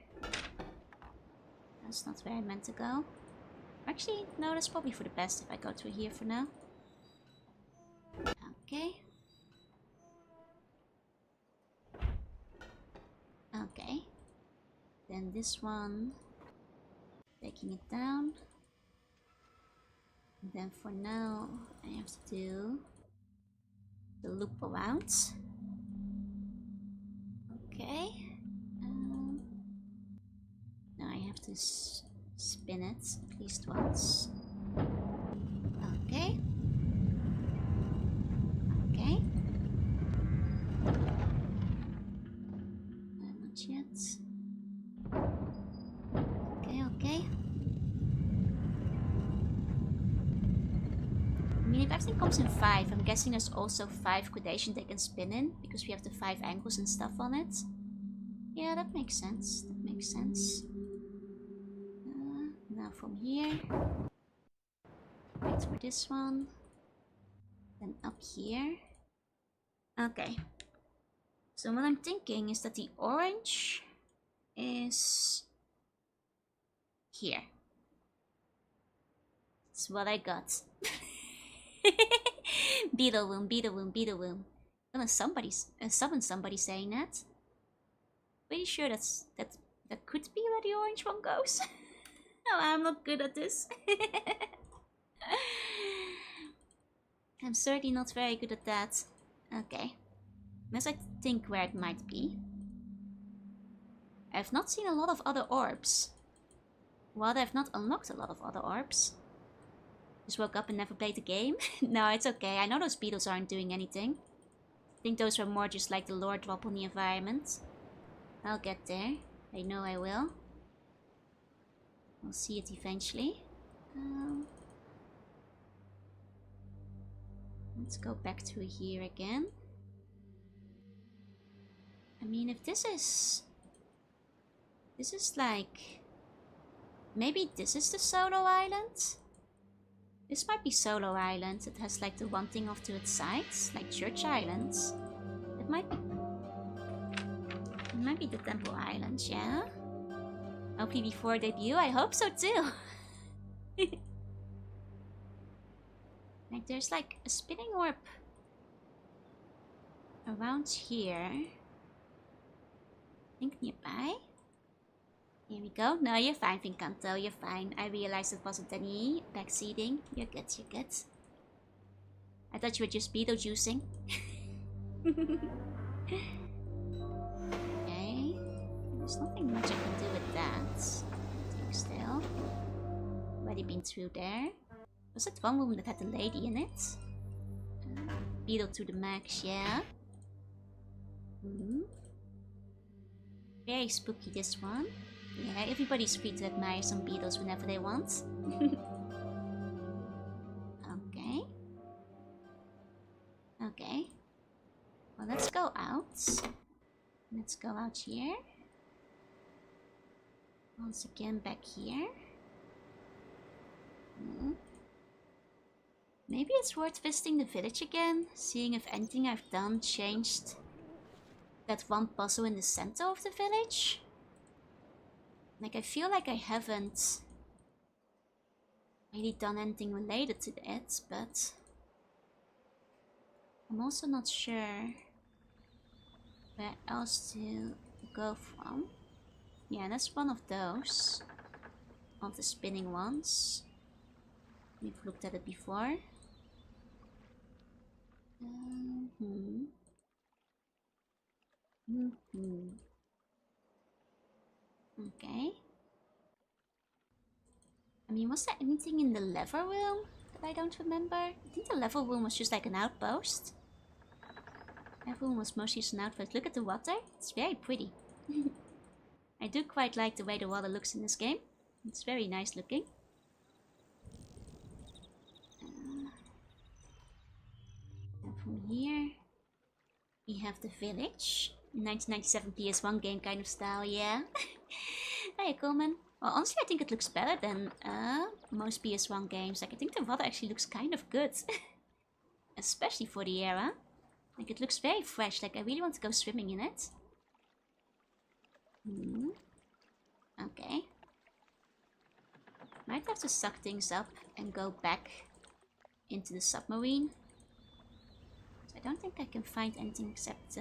That's not where I meant to go. Actually, no, that's probably for the best if I go through here for now. Okay. Okay. Then this one. Taking it down. And then for now, I have to do the loop around. Okay. Now I have to spin it at least once. Okay. Okay. Not yet. Okay, okay. I mean, if everything comes in 5, I'm guessing there's also 5 gradations they can spin in, because we have the 5 angles and stuff on it. Yeah, that makes sense. That makes sense. Now from here, wait for this one, then up here. Okay. So what I'm thinking is that the orange is here. That's what I got. Beetle womb, beetle womb, beetle womb. Gonna summon somebody saying that. Pretty sure that could be where the orange one goes. No, I'm not good at this. I'm certainly not very good at that. Okay. Let's think where it might be. I've not seen a lot of other orbs. Well, I've not unlocked a lot of other orbs. Just woke up and never played the game? No, it's okay. I know those beetles aren't doing anything. I think those were more just like the lore drop on the environment. I'll get there. I know I will. We'll see it eventually. Let's go back through here again. I mean, if this is like... Maybe this is the Solo Island? This might be Solo Island. It has like the one thing off to its sides, like Church Islands. It might be the Temple Islands, yeah? Hopefully before debut, I hope so too. Like there's like a spinning orb around here. I think nearby. Here we go. No, you're fine, Vincanto. You're fine. I realized it wasn't any backseating. You're good, you're good. I thought you were just Beetlejuicing. Okay. There's nothing much I can do with that. I think still. Already been through there. Was it one room that had a lady in it? Beetle to the max, yeah. Very spooky, this one. Yeah, everybody's free to admire some beetles whenever they want. Okay. Okay. Well, let's go out. Let's go out here. Once again, back here. Maybe it's worth visiting the village again, seeing if anything I've done changed that one puzzle in the center of the village. Like, I feel like I haven't really done anything related to it, but I'm also not sure Where else to go from? Yeah, that's one of those. Of the spinning ones. We've looked at it before. Okay. I mean, was there anything in the lever room that I don't remember? I think the lever room was just like an outpost. Lever room was mostly just an outpost. Look at the water. It's very pretty. I do quite like the way the water looks in this game. It's very nice looking. And from here, we have the village. 1997 PS1 game kind of style, yeah. Hiya, Coleman. Well, honestly, I think it looks better than most PS1 games. Like, I think the water actually looks kind of good. Especially for the era. Like, it looks very fresh. Like, I really want to go swimming in it. Okay. Might have to suck things up and go back into the submarine. So I don't think I can find anything except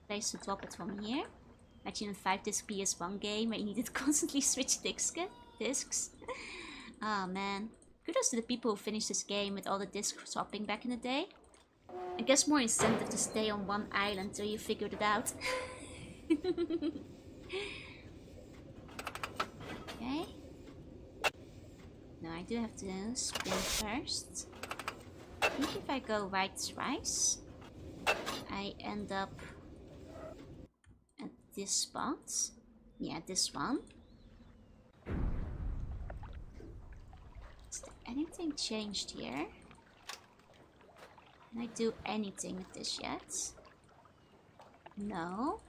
place to drop it from here. Imagine a 5-disc PS1 game where you needed to constantly switch discs. Oh man. Kudos to the people who finished this game with all the disc swapping back in the day. I guess more incentive to stay on one island till you figured it out. Okay. No, I do have to spin first. I think if I go right twice, I end up at this spot. Yeah, this one. Is there anything changed here? Can I do anything with this yet? No.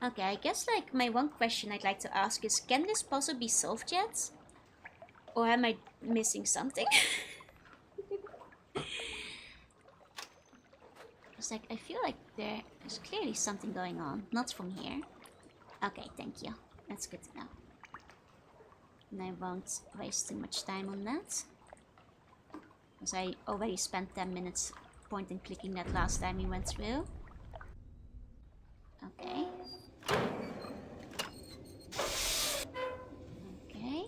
Okay, I guess like my one question I'd like to ask is, can this puzzle be solved yet? Or am I missing something? It's like, I feel like there's clearly something going on. Not from here. Okay, thank you. That's good to know. And I won't waste too much time on that. Because I already spent 10 minutes point and clicking that last time we went through. Okay. Okay.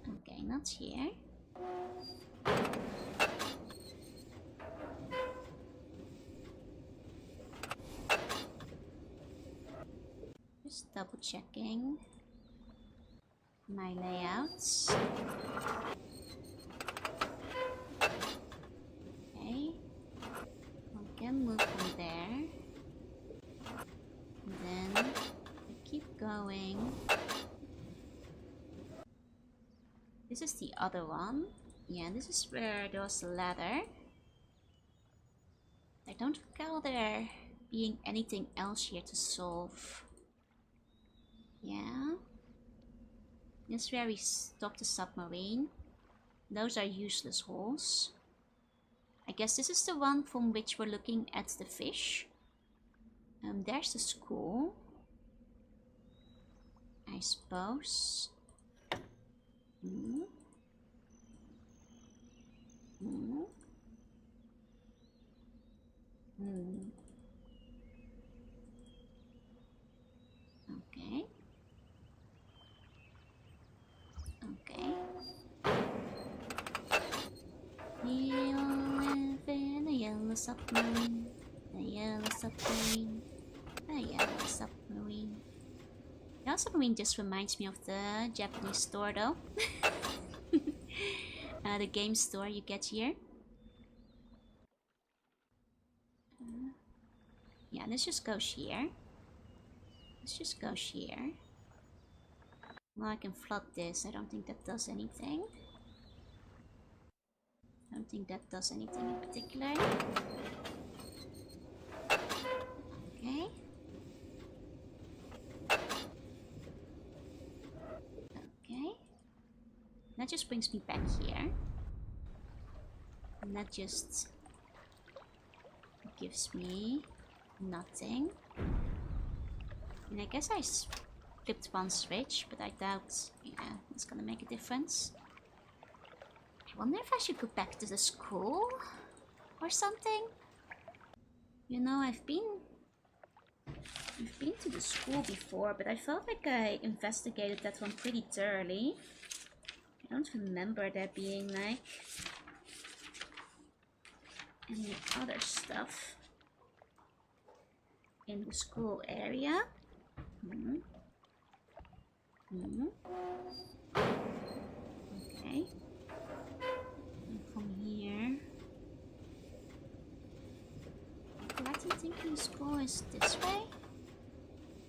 Okay, not here. Just double checking my layouts. Okay. I can move from there. And then we keep going. This is the other one. Yeah, this is where there was a ladder. I don't recall there being anything else here to solve. Yeah. This is where we stop the submarine. Those are useless holes. I guess this is the one from which we're looking at the fish. There's the school. I suppose. Okay. Okay. You live in a yellow submarine. A yellow submarine. A yellow submarine. Yellow submarine just reminds me of the Japanese store though. The game store you get here. Yeah, this just goes here. This just goes here. Well, I can flood this. I don't think that does anything. I don't think that does anything in particular. Okay. Okay. That just brings me back here. And that just gives me nothing. And I guess I flipped one switch, but I doubt, yeah, it's gonna make a difference. I wonder if I should go back to the school or something. You know, I've been to the school before, but I felt like I investigated that one pretty thoroughly. I don't remember there being like any other stuff in the school area. Okay. And from here. I think the school is this way?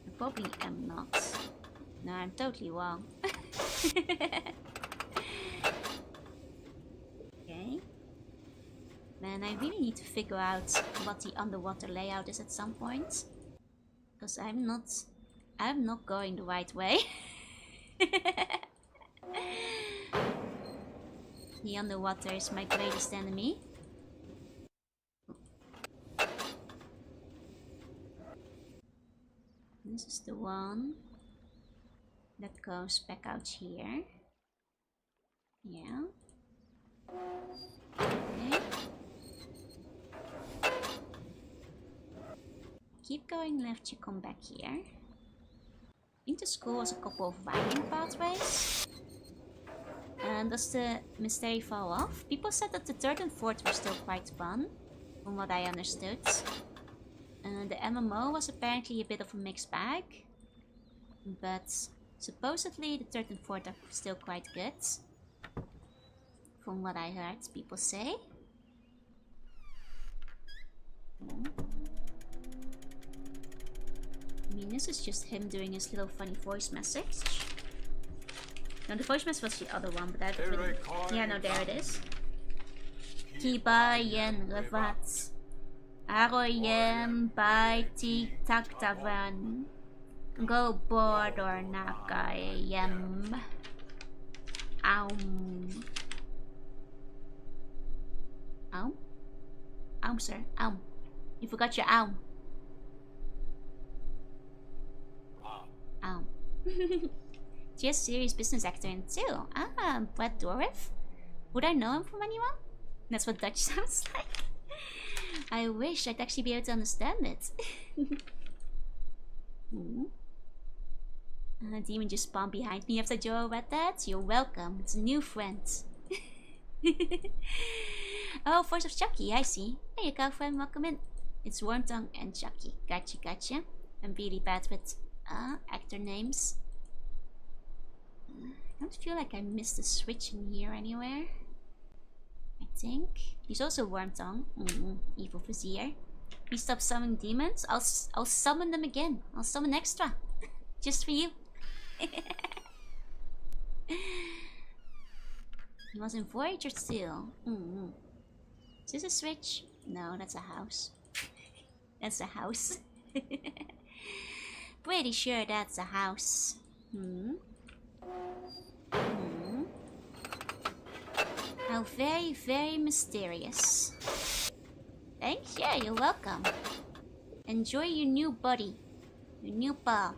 I probably am not. No, I'm totally wrong. Okay. Man, I really need to figure out what the underwater layout is at some point. Because I'm not going the right way. The underwater is my greatest enemy. This is the one that goes back out here. Yeah. Okay. Keep going left, you come back here. Into school was a couple of winding pathways. And does the mystery fall off? People said that the third and fourth were still quite fun, from what I understood. The MMO was apparently a bit of a mixed bag. But supposedly the third and fourth are still quite good. From what I heard people say. I mean, this is just him doing his little funny voice message. No, the voice message was the other one, but I haven't really... Yeah, no, there it is. Kibayen Revat. Aroyen by Tik Tak Tavern. Go board or Nakayem. Aum. Aum? Aum, sir. Aum. You forgot your aum. Aum. Just serious business actor in too. Ah, Brad Dourif? Would I know him from anyone? That's what Dutch sounds like. I wish I'd actually be able to understand it. Demon just spawned behind me after Joe read that. You're welcome. It's a new friend. Oh, Force of Chucky, I see. Hey, you go, friend, welcome in. It's Wormtongue and Chucky. Gotcha, gotcha. I'm really bad with actor names. I don't feel like I missed a switch in here anywhere. I think. He's also Wormtongue. Evil Vizier. Please stop summoning demons. I'll summon them again. I'll summon extra. Just for you. He was in Voyager still. Is this a switch? No, that's a house. That's a house. Pretty sure that's a house. How very, very mysterious. Thanks, yeah, you're welcome. Enjoy your new body. Your new paw.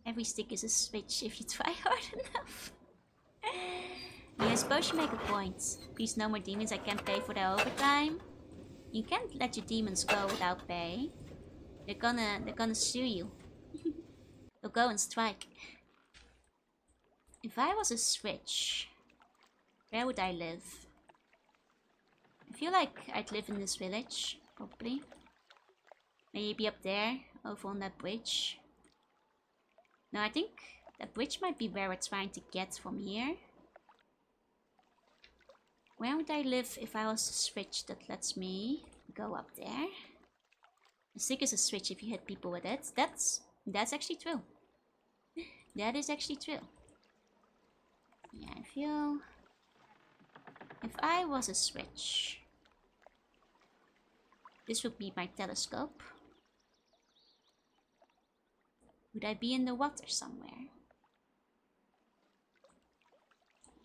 Every stick is a switch if you try hard enough. Yeah, I suppose you make a point. Please no more demons, I can't pay for their overtime. You can't let your demons go without pay. They're gonna sue you. They'll go and strike. If I was a switch, where would I live? I feel like I'd live in this village, probably. Maybe up there, over on that bridge. No, I think that bridge might be where we're trying to get from here. Where would I live if I was a switch that lets me go up there? A stick is a switch if you hit people with it. That's actually true. That is actually true. Yeah, I feel... If I was a switch... This would be my telescope. Would I be in the water somewhere?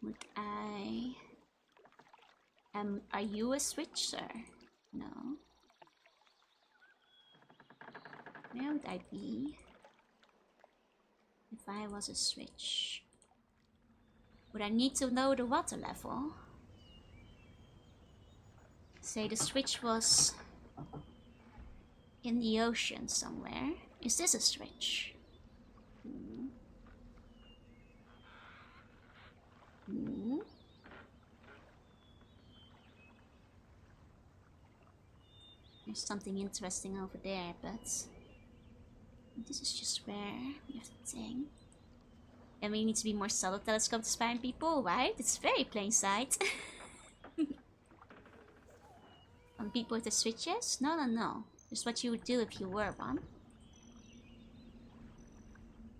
Would I... are you a switch, sir? No. Where would I be if I was a switch? Would I need to know the water level? Say the switch was in the ocean somewhere. Is this a switch? There's something interesting over there, but this is just where we have the thing. And we need to be more subtle telescope to spy on people, right? It's very plain sight. On people with the switches? No, no, no. Just what you would do if you were one.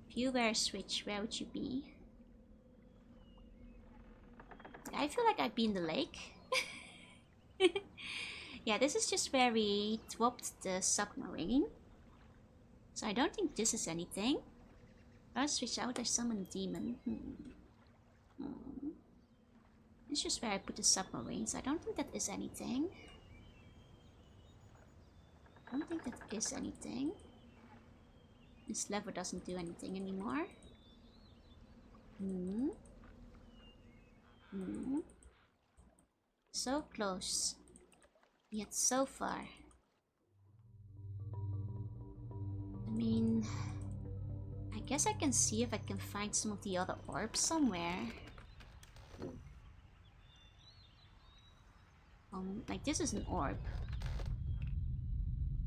If you were a switch, where would you be? I feel like I'd be in the lake. Yeah, this is just where we dropped the submarine. So I don't think this is anything. If I switch out, I summon a demon. It's just where I put the submarine, so I don't think that is anything. I don't think that is anything. This lever doesn't do anything anymore. So close, yet so far. I mean, I guess I can see if I can find some of the other orbs somewhere. Like this is an orb.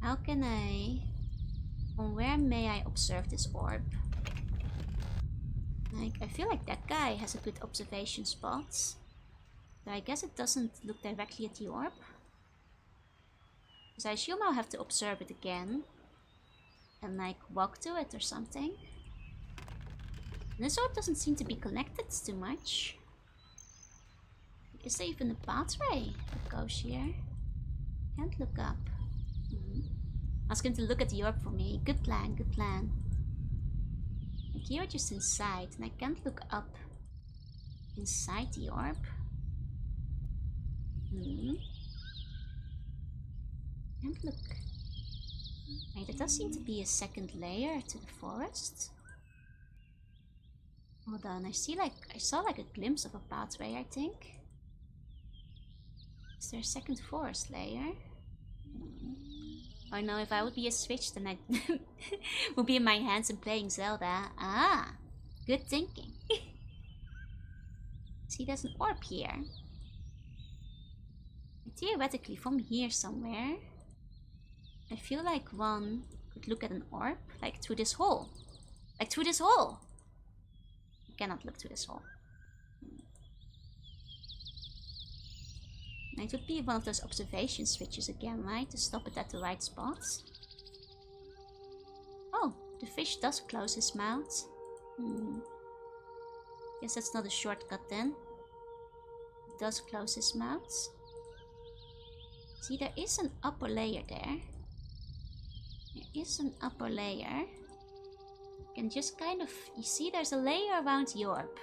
How can I... From where may I observe this orb? Like, I feel like that guy has a good observation spot. So I guess it doesn't look directly at the orb. Because I assume I'll have to observe it again. And like, walk to it or something. And this orb doesn't seem to be connected too much. Is there even a pathway that goes here? Can't look up. Ask him to look at the orb for me. Good plan, good plan. Like you're just inside, and I can't look up inside the orb. Can't look. Right, there does seem to be a second layer to the forest. Hold on, I saw like a glimpse of a pathway, I think. Is there a second forest layer? Oh no, if I would be a switch, then I would be in my hands and playing Zelda. Ah, good thinking. See, there's an orb here. Theoretically, from here somewhere, I feel like one could look at an orb, like through this hole. Like through this hole! You cannot look through this hole. It would be one of those observation switches again, right? To stop it at the right spots. Oh, the fish does close his mouth. Guess that's not a shortcut then. It does close his mouth. See, there is an upper layer there. There is an upper layer. You can just kind of... You see, there's a layer around the orb.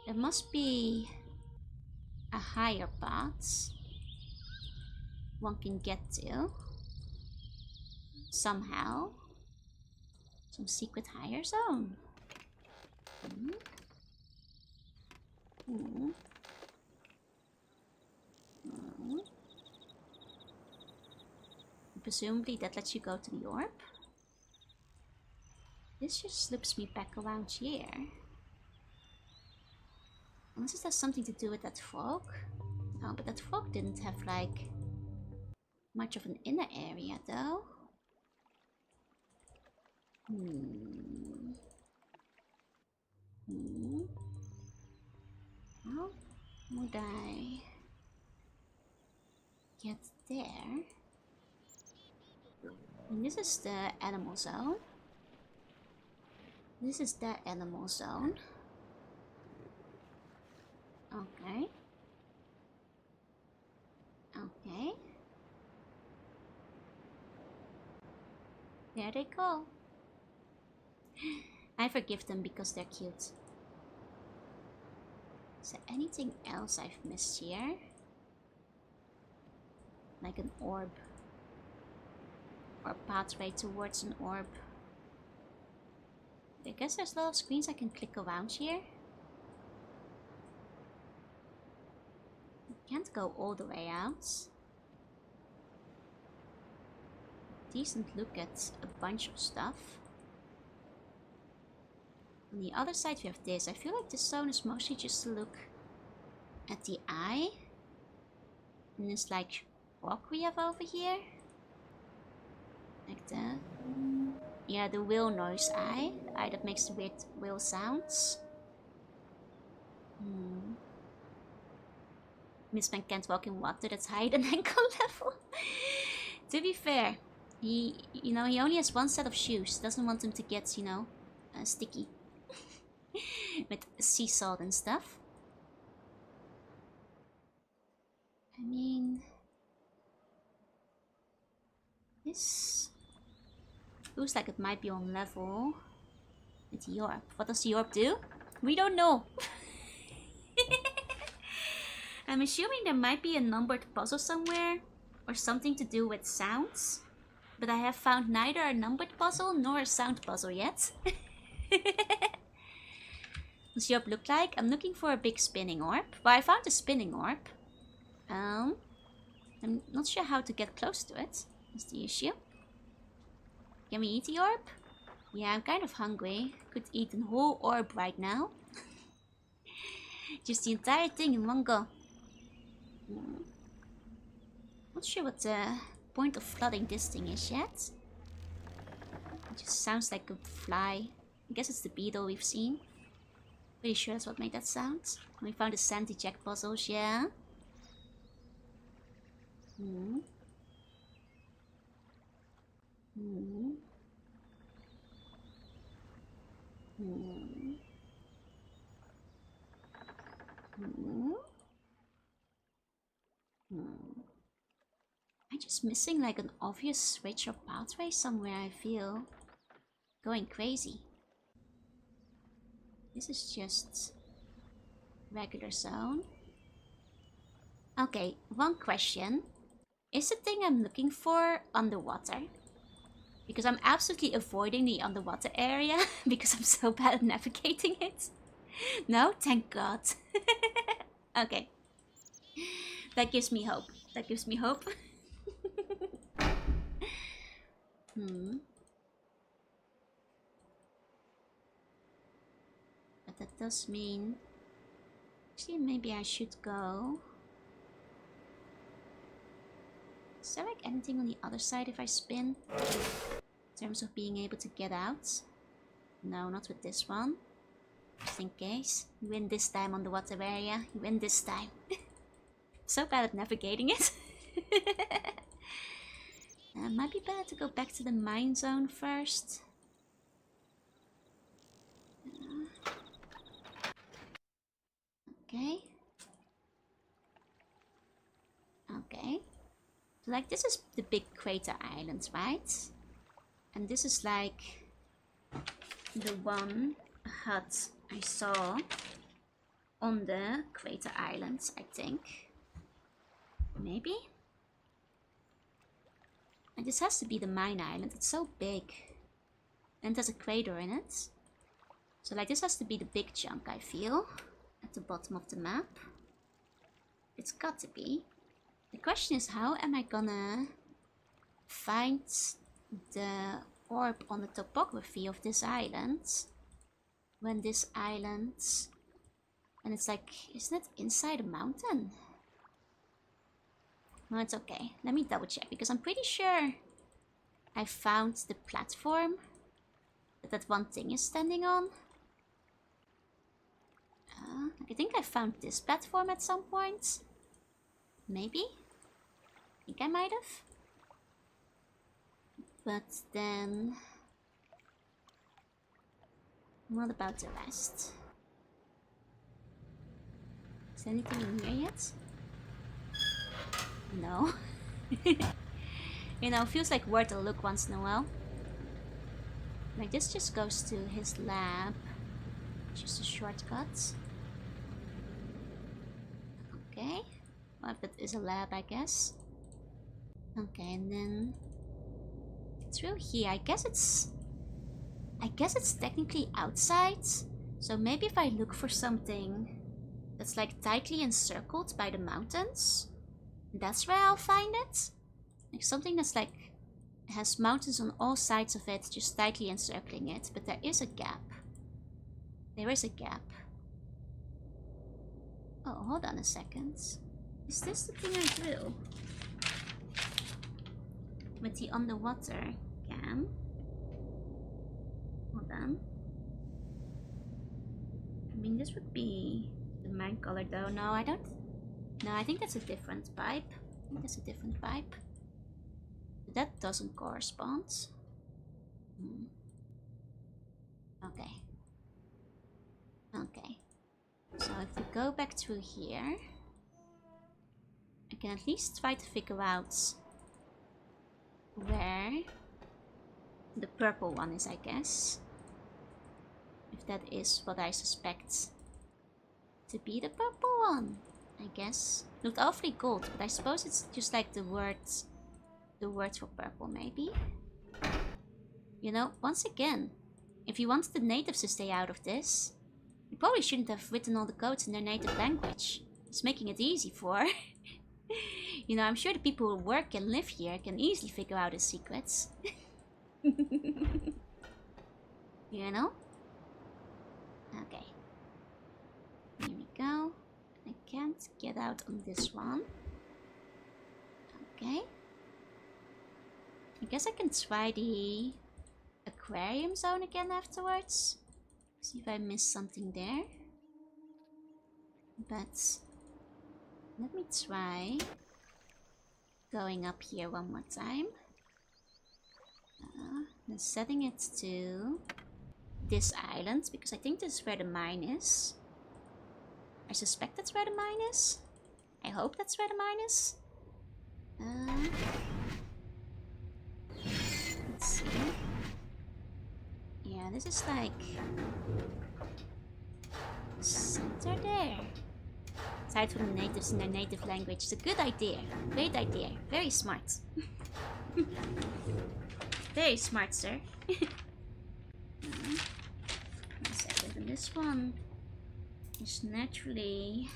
There must be a higher path one can get to. Somehow. Some secret higher zone. Presumably that lets you go to the orb. This just slips me back around here. Unless it has something to do with that frog. No, but that frog didn't have like much of an inner area though. How would I get there? And this is the animal zone. This is the animal zone. Okay. Okay. There they go. I forgive them because they're cute. Is there anything else I've missed here? Like an orb. or pathway towards an orb. I guess there's a lot of screens I can click around here. I can't go all the way out. Decent look at a bunch of stuff. On the other side we have this. I feel like this zone is mostly just to look at the eye. And this like rock we have over here. Like the... yeah, the whale noise eye. The eye that makes the weird whale sounds. Mistman can't walk in water that's higher than ankle level. To be fair, he only has one set of shoes. Doesn't want them to get, sticky. With sea salt and stuff. I mean... this... looks like it might be on level with the orb. What does the orb do? We don't know. I'm assuming there might be a numbered puzzle somewhere, or something to do with sounds. But I have found neither a numbered puzzle nor a sound puzzle yet. What's the orb look like? I'm looking for a big spinning orb. Well, I found a spinning orb. I'm not sure how to get close to it. That's the issue. Can we eat the orb? Yeah, I'm kind of hungry. Could eat a whole orb right now. Just the entire thing in one go. Not sure what the point of flooding this thing is yet. It just sounds like a fly. I guess it's the beetle we've seen. Pretty sure that's what made that sound. We found the Sandy Jack puzzles, yeah. I'm just missing like an obvious switch or pathway somewhere, I feel. Going crazy. This is just regular zone. Okay, one question. Is the thing I'm looking for underwater? Because I'm absolutely avoiding the underwater area because I'm so bad at navigating it. No? Thank God. Okay. That gives me hope. That gives me hope. But that does mean... actually, maybe I should go... is there like anything on the other side if I spin? In terms of being able to get out? No, not with this one. Just in case. You win this time on the water area. You win this time. So bad at navigating it. Might be better to go back to the mine zone first. Okay. Okay. So like this is the big crater island, right? And this is like the one hut I saw on the crater island, I think. Maybe? And this has to be the mine island. It's so big. And there's a crater in it. So like this has to be the big chunk, I feel. At the bottom of the map. It's got to be. The question is, how am I gonna find the orb on the topography of this island? When this island... and it's like, isn't it inside a mountain? No, it's okay. Let me double check, because I'm pretty sure I found the platform that that one thing is standing on. I think I found this platform at some point. Maybe? I think I might have. But then... what about the rest? Is there anything in here yet? No. You know, feels like worth a look once in a while. Like this just goes to his lab. Just a shortcut. Okay. Well, that is a lab, I guess. Okay, and then through here. I guess it's technically outside. So maybe if I look for something that's like tightly encircled by the mountains, that's where I'll find it. Like something that's like has mountains on all sides of it, just tightly encircling it. But there is a gap. There is a gap. Oh, hold on a second. Is this the thing I drew? With the underwater cam? Hold on. I mean, this would be the main color though. No, I don't. No, I think that's a different pipe. I think that's a different pipe. That doesn't correspond. Okay. Okay. So if we go back through here, I can at least try to figure out where the purple one is, I guess. If that is what I suspect to be the purple one, I guess. Looked awfully gold, but I suppose it's just like the word for purple, maybe. You know, once again, if you wanted the natives to stay out of this, you probably shouldn't have written all the codes in their native language. It's making it easy for... You know, I'm sure the people who work and live here can easily figure out his secrets. You know? Okay. Here we go. I can't get out on this one. Okay. I guess I can try the aquarium zone again afterwards. See if I missed something there. But let me try going up here one more time. And setting it to this island, because I think this is where the mine is. I suspect that's where the mine is. I hope that's where the mine is. Let's see. Yeah, this is like center there. Aside from the natives in their native language. It's a good idea. Great idea. Very smart. Very smart, sir. One second. And this one is naturally...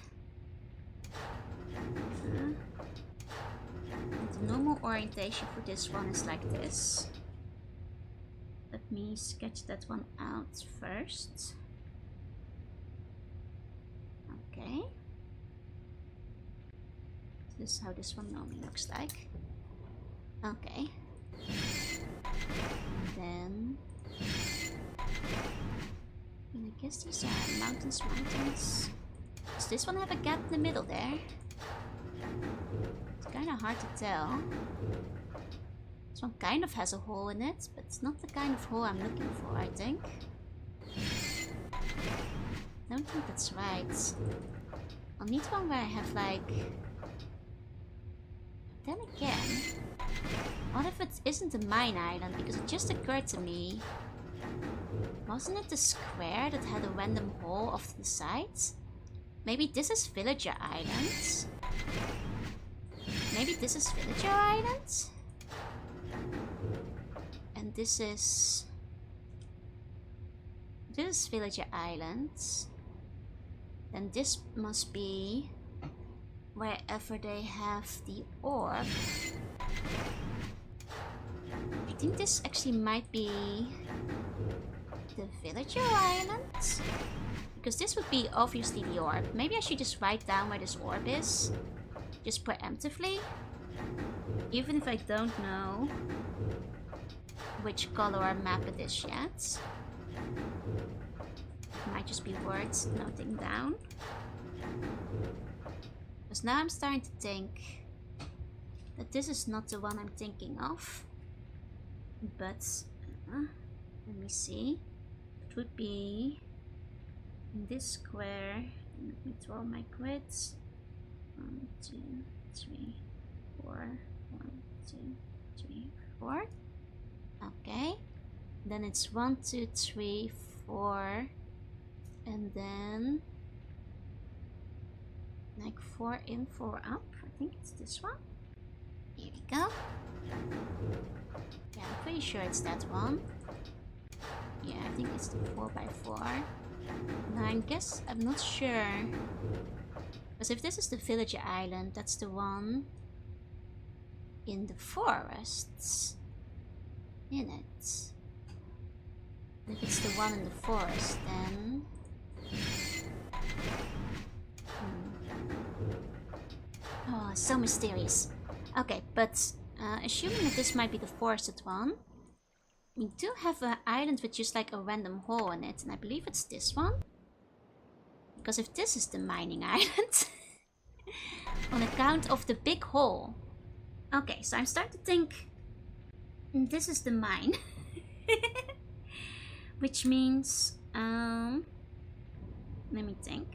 the normal orientation for this one is like this. Let me sketch that one out first. Okay. This is how this one normally looks like. Okay. Then... and I guess these are mountains. Does this one have a gap in the middle there? It's kind of hard to tell. This one kind of has a hole in it, but it's not the kind of hole I'm looking for, I think. I don't think that's right. I'll need one where I have like... Then again, what if it isn't a mine island? Because it just occurred to me, wasn't it the square that had a random hole off to the side? Maybe this is Villager Island? Maybe this is Villager Island? And this is Villager Island. Then this must be wherever they have the orb. I think this actually might be the Villager Island. Because this would be obviously the orb. Maybe I should just write down where this orb is. Just preemptively. Even if I don't know which color or map it is yet. It might just be words noting down. Because now I'm starting to think that this is not the one I'm thinking of. But, let me see. It would be in this square. Let me draw my grids. 1, 2, 3, 4. 1, 2, 3, 4. Okay. Then it's 1, 2, 3, 4. And then like 4 in, 4 up. I think it's this one. Here we go. Yeah, I'm pretty sure it's that one. Yeah, I think it's the 4x4. Now, I guess I'm not sure. Because if this is the villager island, that's the one in the forests. In it. If it's the one in the forest, then... Oh, so mysterious. Okay, but assuming that this might be the forested one, we do have an island with just like a random hole in it, and I believe it's this one. Because if this is the mining island, on account of the big hole. Okay, so I'm starting to think this is the mine. Which means, let me think.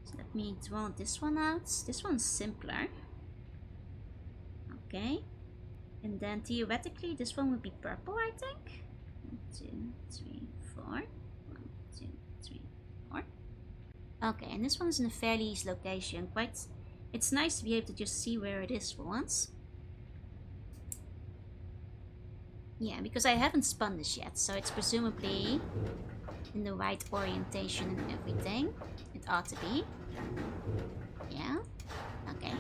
So let me draw this one out. This one's simpler. Okay. And then theoretically, this one would be purple, I think. 1, 2, 3, 4. 1, 2, 3, 4. Okay, and this one's in a fairly easy location. It's nice to be able to just see where it is for once. Yeah, because I haven't spun this yet, so it's presumably in the right orientation and everything. It ought to be. Yeah. Okay.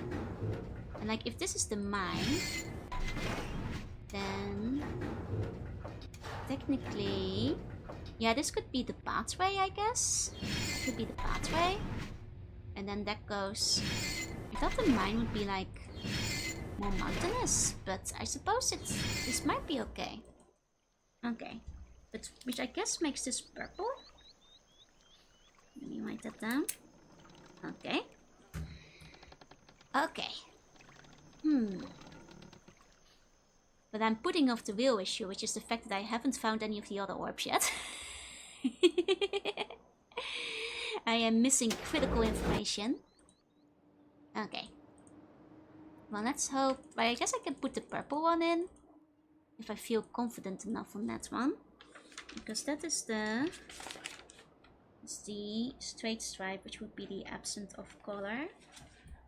And like, if this is the mine, then technically, yeah, this could be the pathway, I guess. That could be the pathway. And then that goes... I thought the mine would be like more mountainous, but I suppose this might be okay. Okay, but which I guess makes this purple. Let me write that down. Okay. Okay. But I'm putting off the real issue, which is the fact that I haven't found any of the other orbs yet. I am missing critical information. Okay. Well, let's hope... Well, I guess I can put the purple one in. If I feel confident enough on that one. Because that is the straight stripe, which would be the absent of color.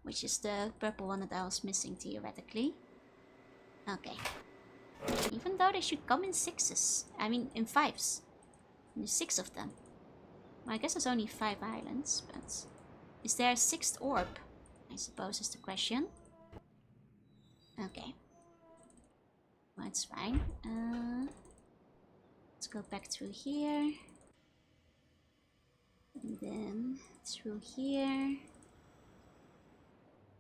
Which is the purple one that I was missing theoretically. Okay. Even though they should come in 6s. I mean, in 5s. There's 6 of them. Well, I guess there's only 5 islands, but... Is there a 6th orb? I suppose is the question. Okay. Well, it's fine. Let's go back through here. And then through here.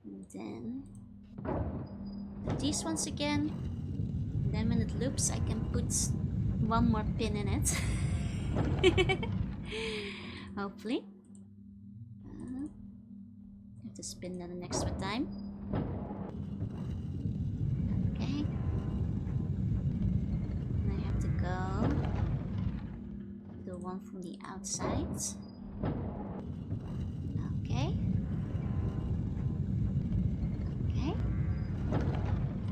And then these ones again. And then when it loops, I can put one more pin in it. Hopefully. Have to spin that an extra time. Okay. And I have to go the one from the outside. Okay. Okay.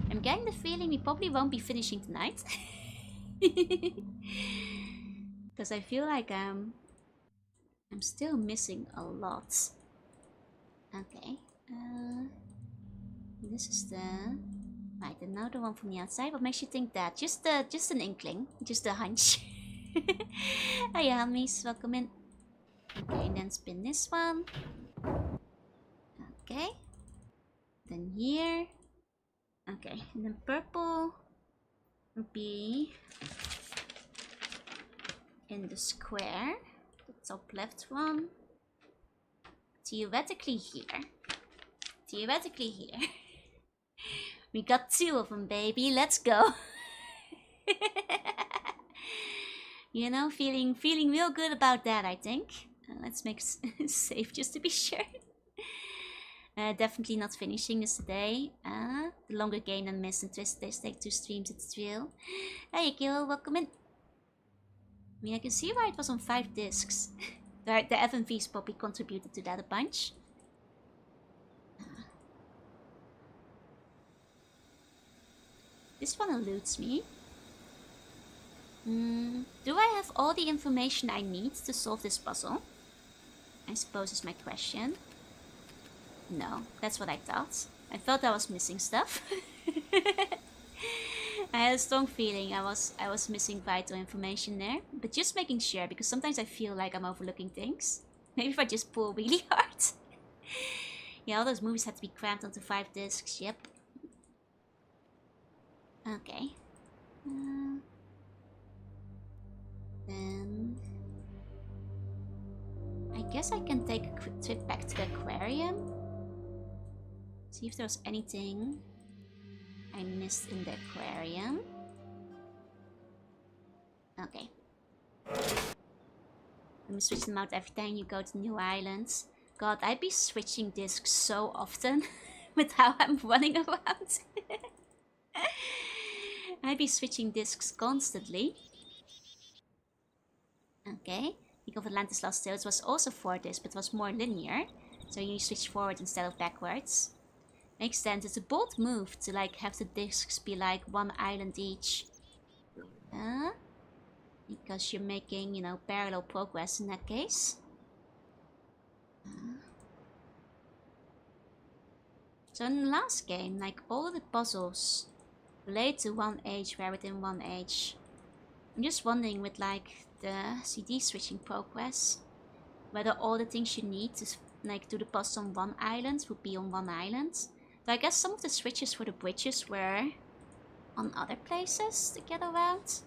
I'm getting the feeling we probably won't be finishing tonight. Because I feel like I'm still missing a lot. Okay. This is the... Right, and now the one from the outside. What makes you think that? Just an inkling. Just a hunch. Hiya, Myst. Welcome in. Okay, and then spin this one. Okay. Then here. Okay, and then purple would be in the square. The top left one. Theoretically here. Theoretically here. We got 2 of them, baby. Let's go. You know, feeling real good about that, I think. Let's make safe just to be sure. Definitely not finishing this today. The longer game than Myst and Twisted Days take 2 streams, it's real. Hey, Kilo, welcome in. I mean, I can see why it was on 5 discs. The FMVs probably contributed to that a bunch. This one eludes me. Do I have all the information I need to solve this puzzle? I suppose is my question. No, that's what I thought. I felt I was missing stuff. I had a strong feeling I was missing vital information there, but just making sure, because sometimes I feel like I'm overlooking things. Maybe if I just pull really hard. Yeah, all those movies had to be crammed onto 5 discs. Yep. Okay. Then I guess I can take a quick trip back to the aquarium. See if there's anything I missed in the aquarium. Okay. Let me switch them out every time you go to new islands. God, I'd be switching discs so often with how I'm running around. I'd be switching discs constantly. Okay. League of Atlantis Lost Tales was also 4 discs, but was more linear. So you switch forward instead of backwards. Makes sense. It's a bold move to like have the discs be like 1 island each. Because you're making, you know, parallel progress in that case. So in the last game, like all the puzzles relate to one age were within one age. I'm just wondering with like the CD switching progress, whether all the things you need to like do the puzzle on one island would be on one island. So I guess some of the switches for the bridges were on other places to get around.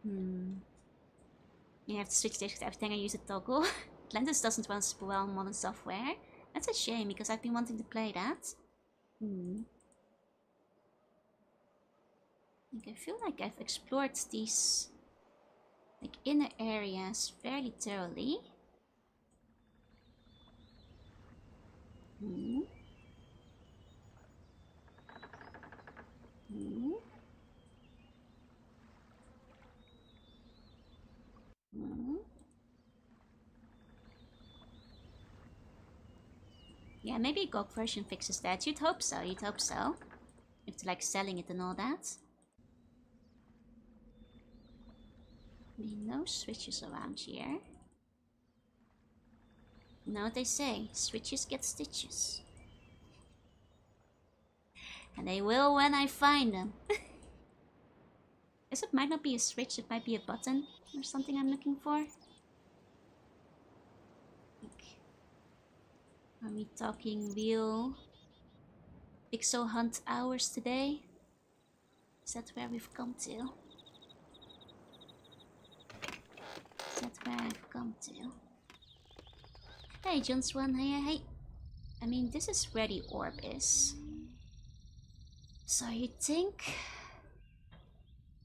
You have to switch this every time I use a toggle. Atlantis doesn't run super well on modern software. That's a shame because I've been wanting to play that. I feel like I've explored these like inner areas fairly thoroughly. Yeah, maybe a GOG version fixes that. You'd hope so, you'd hope so. If to like selling it and all that. No switches around here. You know what they say, switches get stitches. And they will when I find them. Guess it might not be a switch, it might be a button or something I'm looking for. Are we talking real pixel hunt hours today? Is that where we've come to? Is that where I've come to? Hey, John Swan, hey. I mean, this is where the orb is. So you think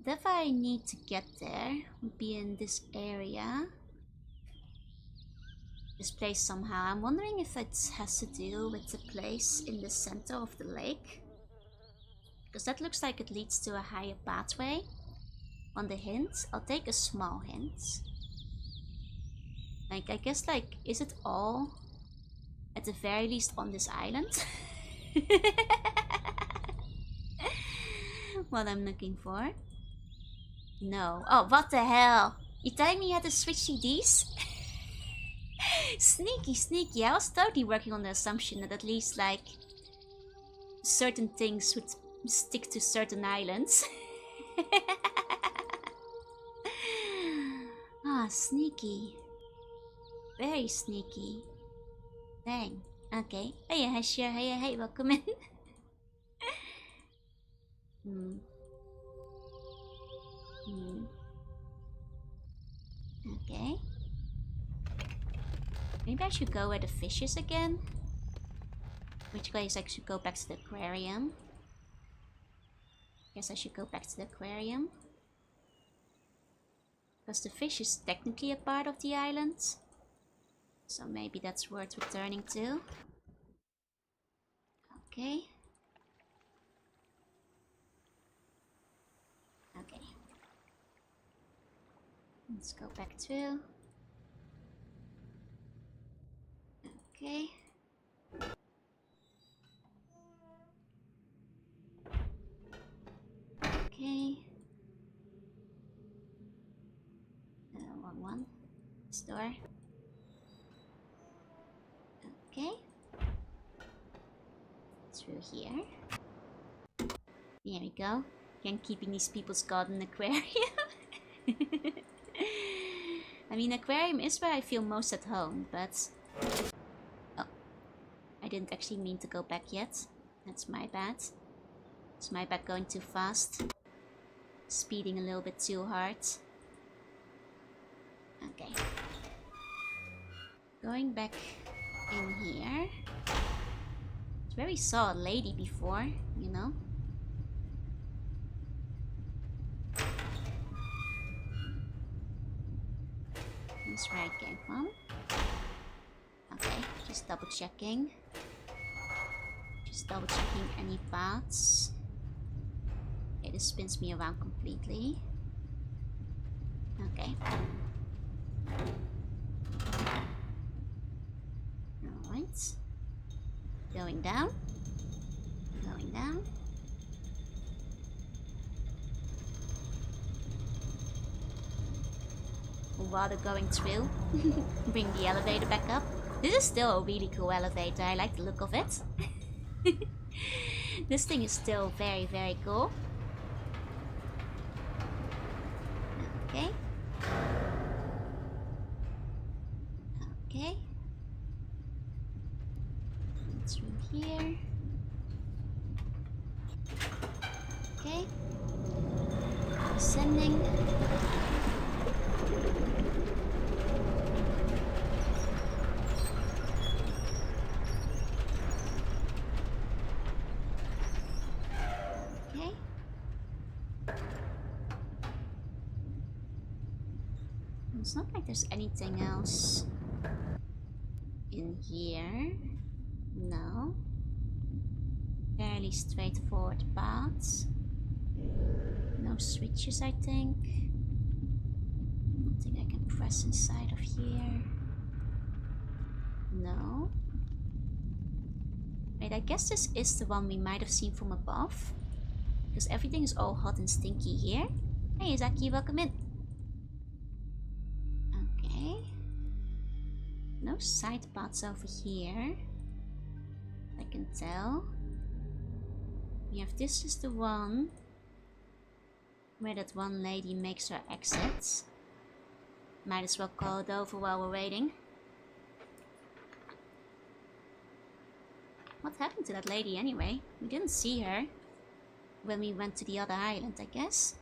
that if I need to get there, would be in this area. This place somehow. I'm wondering if it has to do with the place in the center of the lake. Because that looks like it leads to a higher pathway. On the hint, I'll take a small hint. Like, I guess, like, is it all at the very least on this island? What I'm looking for? No. Oh, what the hell? You telling me you had to switch CDs? Sneaky. I was totally working on the assumption that at least, like, certain things would stick to certain islands. Ah, sneaky. Very sneaky. Dang. Okay. Hey, hi, sure. Hey, welcome in. Okay. Maybe I should go where the fish is again. Which case I should go back to the aquarium. Guess I should go back to the aquarium. Because the fish is technically a part of the island. So maybe that's worth returning to. Okay. Okay. Let's go back through. Okay. Okay. Wrong one. Store. Okay. Through here. There we go. Again, keeping these people's garden aquarium. I mean, aquarium is where I feel most at home, but... Oh. I didn't actually mean to go back yet. That's my bad. It's my bad going too fast. Speeding a little bit too hard. Okay. Going back in here. It's where we saw a lady before, you know? That's where I came from. Okay, just double checking. Just double checking any paths. Okay, this spins me around completely. Okay. Alright. Going down. Going down. Water going through. Bring the elevator back up. This is still a really cool elevator. I like the look of it. This thing is still very, very cool. Okay. Okay. Through here. Okay. Ascending. It's not like there's anything else in here. No. Fairly straightforward paths. No switches, I think. Nothing I can press inside of here. No. Wait, I guess this is the one we might have seen from above. Because everything is all hot and stinky here. Hey, Izaki, welcome in. No side paths over here. I can tell. Yeah, if this is the one where that one lady makes her exit. Might as well call it over while we're waiting. What happened to that lady anyway? We didn't see her when we went to the other island, I guess.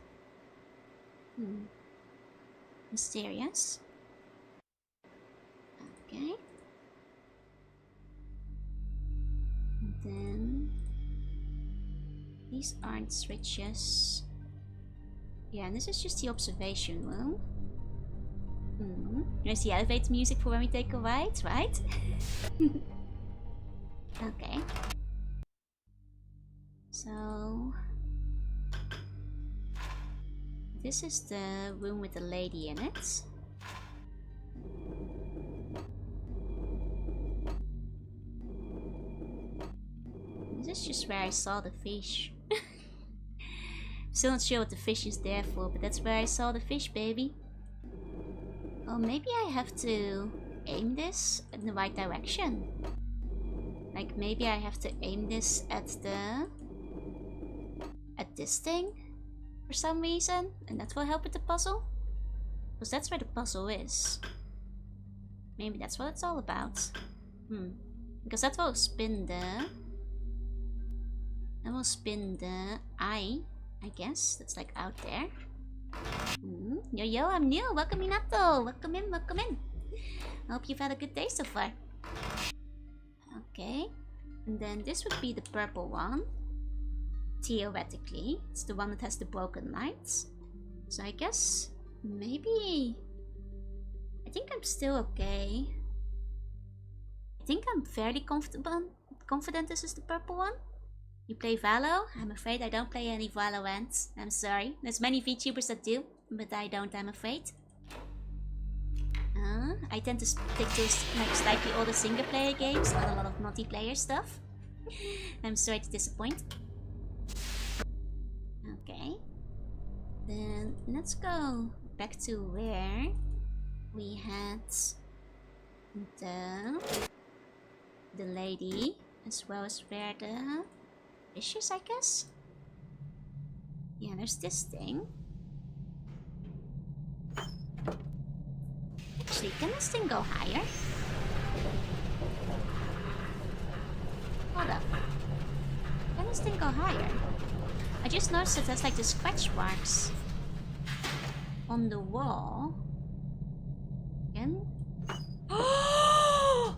Mysterious. Okay. And then these aren't switches. Yeah, and this is just the observation room. There's the elevator music for when we take a ride, right? Okay. So this is the room with the lady in it. This is just where I saw the fish. Still not sure what the fish is there for, but that's where I saw the fish, baby. Oh, maybe I have to aim this in the right direction. Like, maybe I have to aim this at this thing for some reason, and that will help with the puzzle. Because that's where the puzzle is. Maybe that's what it's all about. Because that will spin the... That will spin the eye, I guess. That's like out there. Yo, I'm new. Welcome, Minato. Welcome in, welcome in. I hope you've had a good day so far. Okay. And then this would be the purple one. Theoretically. It's the one that has the broken lights. So I guess maybe... I think I'm still okay. I think I'm fairly confident this is the purple one. You play Valo? I'm afraid I don't play any Valorant. I'm sorry. There's many VTubers that do, but I don't, I'm afraid. I tend to stick to like slightly older single player games, not a lot of multiplayer stuff. I'm sorry to disappoint. Okay. Then let's go back to where we had the lady As well as where the fish is, I guess. Yeah, there's this thing. Actually, can this thing go higher? Hold up. Can this thing go higher? I just noticed that there's like the scratch marks on the wall. Again? Oh!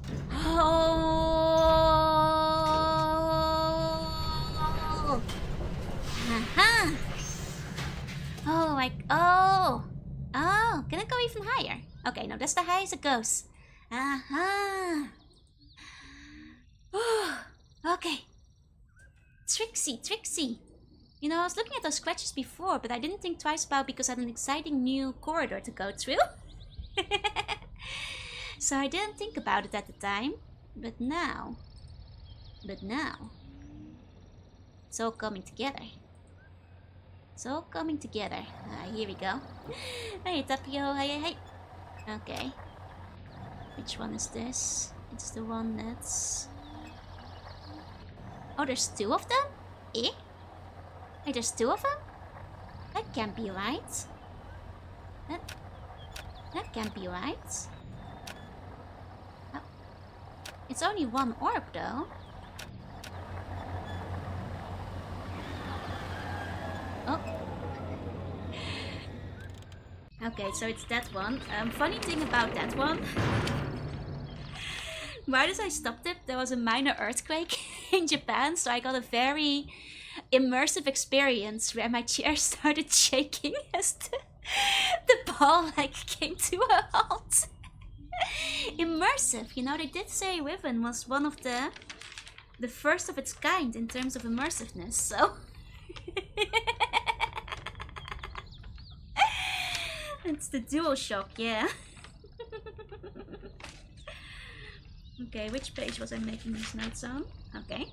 Aha! Oh my... Oh! Oh! Can it go even higher? Okay, no, that's the highest it goes. Aha! Oh, okay. Trixie, Trixie. You know, I was looking at those scratches before, but I didn't think twice about because I had an exciting new corridor to go through. So I didn't think about it at the time. But now... It's all coming together. It's all coming together. Here we go. Hey, Tapio, hey. Okay. Which one is this? It's the one that's... Oh, there's two of them? Eh? Hey, there's two of them? That can't be right. That can't be right. Oh. It's only one orb, though. Oh. Okay, so it's that one. Funny thing about that one. Right as I stopped it, there was a minor earthquake in Japan, so I got a very immersive experience where my chair started shaking as the ball like came to a halt. Immersive, you know, they did say Riven was one of the first of its kind in terms of immersiveness, so... It's the DualShock, yeah. Okay, which page was I making these notes on? Okay.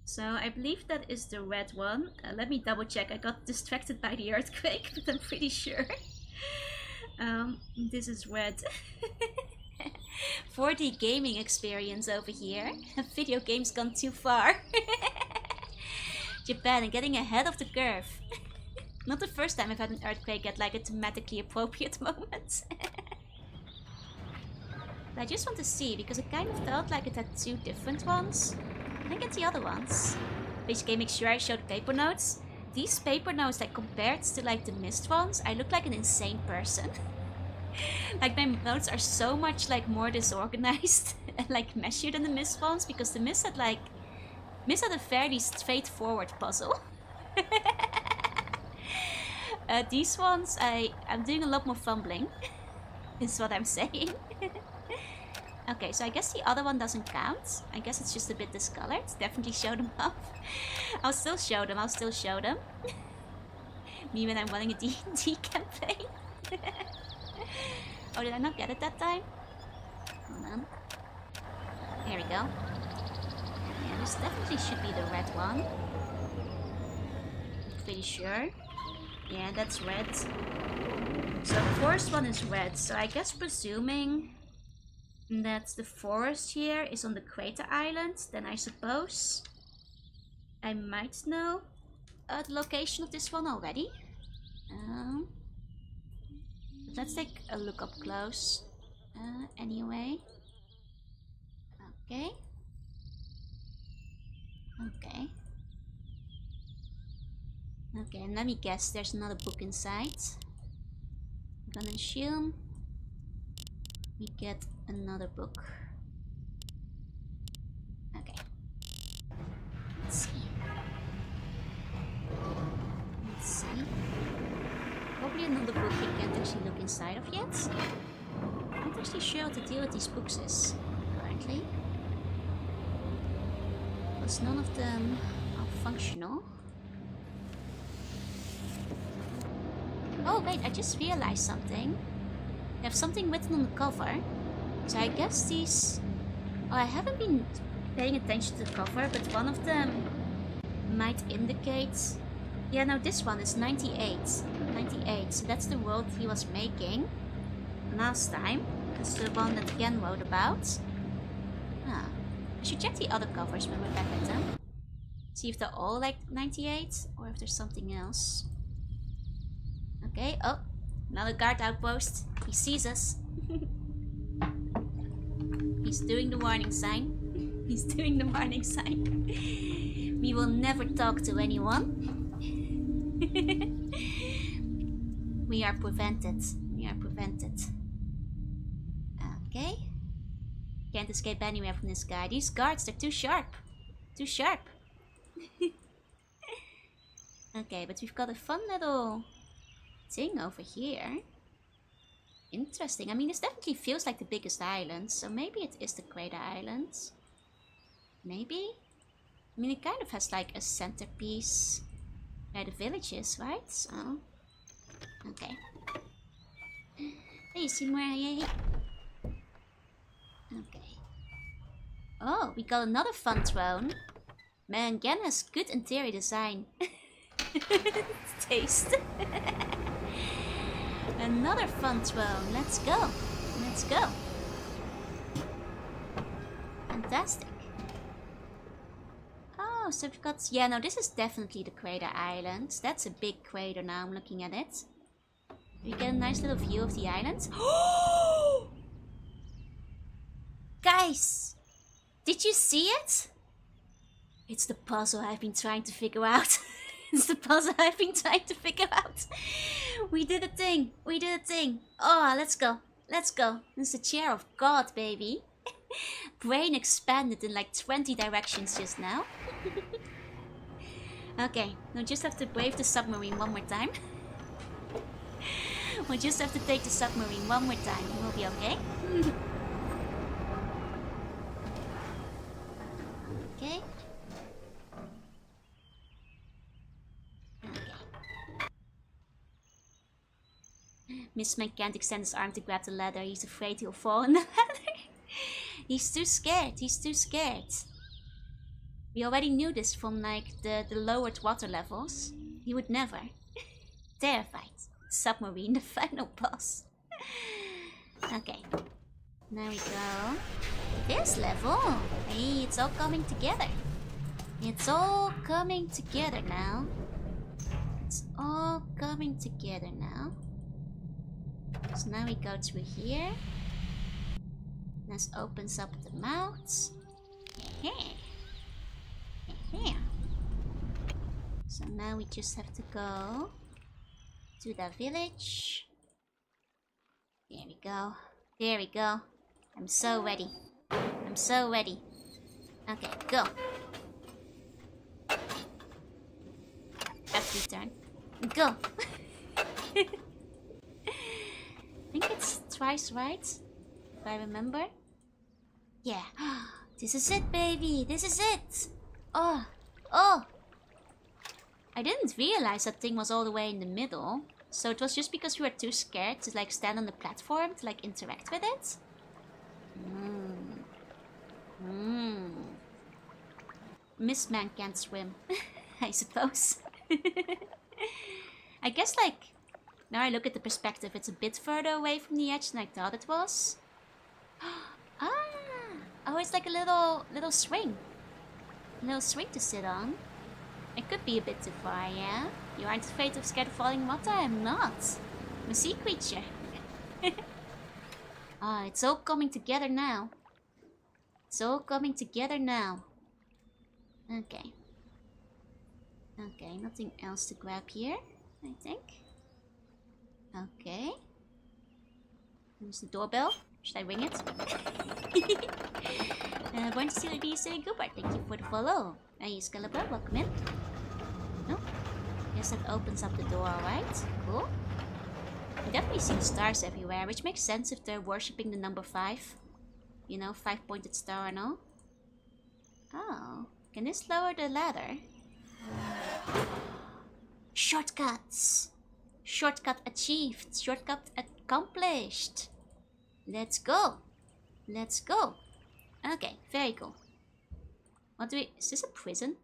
So I believe that is the red one. Let me double check. I got distracted by the earthquake, but I'm pretty sure. This is red. 4D gaming experience over here. Video games gone too far. Japan getting ahead of the curve. Not the first time I've had an earthquake at like a thematically appropriate moment. But I just want to see, because it kind of felt like it had two different ones. Can I get the other ones? Basically, make sure I showed paper notes. These paper notes, like compared to like the Myst ones, I look like an insane person. Like my notes are so much like more disorganized and like messier than the Myst ones, because the Myst had a fairly straightforward puzzle. These ones, I'm doing a lot more fumbling, is what I'm saying. Okay, so I guess the other one doesn't count. I guess it's just a bit discolored. Definitely show them off. I'll still show them. Me when I'm running a D&D campaign. Oh, did I not get it that time? Hold on. Here we go. Yeah, this definitely should be the red one. Pretty sure. Yeah, that's red. So the forest one is red. So I guess presuming that the forest here is on the crater island, then I suppose I might know the location of this one already. But let's take a look up close. Anyway. Okay. Okay, and let me guess, there's another book inside. I'm gonna assume we get another book. Okay. Let's see. Probably another book we can't actually look inside of yet. I'm not actually sure what the deal with these books is currently. Because none of them are functional. Oh wait, I just realized something. They have something written on the cover. So I guess these... Oh, I haven't been paying attention to the cover, but one of them might indicate... Yeah, no, this one is 98. 98, so that's the world he was making last time. That's the one that Ken wrote about. Ah, there should check the other covers when we're back at them. See if they're all like 98 or if there's something else. Okay, oh, another guard outpost. He sees us. He's doing the warning sign. He's doing the warning sign. We will never talk to anyone. We are prevented. We are prevented. Okay. Can't escape anywhere from this guy. These guards, they're too sharp. Too sharp. Okay, but we've got a fun little thing over here. Interesting. I mean, this definitely feels like the biggest island, so maybe it is the Crater Islands. Maybe? I mean, it kind of has like a centerpiece where the village is, right? So, okay. Hey, you see more? Yay. Okay. Oh, we got another fun throne. Man, again has good interior design. Taste. Another fun throne. Let's go. Let's go. Fantastic. Oh, so we've got... Yeah, no, this is definitely the Crater Islands. That's a big crater now, I'm looking at it. We get a nice little view of the island. Guys! Did you see it? It's the puzzle I've been trying to figure out. It's the puzzle I've been trying to figure out. We did a thing. We did a thing. Oh, let's go. Let's go. It's the chair of God, baby. Brain expanded in like 20 directions just now. Okay, we'll just have to brave the submarine one more time. We'll just have to take the submarine one more time. We'll be okay. Okay. Mistman can't extend his arm to grab the ladder. He's afraid he'll fall on the ladder. He's too scared. He's too scared. We already knew this from like the lowered water levels. He would never. Terrified. Submarine, the final boss. Okay. Now we go. This level. Hey, it's all coming together. It's all coming together now. It's all coming together now. So now we go through here. This opens up the mouth. So now we just have to go to the village. There we go. There we go. I'm so ready. I'm so ready. Okay, go. F turn. Go. I think it's twice right, if I remember. Yeah. This is it, baby. This is it. Oh. Oh. I didn't realize that thing was all the way in the middle. So it was just because we were too scared to like stand on the platform to like interact with it. Mistman can't swim, I suppose. I guess like now I look at the perspective, it's a bit further away from the edge than I thought it was. Oh, it's like a little swing. A little swing to sit on. It could be a bit too far, yeah? You aren't afraid of scared of falling water? I'm not. I'm a sea creature. Ah, it's all coming together now. It's all coming together now. Okay. Okay, nothing else to grab here, I think. Okay. There's the doorbell. Should I ring it? Born to see be Silly Goober. Thank you for the follow. Hey, Excalibur, welcome in. No? Guess that opens up the door, alright? Cool. You definitely see the stars everywhere, which makes sense if they're worshipping the number 5. You know, 5-pointed star and all. Oh. Can this lower the ladder? Shortcuts! Shortcut achieved. Shortcut accomplished. Let's go. Let's go. Okay, very cool. What do we... Is this a prison?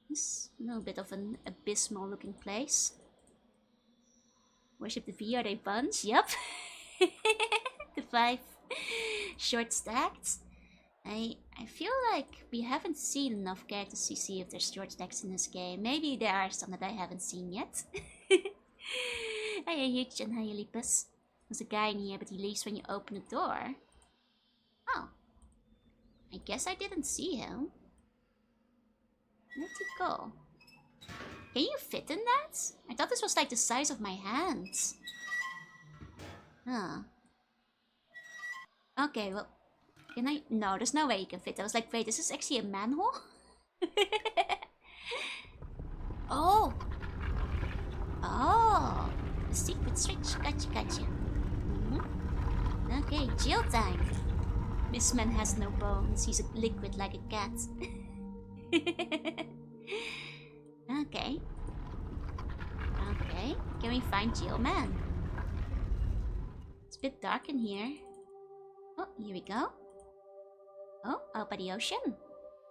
This is a little bit of an abysmal looking place. Worship the V, are they buns? Yup. The 5 short stacked. I feel like we haven't seen enough characters to see if there's George decks in this game. Maybe there are some that I haven't seen yet. Hiya Huge and hiya Lipus. There's a guy in here, but he leaves when you open the door. Oh. I guess I didn't see him. Where'd he go? Can you fit in that? I thought this was like the size of my hands. Huh. Okay, well... Can I? No, there's no way you can fit. I was like, wait, this is actually a manhole? Oh! Oh! A secret switch. Gotcha, gotcha. Okay, jail time. This man has no bones. He's a liquid like a cat. Okay. Okay. Can we find jail man? It's a bit dark in here. Oh, here we go. Oh, out by the ocean.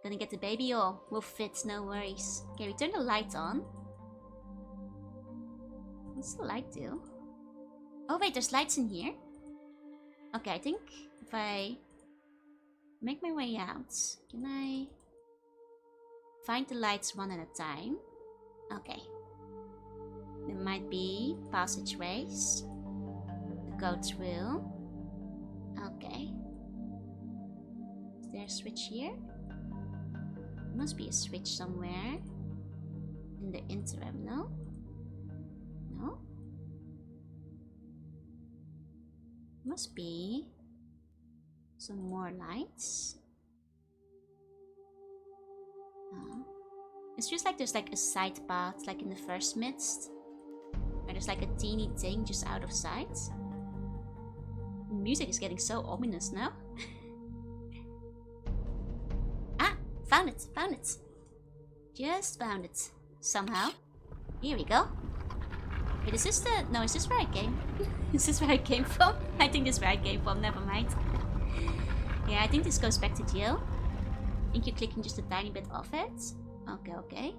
Gonna get the baby all. Will fit, no worries. Okay, we turn the light on. What's the light do? Oh wait, there's lights in here. Okay, I think if I make my way out, can I find the lights one at a time? Okay. There might be passageways to go through. Okay. Is there a switch here? There must be a switch somewhere in the interim, no? No? Must be some more lights. It's just like there's like a side path, like in the first Myst, where there's like a teeny thing just out of sight. The music is getting so ominous now. Ah, found it, found it. Just found it somehow. Here we go. Wait, is this the... No, is this where I came? Is this where I came from? I think this is where I came from, never mind. Yeah, I think this goes back to jail. I think you're clicking just a tiny bit off it. Okay, okay.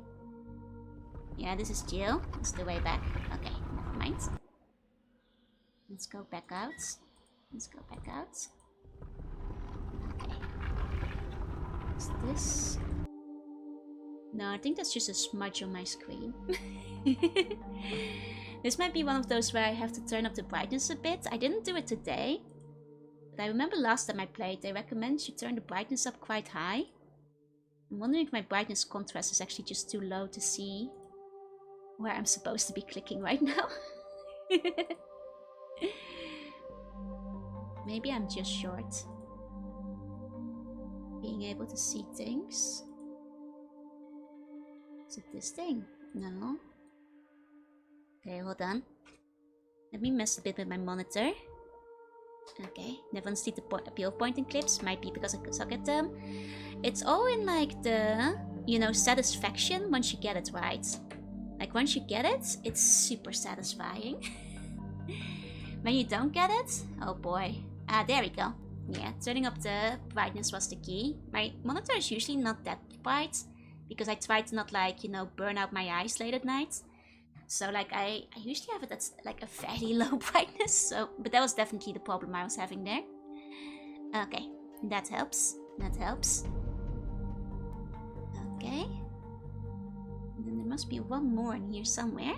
Yeah, this is jail. This is the way back. Okay, never mind. Let's go back out. Let's go back out. Okay. Is this... No, I think that's just a smudge on my screen. This might be one of those where I have to turn up the brightness a bit. I didn't do it today. But I remember last time I played, they recommend you turn the brightness up quite high. I'm wondering if my brightness contrast is actually just too low to see where I'm supposed to be clicking right now. Maybe I'm just short. Being able to see things. Is it this thing? No. Okay, hold on. Let me mess a bit with my monitor. Okay, never see the appeal point in clips. Might be because I suck at them. It's all in like the, you know, satisfaction once you get it right. Like once you get it, it's super satisfying. When you don't get it, oh boy. Ah, there we go. Yeah, turning up the brightness was the key. My monitor is usually not that bright because I try to not like, you know, burn out my eyes late at night. So like I usually have it at like a fairly low brightness. So, but that was definitely the problem I was having there. Okay, that helps. That helps. Okay. And then there must be one more in here somewhere.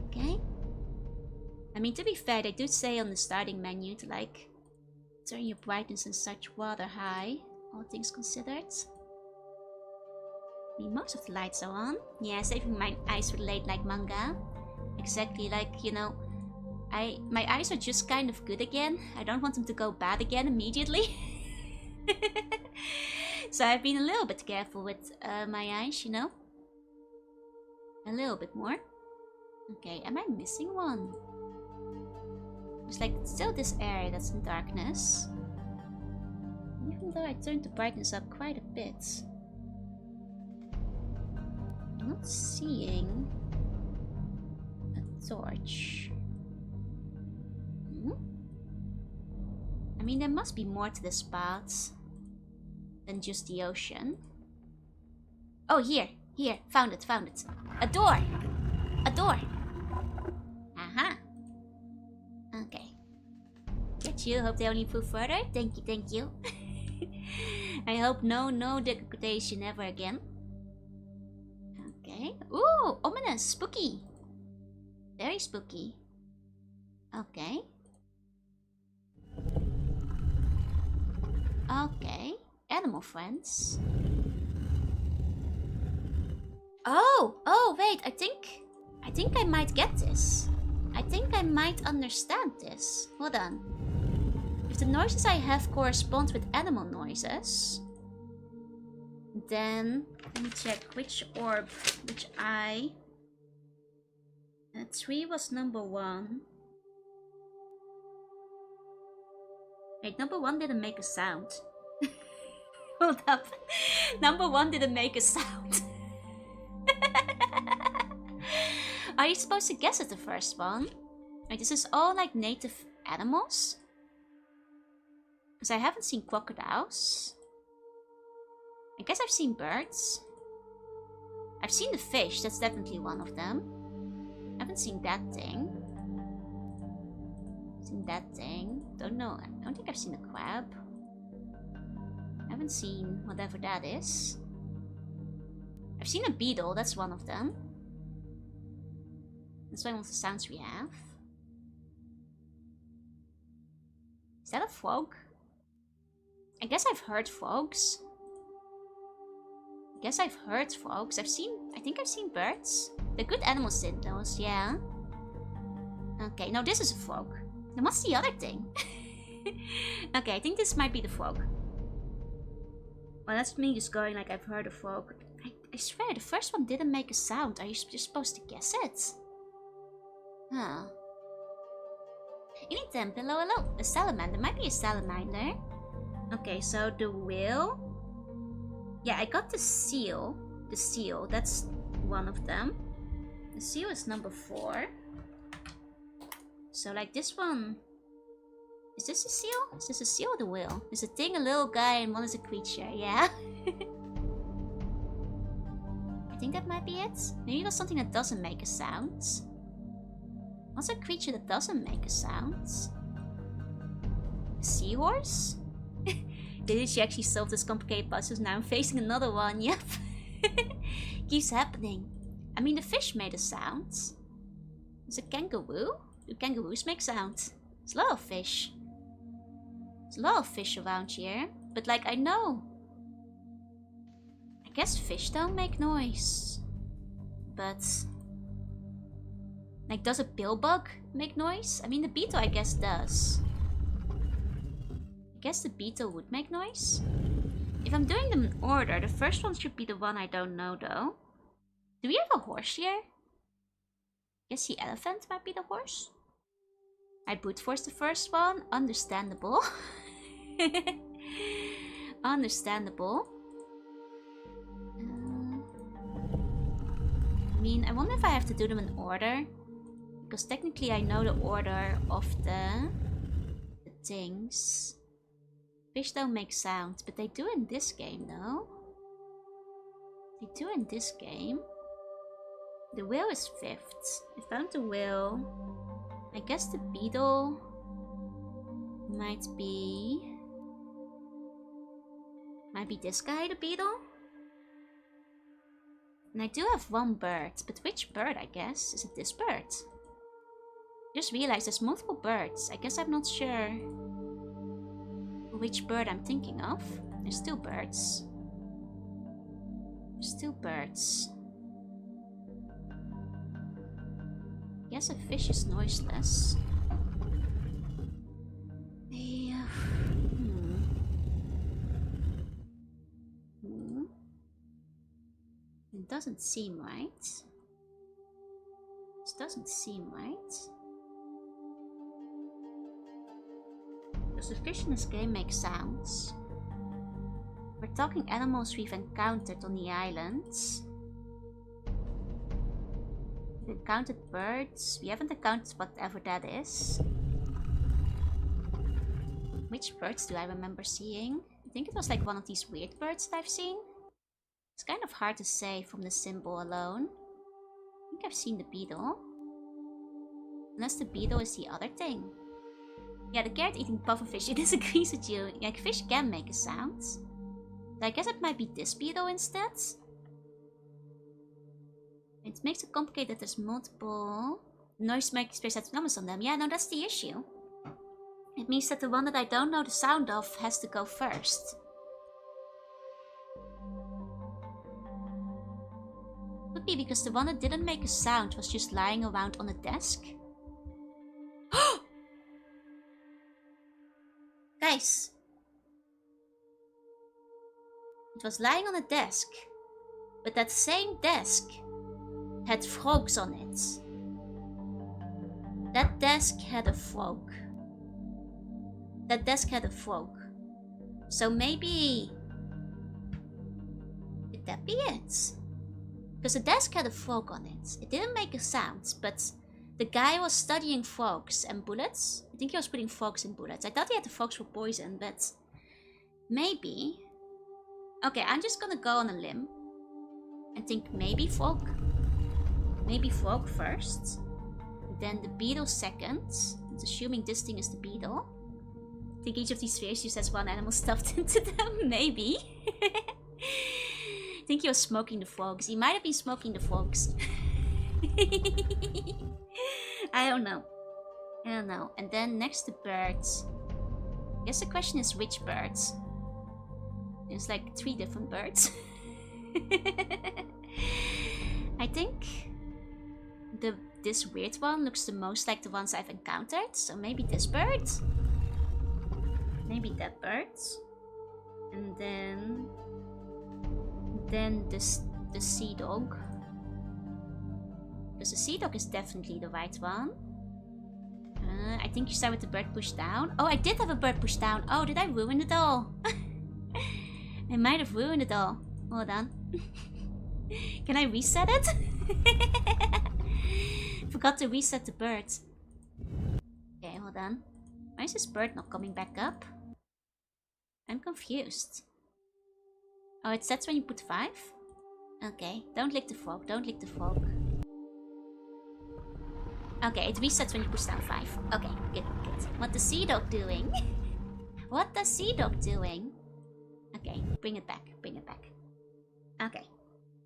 Okay. I mean, to be fair, they do say on the starting menu to like turn your brightness and such rather high, all things considered. I mean, most of the lights are on. Yeah, saving my eyes for late like manga. Exactly, like, you know, my eyes are just kind of good again. I don't want them to go bad again immediately. So I've been a little bit careful with my eyes, you know. A little bit more. Okay, am I missing one? There's like still this area that's in darkness. Even though I turned the brightness up quite a bit. I'm not seeing a torch. I mean, there must be more to this spot than just the ocean. Oh, here, found it, found it. A door! A door! Aha! Okay. Get you, hope they only move further. Thank you, thank you. I hope no degradation ever again. Okay. Ooh, ominous, spooky. Very spooky. Okay. Okay. Animal friends. Oh, wait, I think I might get this. I think I might understand this. Hold on. If the noises I have correspond with animal noises, then let me check which orb, which eye. 3 was number 1. Wait, number 1 didn't make a sound. Hold up. Number 1 didn't make a sound. Are you supposed to guess at the first one? Wait, this is all like native animals? Because I haven't seen crocodiles. I guess I've seen birds. I've seen the fish, that's definitely one of them. I haven't seen that thing. Seen that thing. Don't know. I don't think I've seen a crab. I haven't seen whatever that is. I've seen a beetle, that's one of them. That's one of the sounds we have. Is that a frog? I guess I've heard frogs. I think I've seen birds. They're good animal signals, yeah. Okay, no, this is a frog. Then what's the other thing? Okay, I think this might be the frog. Well, that's me just going like I've heard a frog. I swear, the first one didn't make a sound. Are you just supposed to guess it? Huh. Anytime, hello. A salamander. Might be a salamander. Okay, so the whale. Yeah, I got the seal. The seal, that's one of them. The seal is number 4. So like this one. Is this a seal? Is this a seal or the whale? Is a thing a little guy and one is a creature, yeah? I think that might be it. Maybe it was something that doesn't make a sound. What's a creature that doesn't make a sound? A seahorse? Did she actually solve this complicated puzzle? Now I'm facing another one, yep. Keeps happening. I mean, the fish made a sound. It's a kangaroo? Do kangaroos make sound? There's a lot of fish. There's a lot of fish around here. But like, I know. I guess fish don't make noise. But... like, does a billbug make noise? I mean, the beetle I guess does. I guess the beetle would make noise. If I'm doing them in order, the first one should be the one I don't know though. Do we have a horse here? Guess the elephant might be the horse. I brute force the first one. Understandable. Understandable. I mean, I wonder if I have to do them in order. Because technically I know the order of the things. Fish don't make sounds, but they do in this game though. They do in this game. The whale is 5th. I found the whale. I guess the beetle might be this guy, the beetle. And I do have one bird, but which bird I guess? Is it this bird? Just realized there's multiple birds. I guess I'm not sure which bird I'm thinking of. There's still birds. There's still birds. Yes, a fish is noiseless. It doesn't seem right. This doesn't seem right. Does the fish in this game make sounds? We're talking animals we've encountered on the islands. We've encountered birds. We haven't encountered whatever that is. Which birds do I remember seeing? I think it was like one of these weird birds that I've seen. It's kind of hard to say from the symbol alone. I think I've seen the beetle. Unless the beetle is the other thing. Yeah, the carrot eating pufferfish, it disagrees with you. Like, fish can make a sound. I guess it might be this beetle instead. It makes it complicated that there's multiple noise making space has numbers on them. Yeah, no, that's the issue. It means that the one that I don't know the sound of has to go first. Could be because the one that didn't make a sound was just lying around on a desk. Guys! It was lying on a desk, but that same desk had frogs on it. That desk had a frog. That desk had a frog. So maybe... Could that be it? Because the desk had a frog on it. It didn't make a sound, but the guy was studying frogs and bullets. I think he was putting frogs in bullets. I thought he had the frogs for poison, but... Maybe... Okay, I'm just gonna go on a limb. And think maybe frog. Maybe frog first. Then the beetle second. It's assuming this thing is the beetle. I think each of these spheres just has one animal stuffed into them. Maybe. I think he was smoking the frogs. He might have been smoking the frogs. I don't know. I don't know. And then next to birds. I guess the question is which birds? There's like 3 different birds. I think this weird one looks the most like the ones I've encountered. So maybe this bird. Maybe that bird. And then the sea dog. Because the sea dog is definitely the right one. I think you start with the bird pushed down. Oh, I did have a bird pushed down. Oh, did I ruin it all? I might have ruined it all. Hold on. Can I reset it? Forgot to reset the bird. Okay, hold on. Why is this bird not coming back up? I'm confused. Oh, it sets when you put 5? Okay, don't lick the frog, don't lick the frog. Okay, it resets when you push down 5. Okay, good, good. What the sea dog doing? What the sea dog doing? Okay, bring it back, bring it back. Okay,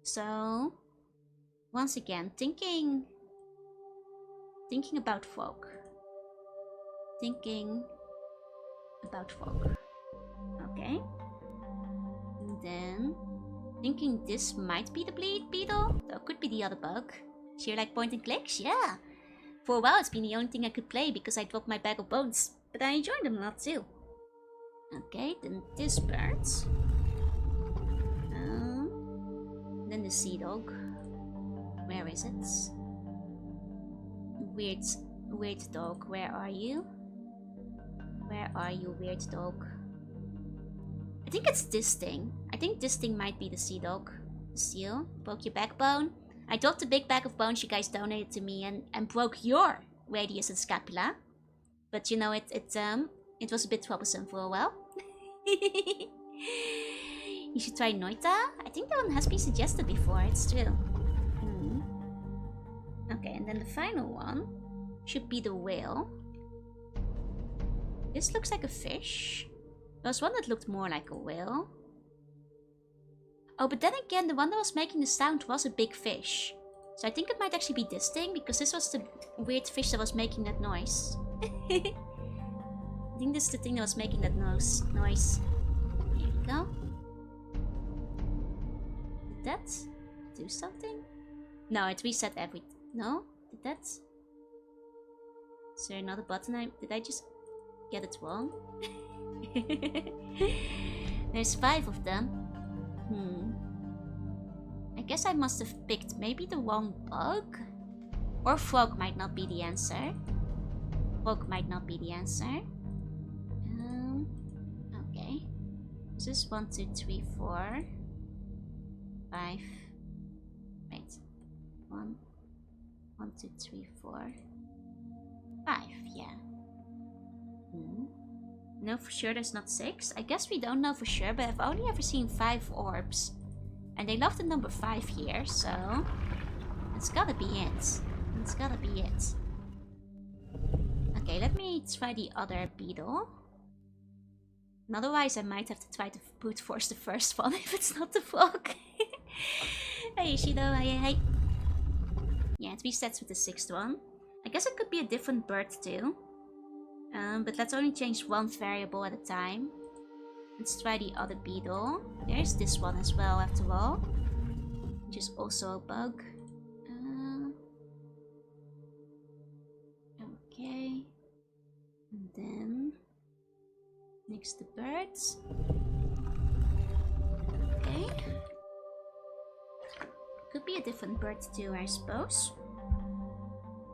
so... Once again, thinking about frog. Thinking about frog. Okay. And then thinking this might be the bleed beetle. Or could be the other bug. Sheer like point and clicks? Yeah. For a while it's been the only thing I could play because I dropped my bag of bones. But I enjoyed them a lot too. Okay, then this bird. Then the sea dog. Where is it? Weird dog, where are you? Where are you, weird dog? I think it's this thing. I think this thing might be the sea dog. The seal. Broke your backbone. I dropped the big bag of bones you guys donated to me and broke your radius and scapula. But you know, it was a bit troublesome for a while. You should try Noita. I think that one has been suggested before, it's true. Okay, and then the final one should be the whale. This looks like a fish. There was one that looked more like a whale. Oh, but then again, the one that was making the sound was a big fish. So I think it might actually be this thing, because this was the weird fish that was making that noise. I think this is the thing that was making that noise. Here we go. Did that do something? No, it reset everything. No? Did that? Is there another button? Did I just get it wrong? There's 5 of them. I guess I must have picked maybe the wrong bug? Or frog might not be the answer. Frog might not be the answer. Okay. This is 1, 2, 3, 4, 5. Wait. 1, 2, 3, 4, 5. Yeah. No, for sure there's not 6. I guess we don't know for sure, but I've only ever seen 5 orbs. And they love the number 5 here, so... It's gotta be it. It's gotta be it. Okay, let me try the other beetle. Otherwise, I might have to try to brute force the first one if it's not the fog. Hey, Ishido, hey. Yeah, it resets with the 6th one. I guess it could be a different bird too. But let's only change one variable at a time. Let's try the other beetle. There's this one as well, after all. Which is also a bug. Okay. And then... mix the birds. Okay. Could be a different bird too, I suppose.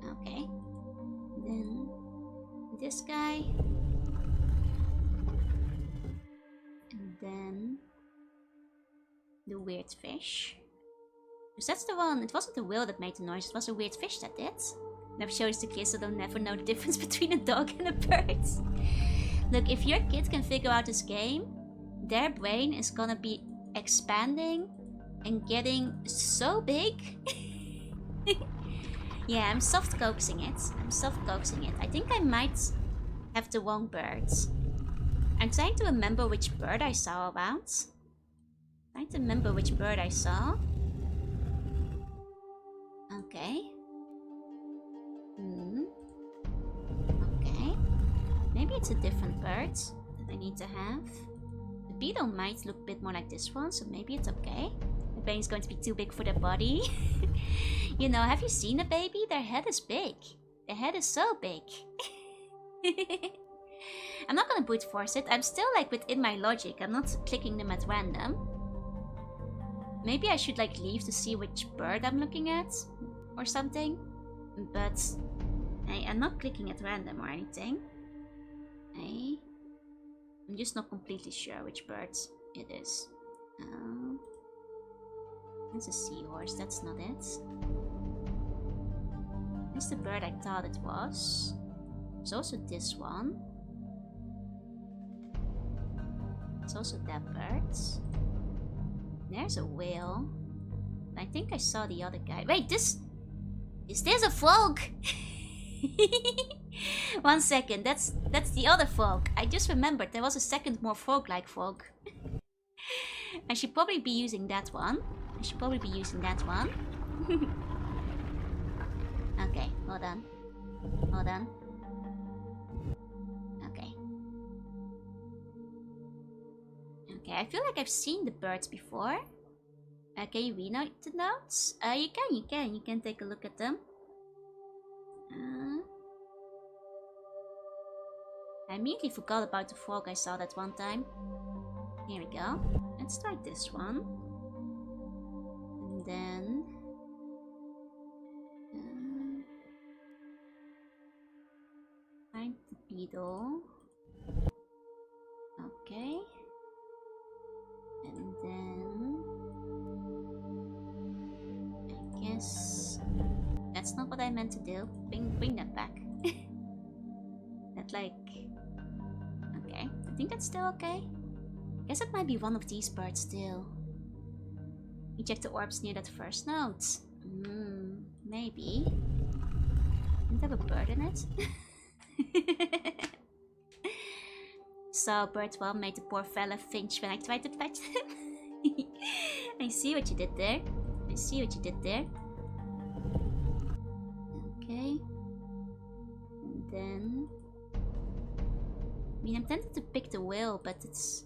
Okay. Then this guy. And then the weird fish. Because that's the one, it wasn't the whale that made the noise, it was a weird fish that did. Never shows the kids, so they'll never know the difference between a dog and a bird. Look, if your kid can figure out this game, their brain is gonna be expanding and getting so big. Yeah, I'm soft coaxing it. I think I might have the wrong birds. I'm trying to remember which bird I saw around. Okay. Okay. Maybe it's a different bird that I need to have. The beetle might look a bit more like this one, so maybe it's okay. The brain's going to be too big for their body. You know, have you seen a baby? Their head is big. Their head is so big. I'm not gonna brute force it. I'm still like within my logic. I'm not clicking them at random. Maybe I should like leave to see which bird I'm looking at or something. But I'm not clicking at random or anything. I'm just not completely sure which bird it is. It's a seahorse, that's not it. It's the bird I thought it was. There's also this one. It's also that bird. There's a whale. I think I saw the other guy. Wait, this... Is this a frog? 1 second, that's the other frog. I just remembered there was a second more frog-like frog. I should probably be using that one. Okay, hold on. Okay. Okay, I feel like I've seen the birds before. Can you read out the notes? You can take a look at them. I immediately forgot about the frog I saw that one time. Here we go. Let's try this one. And then... find the beetle. Okay. And then... I guess... That's not what I meant to do. Bring that back. That like... Okay, I think that's still okay. Guess it might be one of these birds still. Eject the orbs near that first note. Maybe. Didn't have a bird in it? So bird 12 made the poor fella flinch when I tried to touch him. I see what you did there. Okay. And then... I mean, I'm tempted to pick the whale, but it's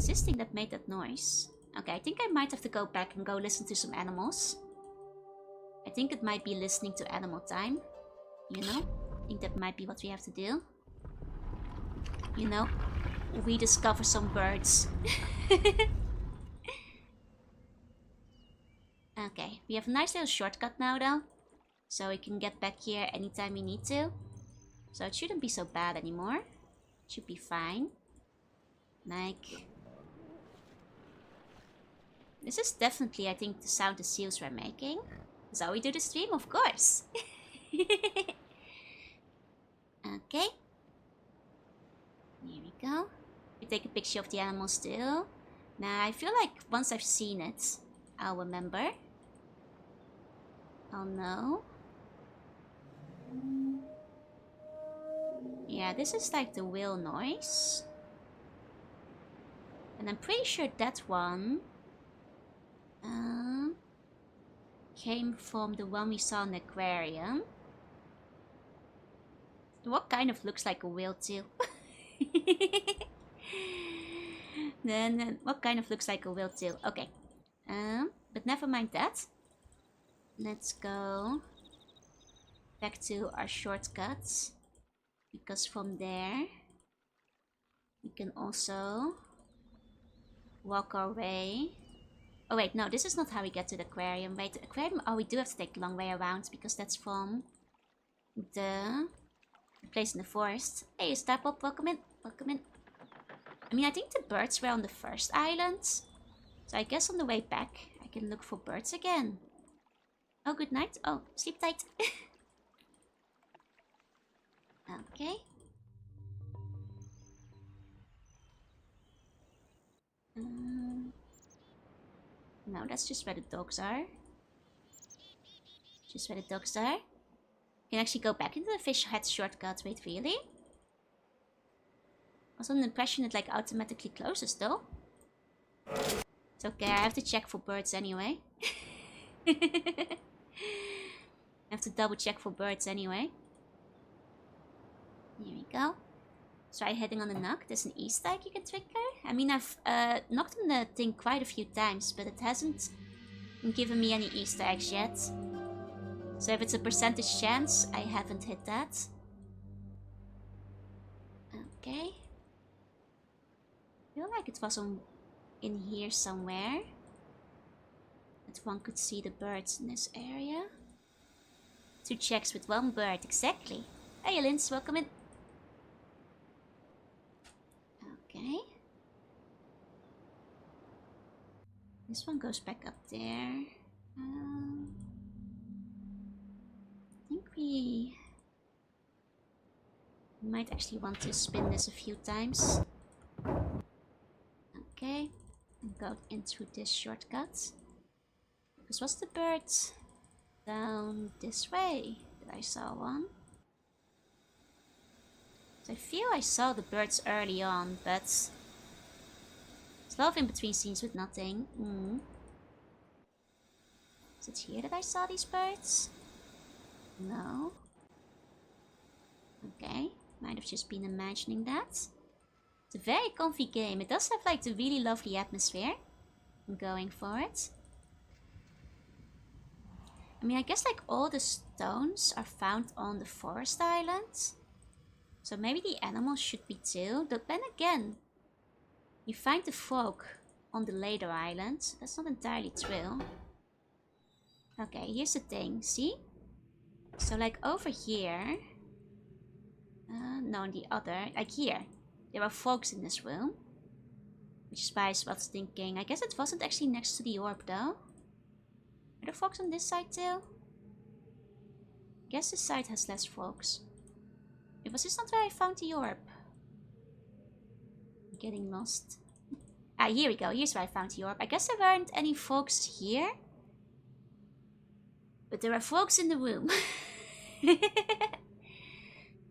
this thing that made that noise. Okay, I think I might have to go back and go listen to some animals. I think it might be listening to animal time. You know? I think that might be what we have to do. You know? Rediscover some birds. Okay, we have a nice little shortcut now though. So we can get back here anytime we need to. So it shouldn't be so bad anymore. It should be fine. Like... This is definitely, I think, the sound the seals were making. So we do the stream, of course. Okay. Here we go. We take a picture of the animal still. Now, I feel like once I've seen it, I'll remember. Oh no. Yeah, this is like the whale noise. And I'm pretty sure that one came from the one we saw in the aquarium. What kind of looks like a whale too? Then what kind of looks like a whale too? Okay. But never mind that. Let's go back to our shortcuts. Because from there we can also walk our way. Oh wait, no, this is not how we get to the aquarium. Wait, the aquarium, oh, we do have to take the long way around because that's from the place in the forest. Hey, Starpop, welcome in, welcome in. I mean, I think the birds were on the first island. So I guess on the way back, I can look for birds again. Oh, good night. Oh, sleep tight. Okay. No, that's just where the dogs are. Just where the dogs are. You can actually go back into the fish head shortcut. Wait, really? I was under the impression it like automatically closes though. It's okay, I have to check for birds anyway. I have to double check for birds anyway. Here we go. Try hitting on the knock. There's an Easter egg you can trigger. I mean, I've knocked on the thing quite a few times, but it hasn't given me any Easter eggs yet. So if it's a percentage chance, I haven't hit that. Okay. I feel like it was in here somewhere. That one could see the birds in this area. 2 checks with 1 bird, exactly. Hey Linz, welcome in. Okay. This one goes back up there. I think we might actually want to spin this a few times. Okay. And go into this shortcut. Because what's the bird down this way that I saw one? So I feel I saw the birds early on, but it's a lot of in between scenes with nothing. Is it here that I saw these birds? No. Okay, might have just been imagining that. It's a very comfy game. It does have like the really lovely atmosphere. I'm going for it. I mean, I guess like all the stones are found on the forest island. So maybe the animals should be too. But then again, you find the frog on the later island. That's not entirely true. Okay, here's the thing. See? So like over here. No, in the other. Like here. There are frogs in this room. Which is why I was thinking. I guess it wasn't actually next to the orb though. Are there frogs on this side too? I guess this side has less frogs. It was this not where I found the orb? I'm getting lost. Ah, here we go. Here's where I found the orb. I guess there weren't any frogs here. But there are frogs in the room.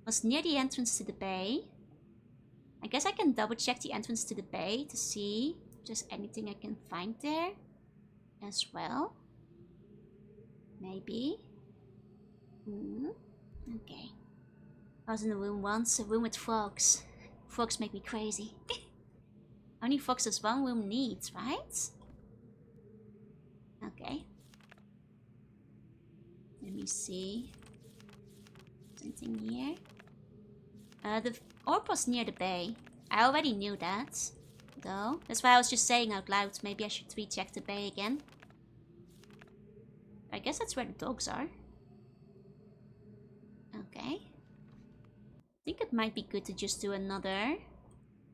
Was near the entrance to the bay. I guess I can double check the entrance to the bay to see if there's anything I can find there as well. Maybe. Okay. I was in a room once, a room with frogs. Frogs make me crazy. How many frogs does one room need, right? Okay. Let me see. Something here. The orb was near the bay. I already knew that, though. That's why I was just saying out loud. Maybe I should recheck the bay again. I guess that's where the dogs are. Okay. I think it might be good to just do another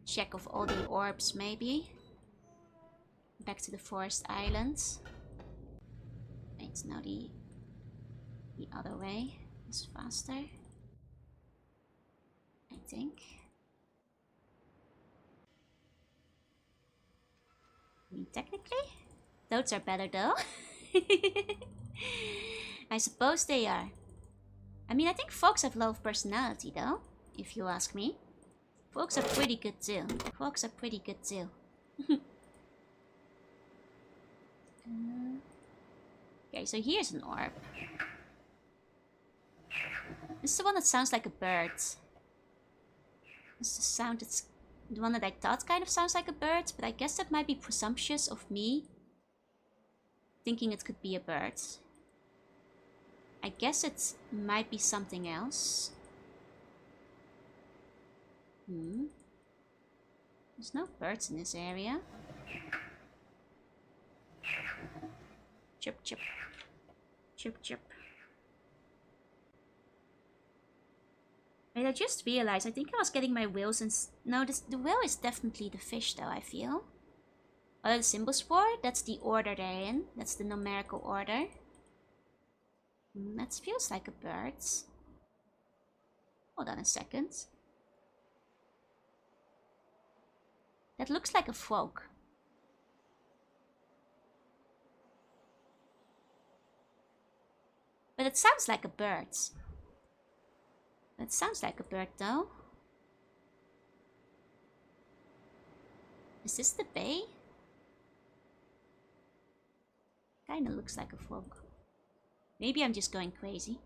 check of all the orbs, maybe. Back to the forest islands. Wait, now the other way is faster. I think. I mean, technically, those are better though. I suppose they are. I mean, I think frogs have a lot of personality though, if you ask me. Frogs are pretty good too. Frogs are pretty good too. Okay, so here's an orb. This is the one that sounds like a bird. This is the sound that's the one that I thought kind of sounds like a bird, but I guess that might be presumptuous of me thinking it could be a bird. I guess it might be something else. There's no birds in this area. Chip, chip. Chip, chip. Wait, I just realized, I think I was getting my whales and... No, the whale is definitely the fish though, I feel. What are the symbols for? That's the order they're in. That's the numerical order. That feels like a bird. Hold on a second. That looks like a frog. But it sounds like a bird. That sounds like a bird though. Is this the bay? Kinda looks like a frog. Maybe I'm just going crazy.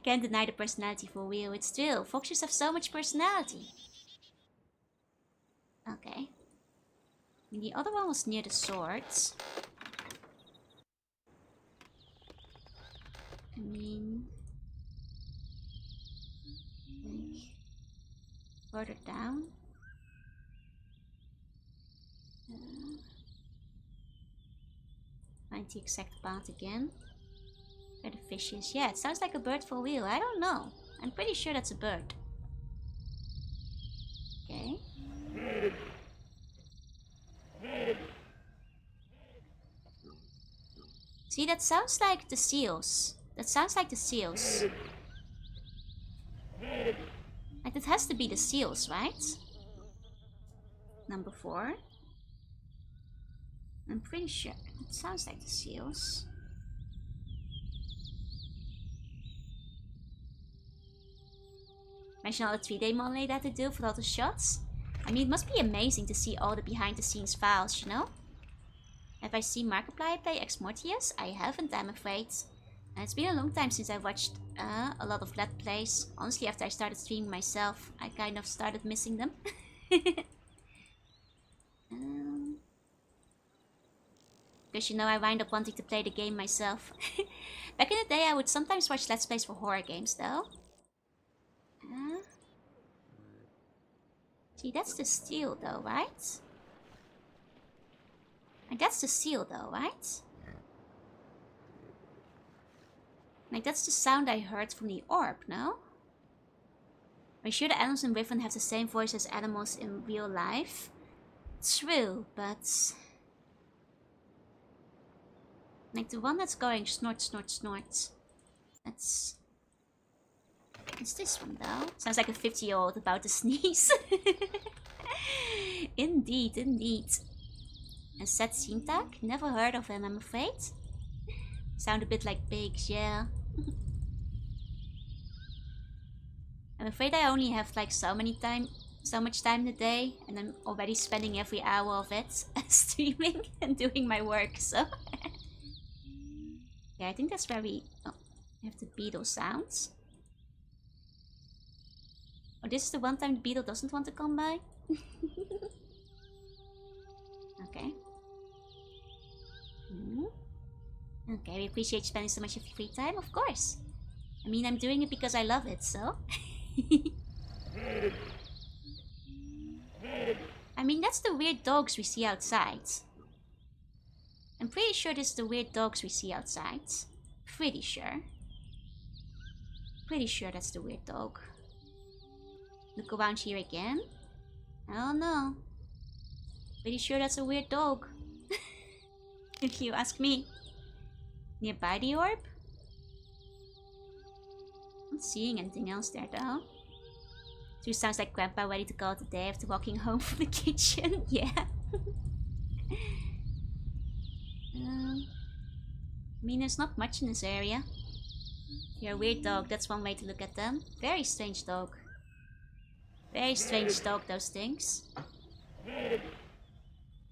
Can't deny the personality for real. It's true. Foxes have so much personality. Okay. And the other one was near the swords. I mean... like... further down. Find the exact path again. Where the fish is. Yeah, it sounds like a bird for real. I don't know. I'm pretty sure that's a bird. Okay. See, that sounds like the seals. That sounds like the seals. Like, that has to be the seals, right? Number 4. I'm pretty sure. It sounds like the seals. Imagine all the 3D modeling that they do for all the shots. I mean, it must be amazing to see all the behind the scenes files, you know? Have I seen Markiplier play Ex Mortius? I haven't, I'm afraid. It's been a long time since I watched a lot of Let's Plays. Honestly, after I started streaming myself, I kind of started missing them. Because, you know, I wind up wanting to play the game myself. Back in the day, I would sometimes watch Let's Plays for horror games, though. See, that's the steel, though, right? Like, that's the seal, though, right? Like, that's the sound I heard from the orb, no? Are you sure the animals in Riven have the same voice as animals in real life? True, but... like, the one that's going snort, snort, snort. That's... it's this one, though. Sounds like a 50-year-old about to sneeze. Indeed, indeed. A set Syntac? Never heard of him, I'm afraid. Sound a bit like pigs, yeah. I'm afraid I only have like so much time in a day, and I'm already spending every hour of it streaming and doing my work, so... yeah, I think that's where we... oh, we have the beetle sounds. Oh, this is the one time the beetle doesn't want to come by? Okay. Okay, we appreciate spending so much of your free time, of course. I mean, I'm doing it because I love it, so... I mean, that's the weird dogs we see outside. I'm pretty sure this is the weird dogs we see outside. Pretty sure. Pretty sure that's the weird dog. Look around here again. I don't know. Pretty sure that's a weird dog. If you ask me. Nearby the orb? Not seeing anything else there though. So it sounds like Grandpa ready to call it a day after walking home from the kitchen. Yeah. I mean, there's not much in this area. You're a weird dog, that's one way to look at them. Very strange dog. Very strange dog, those things.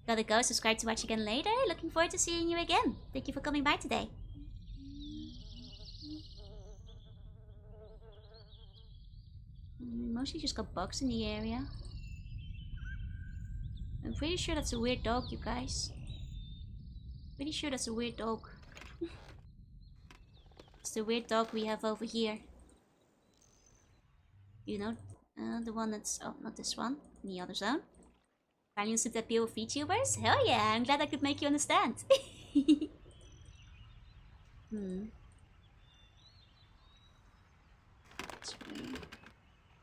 Gotta go, subscribe to watch again later. Looking forward to seeing you again. Thank you for coming by today. Mostly just got bugs in the area. I'm pretty sure that's a weird dog, you guys. Pretty sure that's a weird dog. It's the weird dog we have over here. You know, the one that's... Oh, not this one. In the other zone. Finally understood the appeal of VTubers? Hell yeah, I'm glad I could make you understand.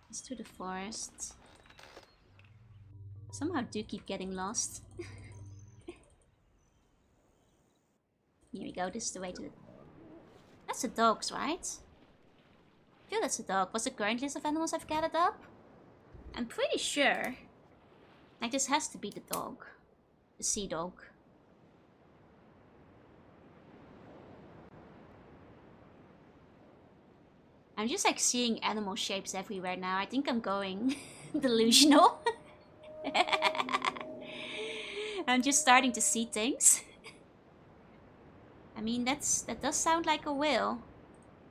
Let's to the forest. Somehow do keep getting lost. Here we go, this is the way to the... That's the dogs, right? I feel that's a dog. What's the current list of animals I've gathered up? I'm pretty sure. Like, this has to be the dog. The sea dog. I'm just like seeing animal shapes everywhere now. I think I'm going delusional. I'm just starting to see things. I mean, that does sound like a whale.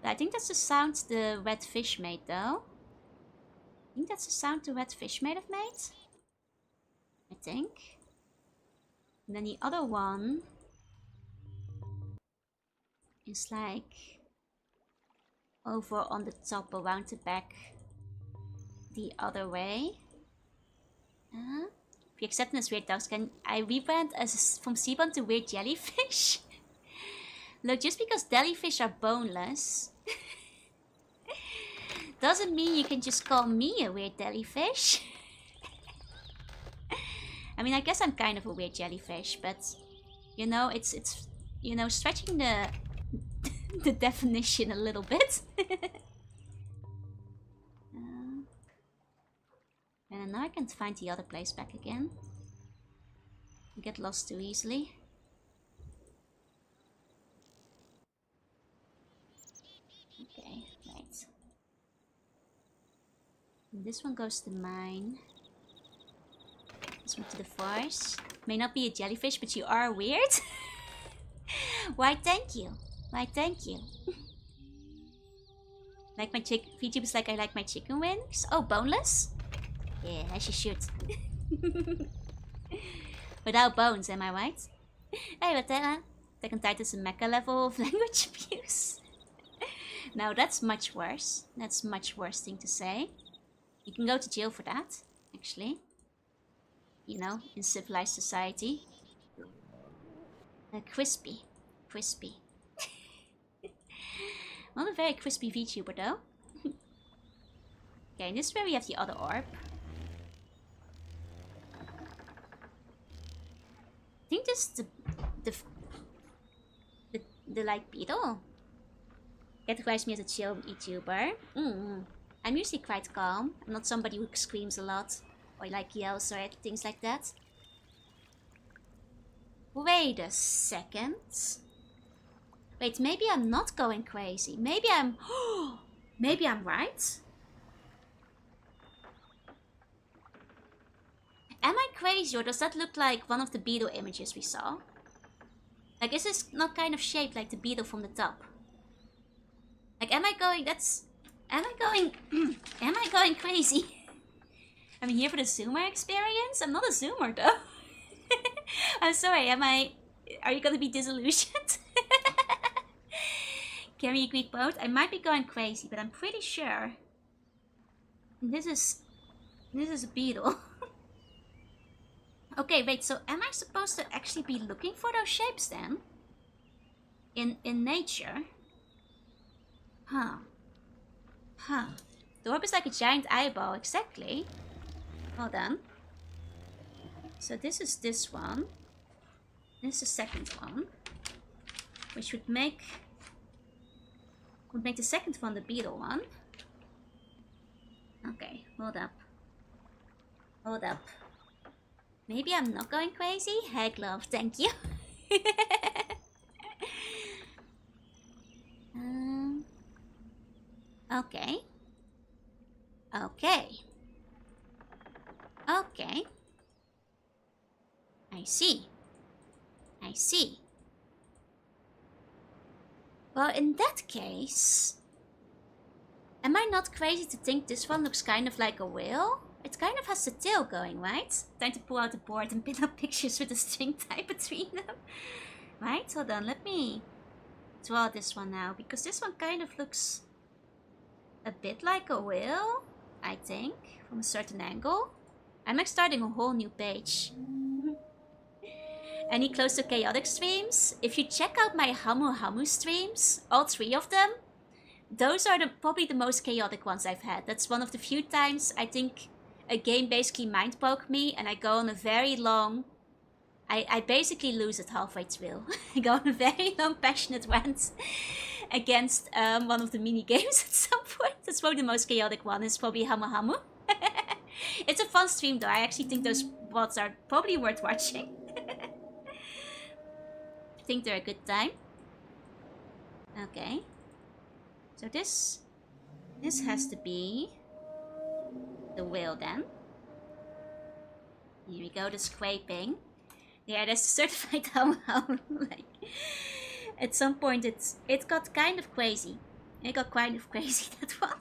But I think that's the sound the red fish made, though. I think that's the sound the red fish may have made. I think. And then the other one is like over on the top, around the back, the other way. If you accept them as weird dogs, can I rebrand as from seabone to weird jellyfish? Look, just because jellyfish are boneless doesn't mean you can just call me a weird jellyfish. I mean, I guess I'm kind of a weird jellyfish, but you know, it's you know, stretching the the definition a little bit. And now I can't find the other place back again. I get lost too easily. Okay, right. And this one goes to mine. This one to the forest. May not be a jellyfish, but you are weird. Why, thank you. Why, thank you. Like my VTubers like I like my chicken wings. Oh, boneless? Yeah, as you should. Without bones, am I right? Hey, but Attack on Titan's a mecha level of language abuse. Now that's much worse. That's a much worse thing to say. You can go to jail for that, actually. You know, in civilized society. Crispy. Crispy. Not a very crispy VTuber though. Okay, and this is where we have the other orb. I think this is the light beetle. Categorize me as a chill VTuber. I'm usually quite calm. I'm not somebody who screams a lot or like yells or things like that. Wait a second. Wait, maybe I'm not going crazy. Maybe I'm... maybe I'm right? Am I crazy, or does that look like one of the beetle images we saw? Like, is this not kind of shaped like the beetle from the top? Like, am I going... Am I going crazy? I'm here for the zoomer experience? I'm not a zoomer, though. I'm sorry, are you gonna be disillusioned? Can we agree both? I might be going crazy, but I'm pretty sure this is a beetle. Okay, wait, so am I supposed to actually be looking for those shapes then? In nature? Huh. The orb is like a giant eyeball, exactly. Hold on. So this is this one. This is the second one. Which would make the second one the beetle one. Okay, hold up. Hold up. Maybe I'm not going crazy? Heck love, thank you. Okay. Okay. Okay. I see. I see. Well, in that case... Am I not crazy to think this one looks kind of like a whale? It kind of has the tail going, right? Time to pull out the board and pin up pictures with a string tie between them. Right? Hold on, let me draw this one now. Because this one kind of looks a bit like a whale, I think, from a certain angle. I'm like starting a whole new page. Any close to chaotic streams? If you check out my Hamu Hamu streams, all 3 of them, those are probably the most chaotic ones I've had. That's one of the few times I think a game basically mind-poked me and I go on a very long... I basically lose it halfway through. I go on a very long passionate rant against one of the mini-games at some point. That's probably the most chaotic one. It's probably Hamu Hamu. It's a fun stream though. I actually think those VODs are probably worth watching. I think they're a good time. Okay. So this has to be the whale then. Here we go, the scraping. Yeah, that's certified how like at some point it got kind of crazy. It got kind of crazy, that one.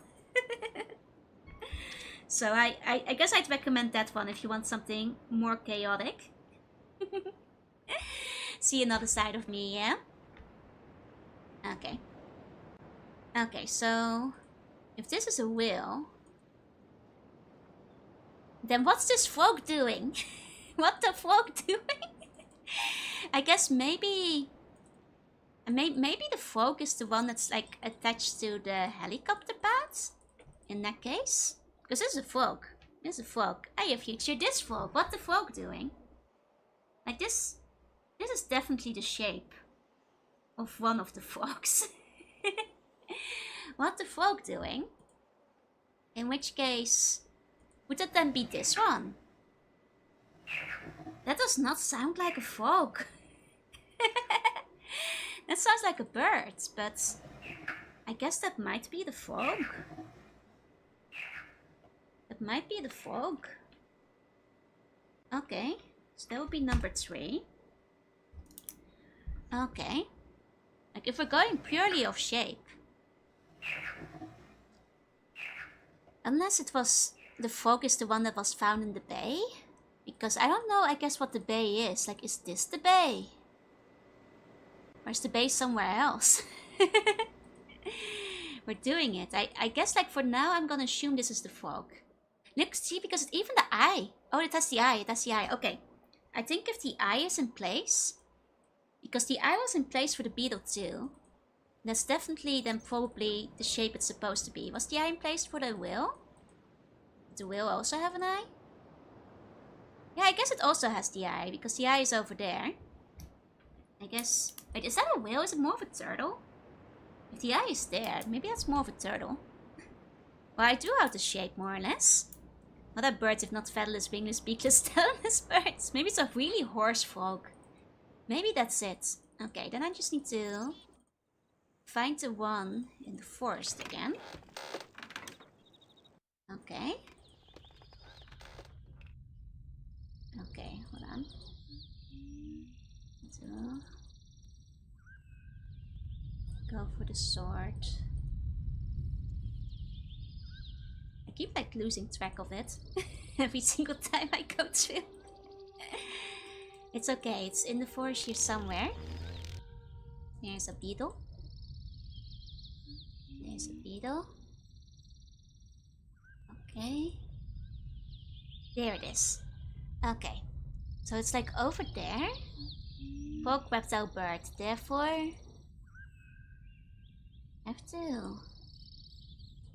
So I guess I'd recommend that one if you want something more chaotic. See another side of me, yeah? Okay. Okay, so if this is a whale, then what's this frog doing? What the frog doing? I guess maybe the frog is the one that's like attached to the helicopter pads in that case. Because this is a frog. This is a frog. Hey, future, this frog. What the frog doing? Like this is definitely the shape of one of the frogs. What the frog doing? In which case, would that then be this one? That does not sound like a frog. That sounds like a bird, but I guess that might be the frog. That might be the frog. Okay, so that would be number 3. Okay. Like if we're going purely off shape. Unless it was the frog is the one that was found in the bay. Because I don't know, I guess what the bay is. Like, is this the bay? Or is the bay somewhere else? We're doing it. I guess like for now I'm gonna assume this is the frog. Look, see, because even the eye. Oh, it has the eye, it has the eye. Okay. I think if the eye is in place, because the eye was in place for the beetle too, that's definitely then probably the shape it's supposed to be. Was the eye in place for the whale? Did the whale also have an eye? Yeah, I guess it also has the eye, because the eye is over there. I guess... Wait, is that a whale? Is it more of a turtle? If the eye is there, maybe that's more of a turtle. Well, I drew out the shape, more or less. What are birds if not featherless, wingless, beakless, tailless birds? Maybe it's a really horse frog. Maybe that's it. Okay, then I just need to find the one in the forest again. Okay. Okay, hold on. So, go for the sword. I keep like losing track of it every single time I go through. It's okay, it's in the forest here somewhere. There's a beetle. There's a beetle. Okay. There it is. Okay. So it's like over there. Frog, reptile, bird. Therefore, I have to...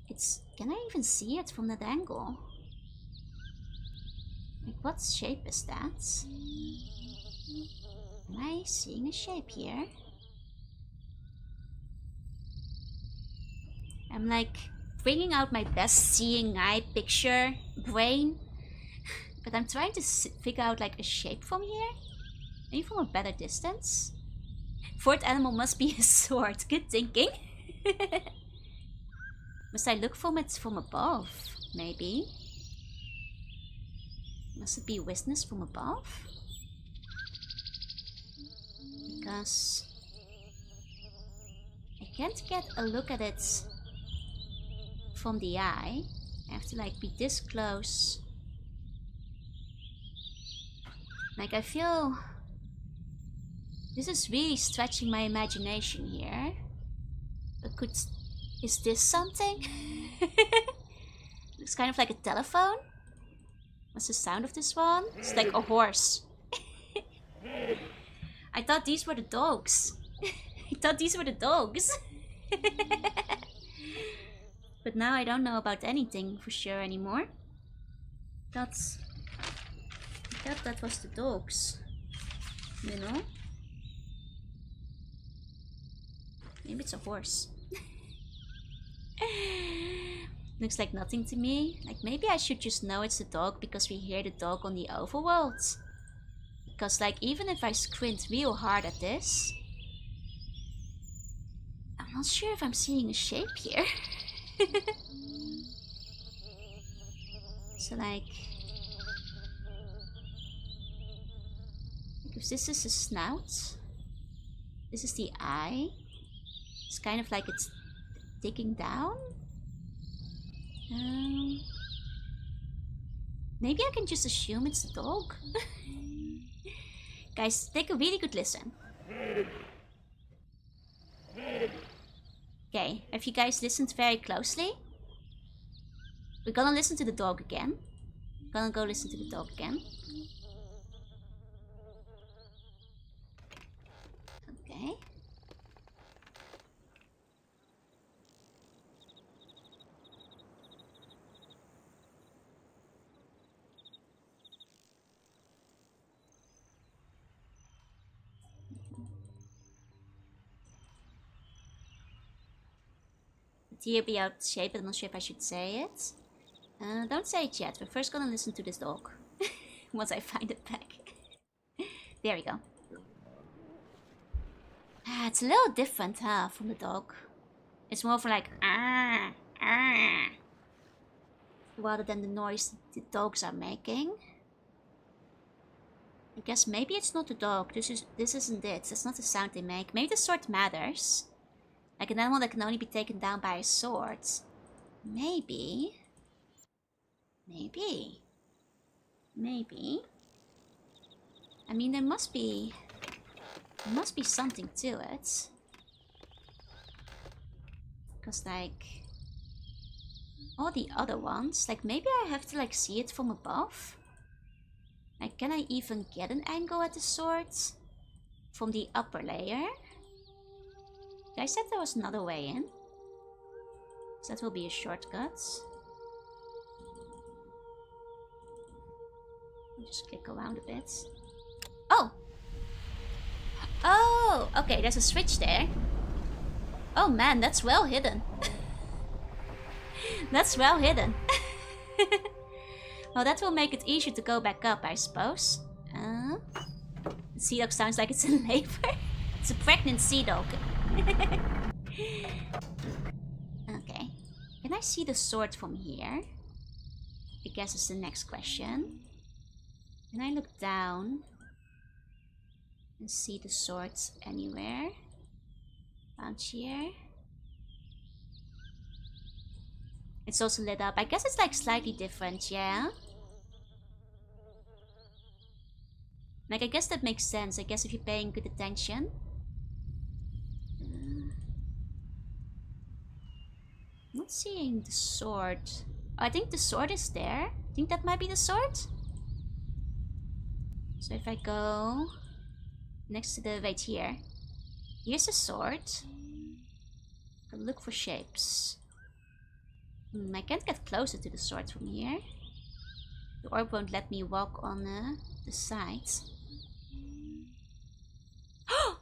It's... Can I even see it from that angle? Like, what shape is that? Am I seeing a shape here? I'm like bringing out my best seeing eye picture brain, but I'm trying to figure out like a shape from here. Maybe from a better distance. Fourth animal must be a sword. Good thinking. Must I look from it from above? Maybe. Must it be witness from above? Because I can't get a look at it from the eye. I have to like be this close. Like I feel this is really stretching my imagination here. But is this something? Looks kind of like a telephone. What's the sound of this one? It's like a horse. I thought these were the dogs. I thought these were the dogs. But now I don't know about anything for sure anymore. I thought that was the dogs. You know? Maybe it's a horse. Looks like nothing to me. Like maybe I should just know it's a dog because we hear the dog on the overworld. Because like even if I squint real hard at this, I'm not sure if I'm seeing a shape here. So like if this is a snout, this is the eye. It's kind of like it's digging down. Maybe I can just assume it's a dog. Guys, take a really good listen. Okay, if you guys listened very closely, we're gonna listen to the dog again. Gonna go listen to the dog again. Okay. Here be out shape, I'm not sure if I should say it. Don't say it yet, we're first gonna listen to this dog. Once I find it back. There we go. It's a little different, huh, from the dog. It's more for like rather than the noise the dogs are making. I guess maybe it's not the dog, this isn't it, that's not the sound they make. Maybe the sword matters. Like an animal that can only be taken down by a sword. Maybe. Maybe. Maybe. I mean, there must be something to it. Because like all the other ones, like maybe I have to like see it from above. Like can I even get an angle at the sword from the upper layer? I said there was another way in. So that will be a shortcut. I'll just click around a bit. Oh! Oh! Okay, there's a switch there. Oh man, that's well hidden. That's well hidden. Well, that will make it easier to go back up, I suppose. The sea dog sounds like it's in labor. It's a pregnant sea dog. Okay. Can I see the sword from here? I guess is the next question. Can I look down and see the swords anywhere? Around here? It's also lit up. I guess it's like slightly different, yeah? Like I guess that makes sense. I guess if you're paying good attention. Not seeing the sword. Oh, I think the sword is there. I think that might be the sword. So if I go next to the right here. Here's a sword. I'll look for shapes. I can't get closer to the sword from here. The orb won't let me walk on the sides.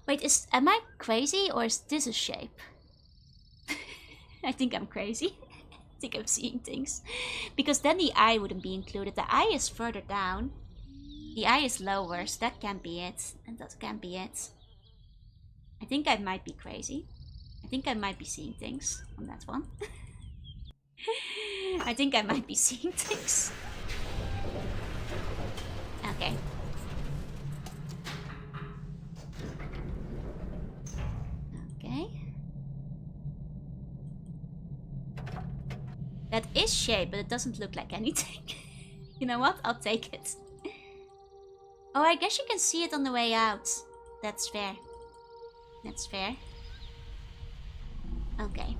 Wait, am I crazy or is this a shape? I think I'm crazy. I think I'm seeing things. Because then the eye wouldn't be included. The eye is further down. The eye is lower, so that can't be it. And that can't be it. I think I might be crazy. I think I might be seeing things on that one. I think I might be seeing things. Okay. Okay. That is shape, but it doesn't look like anything. You know what? I'll take it. Oh, I guess you can see it on the way out. That's fair. That's fair. Okay.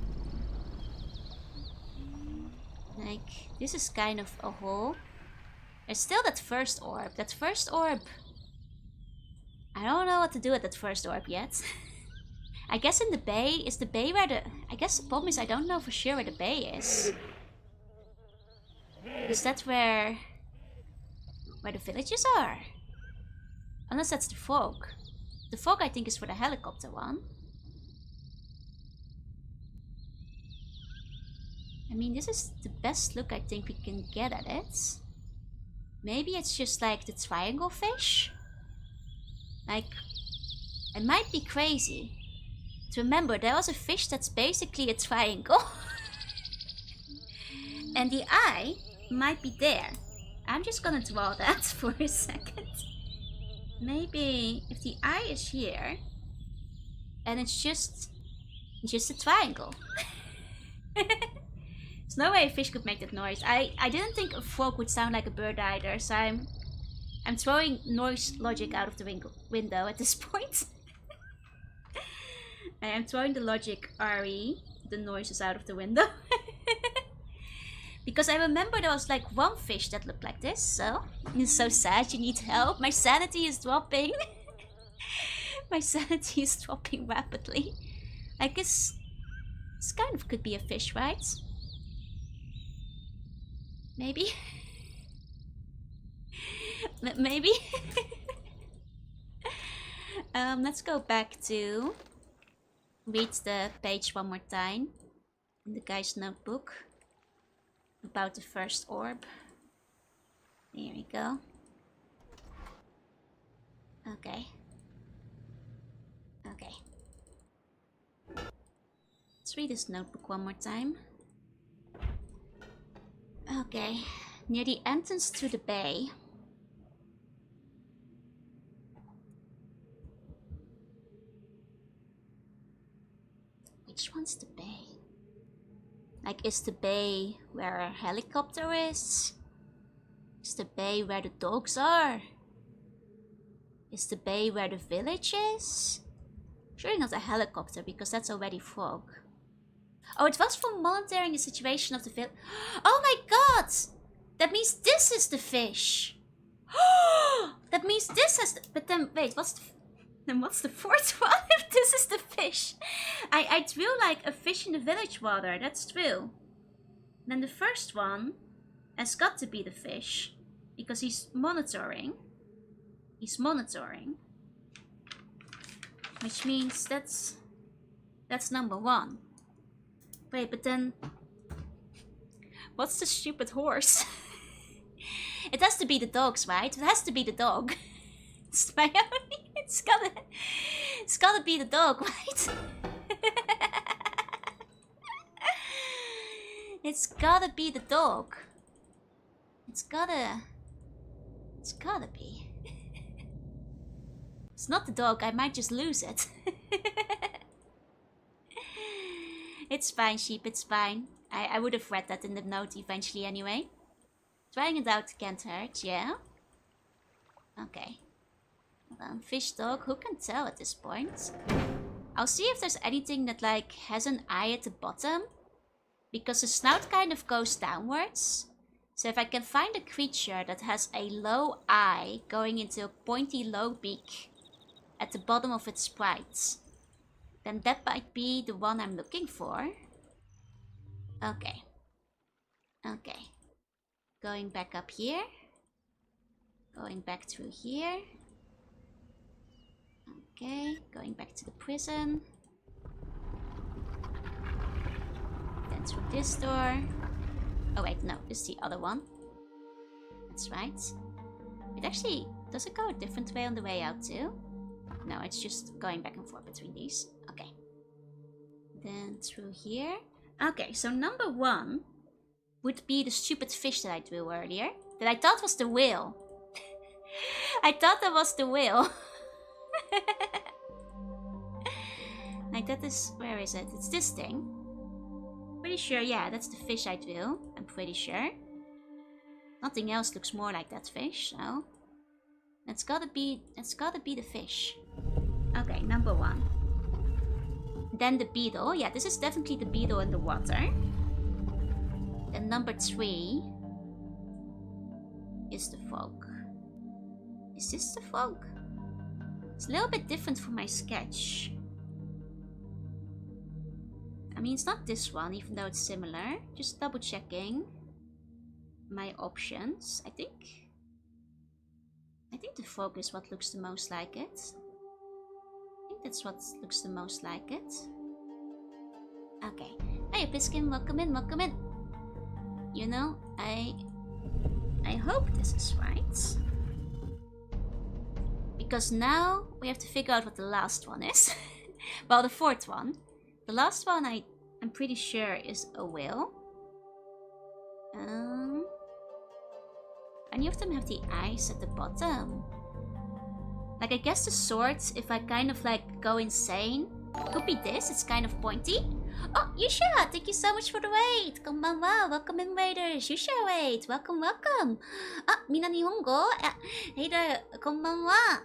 Like, this is kind of a hole. There's still that first orb. That first orb... I don't know what to do with that first orb yet. I guess in the bay... Is the bay where the... I guess the problem is I don't know for sure where the bay is. Is that where the villages are? Unless that's the fog. The fog I think is for the helicopter one. I mean, this is the best look I think we can get at it. Maybe it's just like the triangle fish? Like, I might be crazy. But remember, there was a fish that's basically a triangle. And the eye might be there. I'm just gonna draw that for a second. Maybe if the eye is here, and it's just a triangle. There's no way a fish could make that noise. I didn't think a frog would sound like a bird either, so I'm throwing noise logic out of the window at this point. I am throwing the logic RE, the noises out of the window. Because I remember there was like one fish that looked like this, so it's so sad, you need help. My sanity is dropping. My sanity is dropping rapidly. I guess this kind of could be a fish, right? Maybe? Maybe? Let's go back to read the page one more time in the guy's notebook about the first orb. There we go. Okay. Okay. Let's read this notebook one more time. Okay. Near the entrance to the bay. Which one's the bay? Like, is the bay where a helicopter is? Is the bay where the dogs are? Is the bay where the village is? Surely not a helicopter, because that's already fog. Oh, it was for monitoring the situation of the village. Oh my god! That means this is the fish! That means this has the... But then, wait, what's the fourth one if this is the fish? I drew like a fish in the village water, that's true. Then the first one has got to be the fish, because he's monitoring. He's monitoring. Which means that's number one. Wait, but then... What's the stupid horse? It has to be the dogs, right? It has to be the dog. It's my only... It's gotta be the dog, right? It's gotta be the dog. It's gotta be. It's not the dog, I might just lose it. It's fine, sheep, it's fine. I would have read that in the note eventually anyway. Trying it out can't hurt, yeah? Okay. Fish dog, who can tell at this point? I'll see if there's anything that like has an eye at the bottom. Because the snout kind of goes downwards. So if I can find a creature that has a low eye going into a pointy low beak at the bottom of its sprite, then that might be the one I'm looking for. Okay. Okay. Going back up here. Going back through here. Okay, going back to the prison. Then through this door. Oh wait, no, this is the other one. That's right. It actually, does it go a different way on the way out too? No, it's just going back and forth between these. Okay. Then through here. Okay, so number one would be the stupid fish that I drew earlier. That I thought was the whale. I thought that was the whale. Like that is... Where is it? It's this thing. Pretty sure, yeah, that's the fish I drew. I'm pretty sure. Nothing else looks more like that fish, so... That's gotta be the fish. Okay, number 1. Then the beetle. Yeah, this is definitely the beetle in the water. Then number 3 is the frog. Is this the frog? It's a little bit different from my sketch. I mean, it's not this one, even though it's similar. Just double checking my options. I think the frog is what looks the most like it. I think that's what looks the most like it. Okay. Hey, Piskin, welcome in, welcome in. You know, I hope this is right. Because now we have to figure out what the last one is. Well, the 4th one. The last one I'm pretty sure is a whale. Any of them have the eyes at the bottom. Like, I guess the sword, if I kind of like go insane, could be this. It's kind of pointy. Oh, Yusha, thank you so much for the wait. Konbanwa, welcome in waiters. Yusha, wait, welcome, welcome. Ah, mina nihongo? Hey there, konbanwa.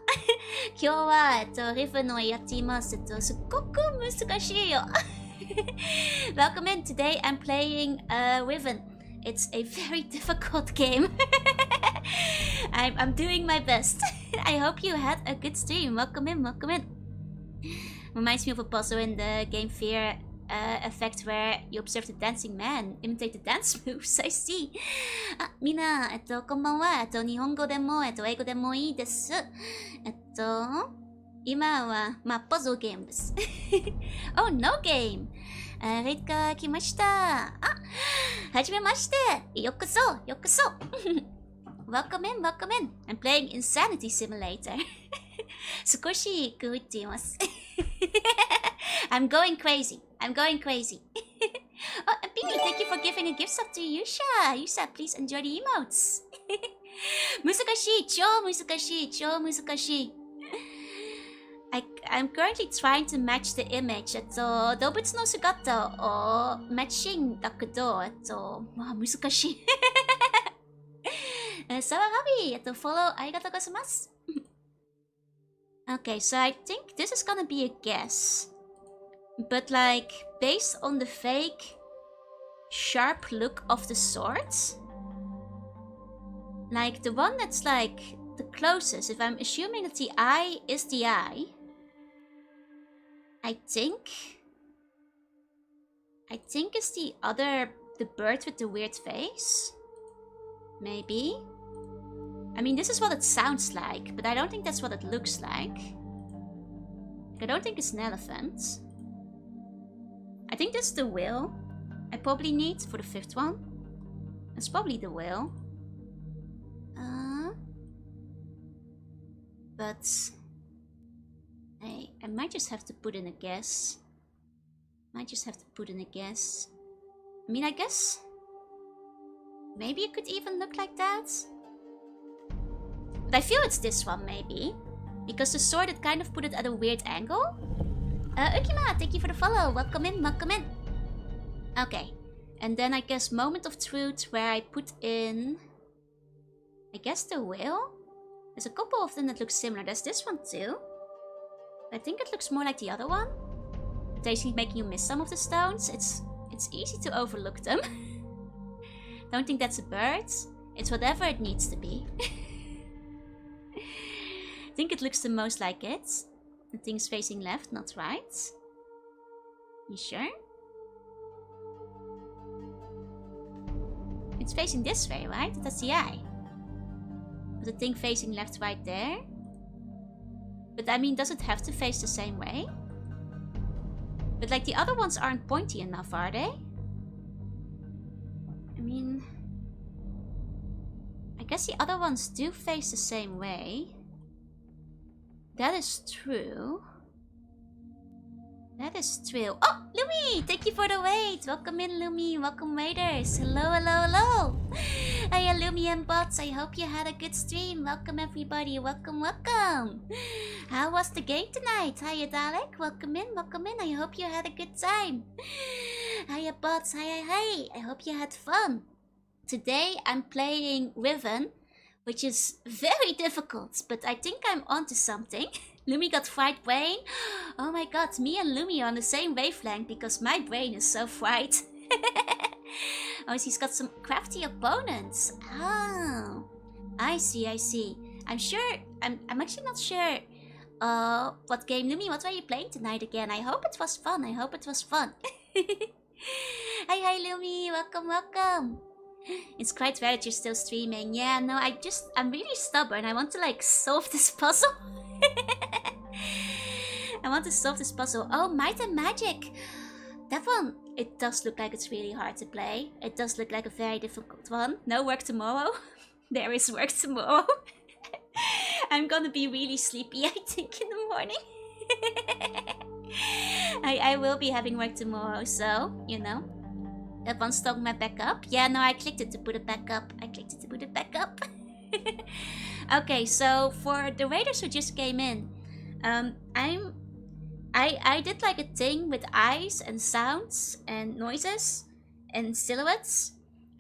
今日はRiven をやっています。すっごく難しいよ。Welcome in. Today I'm playing Riven. It's a very difficult game. I'm doing my best. I hope you had a good stream. Welcome in, welcome in. Reminds me of a puzzle in the game Fear effect where you observe the dancing man, imitate the dance moves. I see. みんな、こんばんは。日本語でも、英語でもいいです。今は、パズルゲームです。Oh, no game! レイドが来ました。はじめまして。ようこそ、ようこそ。Welcome in, welcome in. I'm playing Insanity Simulator. 少し狂っています。I'm going crazy. I'm going crazy. Oh, Pimi, thank you for giving a gift sub to Yusha. Yusha, please enjoy the emotes. 難しい、超難しい、超難しい。I'm currently trying to match the image. 動物の姿をマッチンだけど、難しい。サワハビー、フォローありがとうございます。Okay, so I think this is gonna be a guess. But like, based on the fake sharp look of the swords, like the one that's like the closest, if I'm assuming that the eye is the eye, I think it's the bird with the weird face. Maybe. I mean, this is what it sounds like, but I don't think that's what it looks like. I don't think it's an elephant. I think that's the whale I probably need for the 5th one. That's probably the whale. But I might just have to put in a guess. I mean, I guess maybe it could even look like that. But I feel it's this one, maybe. Because the sword, it kind of put it at a weird angle. Ukima, thank you for the follow. Welcome in, welcome in. Okay. And then I guess Moment of Truth, where I put in... I guess the whale? There's a couple of them that look similar. There's this one too. I think it looks more like the other one. Potentially making you miss some of the stones. It's easy to overlook them. Don't think that's a bird. It's whatever it needs to be. I think it looks the most like it. The thing's facing left, not right. You sure? It's facing this way, right? That's the eye. But the thing facing left right there. But I mean, does it have to face the same way? But like the other ones aren't pointy enough, are they? I mean... I guess the other ones do face the same way. That is true. That is true. Oh, Lumi! Thank you for the wait! Welcome in, Lumi. Welcome, waiters. Hello, hello, hello! Hey, Illumian bots, I hope you had a good stream. Welcome, everybody. Welcome, welcome. How was the game tonight? Hiya, Dalek. Welcome in, welcome in. I hope you had a good time. Hiya, bots. Hi. I hope you had fun. Today, I'm playing Riven, which is very difficult, but I think I'm onto something. Lumi got fried brain. Oh my god, me and Lumi are on the same wavelength because my brain is so fried. Oh, he's got some crafty opponents. Oh, I see. I'm actually not sure. What game, Lumi? What were you playing tonight again? I hope it was fun. Hi, Lumi. Welcome. It's quite rare that you're still streaming. Yeah, no, I'm really stubborn. I want to like solve this puzzle. Oh, Might and Magic. That one, it does look like it's really hard to play. It does look like a very difficult one. No work tomorrow. There is work tomorrow. I'm gonna be really sleepy, I think, in the morning. I will be having work tomorrow, so, you know. That one's talking my back up. Yeah, no, I clicked it to put it back up. Okay, so for the raiders who just came in, I did like a thing with eyes and sounds and noises and silhouettes,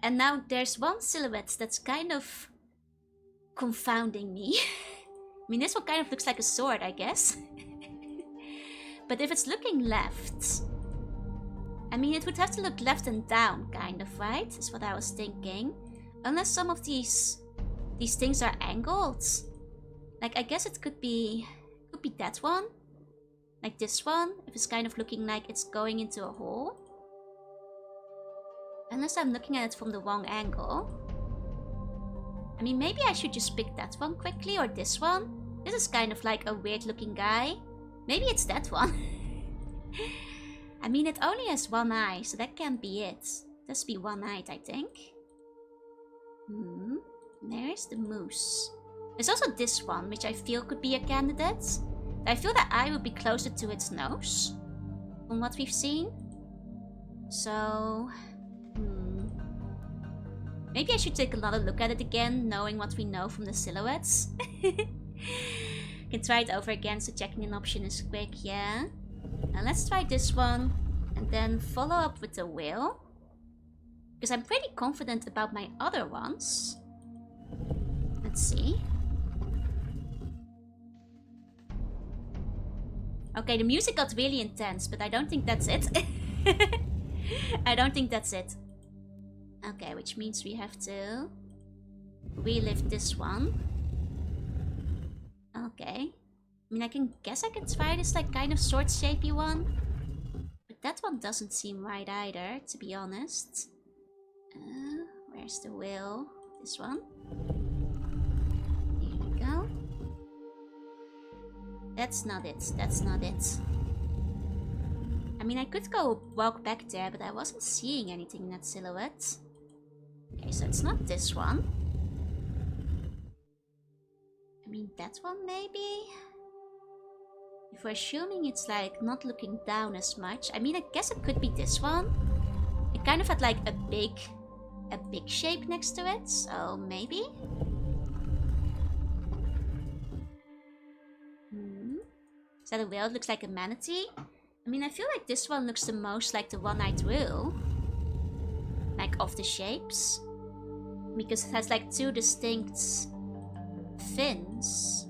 and now there's one silhouette that's kind of confounding me. I mean, this one kind of looks like a sword, I guess. But if it's looking left, I mean, it would have to look left and down, kind of, right? Is what I was thinking. Unless some of these things are angled. Like, I guess it could be that one. Like this one, if it's kind of looking like it's going into a hole. Unless I'm looking at it from the wrong angle. I mean, maybe I should just pick that one quickly, or this one. This is kind of like a weird looking guy. Maybe it's that one. I mean, it only has one eye, so that can't be it. It has to be one-eyed, I think. There's the moose. There's also this one, which I feel could be a candidate. I feel that eye would be closer to its nose, from what we've seen. So, maybe I should take another look at it again, knowing what we know from the silhouettes. Can try it over again, so checking an option is quick, yeah. Now let's try this one, and then follow up with the whale. Because I'm pretty confident about my other ones. Let's see. Okay, the music got really intense, but I don't think that's it. I don't think that's it. Okay, which means we have to relive this one. Okay. I mean, I guess I can try this like kind of sword-shapey one. But that one doesn't seem right either, to be honest. Where's the whale? This one. Here we go. That's not it. I mean, I could go walk back there, but I wasn't seeing anything in that silhouette. Okay, so it's not this one. I mean, that one maybe? If we're assuming it's like not looking down as much. I mean, I guess it could be this one. It kind of had like a big shape next to it, so maybe? Is that a whale? It looks like a manatee. I mean, I feel like this one looks the most like the one-eyed whale. Like, of the shapes. Because it has like two distinct fins.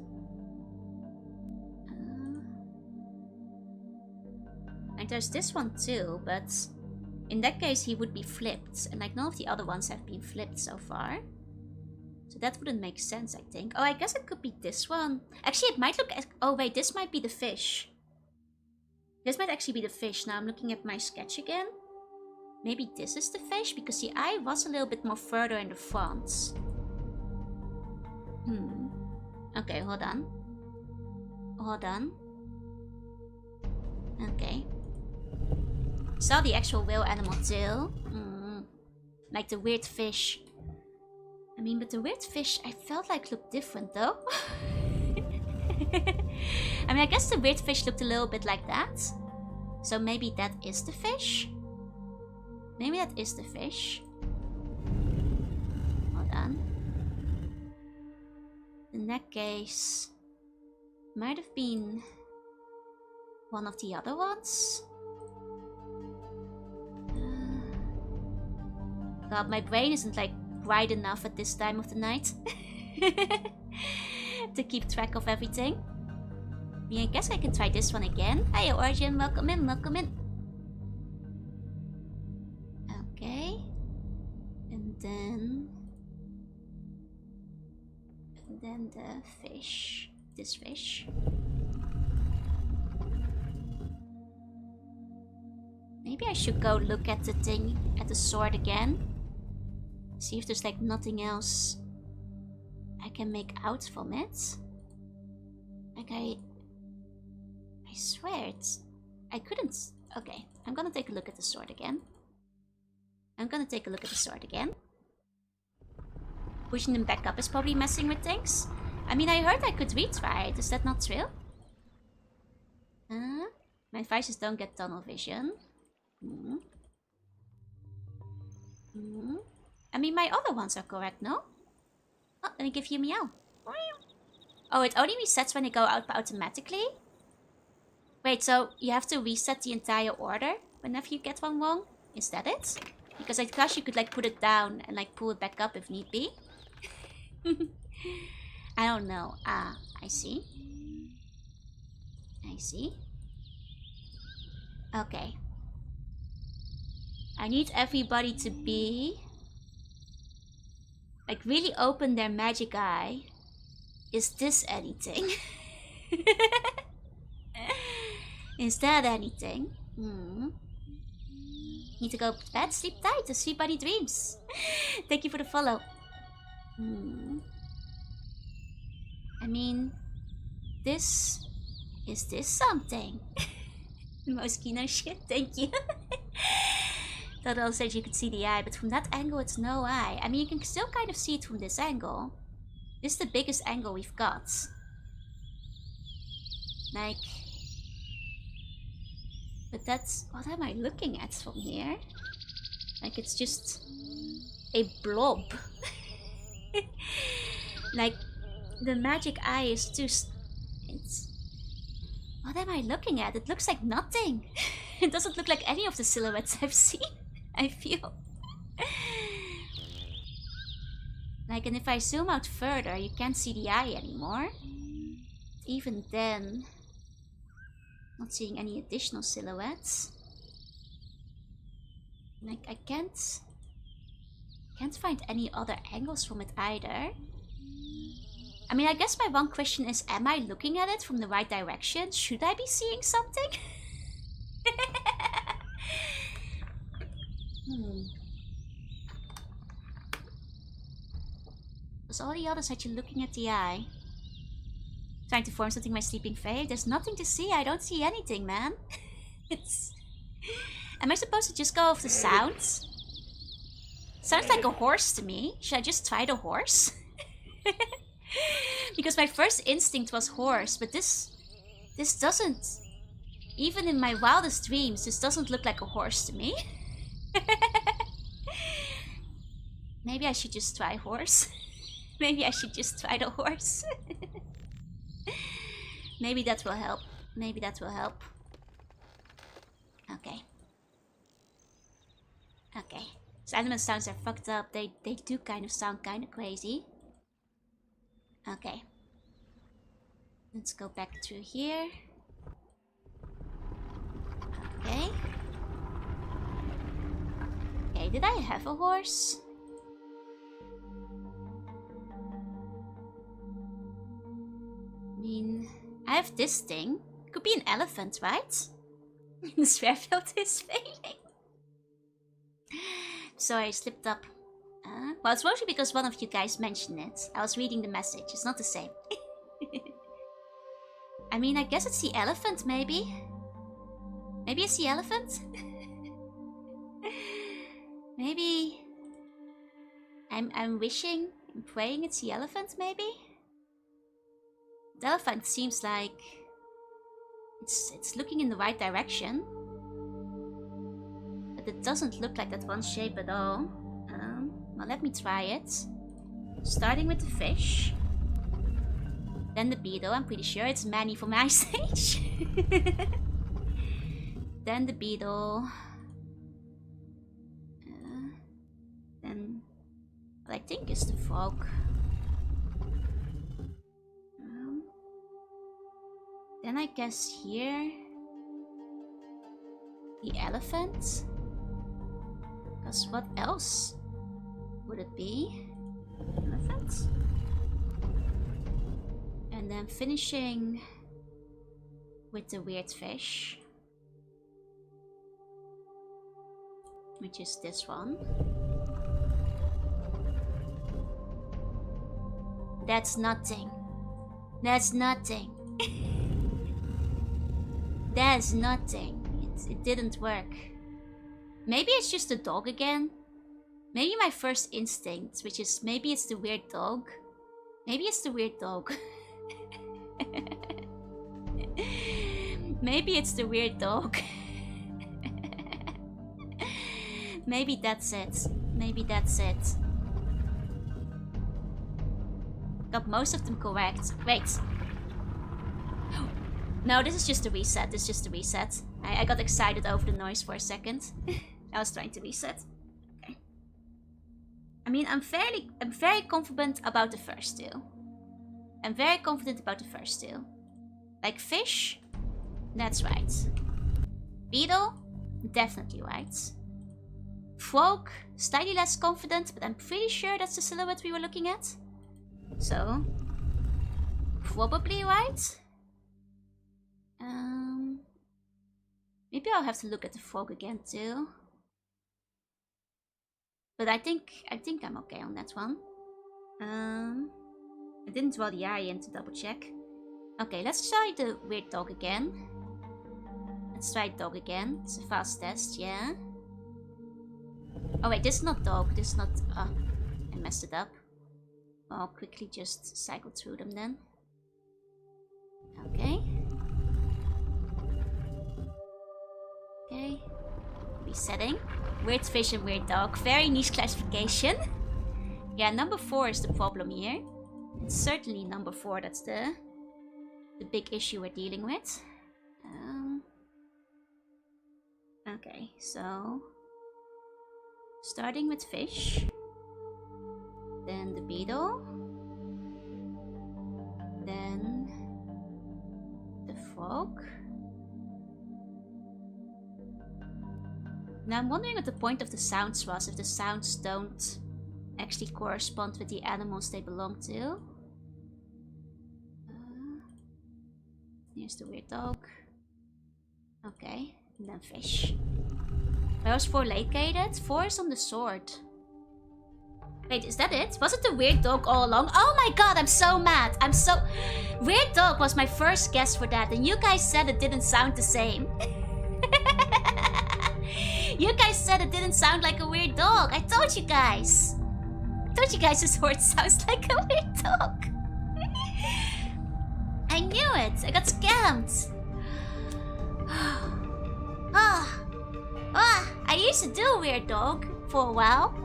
Like, there's this one too, but in that case he would be flipped. And like, none of the other ones have been flipped so far. So that wouldn't make sense, I think. Oh, I guess it could be this one. Actually, it might look... Oh, wait, this might be the fish. This might actually be the fish. Now I'm looking at my sketch again. Maybe this is the fish, because the eye was a little bit more further in the front. Okay, hold on. Okay. Saw the actual whale animal too. Like the weird fish. I mean, but the weird fish I felt like looked different though. I mean, I guess the weird fish looked a little bit like that. So maybe that is the fish? Maybe that is the fish. Hold that case, might have been one of the other ones. God, my brain isn't like bright enough at this time of the night to keep track of everything. I guess I can try this one again. Hiya, Origin, welcome in, welcome in. Okay. And then the fish. This fish. Maybe I should go look at the thing, at the sword again. See if there's like nothing else I can make out from it. Like I swear I couldn't. Okay, I'm gonna take a look at the sword again. Pushing them back up is probably messing with things. I mean, I heard I could retry it. Is that not true? My vices don't get tunnel vision. I mean, my other ones are correct, no? Oh, let me give you a meow. Oh, it only resets when they go out automatically? Wait, so you have to reset the entire order whenever you get one wrong? Is that it? Because I thought you could like put it down and like pull it back up if need be. I don't know. Ah, I see. Okay. I need everybody to be like really open their magic eye. Is this anything? Is that anything? Need to go to bed, sleep tight, to sweet bunny dreams. Thank you for the follow. I mean, is this something? Moschino shit, thank you. Thought also you could see the eye, but from that angle it's no eye. I mean, you can still kind of see it from this angle. This is the biggest angle we've got. Like, but that's, what am I looking at from here? Like, it's just a blob. Like, the magic eye is just, it's, what am I looking at? It looks like nothing. It doesn't look like any of the silhouettes I've seen, I feel. Like, and if I zoom out further, you can't see the eye anymore. Even then, not seeing any additional silhouettes. Like, I can't find any other angles from it either. I mean, I guess my one question is, am I looking at it from the right direction? Should I be seeing something? Was all the others had you looking at the eye? Trying to form something in my sleeping face? There's nothing to see. I don't see anything, man. It's... Am I supposed to just go off the sounds? Sounds like a horse to me. Should I just try the horse? Because my first instinct was horse, but this doesn't... Even in my wildest dreams, this doesn't look like a horse to me. Maybe I should just try horse. Maybe I should just try the horse. Maybe that will help. Maybe that will help. Okay. Okay. So animal sounds are fucked up. They do kind of sound kind of crazy. Okay. Let's go back through here. Okay. Okay, did I have a horse? I mean, I have this thing. Could be an elephant, right? The Swearfield is failing. Sorry, I slipped up. Well, it's mostly because one of you guys mentioned it. I was reading the message. It's not the same. I mean, I guess it's the elephant, maybe? Maybe it's the elephant? Maybe... I'm wishing and praying it's the elephant, maybe? The elephant seems like... It's looking in the right direction. But it doesn't look like that one shape at all. Well, let me try it. Starting with the fish. Then the beetle, I'm pretty sure it's Manny from Ice Age. Then the beetle. Then what I think is the frog. Then I guess here the elephant. Because what else would it be? Elephant? And then finishing with the weird fish. Which is this one. That's nothing. That's nothing. That's nothing. It didn't work. Maybe it's just a dog again. Maybe my first instinct, which is maybe it's the weird dog. Maybe it's the weird dog. Maybe it's the weird dog. Maybe that's it. Maybe that's it. Got most of them correct. Wait. No, this is just a reset. This is just a reset. I got excited over the noise for a second. I was trying to reset. Okay. I mean, I'm very confident about the first two. I'm very confident about the first two. Like fish, that's right. Beetle, definitely right. Frog, slightly less confident, but I'm pretty sure that's the silhouette we were looking at. So, probably right. Maybe I'll have to look at the frog again too. But I think I'm okay on that one. I didn't draw the eye in to double check. Okay, let's try the weird dog again. Let's try dog again. It's a fast test, yeah. Oh wait, this is not dog. This is not. Oh, I messed it up. I'll quickly just cycle through them then. Okay. Okay. Resetting. Weird fish and weird dog. Very niche classification. Yeah, number 4 is the problem here. It's certainly number 4 that's the big issue we're dealing with. Okay, so starting with fish. Then the beetle. Then the frog. Now I'm wondering what the point of the sounds was, if the sounds don't actually correspond with the animals they belong to. Here's the weird dog. Okay, and then fish. Where was 4 located? 4 is on the sword. Wait, is that it? Was it the weird dog all along? Oh my god, I'm so mad. Weird dog was my first guess for that, and you guys said it didn't sound the same. You guys said it didn't sound like a weird dog. I told you guys. I told you guys this sword sounds like a weird dog. I knew it. I got scammed. I used to do a weird dog for a while.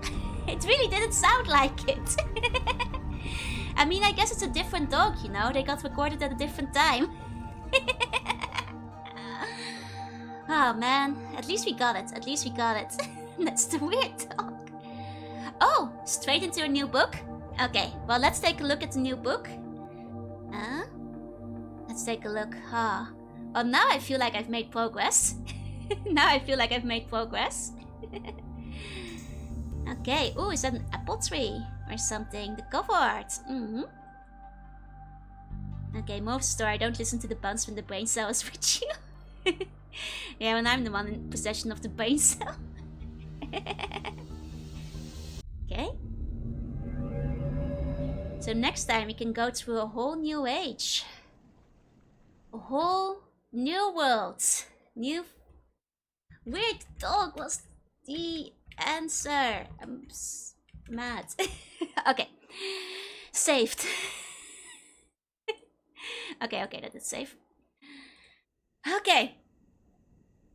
It really didn't sound like it. I mean, I guess it's a different dog, you know. They got recorded at a different time. Oh man, at least we got it. At least we got it. That's the weird dog. Oh, straight into a new book? Okay, well, let's take a look at the new book. Let's take a look. Well, now I feel like I've made progress. Now I feel like I've made progress. Okay, oh, is that an apple tree or something? The cover art. Okay, more of the story. I don't listen to the buns from the brain cells with you. Yeah, when I'm the one in possession of the brain cell. Okay. So next time we can go through a whole new age. A whole new world. New... Weird dog was the answer. I'm mad. Okay. Saved. Okay, that is safe. Okay.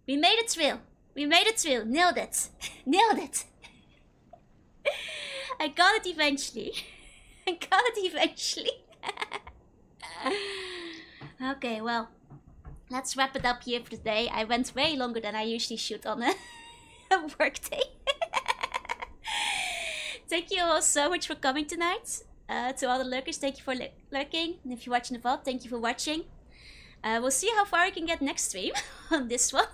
We made it through. We made it through. Nailed it. Nailed it. I got it eventually. I got it eventually. Okay, well, let's wrap it up here for today. I went way longer than I usually shoot on a work day. Thank you all so much for coming tonight. To all the lurkers, thank you for lurking. And if you're watching the VOD, thank you for watching. We'll see how far I can get next stream on this one.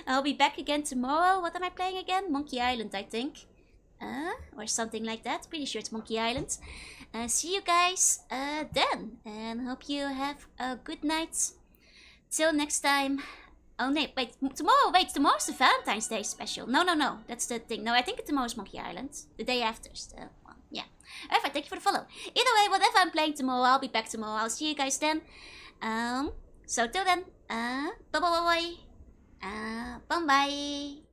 I'll be back again tomorrow. What am I playing again? Monkey Island, I think. Or something like that. Pretty sure it's Monkey Island. See you guys then. And hope you have a good night. Till next time. Oh, no, wait, tomorrow's the Valentine's Day special. No, that's the thing. No, I think tomorrow's Monkey Island. The day after's the one, yeah. Alright, thank you for the follow. Either way, whatever I'm playing tomorrow, I'll be back tomorrow. I'll see you guys then. So till then, bye-bye. Bye-bye.